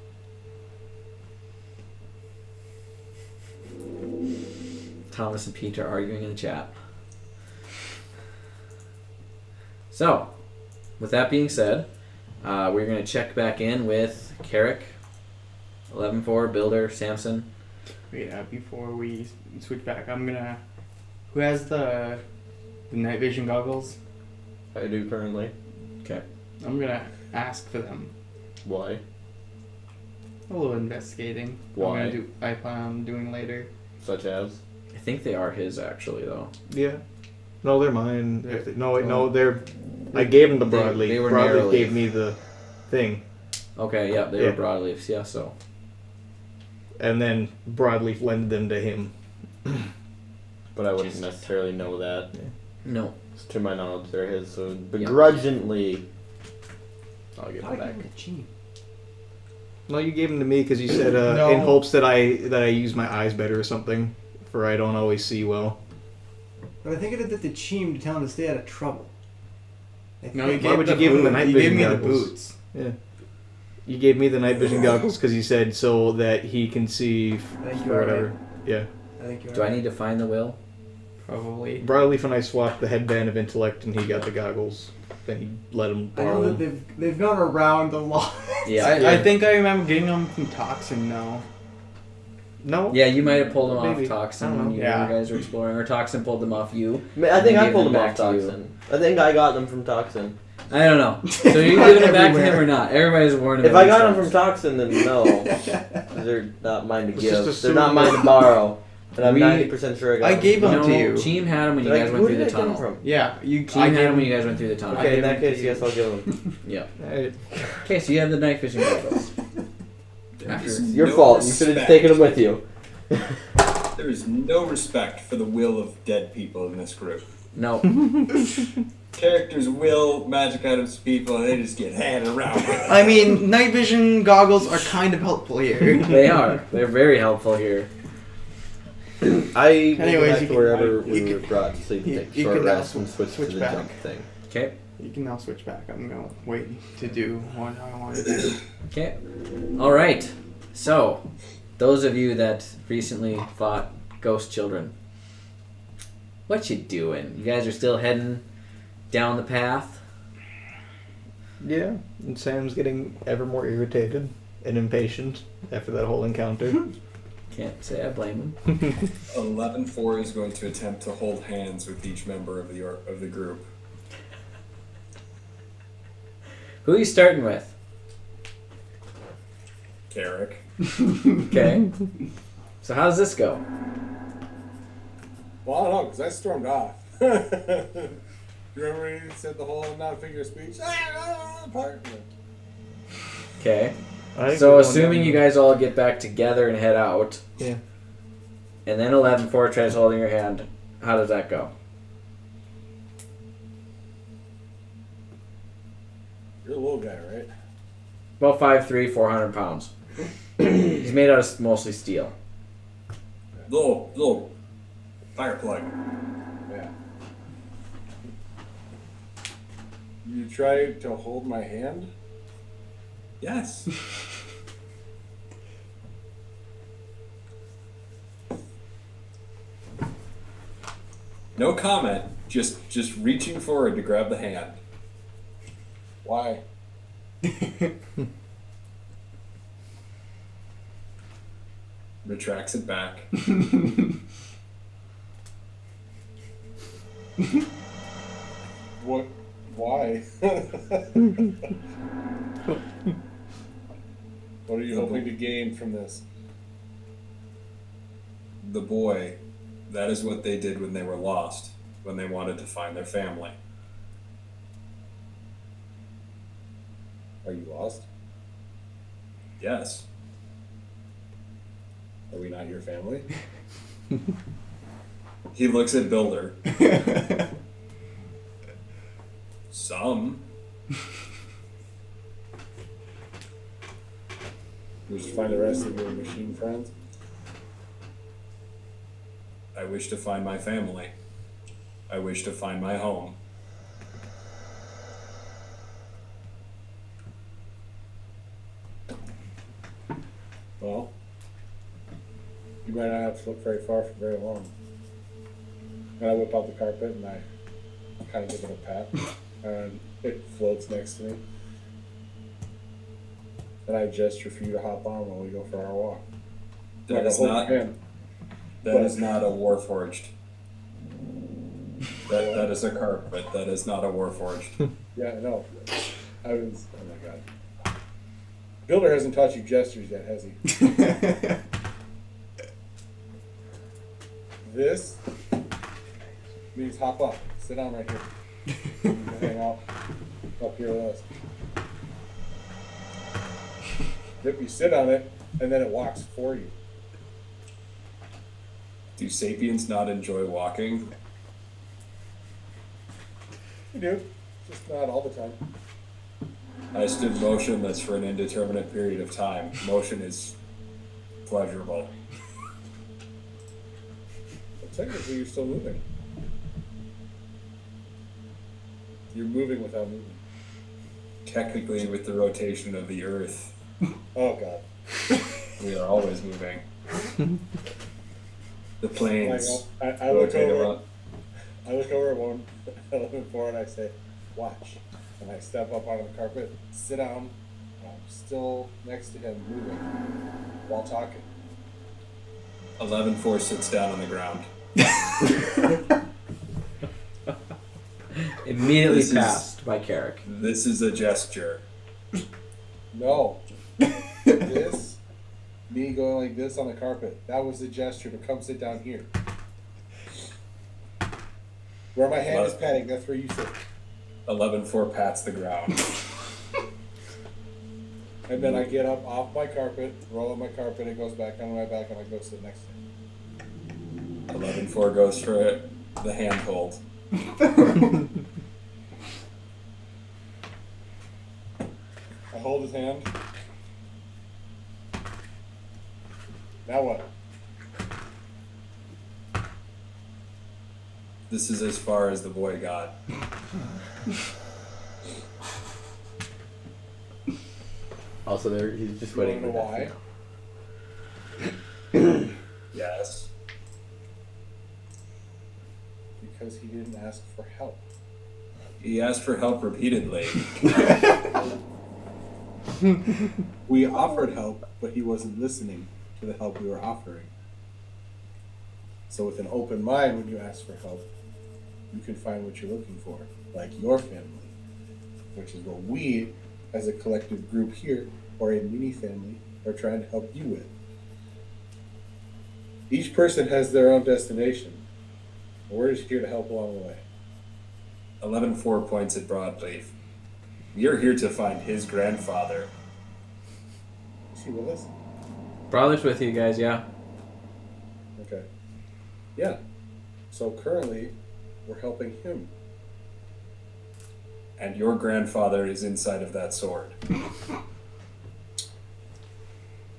Thomas and Pete are arguing in the chat. So, with that being said, we're going to check back in with Carrick, 11-4, Builder, Samson. Wait, before we switch back, I'm gonna... Who has the night vision goggles? I do currently. Okay. I'm gonna ask for them. Why? A little investigating. Why? I plan on doing later. Such as? I think they are his, actually, though. Yeah. No, they're mine. They're... I gave them to Broadleaf. They were Broadleaf gave me the thing. Okay, yeah, they were broadleafs, yeah, so. And then Broadleaf lended them to him. But I wouldn't necessarily know that. Yeah. No. To my knowledge, they're his, so begrudgingly, I'll give them back. No, you gave them to me because you said No. in hopes that I use my eyes better or something, for I don't always see well. But I think I did that to Cheem to tell him to stay out of trouble. No, you Why would you give him the night You vision gave me the goggles? boots. Yeah. You gave me the night vision goggles because you said so that he can see I think you or are whatever. right. Yeah. I think you're Do I right. need to find the will? Probably. Broadleaf and I swapped the headband of intellect, and he got the goggles. then he let him I know borrow that them. they've gone around a lot. Yeah. I think I remember getting them from Toxin now. No. Yeah, you might have pulled them Maybe. off Toxin I don't when know. you Yeah. guys were exploring, or Toxin pulled them off you. I think And I gave pulled them them back off to you. Toxin. I think I got them from Toxin. I don't know. So you're giving it back to him Everywhere. or not? Everybody's warned him. If I at got them least from once. Toxin, then no. 'Cause they're not mine to Let's give. just They're assume not mine to borrow. And I'm We- 90% sure I got I them. gave them No, to you. Team had them when you Did I- guys who went through did the I get 'em tunnel. from? Yeah, you. Team I had gave them when you guys went through the tunnel. Okay, in that gave them case, to yes, I'll give them. Yep. Alright. Okay, so you have the night vision goggles. After There's Your no fault. You should have respect. taken them with you. There is no respect for the will of dead people in this group. no, Characters will magic items to people, and they just get handed around. I mean, night vision goggles are kind of helpful here. they are. They're very helpful here. I will Anyways, go back you to can- wherever you we were can- brought to sleep and you- take you short can now rest and switch to switch the back. jump thing. Okay. You can now switch back. I'm gonna wait to do what I want to do. Okay. All right. So, those of you that recently fought ghost children, what you doing? You guys are still heading down the path? Yeah, and Sam's getting ever more irritated and impatient after that whole encounter. Can't say I blame him. 11-4 is going to attempt to hold hands with each member of the group. Who are you starting with? Carrick. Okay. So how's this go? Well, I don't know, because I stormed off. You remember when he said the whole non-figure speech? Part? Okay. I think So we're going assuming down you guys all get back together and head out, Yeah. and then 11-4 tries holding your hand, how does that go? You're a little guy, right? About 5'3", 400 pounds. He's made out of mostly steel. Little fire plug. Yeah. You try to hold my hand? Yes. No comment. Just reaching forward to grab the hand. Why? Retracts it back. What? Why? What are you hoping to gain from this? The boy. That is what they did when they were lost. When they wanted to find their family. Are you lost? Yes. Are we not your family? He looks at Builder. Some. You just find the rest of your machine friends? I wish to find my family. I wish to find my home. Well, you might not have to look very far for very long. And I whip out the carpet and I kind of give it a pat. And it floats next to me. And I gesture for you to hop on while we go for our walk. That Like is a whole not. hand. That is not a Warforged. That is a carpet. That is not a Warforged. Yeah, no. I was. Oh my god. Builder hasn't taught you gestures yet, has he? This means hop up. Sit down right here. You can hang out up here with us. If you sit on it, and then it walks for you. Do sapiens not enjoy walking? You do. Just not all the time. I stood motionless for an indeterminate period of time. Motion is pleasurable. But technically, you're still moving. You're moving without moving. Technically, with the rotation of the Earth, Oh god. we are always moving. The planes I look rotate over. around. I look over at one 11-4 and I say, watch. And I step up onto the carpet, sit down, and I'm still next to him, moving while talking. 11-4 sits down on the ground. Immediately passed by Carrick. This is a gesture. No. This, me going like this on the carpet, that was a gesture to come sit down here. Where my hand is patting, that's where you sit. 11-4 pats the ground. And then I get up off my carpet, roll on my carpet, it goes back on my back, and I go sit next to him. 11-4 goes for the handhold. I hold his hand. Now what? This is as far as the boy got. Also, there he's just You waiting wanna for know why. Yes. Because he didn't ask for help. He asked for help repeatedly. We offered help, but he wasn't listening to the help we were offering. So with an open mind, when you ask for help, you can find what you're looking for, like your family, which is what we, as a collective group here, or a mini family, are trying to help you with. Each person has their own destination, and we're just here to help along the way. 11-4 points at Broadleaf. You're here to find his grandfather. Is he with us? Broadleaf's with you guys, yeah. Okay. Yeah. So currently, we're helping him. And your grandfather is inside of that sword.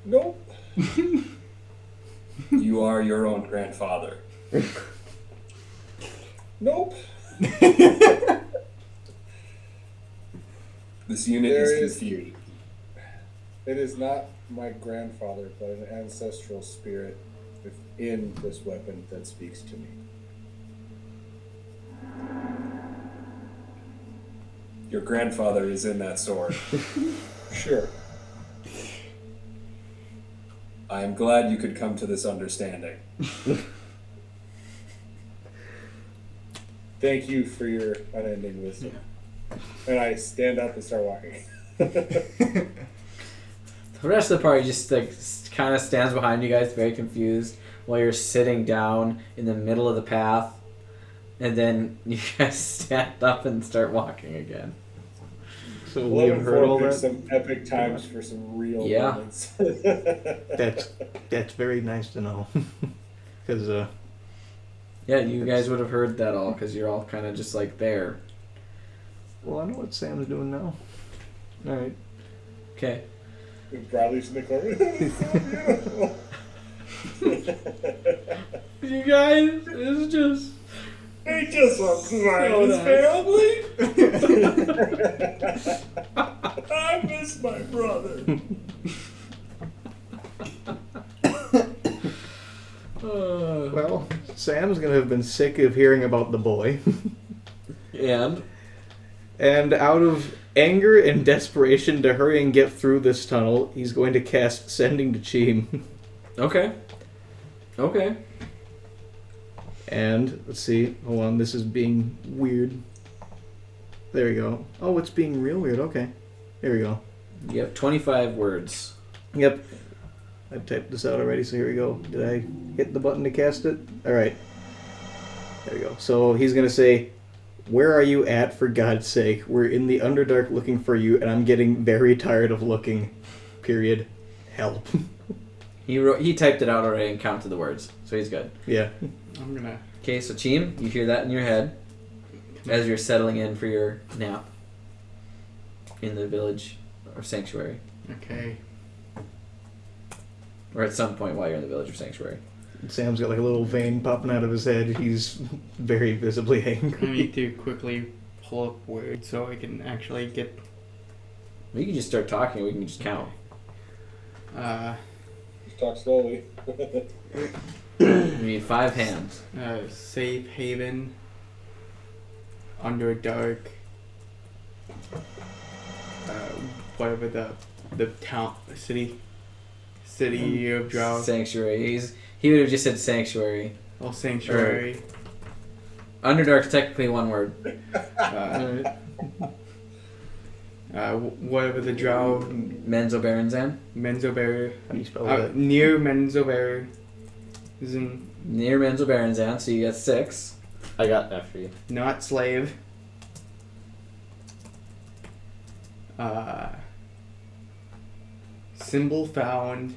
Nope. You are your own grandfather. Nope. This unit is confused. It is not my grandfather, but an ancestral spirit within this weapon that speaks to me. Your grandfather is in that sword. Sure. I am glad you could come to this understanding. Thank you for your unending wisdom. And I stand up and start walking. The rest of the party just like kind of stands behind you guys, very confused, while you're sitting down in the middle of the path, and then you guys stand up and start walking again. So Liam heard all that. Some epic times for some real moments. That's very nice to know, because yeah, you guys would have heard that all because you're all kind of just like there. Well, I know what Sam's doing now. All right. Okay. Bradley's in the corner. You guys, it's just. He just wants to find his family. I miss my brother. Well, Sam's gonna have been sick of hearing about the boy. And out of anger and desperation to hurry and get through this tunnel, he's going to cast Sending to Cheem. Okay. And, let's see, hold on, this is being weird. There we go. Oh, it's being real weird, okay. There we go. You have 25 words. Yep. I typed this out already, so here we go. Did I hit the button to cast it? Alright. There we go. So he's going to say, "Where are you at, for God's sake? We're in the Underdark looking for you, and I'm getting very tired of looking. Period. Help." He typed it out already and counted the words, so he's good. Yeah. I'm gonna. Okay, so Cheem, you hear that in your head as you're settling in for your nap in the village or sanctuary, Okay. or at some point while you're in the village or sanctuary. Sam's got like a little vein popping out of his head. He's very visibly I angry. need to quickly pull up words so I can actually get. We can just start talking. We can just count. Just talk slowly. We need 5 hands. Safe haven. Underdark. Whatever the town, city of Drow. Sanctuary. He would have just said sanctuary. Oh, sanctuary. Underdark's technically one word. Whatever the Drow. Menzoberranzan. Menzoberranzan. How do you spell that? Near Menzoberranzan. Near Menzoberranzan, so you got 6. I got after you. Not slave. Symbol found.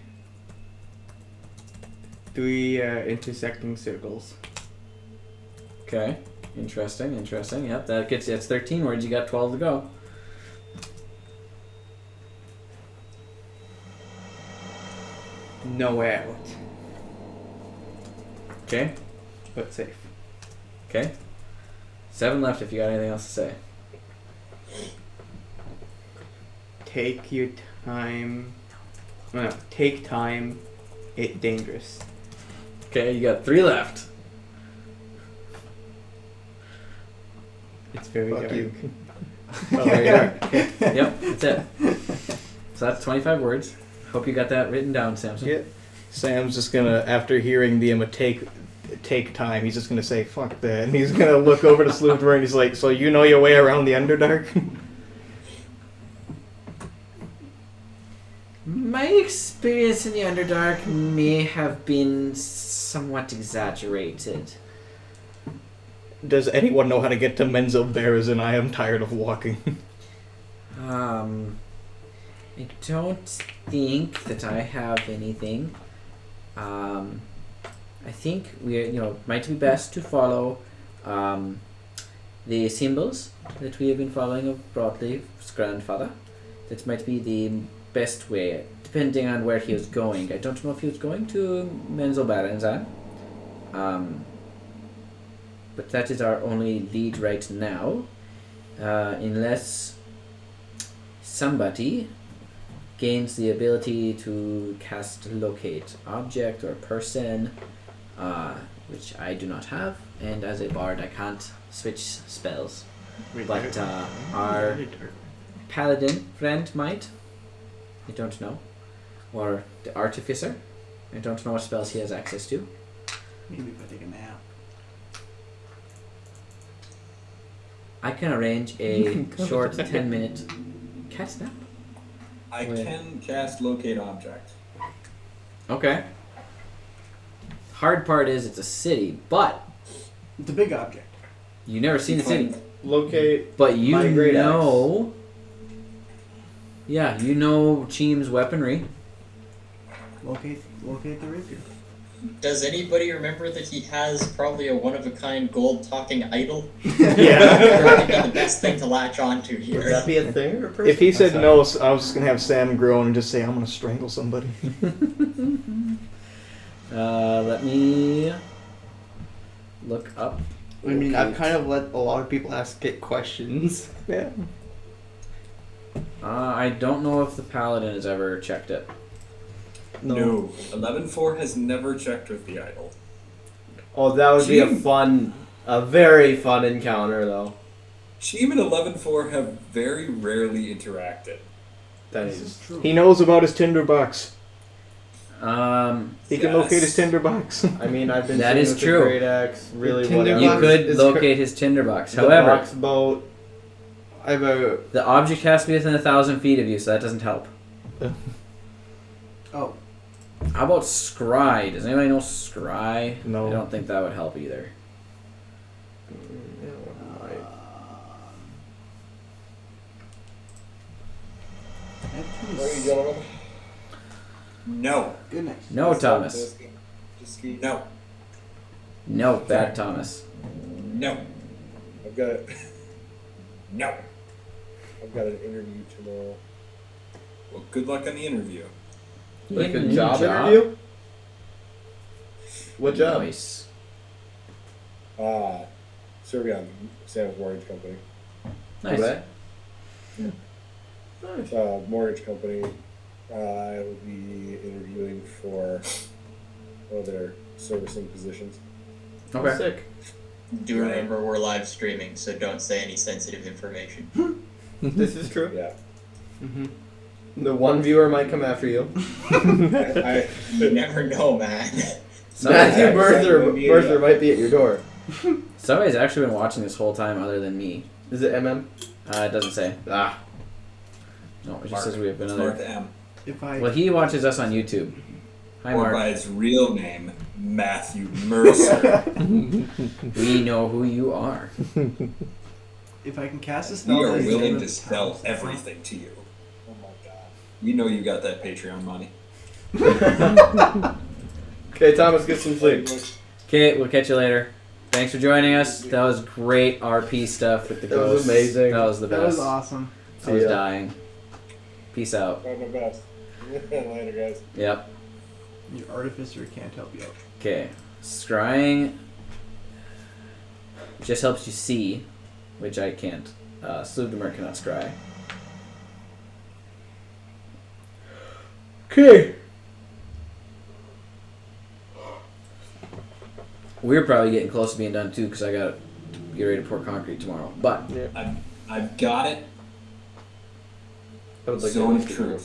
3 intersecting circles. Okay. Interesting. Yep, that's 13 words. You got 12 to go. No out. Okay. But safe. Okay. 7 left if you got anything else to say. Take your time. No, take time. It's dangerous. Okay, you got 3 left. It's very Fuck dark. you. Oh, there you are. Okay. Yep, that's it. So that's 25 words. Hope you got that written down, Samson. Yeah. Sam's just gonna, after hearing the take time, he's just gonna say, fuck that. And he's gonna look over to Sleuthver and he's like, so you know your way around the Underdark? My experience in the Underdark may have been somewhat exaggerated. Does anyone know how to get to Menzoberranzan? I am tired of walking. I don't think that I have anything. I think we might be best to follow the symbols that we have been following of Broadleaf's grandfather. That might be the best way, depending on where he was going. I don't know if he was going to Menzoberranzan. But that is our only lead right now. Unless somebody gains the ability to cast locate object or person, which I do not have, and as a bard I can't switch spells. But our paladin friend might. I don't know. Or the artificer. I don't know what spells he has access to. Maybe if I take a nap. I can arrange a short 10-minute cat nap. I can cast locate object. Okay. Hard part is it's a city, but It's a big object. you never seen the city. Locate. But you My great know. Yeah, you know Cheem's weaponry. Locate the rapier. Does anybody remember that he has probably a one-of-a-kind gold talking idol? Yeah. That would be the best thing to latch onto Would here. that be a thing or a person? If he said no, I was just gonna have Sam groan and just say, I'm gonna strangle somebody. Let me look up. I mean, I've kind of let a lot of people get questions. Yeah. I don't know if the paladin has ever checked it. No. 11-4 has never checked with the idol. Oh, that would be Gee. a very fun encounter, though. Sheem and 11-4 have very rarely interacted. That This is. is true. He knows about his tinderbox. He can Yes. locate his tinderbox. I mean, I've been That seeing is with the true. Great Axe, really The whatever. You Tinderbox could is locate his tinderbox. The However, box boat. I have a the object has to be within 1,000 feet of you, so that doesn't help. Oh, How about scry? Does anybody know scry? No. I don't think that would help either. Ladies and gentlemen, No. goodness. No, Thomas. just keep. No. No, bad Thomas. No. I've got it. No. I've got an interview tomorrow. Well, good luck on the interview. Like a New job interview? What job? Nice. Serving on Sam's mortgage company. Nice. What? It's a mortgage company. I will be interviewing for one of their servicing positions. Okay. Sick. Do remember we're live streaming, so don't say any sensitive information. This is true. Yeah. Mm-hmm. The one viewer might come after you. You never know, man. Matthew Mercer might be at your door. Somebody's actually been watching this whole time other than me. Is it MM? It doesn't say. Ah. No, it just Mark. says we have been Mark other. M. If I Well, he watches us on YouTube. Hi, Or Mark. by his real name, Matthew Mercer. We know who you are. if I can cast a spell, We are that is willing named to as sell town, everything to you. Oh my god. You know you got that Patreon money. Okay, Thomas, get some sleep. Okay, we'll catch you later. Thanks for joining us. That was great RP stuff with the That was ghosts. amazing. That was the That best. was awesome. I was Yeah. dying. Peace out. Try my best. Later, guys. Yep. Your artificer can't help you out. Okay. Scrying just helps you see, which I can't. Sluvdemer cannot scry. Okay. We're probably getting close to being done too, because I got to get ready to pour concrete tomorrow. But I've got it. I would like Zone to of do truth.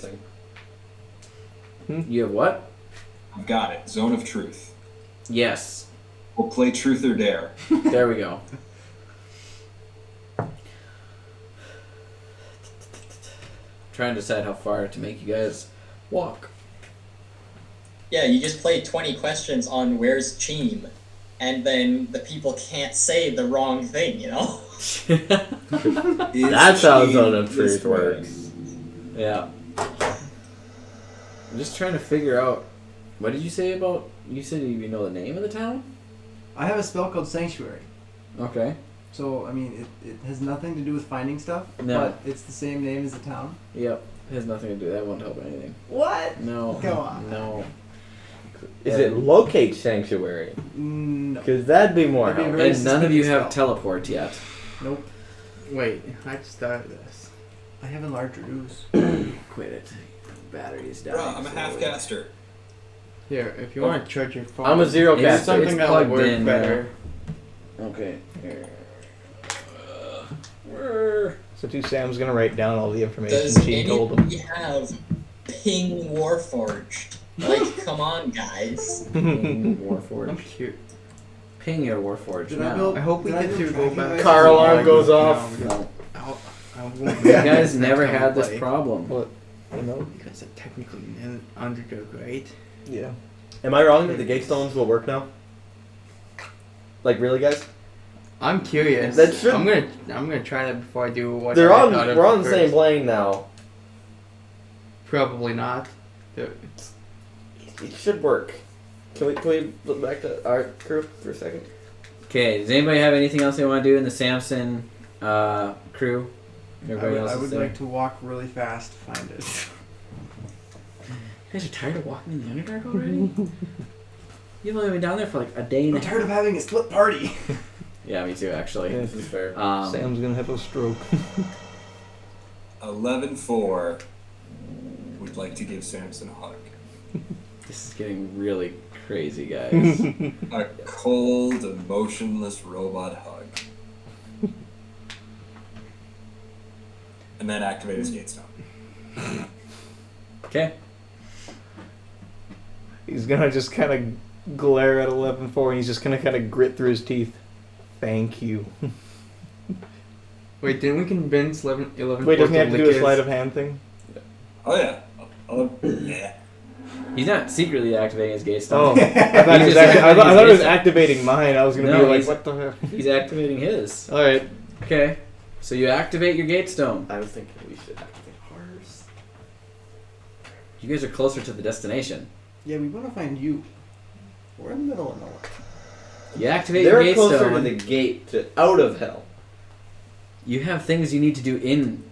something. you have what? I've got it. Zone of truth. Yes. We'll play truth or dare. There we go. Trying to decide how far to make you guys walk. Yeah, you just play 20 questions on where's Cheem, and then the people can't say the wrong thing, you know? That's how Zone of Truth this way? works. Yeah. I'm just trying to figure out. What did you say about? You said you know the name of the town? I have a spell called Sanctuary. Okay. So, I mean, it has nothing to do with finding stuff, No. but it's the same name as the town. Yep. It has nothing to do. That won't help anything. What? No. Come on. No. Is it locate sanctuary? No. Because that'd be more That'd be helpful. very And none of you specific have spell. teleport yet. Nope. Wait, I just thought of this. I have enlarged reduce. Quit it. Battery's down. Bruh, I'm a half caster. Here, if you want to charge your phone, I'm a zero It's there's caster. something it's that will plugged work in, better. Okay. Here. So too, Sam's gonna write down all the information Does she told him. anybody have Ping Warforged? Like, come on, guys. Ping I'm Warforged. cute. Ping your Warforged. Did I now. build- I hope we Did I get build to go tracking back. devices? Car alarm goes off. No. I won't You guys never had this problem. What? You know? Because I'm technically in Underdark, right? Yeah. Am I wrong that the gate stones will work now? Like really, guys? I'm curious. That should- I'm gonna try that before I do what They're I on. thought of We're on the first. same plane now. Probably not. It should work. Can we look back to our crew for a second? Okay, does anybody have anything else they want to do in the Samson crew? Everybody else I is would there? like to walk really fast to find it. You guys are tired of walking in the Underdark already? You've only been down there for like a day and I'm a tired of half. having a split party. Yeah, me too, actually. This is fair. Sam's gonna have a stroke. 11-4 would like to give Samson a hug. This is getting really crazy, guys. A cold, emotionless robot hug. And then activate his gate stone. Okay. He's gonna just kind of glare at 11-4 and he's just gonna kind of grit through his teeth. Thank you. Wait, didn't we convince 11 Wait, doesn't he have to do a his- sleight of hand thing? Oh yeah. Yeah. He's not secretly activating his gate Oh, stone. I thought he was, just I thought he was activating activating mine. I was gonna No, be like, he's- what the hell? He's activating his. All right. Okay. So you activate your gate stone. I was thinking we should activate ours. You guys are closer to the destination. Yeah, we want to find you. We're in the middle of nowhere. You activate your They're gate closer stone. to the gate to out of hell. You have things you need to do in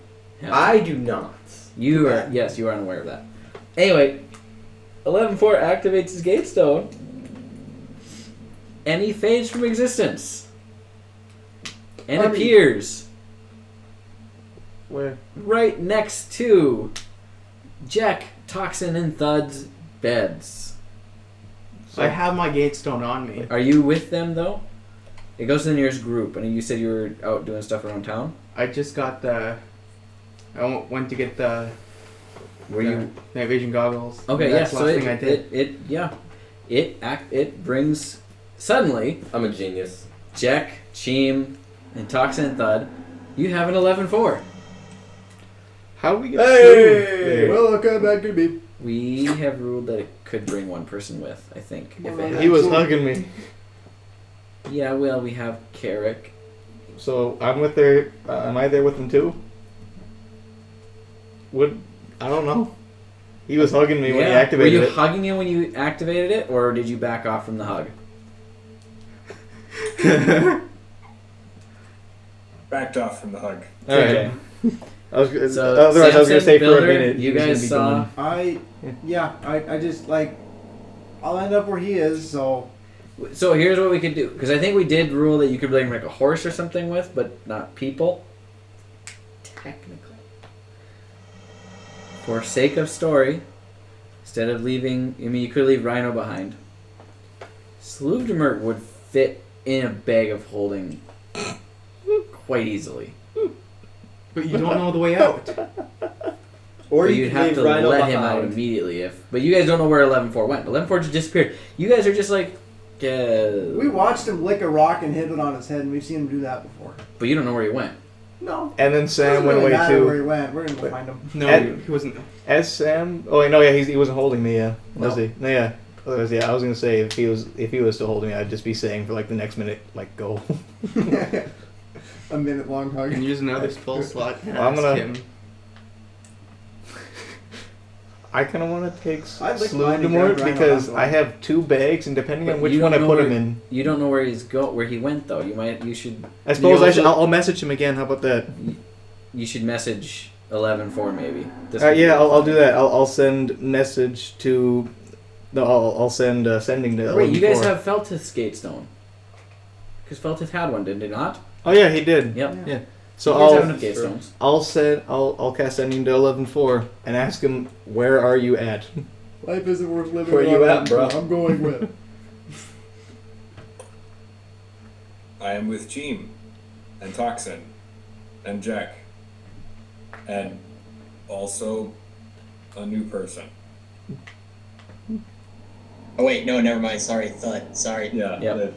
hell. I do not. You are, yes, you are unaware of that. Anyway, 11-4 activates his gate stone, and he fades from existence, and appears Where? right next to Jack, Toxin, and Thud's beds. I have my gate stone on me. Are you with them though? It goes to the nearest group, and you said you were out doing stuff around town. I just got the went to get the Were night vision goggles. Okay, That's yeah. the So last thing I did. it brings suddenly I'm a genius. Jack, Cheem, and Toxin and Thud. You have an 11-4. How we get Hey! Well, okay, that could be. We have ruled that it could bring one person with. I think if it He was hugging me. Yeah, well, we have Carrick. So I'm with there. Am I there with him too? I don't know. He was hugging me when he activated Were you it. hugging him when you activated it, or did you back off from the hug? Backed off from the hug. All right. Okay. Otherwise, So, I was going to Samson, say for Builder, a minute. you he was guys gonna be saw. I just like. I'll end up where he is, so. So here's what we could do, because I think we did rule that you could bring like a horse or something with, but not people. Technically, for sake of story, instead of leaving, I mean, you could leave Rhino behind. Sluvdemert would fit in a bag of holding quite easily. But you don't know the way out. Or But you you'd could have leave to Rhino let him out behind. immediately but you guys don't know where 11-4 went. 11-4 just disappeared. You guys are just like, We watched him lick a rock and hit it on his head, and we've seen him do that before. but you don't know where he went. No. And then Sam Doesn't went really away matter where too. he went. We're gonna go find him. No, And- he wasn't. As Sam. Oh wait, no, yeah, he wasn't holding me. Yeah, was No. he? No, yeah. Otherwise, yeah, I was gonna say if he was still holding me, I'd just be saying for like the next minute, like go. A minute long hug. Can use another spell slot. And Well, I'm ask gonna- him. I kind of want to take I'd like mine and Sludemort grab Rhino because after I all. have 2 bags, and depending But on which you one I don't put know him where- in, You don't know where where he went though. You should. I suppose you also- I'll message him again. How about that? You should message 11-4 maybe. This Yeah, I'll do that. I'll send message to. No, I'll send sending to. Wait, you guys 11-4. have Feltith's Gatestone. Because Feltith had one, did he not? Oh yeah, he did. Yep. Yeah. So You guys have I'll enough Gatestones. I'll cast sending to 11-4 and ask him where are you at. Life isn't worth living. Where you without at, him, bro? so I'm going with. I am with Cheem, and Toxin, and Jack, and also a new person. Oh wait, no, never mind. Sorry, Thud. Sorry. Yeah. Yep.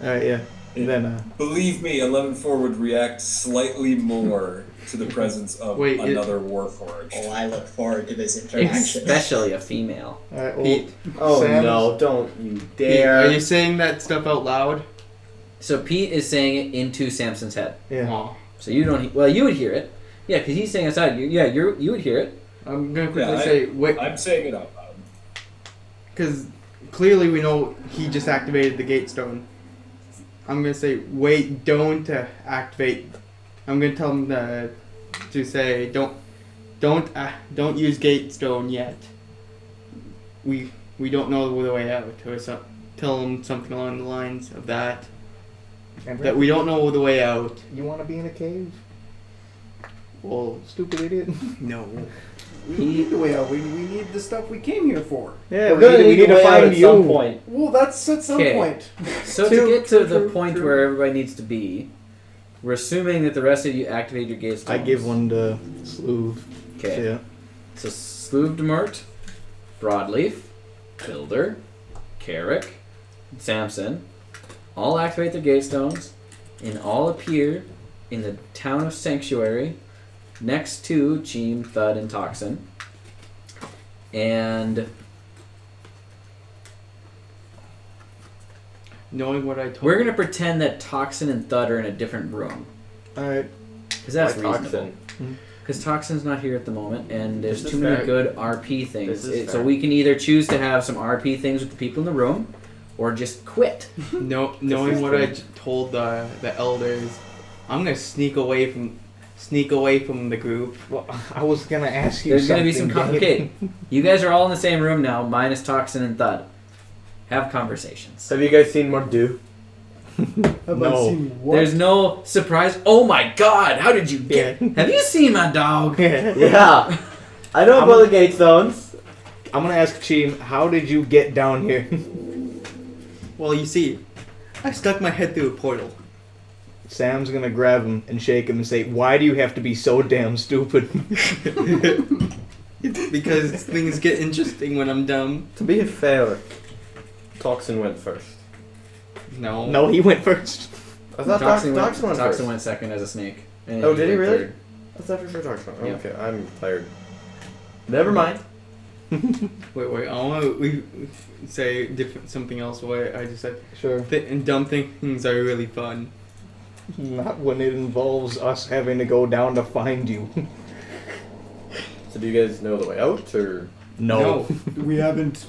All right, yeah. And then Believe me, 11-4 would react slightly more to the presence of Wait, another Warforged. Oh, I look forward to this interaction. Especially a female. all right, well, Pete, Oh Sam's- no, don't you Pete, dare. are you saying that stuff out loud? So Pete is saying it into Samson's head. yeah. Aw. So you don't. Well, you would hear it. Yeah, because he's saying outside. You would hear it. I'm gonna quickly Yeah, say, wait, I'm saying it out loud. because clearly we know he just activated the gate stone. I'm gonna say, wait, don't activate. I'm gonna tell him to say, don't use gate stone yet. We don't know the way out, or tell him something along the lines of that. That we don't know the way out. You want to be in a cave? Well, Stupid idiot. no. We need the way out. We need the stuff we came here for. Yeah, We're gonna need to a way out find at some you. point. Well, that's at some Okay. point. So True, to get to true, the true, point true. where everybody needs to be, we're assuming that the rest of you activate your gaze. I give one to Sluve. Okay. Yeah. So Sluvdemort, Broadleaf, Builder, Carrick, Samson, all activate their gatestones, and all appear in the town of Sanctuary, next to Cheem, Thud, and Toxin. And Knowing what I told we're gonna pretend that Toxin and Thud are in a different room, All right. because that's Why reasonable. Toxin? Because Toxin's not here at the moment, and there's This too is many fair. good RP things. This is So fair. we can either choose to have some RP things with the people in the room, or just quit. knowing what I told the elders, I'm gonna sneak away from the group. Well, I was gonna ask you. There's going to be some. something, Okay, you guys are all in the same room now, minus Toxin and Thud. Have conversations. Have you guys seen Mordu? Have I No. seen what? There's no surprise. Oh my God! How did you get? Yeah. Have you seen my dog? Yeah. I know about the gate stones. I'm gonna ask Cheem, how did you get down here? Well, you see, I stuck my head through a portal. Sam's gonna grab him and shake him and say, "Why do you have to be so damn stupid?" Because things get interesting when I'm dumb. To be fair, Toxin went first. No. No, he went first. I thought Toxin Toxin went first. went second as a snake. And Oh, did he went really? third. I thought for sure Toxin went. Yeah. Okay, I'm tired. Never mind. Wait. I want to say something else. What I just said. Sure. And dumb things are really fun. Not when it involves us having to go down to find you. So do you guys know the way out, or No. We haven't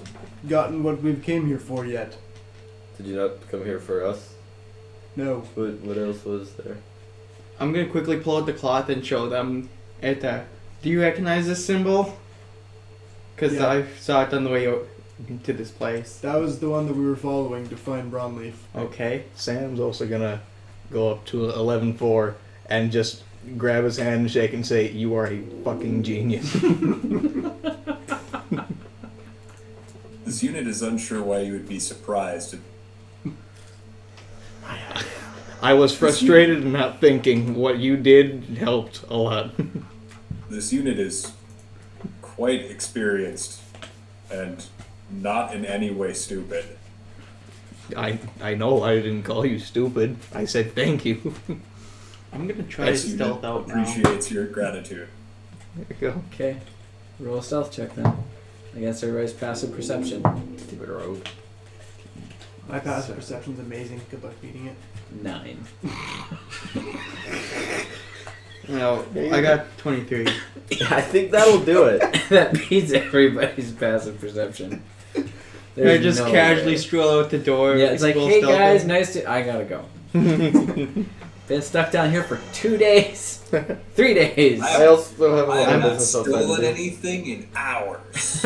gotten what we came here for yet. did you not come here for us? No. What else was there? I'm gonna quickly pull out the cloth and show them it. Do you recognize this symbol? Because Yeah. I saw it on the way to this place. That was the one that we were following to find Brownleaf. Okay. Sam's also gonna go up to 11-4 and just grab his hand and shake and say, "You are a fucking genius." This unit is unsure why you would be surprised. I was frustrated and not thinking. What you did helped a lot. This unit is quite experienced and not in any way stupid. I know I didn't call you stupid. I said thank you. I'm gonna try to This unit stealth out now. appreciates your gratitude. There you go. Okay. Roll a stealth check then. Against everybody's passive perception. Stupid rogue. My passive perception's amazing. Good luck beating it. 9. No, I got 23. I think that'll do it. That beats everybody's passive perception. I There's just no casually way. stroll out the door. Yeah, it's like, full hey stealth guys, in. nice to. I gotta go. Been stuck down here for 2 days. 3 days. I also have a I little have not business outside the stolen door. anything in hours.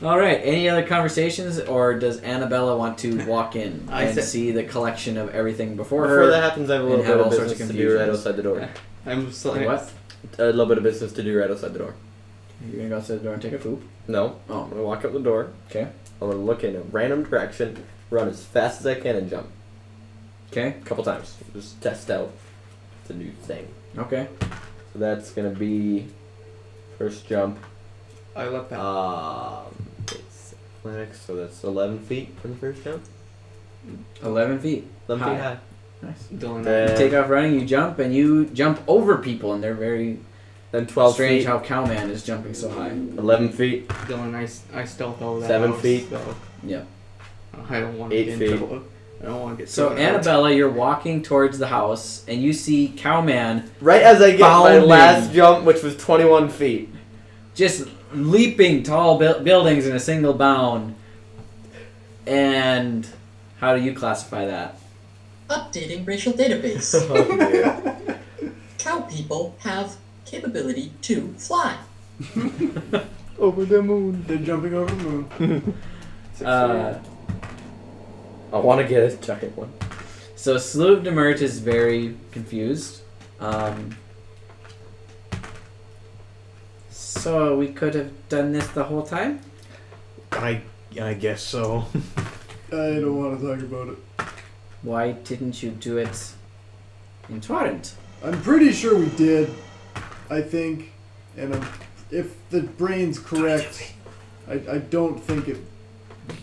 All right. Any other conversations, or does Annabella want to walk in I and said- see the collection of everything before Before her? that happens, I have a little and have bit of all sorts of business to do right confusions. outside the door. I'm so, What? A little bit of business to do right outside the door. You're gonna go outside the door and take a poop. No, Oh. I'm gonna walk out the door. Okay. I'm gonna look in a random direction, run as fast as I can, and jump Okay. a couple times. Just test out the new thing. Okay. So that's gonna be first jump. I love that. It's athletics, so that's 11 feet for the first jump. 11 feet. 11 High. feet high. Nice. Dylan, Then, You take off running. You jump, and you jump over people, and they're very then 12 strange feet. how Cowman is jumping so high. 11 feet. Dylan, I stealth over that 7 house, feet. So Yeah. I don't want to 8 get in feet. trouble. I don't want to get So thrown out. Annabella, you're walking towards the house, and you see Cowman Right as I get my Bounding. last jump, which was 21 feet. just leaping tall buildings in a single bound. And how do you classify that? Updating racial database. Oh, dear. Cow people have capability to fly. Over the moon. They're jumping over the moon. I want to get a second one. So Sloob Demert is very confused. So we could have done this the whole time? I guess so. I don't want to talk about it. Why didn't you do it in Torrent? I'm pretty sure we did. I think, and if the brain's correct, I don't think it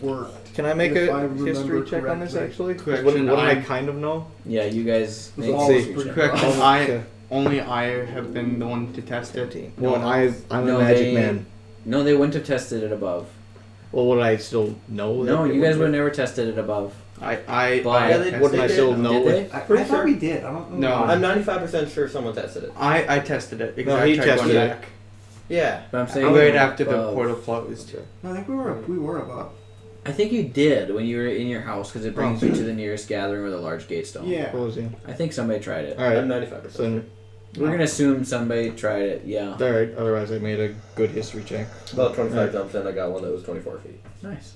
worked. Can I make If I a remember history check on this correctly. actually? 'Cause Correction, Wouldn't I I'm- kind of know? Yeah, you guys make Let's a see. history check. Correction, Okay. only I have been the one to test it. 13. No Well, one I'm No, a magic they- man. No, they wouldn't have tested it above. Well, would I still know? No, that you guys would have would never tested it above. I But- Yeah, they- tested Wouldn't I it. still Did know? they? If, I Pretty thought sure. we did. I don't know. No. I'm 95% sure someone tested it. I tested it. No, he I tried going tested it. back. Yeah. But I'm saying Right after the above. portal closed. No, I think we were above. I think you did when you were in your house because it brings you to the nearest gathering with a large gate stone. Yeah. what was he? I think somebody tried it. All I'm right. 95%. So, We're gonna assume somebody tried it. Yeah. all right. Otherwise, I made a good history check. About 25 Alright. jumps in, I got one that was 24 feet. Nice.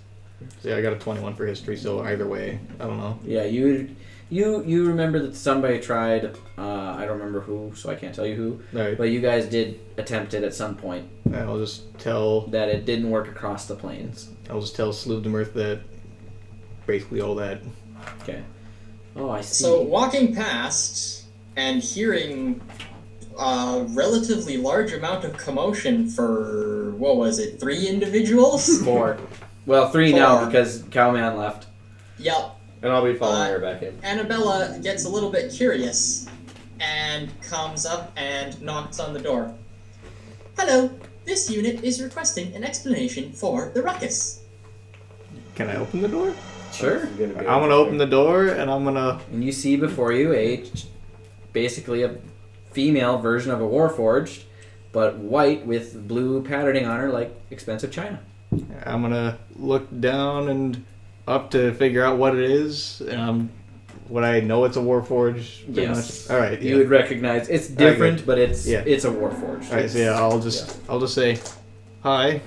So yeah, I got a 21 for history. So either way, I don't know. Yeah, you remember that somebody tried. I don't remember who, so I can't tell you who. All right. But you guys did attempt it at some point. I'll just tell. That it didn't work across the plains. I'll just tell Sloob Demert that basically all that. Okay. Oh, I see. So walking past and hearing a relatively large amount of commotion for, what was it, 3 individuals? 4. Well, 3 now 4. because Cowman left. Yep. And I'll be following her back in. Annabella gets a little bit curious and comes up and knocks on the door. Hello, this unit is requesting an explanation for the ruckus. Can I open the door? Sure. I'm gonna open the door and I'm gonna. And you see before you basically a female version of a Warforged, but white with blue patterning on her like expensive china. I'm gonna look down and up to figure out what it is. Would I know it's a Warforged? Yes. Much? All right. You would recognize it's different, but it's a Warforged. All right. So yeah, I'll just say, hi.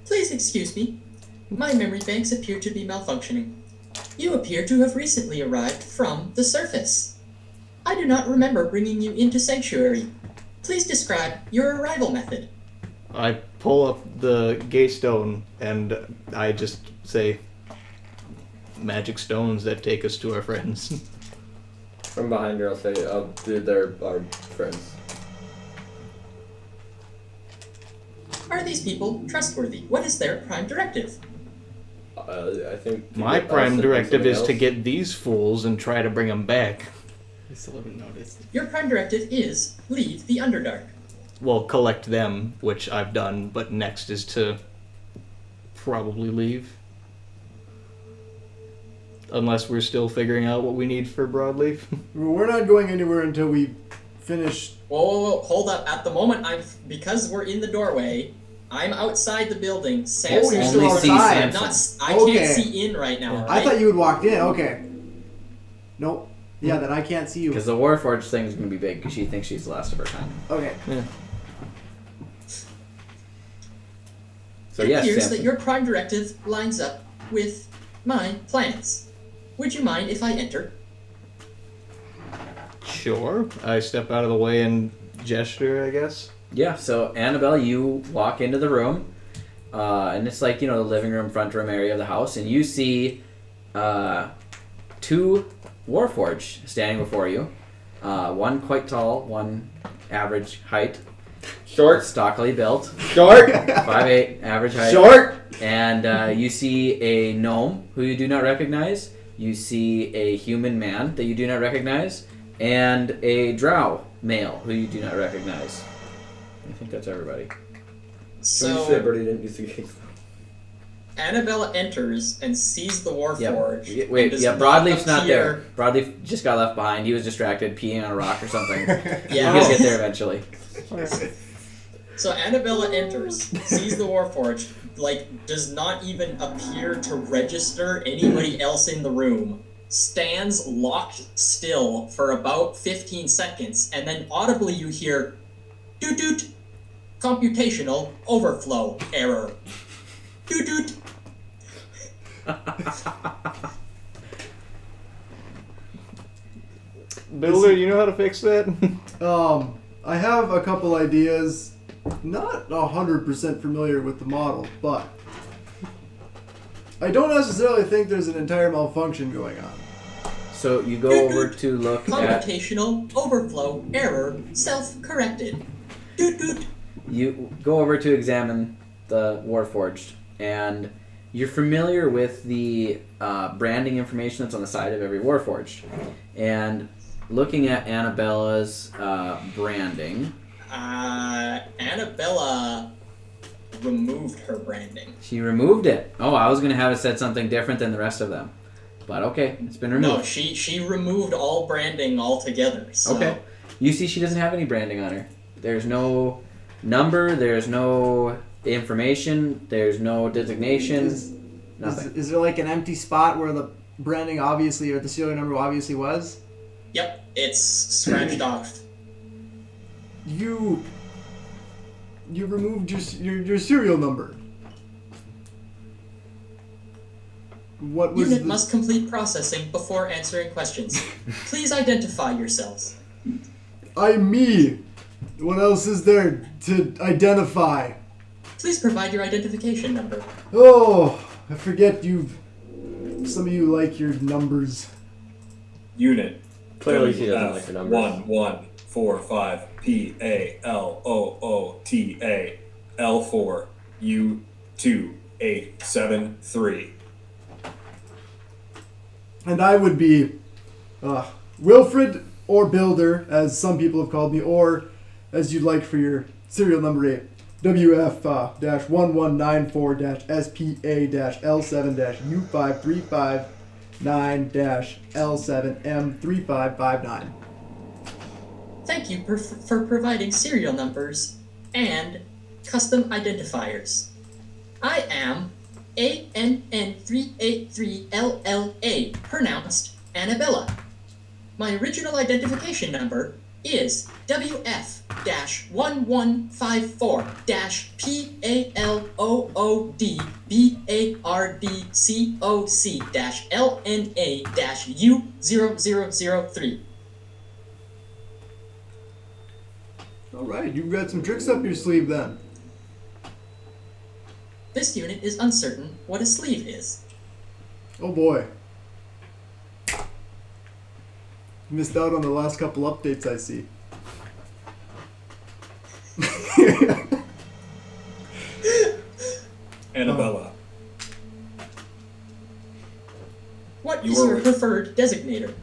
Please excuse me. My memory banks appear to be malfunctioning. You appear to have recently arrived from the surface. I do not remember bringing you into Sanctuary. Please describe your arrival method. I pull up the gate stone and I just say, magic stones that take us to our friends. From behind her, I'll say, dude, they're our friends. Are these people trustworthy? What is their prime directive? I think My prime directive is to get these fools and try to bring them back. I still haven't noticed. Your prime directive is leave the Underdark. Well, collect them, which I've done, but next is to probably leave. Unless we're still figuring out what we need for Broadleaf. We're not going anywhere until we finish. Whoa, hold up. At the moment, because we're in the doorway, I'm outside the building. Sam's you're still outside. I can't see in right now. I thought you had walked in. Okay. Nope. Yeah, then I can't see you. Because the Warforged thing is going to be big because she thinks she's the last of her kind. Okay. Yeah. So It yes, appears Samson. that your prime directive lines up with my plans. Would you mind if I enter? Sure. I step out of the way and gesture, I guess. Yeah, so Annabelle, you walk into the room, and it's like, the living room, front room area of the house, and you see 2 Warforged standing before you. One quite tall, one average height. Short. Stockily built. Short. 5'8", average height. Short. And you see a gnome who you do not recognize. You see a human man that you do not recognize. And a drow male who you do not recognize. I think that's everybody. So Birdie didn't use the gate. Annabella enters and sees the Warforged. Yep. Wait, and does Broadleaf's not appear- there. Broadleaf just got left behind. He was distracted peeing on a rock or something. Yeah. He'll get there eventually. So Annabella enters, sees the Warforged, does not even appear to register anybody else in the room, stands locked still for about 15 seconds, and then audibly you hear, doot doot, computational overflow error. Doot doot. Builder, you know how to fix that? I have a couple ideas. Not 100% familiar with the model, but I don't necessarily think there's an entire malfunction going on. So you go over to look at... Computational overflow error self-corrected. Doot doot. You go over to examine the Warforged, and you're familiar with the branding information that's on the side of every Warforged. And looking at Annabella's branding... Annabella removed her branding. She removed it. Oh, I was going to have it said something different than the rest of them. But okay, it's been removed. No, she removed all branding altogether. So. Okay. You see she doesn't have any branding on her. There's no number, there's no information, there's no designation, nothing. Is there like an empty spot where the branding obviously, or the serial number obviously was? Yep, it's scratched off. You removed your serial number. What was Unit must complete processing before answering questions. Please identify yourselves. I'm me. What else is there to identify? Please provide your identification number. Oh, I forget you. Some of you like your numbers. Unit. Clearly she doesn't like the numbers. 1145 PALOOTA L4 U2873. And I would be Wilfred or Builder, as some people have called me, or as you'd like for your serial number 8, WF-1194-SPA-L7-U5359-L7M3559. Thank you for providing serial numbers and custom identifiers. I am ANN383LLA, pronounced Annabella. My original identification number is WF-115-PALOOD-BARDCOC-LNA-U0003. Alright, you've got some tricks up your sleeve then. This unit is uncertain what a sleeve is. Oh boy. Missed out on the last couple updates, I see. Annabella. What is your preferred designator?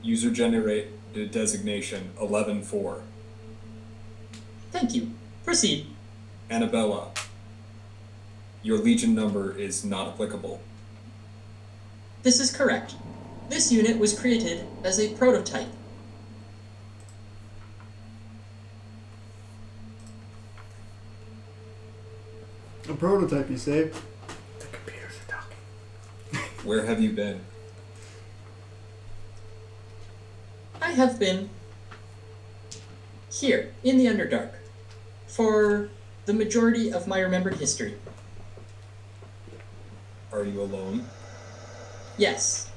User generated designation 11-4. Thank you. Proceed. Annabella. Your Legion number is not applicable. This is correct. This unit was created as a prototype. A prototype, you say? The computers are talking. Where have you been? I have been here, in the Underdark, for the majority of my remembered history. Are you alone? Yes.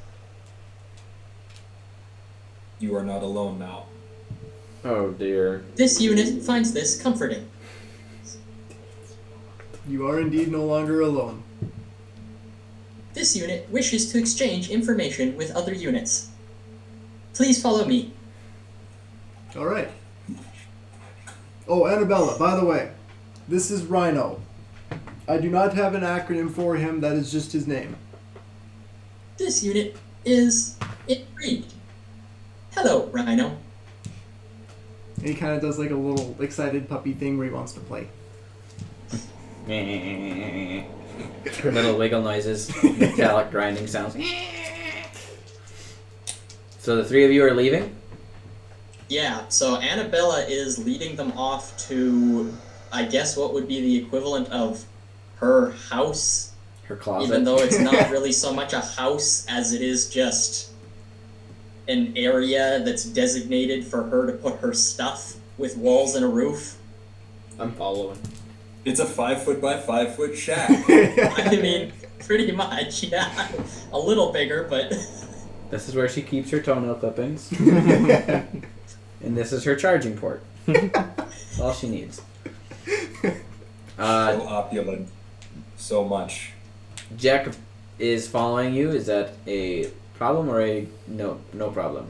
You are not alone now. Oh dear. This unit finds this comforting. You are indeed no longer alone. This unit wishes to exchange information with other units. Please follow me. Alright. Oh, Annabella, by the way, this is Rhino. I do not have an acronym for him, that is just his name. This unit is intrigued. Hello, Rhino. And he kind of does like a little excited puppy thing where he wants to play. Little wiggle noises, metallic grinding sounds. So the three of you are leaving? Yeah, so Annabella is leading them off to, I guess, what would be the equivalent of her house. Her closet. Even though it's not really so much a house as it is just an area that's designated for her to put her stuff with walls and a roof. I'm following. It's a 5 foot by 5 foot shack. I mean, pretty much, yeah. A little bigger, but... This is where she keeps her toenail clippings. And this is her charging port. That's all she needs. So opulent. So much. Jack is following you. Is that a problem or a no problem?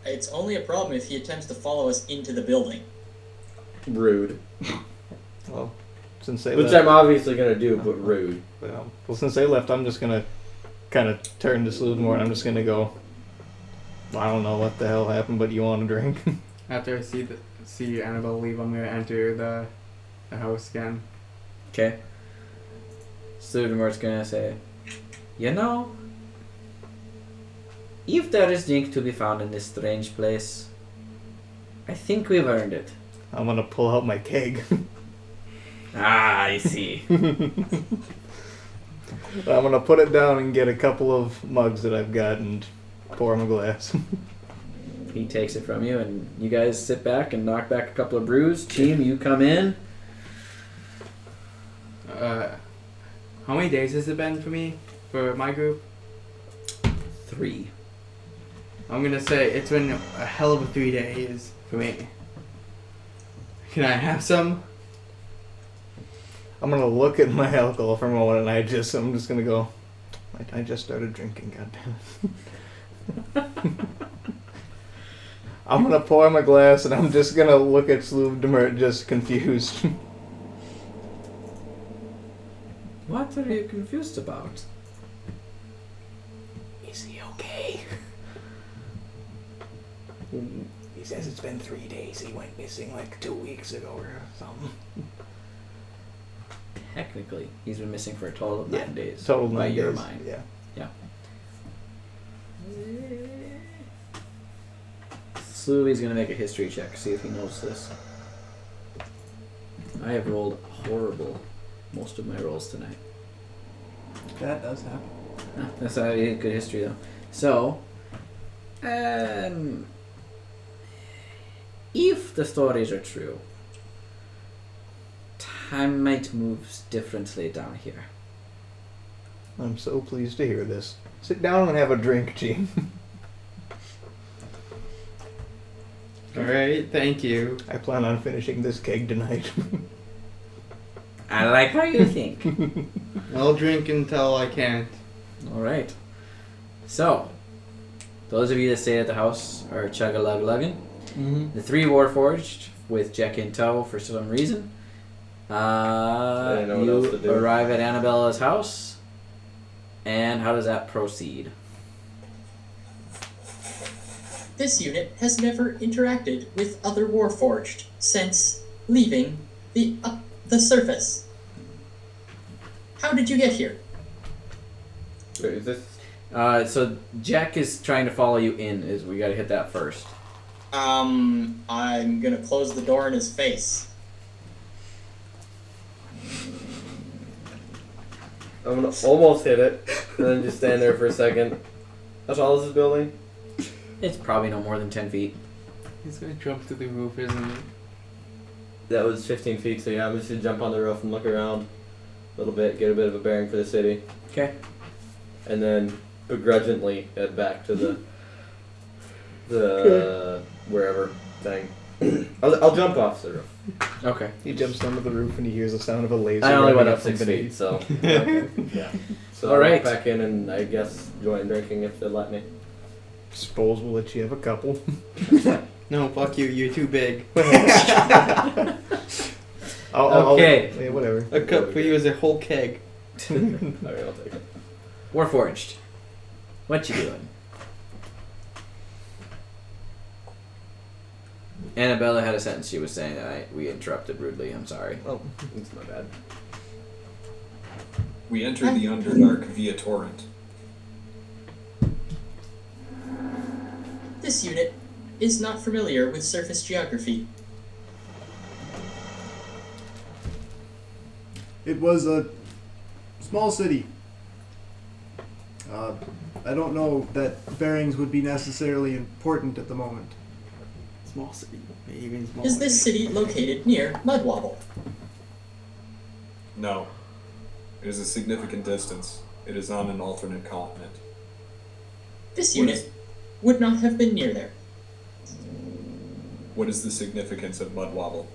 It's only a problem if he attempts to follow us into the building. Rude. Well, since they Which left, I'm obviously gonna do, but rude. well, since they left, I'm just gonna kind of turn to Sludmore and I'm just gonna go. I don't know what the hell happened, but you want a drink? After I see Annabelle leave, I'm gonna enter the house again. Okay. Sludmore's gonna say, you know, if there is drink to be found in this strange place, I think we've earned it. I'm gonna pull out my keg. Ah, I see. I'm gonna put it down and get a couple of mugs that I've got and pour him a glass. He takes it from you, and you guys sit back and knock back a couple of brews. Team, you come in. How many days has it been for me? For my group? 3. I'm gonna say it's been a hell of a 3 days for me. Can I have some? I'm gonna look at my alcohol for a moment and I'm just gonna go, I just started drinking, goddammit. I'm gonna pour my glass and I'm just gonna look at Sluvdemert just confused. What are you confused about? Is he okay? He says it's been 3 days. He went missing like 2 weeks ago or something. Technically, he's been missing for a total of 9 days. Total 9 by days. your mind. Yeah. Sloovy's gonna make a history check, see if he knows this. I have rolled horrible most of my rolls tonight. That does happen. That's a good history though. So, if the stories are true, time might move differently down here. I'm so pleased to hear this. Sit down and have a drink, Gene. Alright, thank you. I plan on finishing this keg tonight. I like how you think. I'll drink until I can't. Alright. So, those of you that stay at the house are chug-a-lug-lugging. Mm-hmm. The 3 Warforged with Jack in tow for some reason. didn't know what else to You do. arrive at Annabella's house. And how does that proceed? This unit has never interacted with other Warforged since leaving the surface. How did you get here? Wait, is this? So Jack is trying to follow you in. Is we got to hit that first. I'm gonna close the door in his face. I'm gonna almost hit it, and then just stand there for a second. How tall is this building? It's probably no more than 10 feet. He's gonna jump through the roof, isn't he? That was 15 feet, so yeah, I'm just gonna jump on the roof and look around a little bit, get a bit of a bearing for the city, Okay. and then begrudgingly head back to the wherever thing. I'll jump off the roof. Okay. He jumps onto the roof and he hears the sound of a laser. I only went running up 6 from feet, beneath. so Okay. yeah. So All I'll right. walk back in and I guess join drinking if they let me. Suppose we'll let you have a couple. No, fuck you, you're too big. Okay. Yeah, whatever. A cup for you is a whole keg. Alright, I'll take it. Warforged. What you doing? Annabella had a sentence she was saying that we interrupted rudely. I'm sorry. Oh, it's my bad. We entered the Underdark via torrent. This unit is not familiar with surface geography. It was a small city. I don't know that bearings would be necessarily important at the moment. Small city. Maybe even smaller. Is this city located near Mudwobble? No. It is a significant distance. It is on an alternate continent. This What unit would not have been near there. What is the significance of Mudwobble?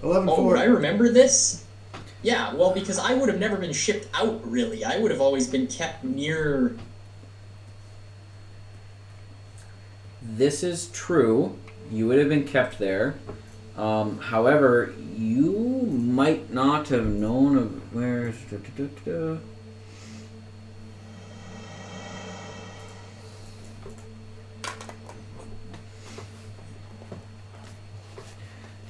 11-4. Oh, would I remember this? Yeah, well, because I would have never been shipped out, really. I would have always been kept near... This is true. You would have been kept there. However, you might not have known of where.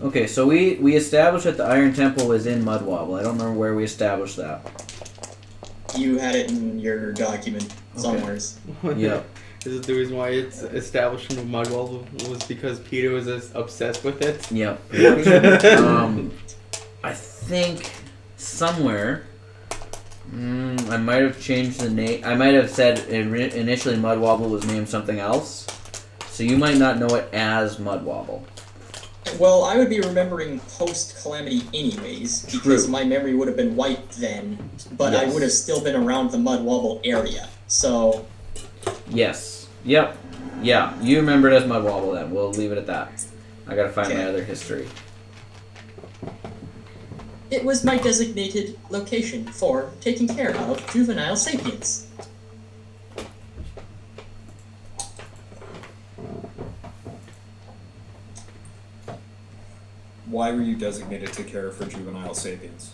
Okay, so we established that the Iron Temple was in Mudwobble. I don't remember where we established that. You had it in your document somewheres. Yep. Is it the reason why it's established in the Mudwall was because Peter was obsessed with it? Yep. I think somewhere I might have changed the name. I might have said initially Mudwobble was named something else, so you might not know it as Mudwobble. Well, I would be remembering post-Calamity anyways, because True. my memory would have been wiped then, but I Yes. would have still been around the Mudwobble area, so... Yes. Yep. Yeah. You remember it as Mudwobble then. We'll leave it at that. I gotta find my Okay. other history. It was my designated location for taking care of juvenile sapiens. Why were you designated to care for juvenile sapiens?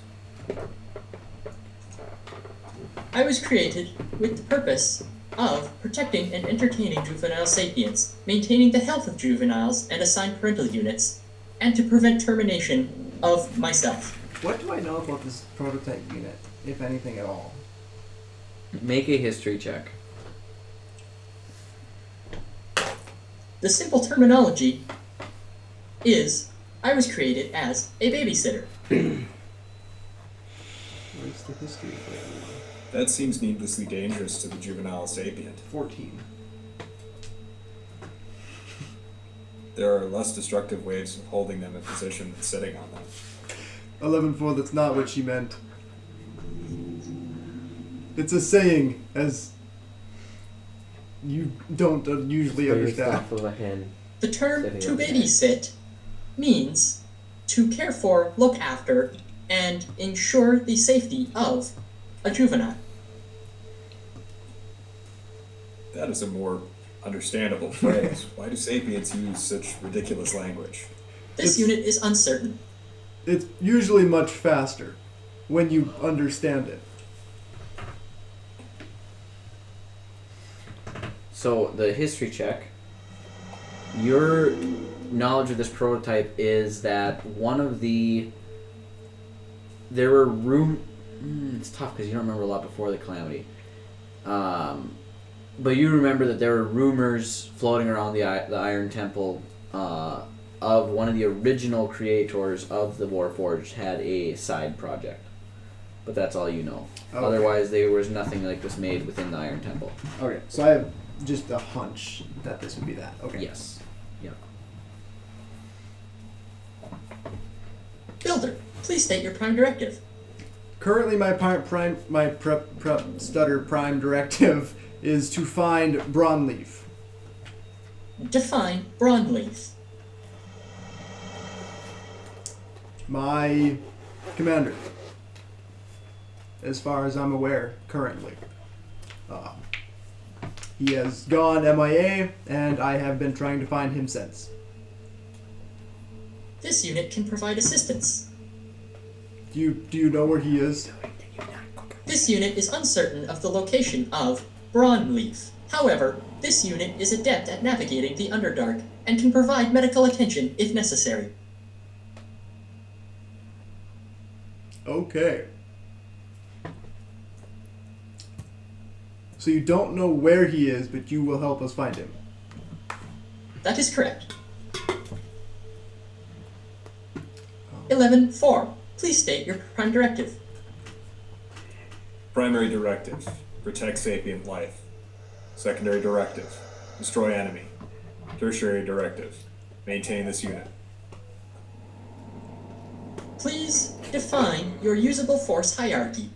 I was created with the purpose of protecting and entertaining juvenile sapiens, maintaining the health of juveniles and assigned parental units, and to prevent termination of myself. What do I know about this prototype unit, if anything at all? Make a history check. The simple terminology is I was created as a babysitter. Where's the history for everyone? That seems needlessly dangerous to the juvenile sapient. 14. There are less destructive ways of holding them in position than sitting on them. 11-4, that's not what she meant. It's a saying, as you don't usually understand. The term to babysit means to care for, look after, and ensure the safety of a juvenile. That is a more understandable phrase. Why do sapients use such ridiculous language? This unit is uncertain. It's usually much faster when you understand it. So the history check. Your knowledge of this prototype is that one of the there were it's tough because you don't remember a lot before the calamity. But you remember that there were rumors floating around the Iron Temple of one of the original creators of the Warforged had a side project. But that's all you know. Okay. Otherwise, there was nothing like this made within the Iron Temple. Okay, so I have just a hunch that this would be that. Okay. Yes. Yep. Builder, please state your prime directive. Currently, my prime directive is to find Braunleaf. Define Braunleaf. My commander, as far as I'm aware, currently. He has gone MIA, and I have been trying to find him since. This unit can provide assistance. Do you know where he is? This unit is uncertain of the location of Braunleaf. However, this unit is adept at navigating the Underdark and can provide medical attention if necessary. Okay. So you don't know where he is, but you will help us find him. That is correct. 11-4. Please state your prime directive. Primary directive, protect sapient life. Secondary directive, destroy enemy. Tertiary directive, maintain this unit. Please define your usable force hierarchy.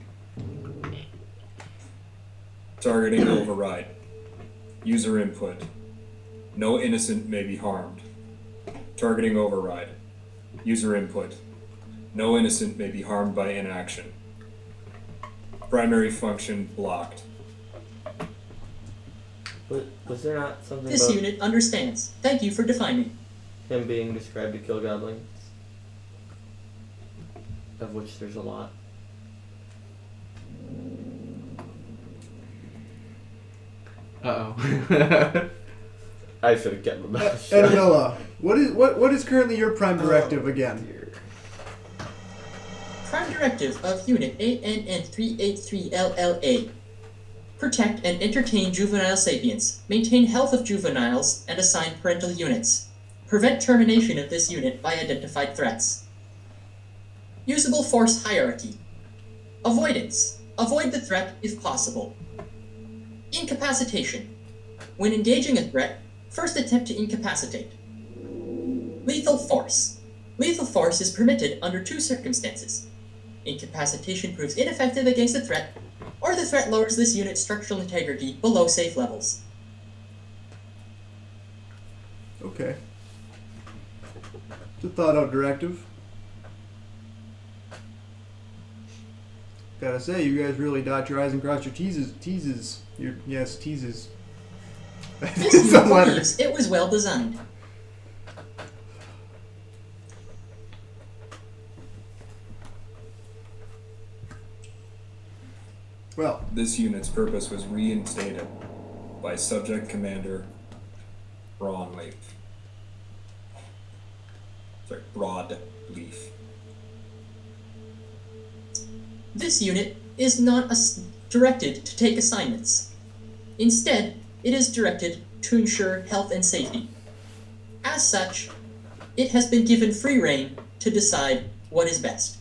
Targeting override. User input. No innocent may be harmed. Targeting override. User input. No innocent may be harmed by inaction. Primary function blocked. Was there not something This about unit understands. Thank you for defining. him being described to kill goblins? Of which there's a lot. Uh-oh. I should have kept my mouth shut. Annabella, what is currently your prime directive again? Prime directive of Unit ANN383LLA. Protect and entertain juvenile sapiens. Maintain health of juveniles and assign parental units. Prevent termination of this unit by identified threats. Usable force hierarchy. Avoidance. Avoid the threat if possible. Incapacitation. When engaging a threat, first attempt to incapacitate. Lethal force. Lethal force is permitted under two circumstances. Incapacitation proves ineffective against a threat, or the threat lowers this unit's structural integrity below safe levels. Okay. It's a thought-out directive. Gotta say, you guys really dot your I's and cross your T's. Teases. Teases. This unit believes it was well designed. Well, This unit's purpose was reinstated by Subject Commander Broadleaf. Broadleaf. This unit is not directed to take assignments. Instead, it is directed to ensure health and safety. As such, it has been given free rein to decide what is best.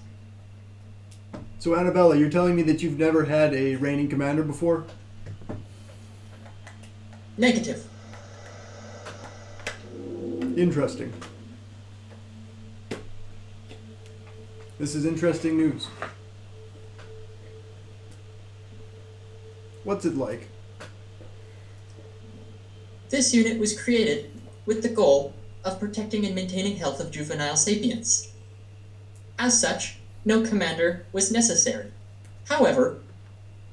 so Annabella, you're telling me that you've never had a reigning commander before? Negative. Interesting. This is interesting news. What's it like? This unit was created with the goal of protecting and maintaining health of juvenile sapients. As such, no commander was necessary. However,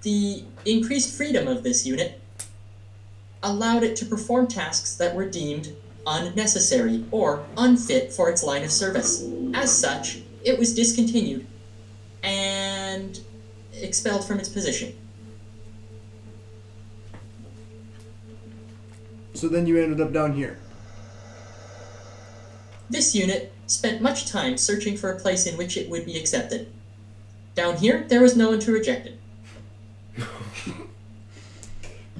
the increased freedom of this unit allowed it to perform tasks that were deemed unnecessary or unfit for its line of service. As such, it was discontinued and expelled from its position. So then you ended up down here. This unit spent much time searching for a place in which it would be accepted. Down here, there was no one to reject it.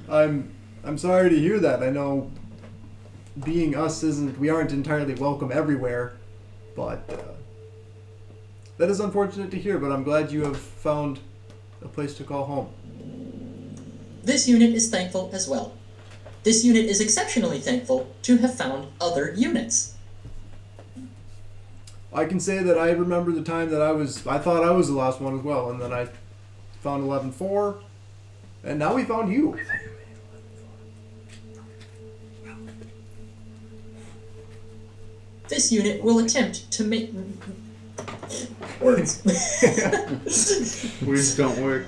I'm sorry to hear that. I know being us we aren't entirely welcome everywhere, but that is unfortunate to hear, but I'm glad you have found a place to call home. This unit is thankful as well. This unit is exceptionally thankful to have found other units. I can say that I remember the time that I thought I was the last one as well, and then I found 11-4, and now we found you. This unit will attempt to make... Words. Words don't work.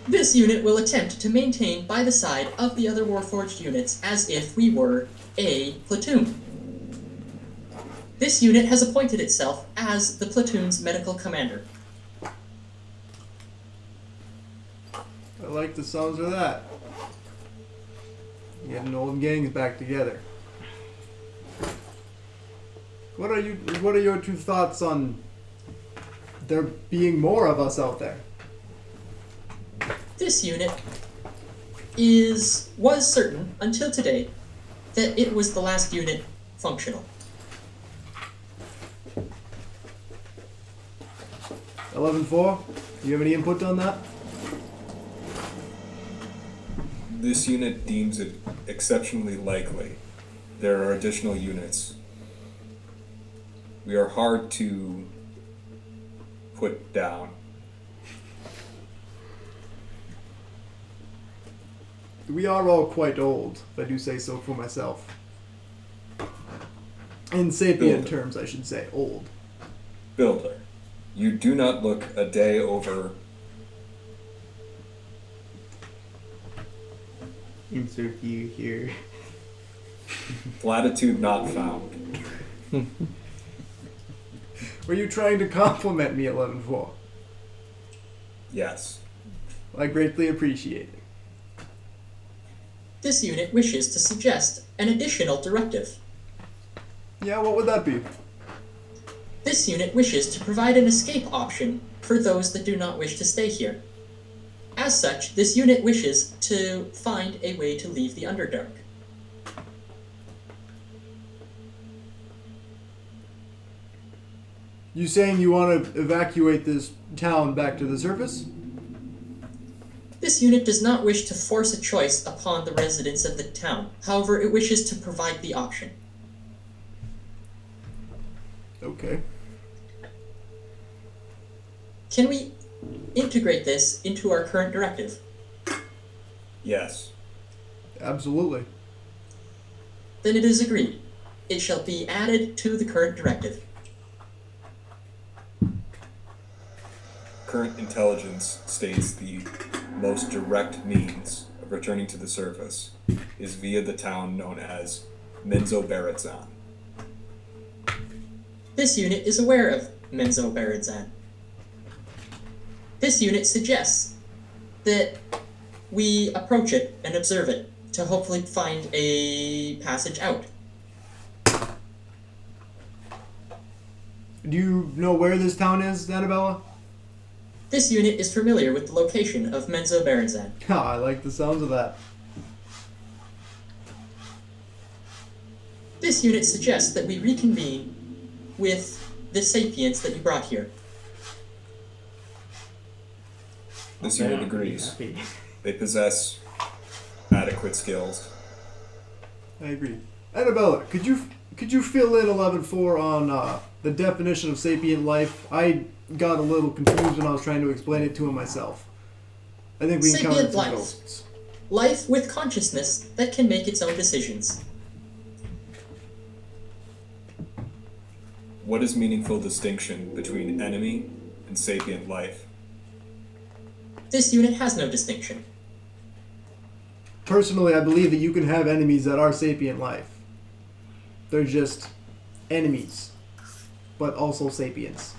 This unit will attempt to maintain by the side of the other Warforged units as if we were a platoon. This unit has appointed itself as the platoon's medical commander. I like the sounds of that. Getting old gangs back together. What are your two thoughts on there being more of us out there? This unit was certain until today that it was the last unit functional. 11-4, do you have any input on that? This unit deems it exceptionally likely there are additional units. We are hard to put down. We are all quite old, if I do say so for myself. In sapient terms, I should say, old. Builder, you do not look a day over. Insert you here. Latitude not found. Were you trying to compliment me, 11-4? Yes. I greatly appreciate it. This unit wishes to suggest an additional directive. Yeah, what would that be? This unit wishes to provide an escape option for those that do not wish to stay here. As such, this unit wishes to find a way to leave the Underdark. You saying you want to evacuate this town back to the surface? This unit does not wish to force a choice upon the residents of the town. However, it wishes to provide the option. Okay. Can we integrate this into our current directive? Yes. Absolutely. Then it is agreed. It shall be added to the current directive. current intelligence states the most direct means of returning to the surface is via the town known as Menzoberranzan. This unit is aware of Menzoberranzan. This unit suggests that we approach it and observe it to hopefully find a passage out. Do you know where this town is, Annabella? This unit is familiar with the location of Menzoberranzan. I like the sounds of that. This unit suggests that we reconvene with the sapiens that you brought here. This unit agrees. They possess adequate skills. I agree. Annabella, could you fill in 11.4 on the definition of sapient life? I got a little confused when I was trying to explain it to him myself. I think we encountered Sapient some life. ghosts. Life with consciousness that can make its own decisions. What is meaningful distinction between enemy and sapient life? This unit has no distinction. Personally, I believe that you can have enemies that are sapient life. They're just enemies, but also sapiens.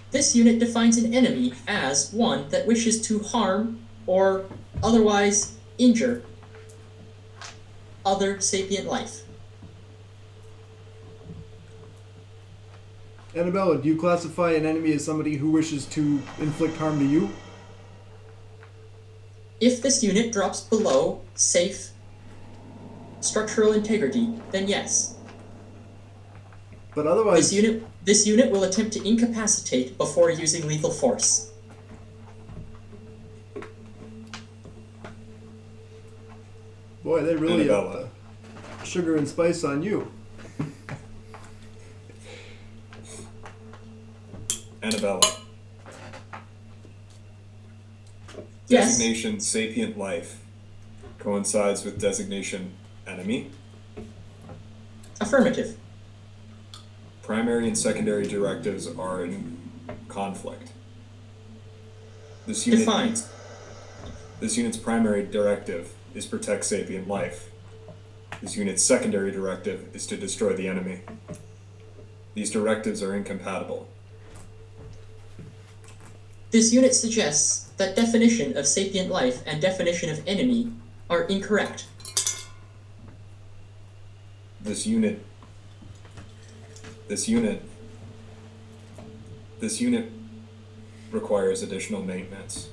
This unit defines an enemy as one that wishes to harm or otherwise injure other sapient life. Annabella, do you classify an enemy as somebody who wishes to inflict harm to you? If this unit drops below safe structural integrity, then yes. But otherwise... This unit will attempt to incapacitate before using lethal force. Boy, they really Annabella. upped the sugar and spice on you. Annabella. Yes. Designation sapient life coincides with designation enemy. Affirmative. Primary and secondary directives are in conflict. This unit Define. This unit's primary directive is protect sapient life. This unit's secondary directive is to destroy the enemy. These directives are incompatible. This unit suggests that definition of sapient life and definition of enemy are incorrect. This unit requires additional maintenance.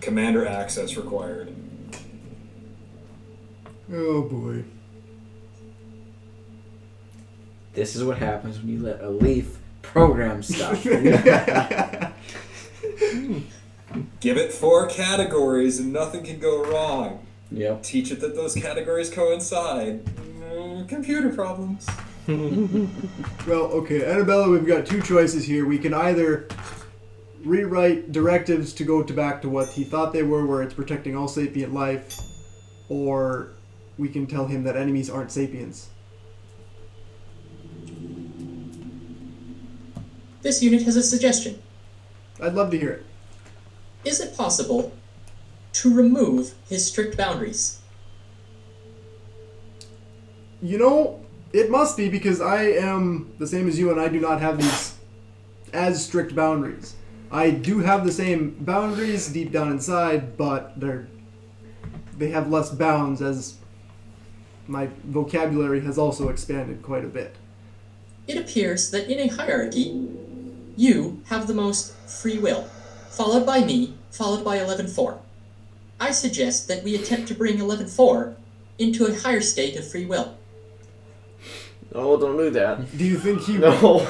Commander access required. Oh boy. This is what happens when you let a leaf program stuff. Give it 4 categories and nothing can go wrong. Yep. Teach it that those categories coincide. Computer problems. Well, okay, Annabella, we've got 2 choices here. We can either rewrite directives to go back to what he thought they were, where it's protecting all sapient life, or we can tell him that enemies aren't sapiens. This unit has a suggestion. I'd love to hear it. Is it possible to remove his strict boundaries? You know, it must be, because I am the same as you and I do not have these as strict boundaries. I do have the same boundaries deep down inside, but they have less bounds, as my vocabulary has also expanded quite a bit. It appears that in a hierarchy, you have the most free will, followed by me, followed by 11.4. I suggest that we attempt to bring 11.4 into a higher state of free will. Oh, don't do that. Do you think he No.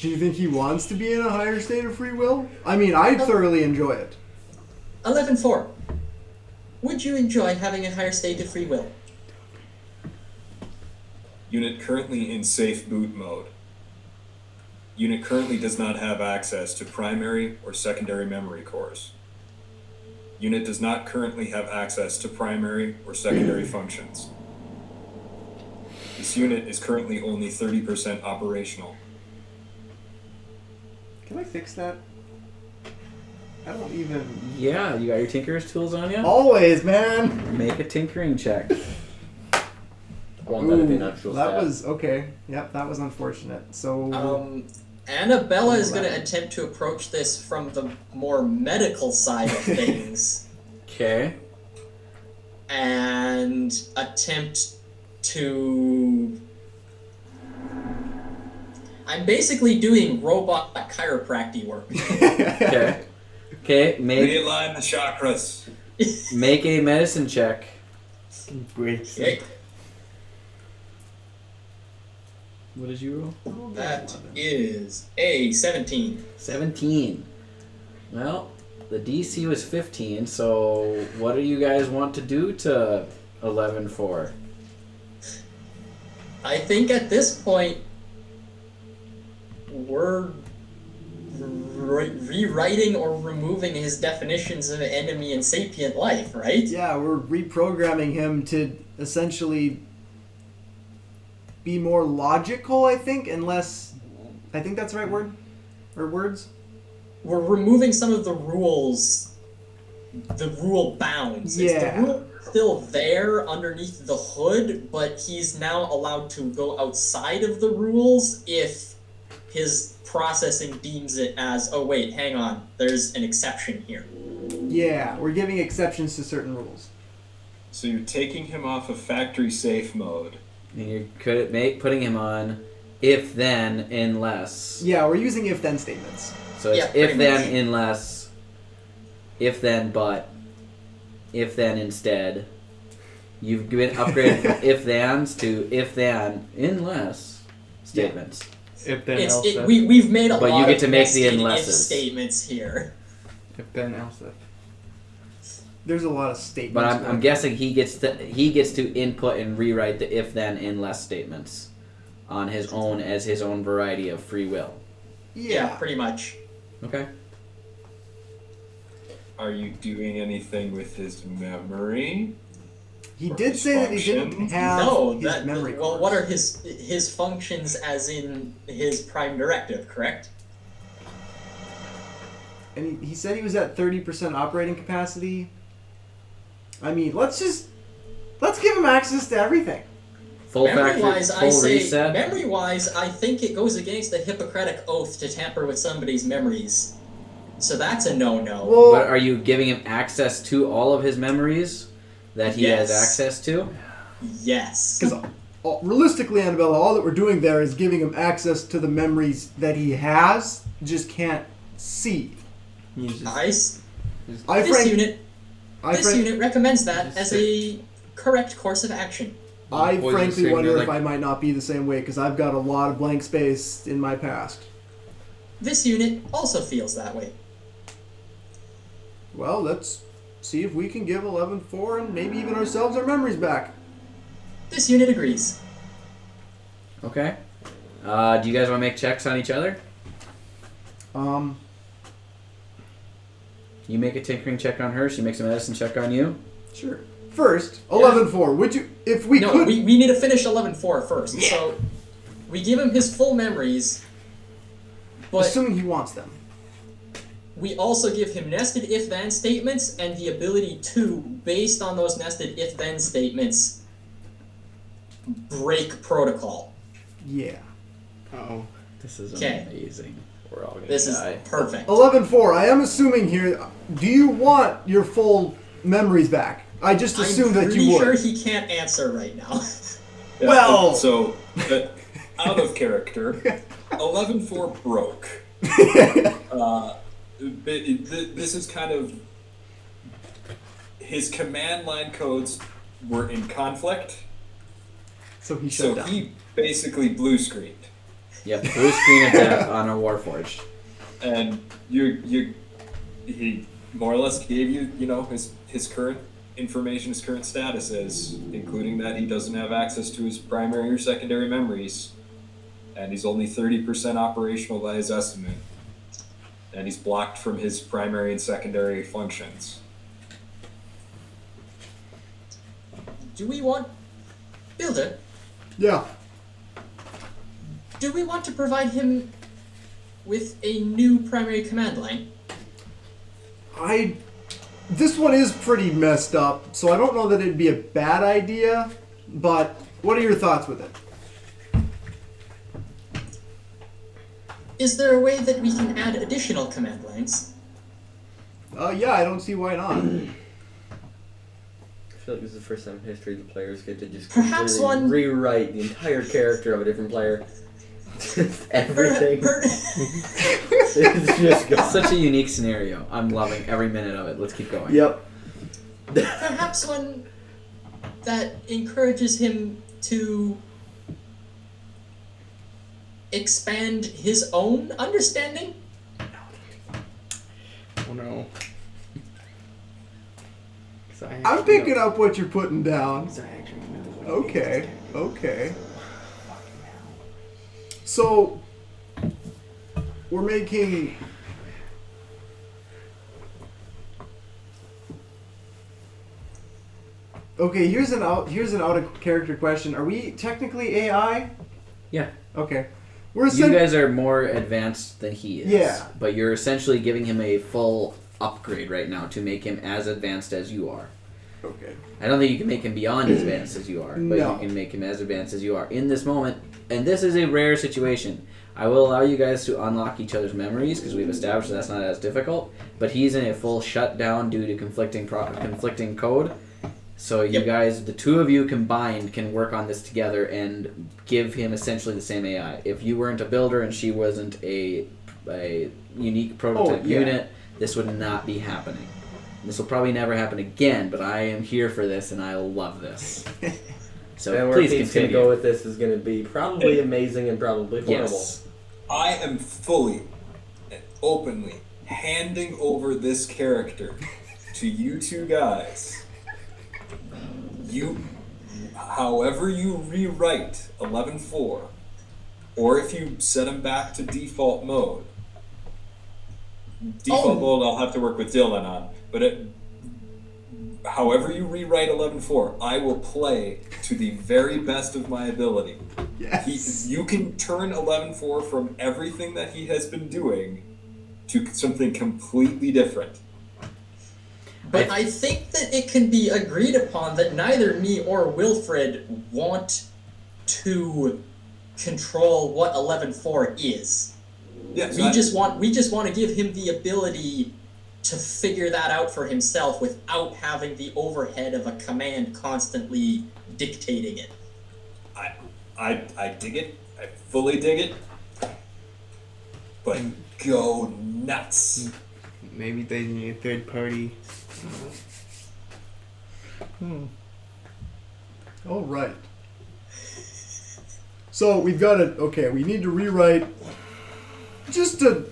Do you think he wants to be in a higher state of free will? I mean, I thoroughly enjoy it. 11.4. Would you enjoy having a higher state of free will? Unit currently in safe boot mode. Unit currently does not have access to primary or secondary memory cores. Unit does not currently have access to primary or secondary functions. This unit is currently only 30% operational. Can I fix that? I don't even. Yeah, you got your tinker's tools on you? Always, man. Make a tinkering check. I want that to be an Ooh, actual that stat. was okay. Yep, that was unfortunate. So. Annabella is going to attempt to approach this from the more medical side of things. Okay. And attempt to... I'm basically doing robot chiropractic work. Okay. Okay, Realign the chakras. make a medicine check. Breaks. Okay. What did you roll? That is a 17. 17. Well, the DC was 15, so what do you guys want to do to 11-4? I think at this point, we're rewriting or removing his definitions of enemy and sapient life, right? Yeah, we're reprogramming him to essentially be more logical, I think, unless... I think that's the right word? Or words? We're removing some of the rules, the rule bounds. Yeah. It's the rule still there underneath the hood, but he's now allowed to go outside of the rules if his processing deems it as, oh wait, hang on, there's an exception here. Yeah, we're giving exceptions to certain rules. So you're taking him off of factory safe mode. And you could putting him on if then unless. Yeah, we're using if-then statements. So it's Yeah, pretty if then much. unless, if then but, if then instead. You've been upgraded from if thens to if then unless statements. If then else if. We've made a But lot you get of to make the nested if unlesses. statements here. If then else if. There's a lot of statements. But I'm going guessing he gets to input and rewrite the if then unless statements on his own as his own variety of free will. Yeah. Pretty much. Okay. Are you doing anything with his memory? He did say that he didn't Functions? have No, his memory well, cores. what are his functions as in his prime directive, correct? And he said he was at 30% operating capacity. I mean, let's give him access to everything. Full factory, Memory-wise, full I say, reset. memory-wise, I think it goes against the Hippocratic Oath to tamper with somebody's memories. So that's a no-no. Well, But are you giving him access to all of his memories that he has Yes. access to? Yes. because realistically, Annabella, all that we're doing there is giving him access to the memories that he has, just can't see. He's just, I This frank- unit I This frank- unit recommends that Just as a correct course of action. I Poison frankly stream, wonder they're if like- I might not be the same way because I've got a lot of blank space in my past. This unit also feels that way. Well, let's see if we can give 11-4 and maybe even ourselves our memories back. This unit agrees. Okay. Do you guys want to make checks on each other? You make a tinkering check on her. She makes a medicine check on you. Sure. First, 11-4. Would you, if we No, could, we need to finish 11-4 first. So we give him his full memories, but assuming he wants them. we also give him nested if-then statements and the ability to, based on those nested if-then statements, break protocol. Yeah. uh-oh. This is Okay. amazing. We're all gonna This is die. perfect. 11-4. I am assuming here. Do you want your full memories back? I just assumed that you I'm pretty would. sure he can't answer right now. Yeah, Well- so out of character, 11-4 broke. This is kind of his command line codes were in conflict, So he so shut down. he basically blue screened, Yep. Blue screen of death on a Warforged. and he more or less gave you his current information, his current status is, including that he doesn't have access to his primary or secondary memories, and he's only 30% operational by his estimate, and he's blocked from his primary and secondary functions. Do we want... Builder, Yeah. do we want to provide him with a new primary command line? This one is pretty messed up, so I don't know that it'd be a bad idea, but what are your thoughts with it? Is there a way that we can add additional command lines? Yeah, I don't see why not. I feel like this is the first time in history the players get to just Perhaps completely rewrite the entire character of a different player. Everything. It's just gone. Such a unique scenario. I'm loving every minute of it. Let's keep going. Yep. Perhaps one that encourages him to expand his own understanding? Oh no. I'm picking up what you're putting down. Okay. So, we're making... Okay, here's an out of character question. Are we technically AI? Yeah. Okay. We're You guys are more advanced than he is. Yeah. But you're essentially giving him a full upgrade right now to make him as advanced as you are. Okay. I don't think you can make him beyond as advanced as you are, but No. you can make him as advanced as you are in this moment. And this is a rare situation. I will allow you guys to unlock each other's memories because we've established that's not as difficult. But he's in a full shutdown due to conflicting code. So you guys, the two of you combined, can work on this together and give him essentially the same AI. If you weren't a builder and she wasn't a unique prototype unit, this would not be happening. This will probably never happen again, but I am here for this and I love this. So and where please Pete's going to continue. go with this is going to be probably amazing and probably horrible. Yes. I am fully and openly handing over this character to you two guys. However you rewrite 11.4, or if you set him back to default mode. Default mode I'll have to work with Dylan on, but however you rewrite 11.4, I will play to the very best of my ability. Yes. You can turn 11.4 from everything that he has been doing to something completely different. But I think that it can be agreed upon that neither me or Wilfred want to control what 11.4 is. Yes, We just want to give him the ability to figure that out for himself without having the overhead of a command constantly dictating it. I dig it. I fully dig it. But go nuts. Maybe they need a third party. All right. So we've got to. Okay, we need to rewrite just a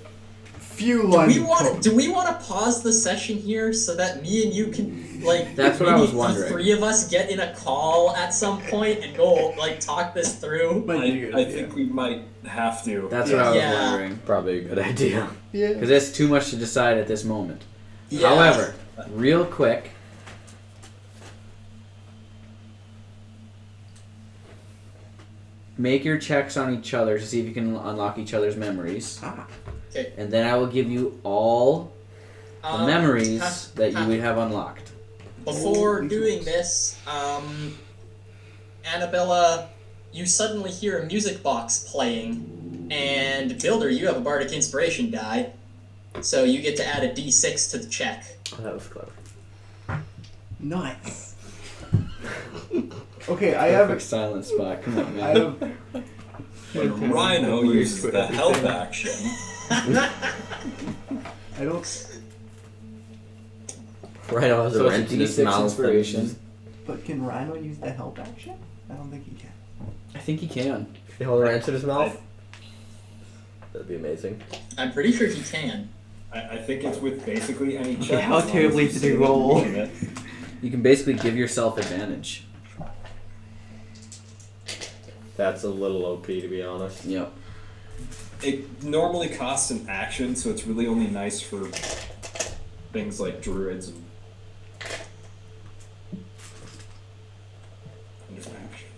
few lines of code. Do we want to pause the session here so that me and you can That's what I was wondering. The three of us get in a call at some point and go talk this through. I think we might have to. That's what I was wondering. Probably a good idea. Yeah. Because it's too much to decide at this moment. Yeah. However, real quick, make your checks on each other to see if you can unlock each other's memories. Okay. And then I will give you all the memories that you would have unlocked. Before doing this, Annabella, you suddenly hear a music box playing, and Builder, you have a Bardic Inspiration die, so you get to add a d6 to the check. Oh, that was clever. Nice. Okay, I Perfect have. silent spot. Come on, I man. have. When Rhino uses the help action. I don't. Rhino has a So wrench it's in a his D6 mouth. inspiration. But can Rhino use the help action? I don't think he can. I think he can. He hold a wrench in his mouth? That'd be amazing. I'm pretty sure he can. I think it's with basically any check. Okay, how as long terribly as you did he save roll? it. You can basically give yourself advantage. That's a little OP, to be honest. Yep. It normally costs an action, so it's really only nice for things like druids and just action.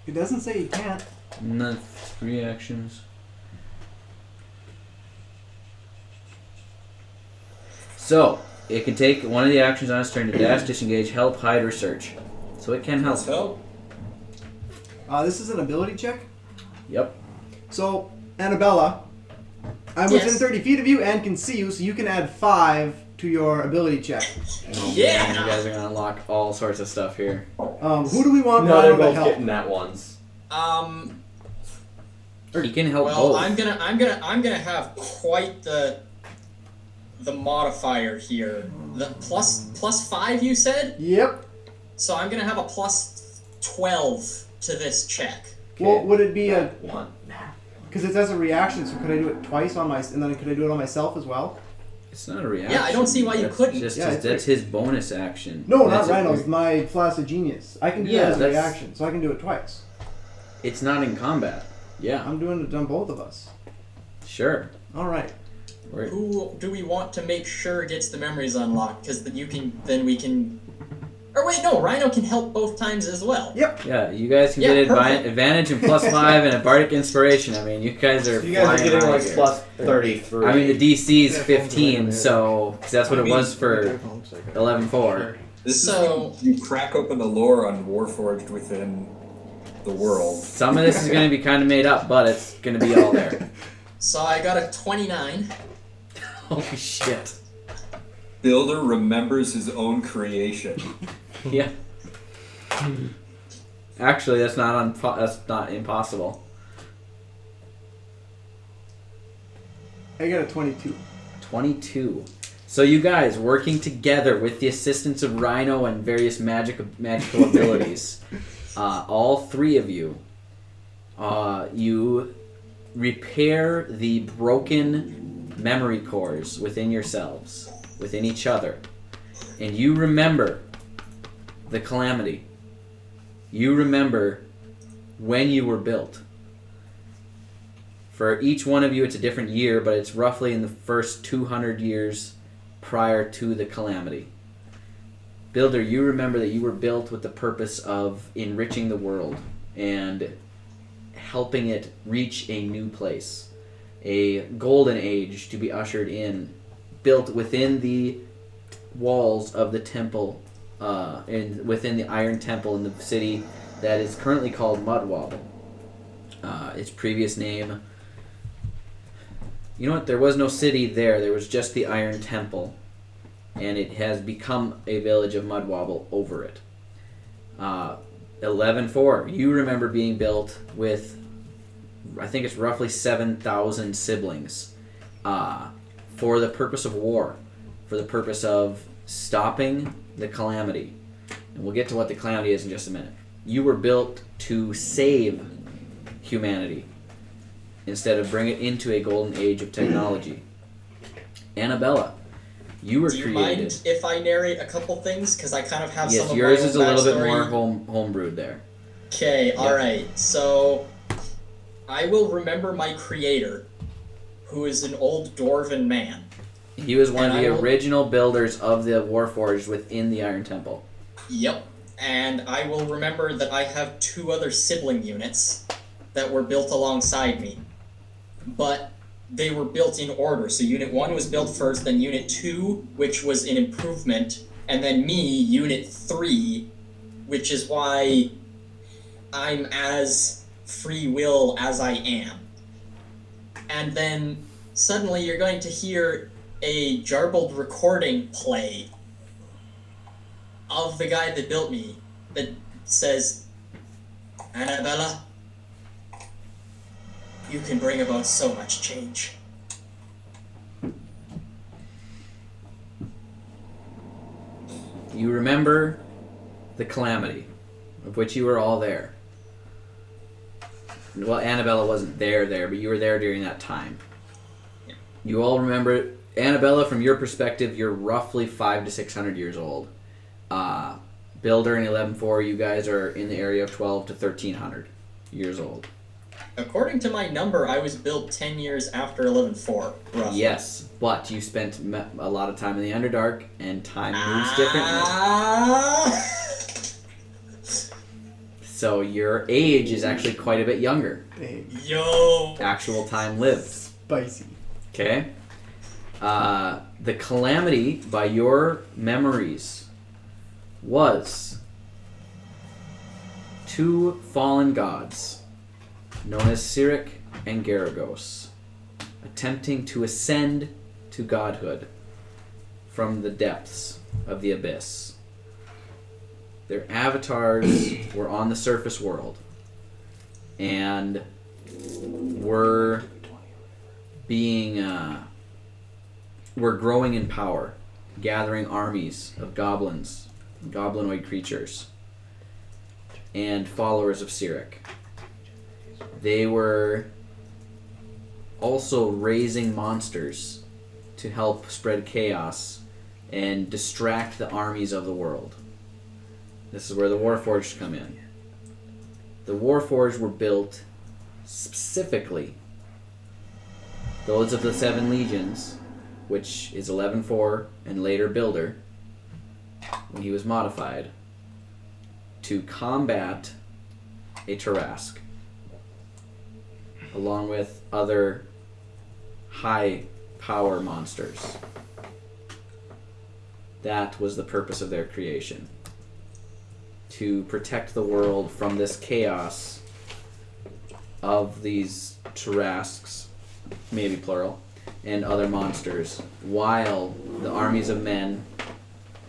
It doesn't say he can't. No, 3 actions. So, it can take one of the actions on its turn to dash, disengage, help, hide, or search. So it can help. Let's help. This is an ability check. Yep. So, Annabella, I'm Yes. within 30 feet of you and can see you, so you can add 5 to your ability check. Yeah. Man, you guys are going to unlock all sorts of stuff here. Who do we want No, they're Rhino to both help? getting that ones. He can help Well, both. I'm gonna have quite the modifier here. The plus 5 you said? Yep. So I'm gonna have a plus 12 to this check. Well, would it be a... One. Because it has a reaction, so could I do it twice on my... And then could I do it on myself as well? It's not a reaction. Yeah, I don't see why you That's couldn't. Just Yeah, that's his bonus action. No, That's not a- Rhino's. My Flaccid Genius. I can do Yeah, that as a that's- reaction, so I can do it twice. It's not in combat. Yeah, I'm doing it on both of us. sure. All right. We're- Who do we want to make sure gets the memories unlocked? Because then we can. Or wait, no, Rhino can help both times as well. Yep. Yeah, you guys can Yeah, get perfect. advantage and plus 5 and a bardic inspiration. I mean, you guys are You guys are flying getting high like here. plus 33. I mean, the DC is 15, so 'cause that's what it was for 11-4. This So- is when you crack open the lore on Warforged within the world. Some of this is going to be kind of made up, but it's going to be all there. So I got a 29. Holy shit. Builder remembers his own creation. Yeah. Actually, that's not impossible. I got a 22. 22. So you guys working together with the assistance of Rhino and various magical abilities, all three of you, you repair the broken memory cores within yourselves, within each other, and you remember the calamity. You remember when you were built. For each one of you, it's a different year, but it's roughly in the first 200 years prior to the calamity. Builder, you remember that you were built with the purpose of enriching the world and helping it reach a new place, a golden age to be ushered in, built within the walls of the temple, and within the Iron Temple in the city that is currently called Mudwobble. Its previous name... You know what? There was no city there. There was just the Iron Temple. And it has become a village of Mudwobble over it. 11-4. You remember being built with, I think it's roughly 7,000 siblings. For the purpose of war. For the purpose of stopping the calamity. And we'll get to what the calamity is in just a minute. You were built to save humanity, instead of bring it into a golden age of technology. Annabella, you were Do you created. mind if I narrate a couple things? Because I kind of have some Yes, of yours my own is a little bit backstory. more homebrewed there. Okay, Yeah. alright. So, I will remember my creator, who is an old dwarven man. He was one of And the I will- original builders of the Warforged within the Iron Temple. Yep. And I will remember that I have 2 other sibling units that were built alongside me. But they were built in order. So Unit 1 was built first, then Unit 2, which was an improvement, and then me, Unit 3, which is why I'm as free will as I am. And then suddenly you're going to hear a jarbled recording play of the guy that built me that says, Annabella, you can bring about so much change. You remember the calamity, of which you were all there. Well, Annabella wasn't there, but you were there during that time. Yeah. You all remember, Annabella, from your perspective, you're roughly 500 to 600 years old. Builder in 11-4, you guys are in the area of 12 to 1300 years old. According to my number, I was built 10 years after 11-4, roughly. Yes, but you spent a lot of time in the Underdark, and time moves differently. Ah. So your age is actually quite a bit younger. Dang. Yo! Actual time lived. Spicy. Okay? The calamity, by your memories, was 2 fallen gods, known as Sirik and Garagos, attempting to ascend to godhood from the depths of the abyss. Their avatars were on the surface world and were growing in power, gathering armies of goblins, goblinoid creatures, and followers of Sirik. They were also raising monsters to help spread chaos and distract the armies of the world. This is where the Warforged come in. The Warforged were built specifically, those of the 7 legions, which is 11-4 and later Builder, when he was modified, to combat a Tarask, along with other high power monsters. That was the purpose of their creation. To protect the world from this chaos of these Tarasks, maybe plural, and other monsters, while the armies of men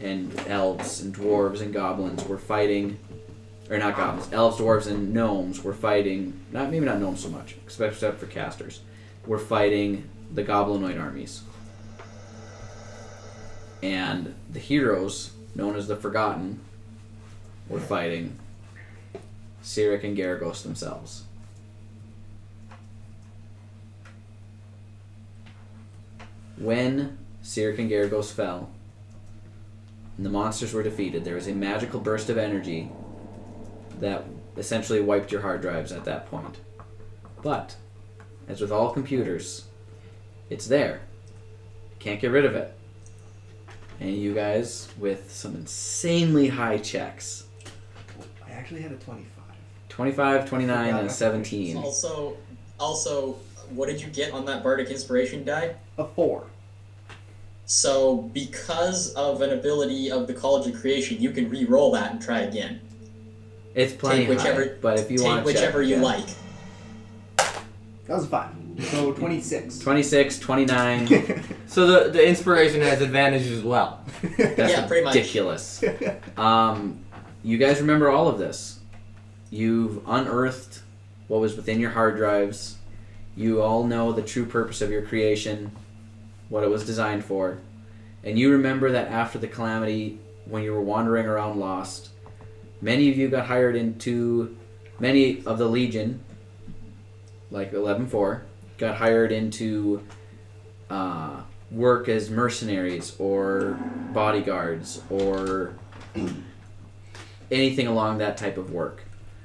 and elves and dwarves and goblins were fighting, or not goblins, elves, dwarves, and gnomes were fighting, maybe not gnomes so much, except for casters, were fighting the goblinoid armies. And the heroes, known as the Forgotten, were fighting Sirik and Garagos themselves. When Sirik and Garagos fell, and the monsters were defeated, there was a magical burst of energy that essentially wiped your hard drives at that point. But, as with all computers, it's there. You can't get rid of it. And you guys, with some insanely high checks. I actually had a 25. 25, 29, and 17. Also, what did you get on that Bardic Inspiration die? A 4. So, because of an ability of the College of Creation, you can re-roll that and try again. It's plenty high, but if you want to take whichever you like. That was a 5. So 26. 26, 29. So the inspiration has advantages as well. That's pretty much. ridiculous. You guys remember all of this. You've unearthed what was within your hard drives. You all know the true purpose of your creation, what it was designed for. And you remember that after the calamity, when you were wandering around lost, many of you got hired into, many of the Legion, like 11-4, got hired into work as mercenaries or bodyguards or anything along that type of work.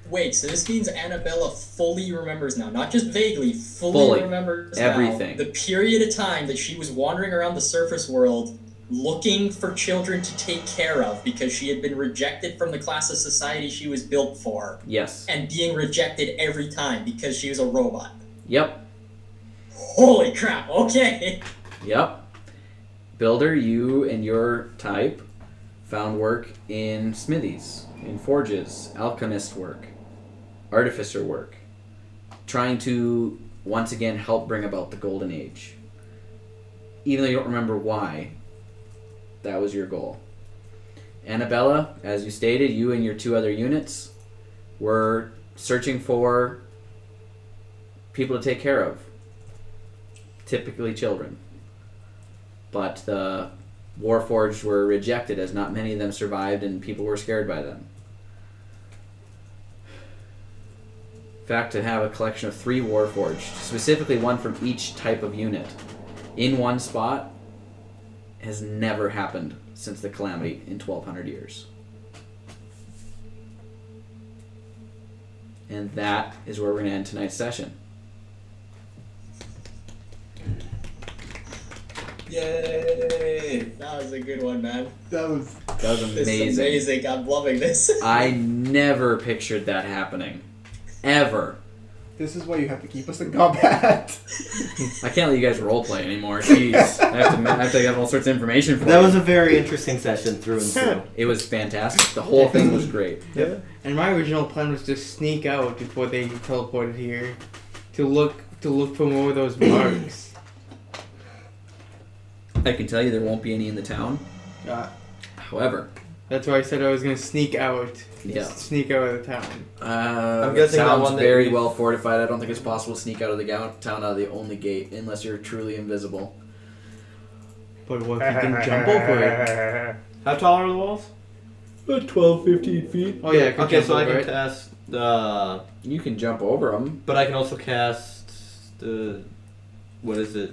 Wait, so this means Annabella fully remembers now, not just vaguely, fully remembers everything. Now the period of time that she was wandering around the surface world looking for children to take care of because she had been rejected from the class of society she was built for. Yes. And being rejected every time because she was a robot. Yep. Holy crap, okay. Yep. Builder, you and your type found work in smithies, in forges, alchemist work, artificer work, trying to once again help bring about the golden age. Even though you don't remember why, that was your goal. Annabella, as you stated, you and your 2 other units were searching for people to take care of, typically children. But the Warforged were rejected as not many of them survived and people were scared by them. In fact, to have a collection of 3 Warforged, specifically one from each type of unit, in one spot, has never happened since the Calamity in 1200 years. And that is where we're going to end tonight's session. Yay! That was a good one, man. That was amazing. This is amazing. I'm loving this. I never pictured that happening. Ever. This is why you have to keep us in combat. I can't let you guys roleplay anymore. Jeez. I have to have all sorts of information for That you. was a very interesting session through and through. It was fantastic. The whole thing was great. Yeah. And my original plan was to sneak out before they teleported here, to look for more of those marks. I can tell you there won't be any in the town. However, That's why I said I was gonna sneak out. yeah. Sneak out of the town. I'm It guessing that sounds one that very we- well fortified. I don't think it's possible to sneak out of the town out of the only gate unless you're truly invisible. But what if you can jump over it? How tall are the walls? 12, 15 feet. Oh yeah, I can Okay, jump so I over can it. cast You can jump over them. but I can also cast the what is it?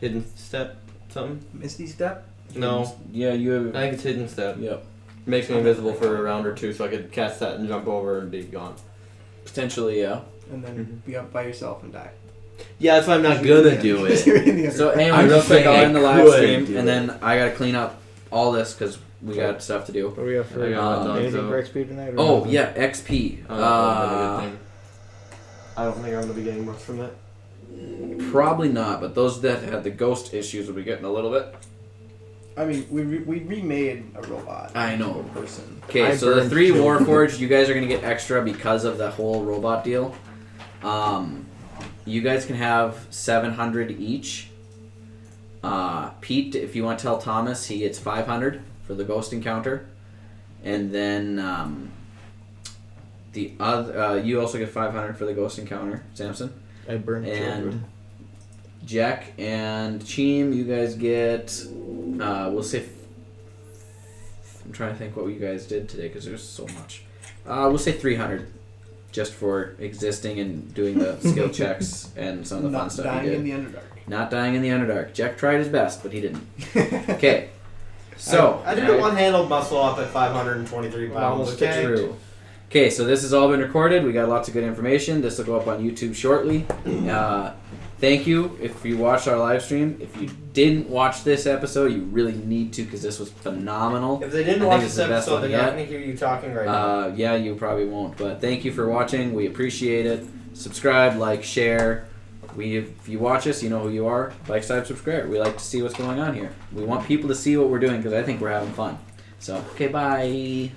Hidden step something? Misty Step? No. Yeah, you I have. think it's hidden step. Yep. Makes me invisible for a round or two, so I could cast that and jump over and be gone. Potentially, yeah. And then be up by yourself and die. Yeah, that's why I'm not gonna do it. You're in the So other- anyway, I'm real just quick, saying I'll I end the live could stream, do and it. then I gotta clean up all this because we got stuff to do. What do we have for I got hot anything dogs, for XP tonight? Or Oh nothing? yeah, XP. Oh, that would've been a good thing. I don't think I'm gonna be getting much from that. Probably not, but those that had the ghost issues will be getting a little bit. I mean, we remade a robot. I know. Person. Okay, I so the burned 3 two. Warforged, you guys are gonna get extra because of the whole robot deal. You guys can have 700 each. Pete, if you want to tell Thomas, he gets 500 for the ghost encounter, and then the other you also get 500 for the ghost encounter, Samson. I burned And children. Jack and Cheem, you guys get we'll say I'm trying to think what you guys did today because there's so much. We'll say 300 just for existing and doing the skill checks and some of the fun Not stuff dying he did. in the Underdark. Not dying in the Underdark. Jack tried his best, but he didn't. Okay. So I did a one-handled muscle up at 523 pounds. Look at true. Okay, so this has all been recorded. We got lots of good information. This will go up on YouTube shortly. Thank you if you watched our live stream. If you didn't watch this episode, you really need to because this was phenomenal. If they didn't I watch think it's this the best episode, one they're not yet. going to hear you talking right now. Yeah, you probably won't. But thank you for watching. We appreciate it. Subscribe, like, share. If you watch us, you know who you are. Like, subscribe. We like to see what's going on here. We want people to see what we're doing because I think we're having fun. So, okay, bye.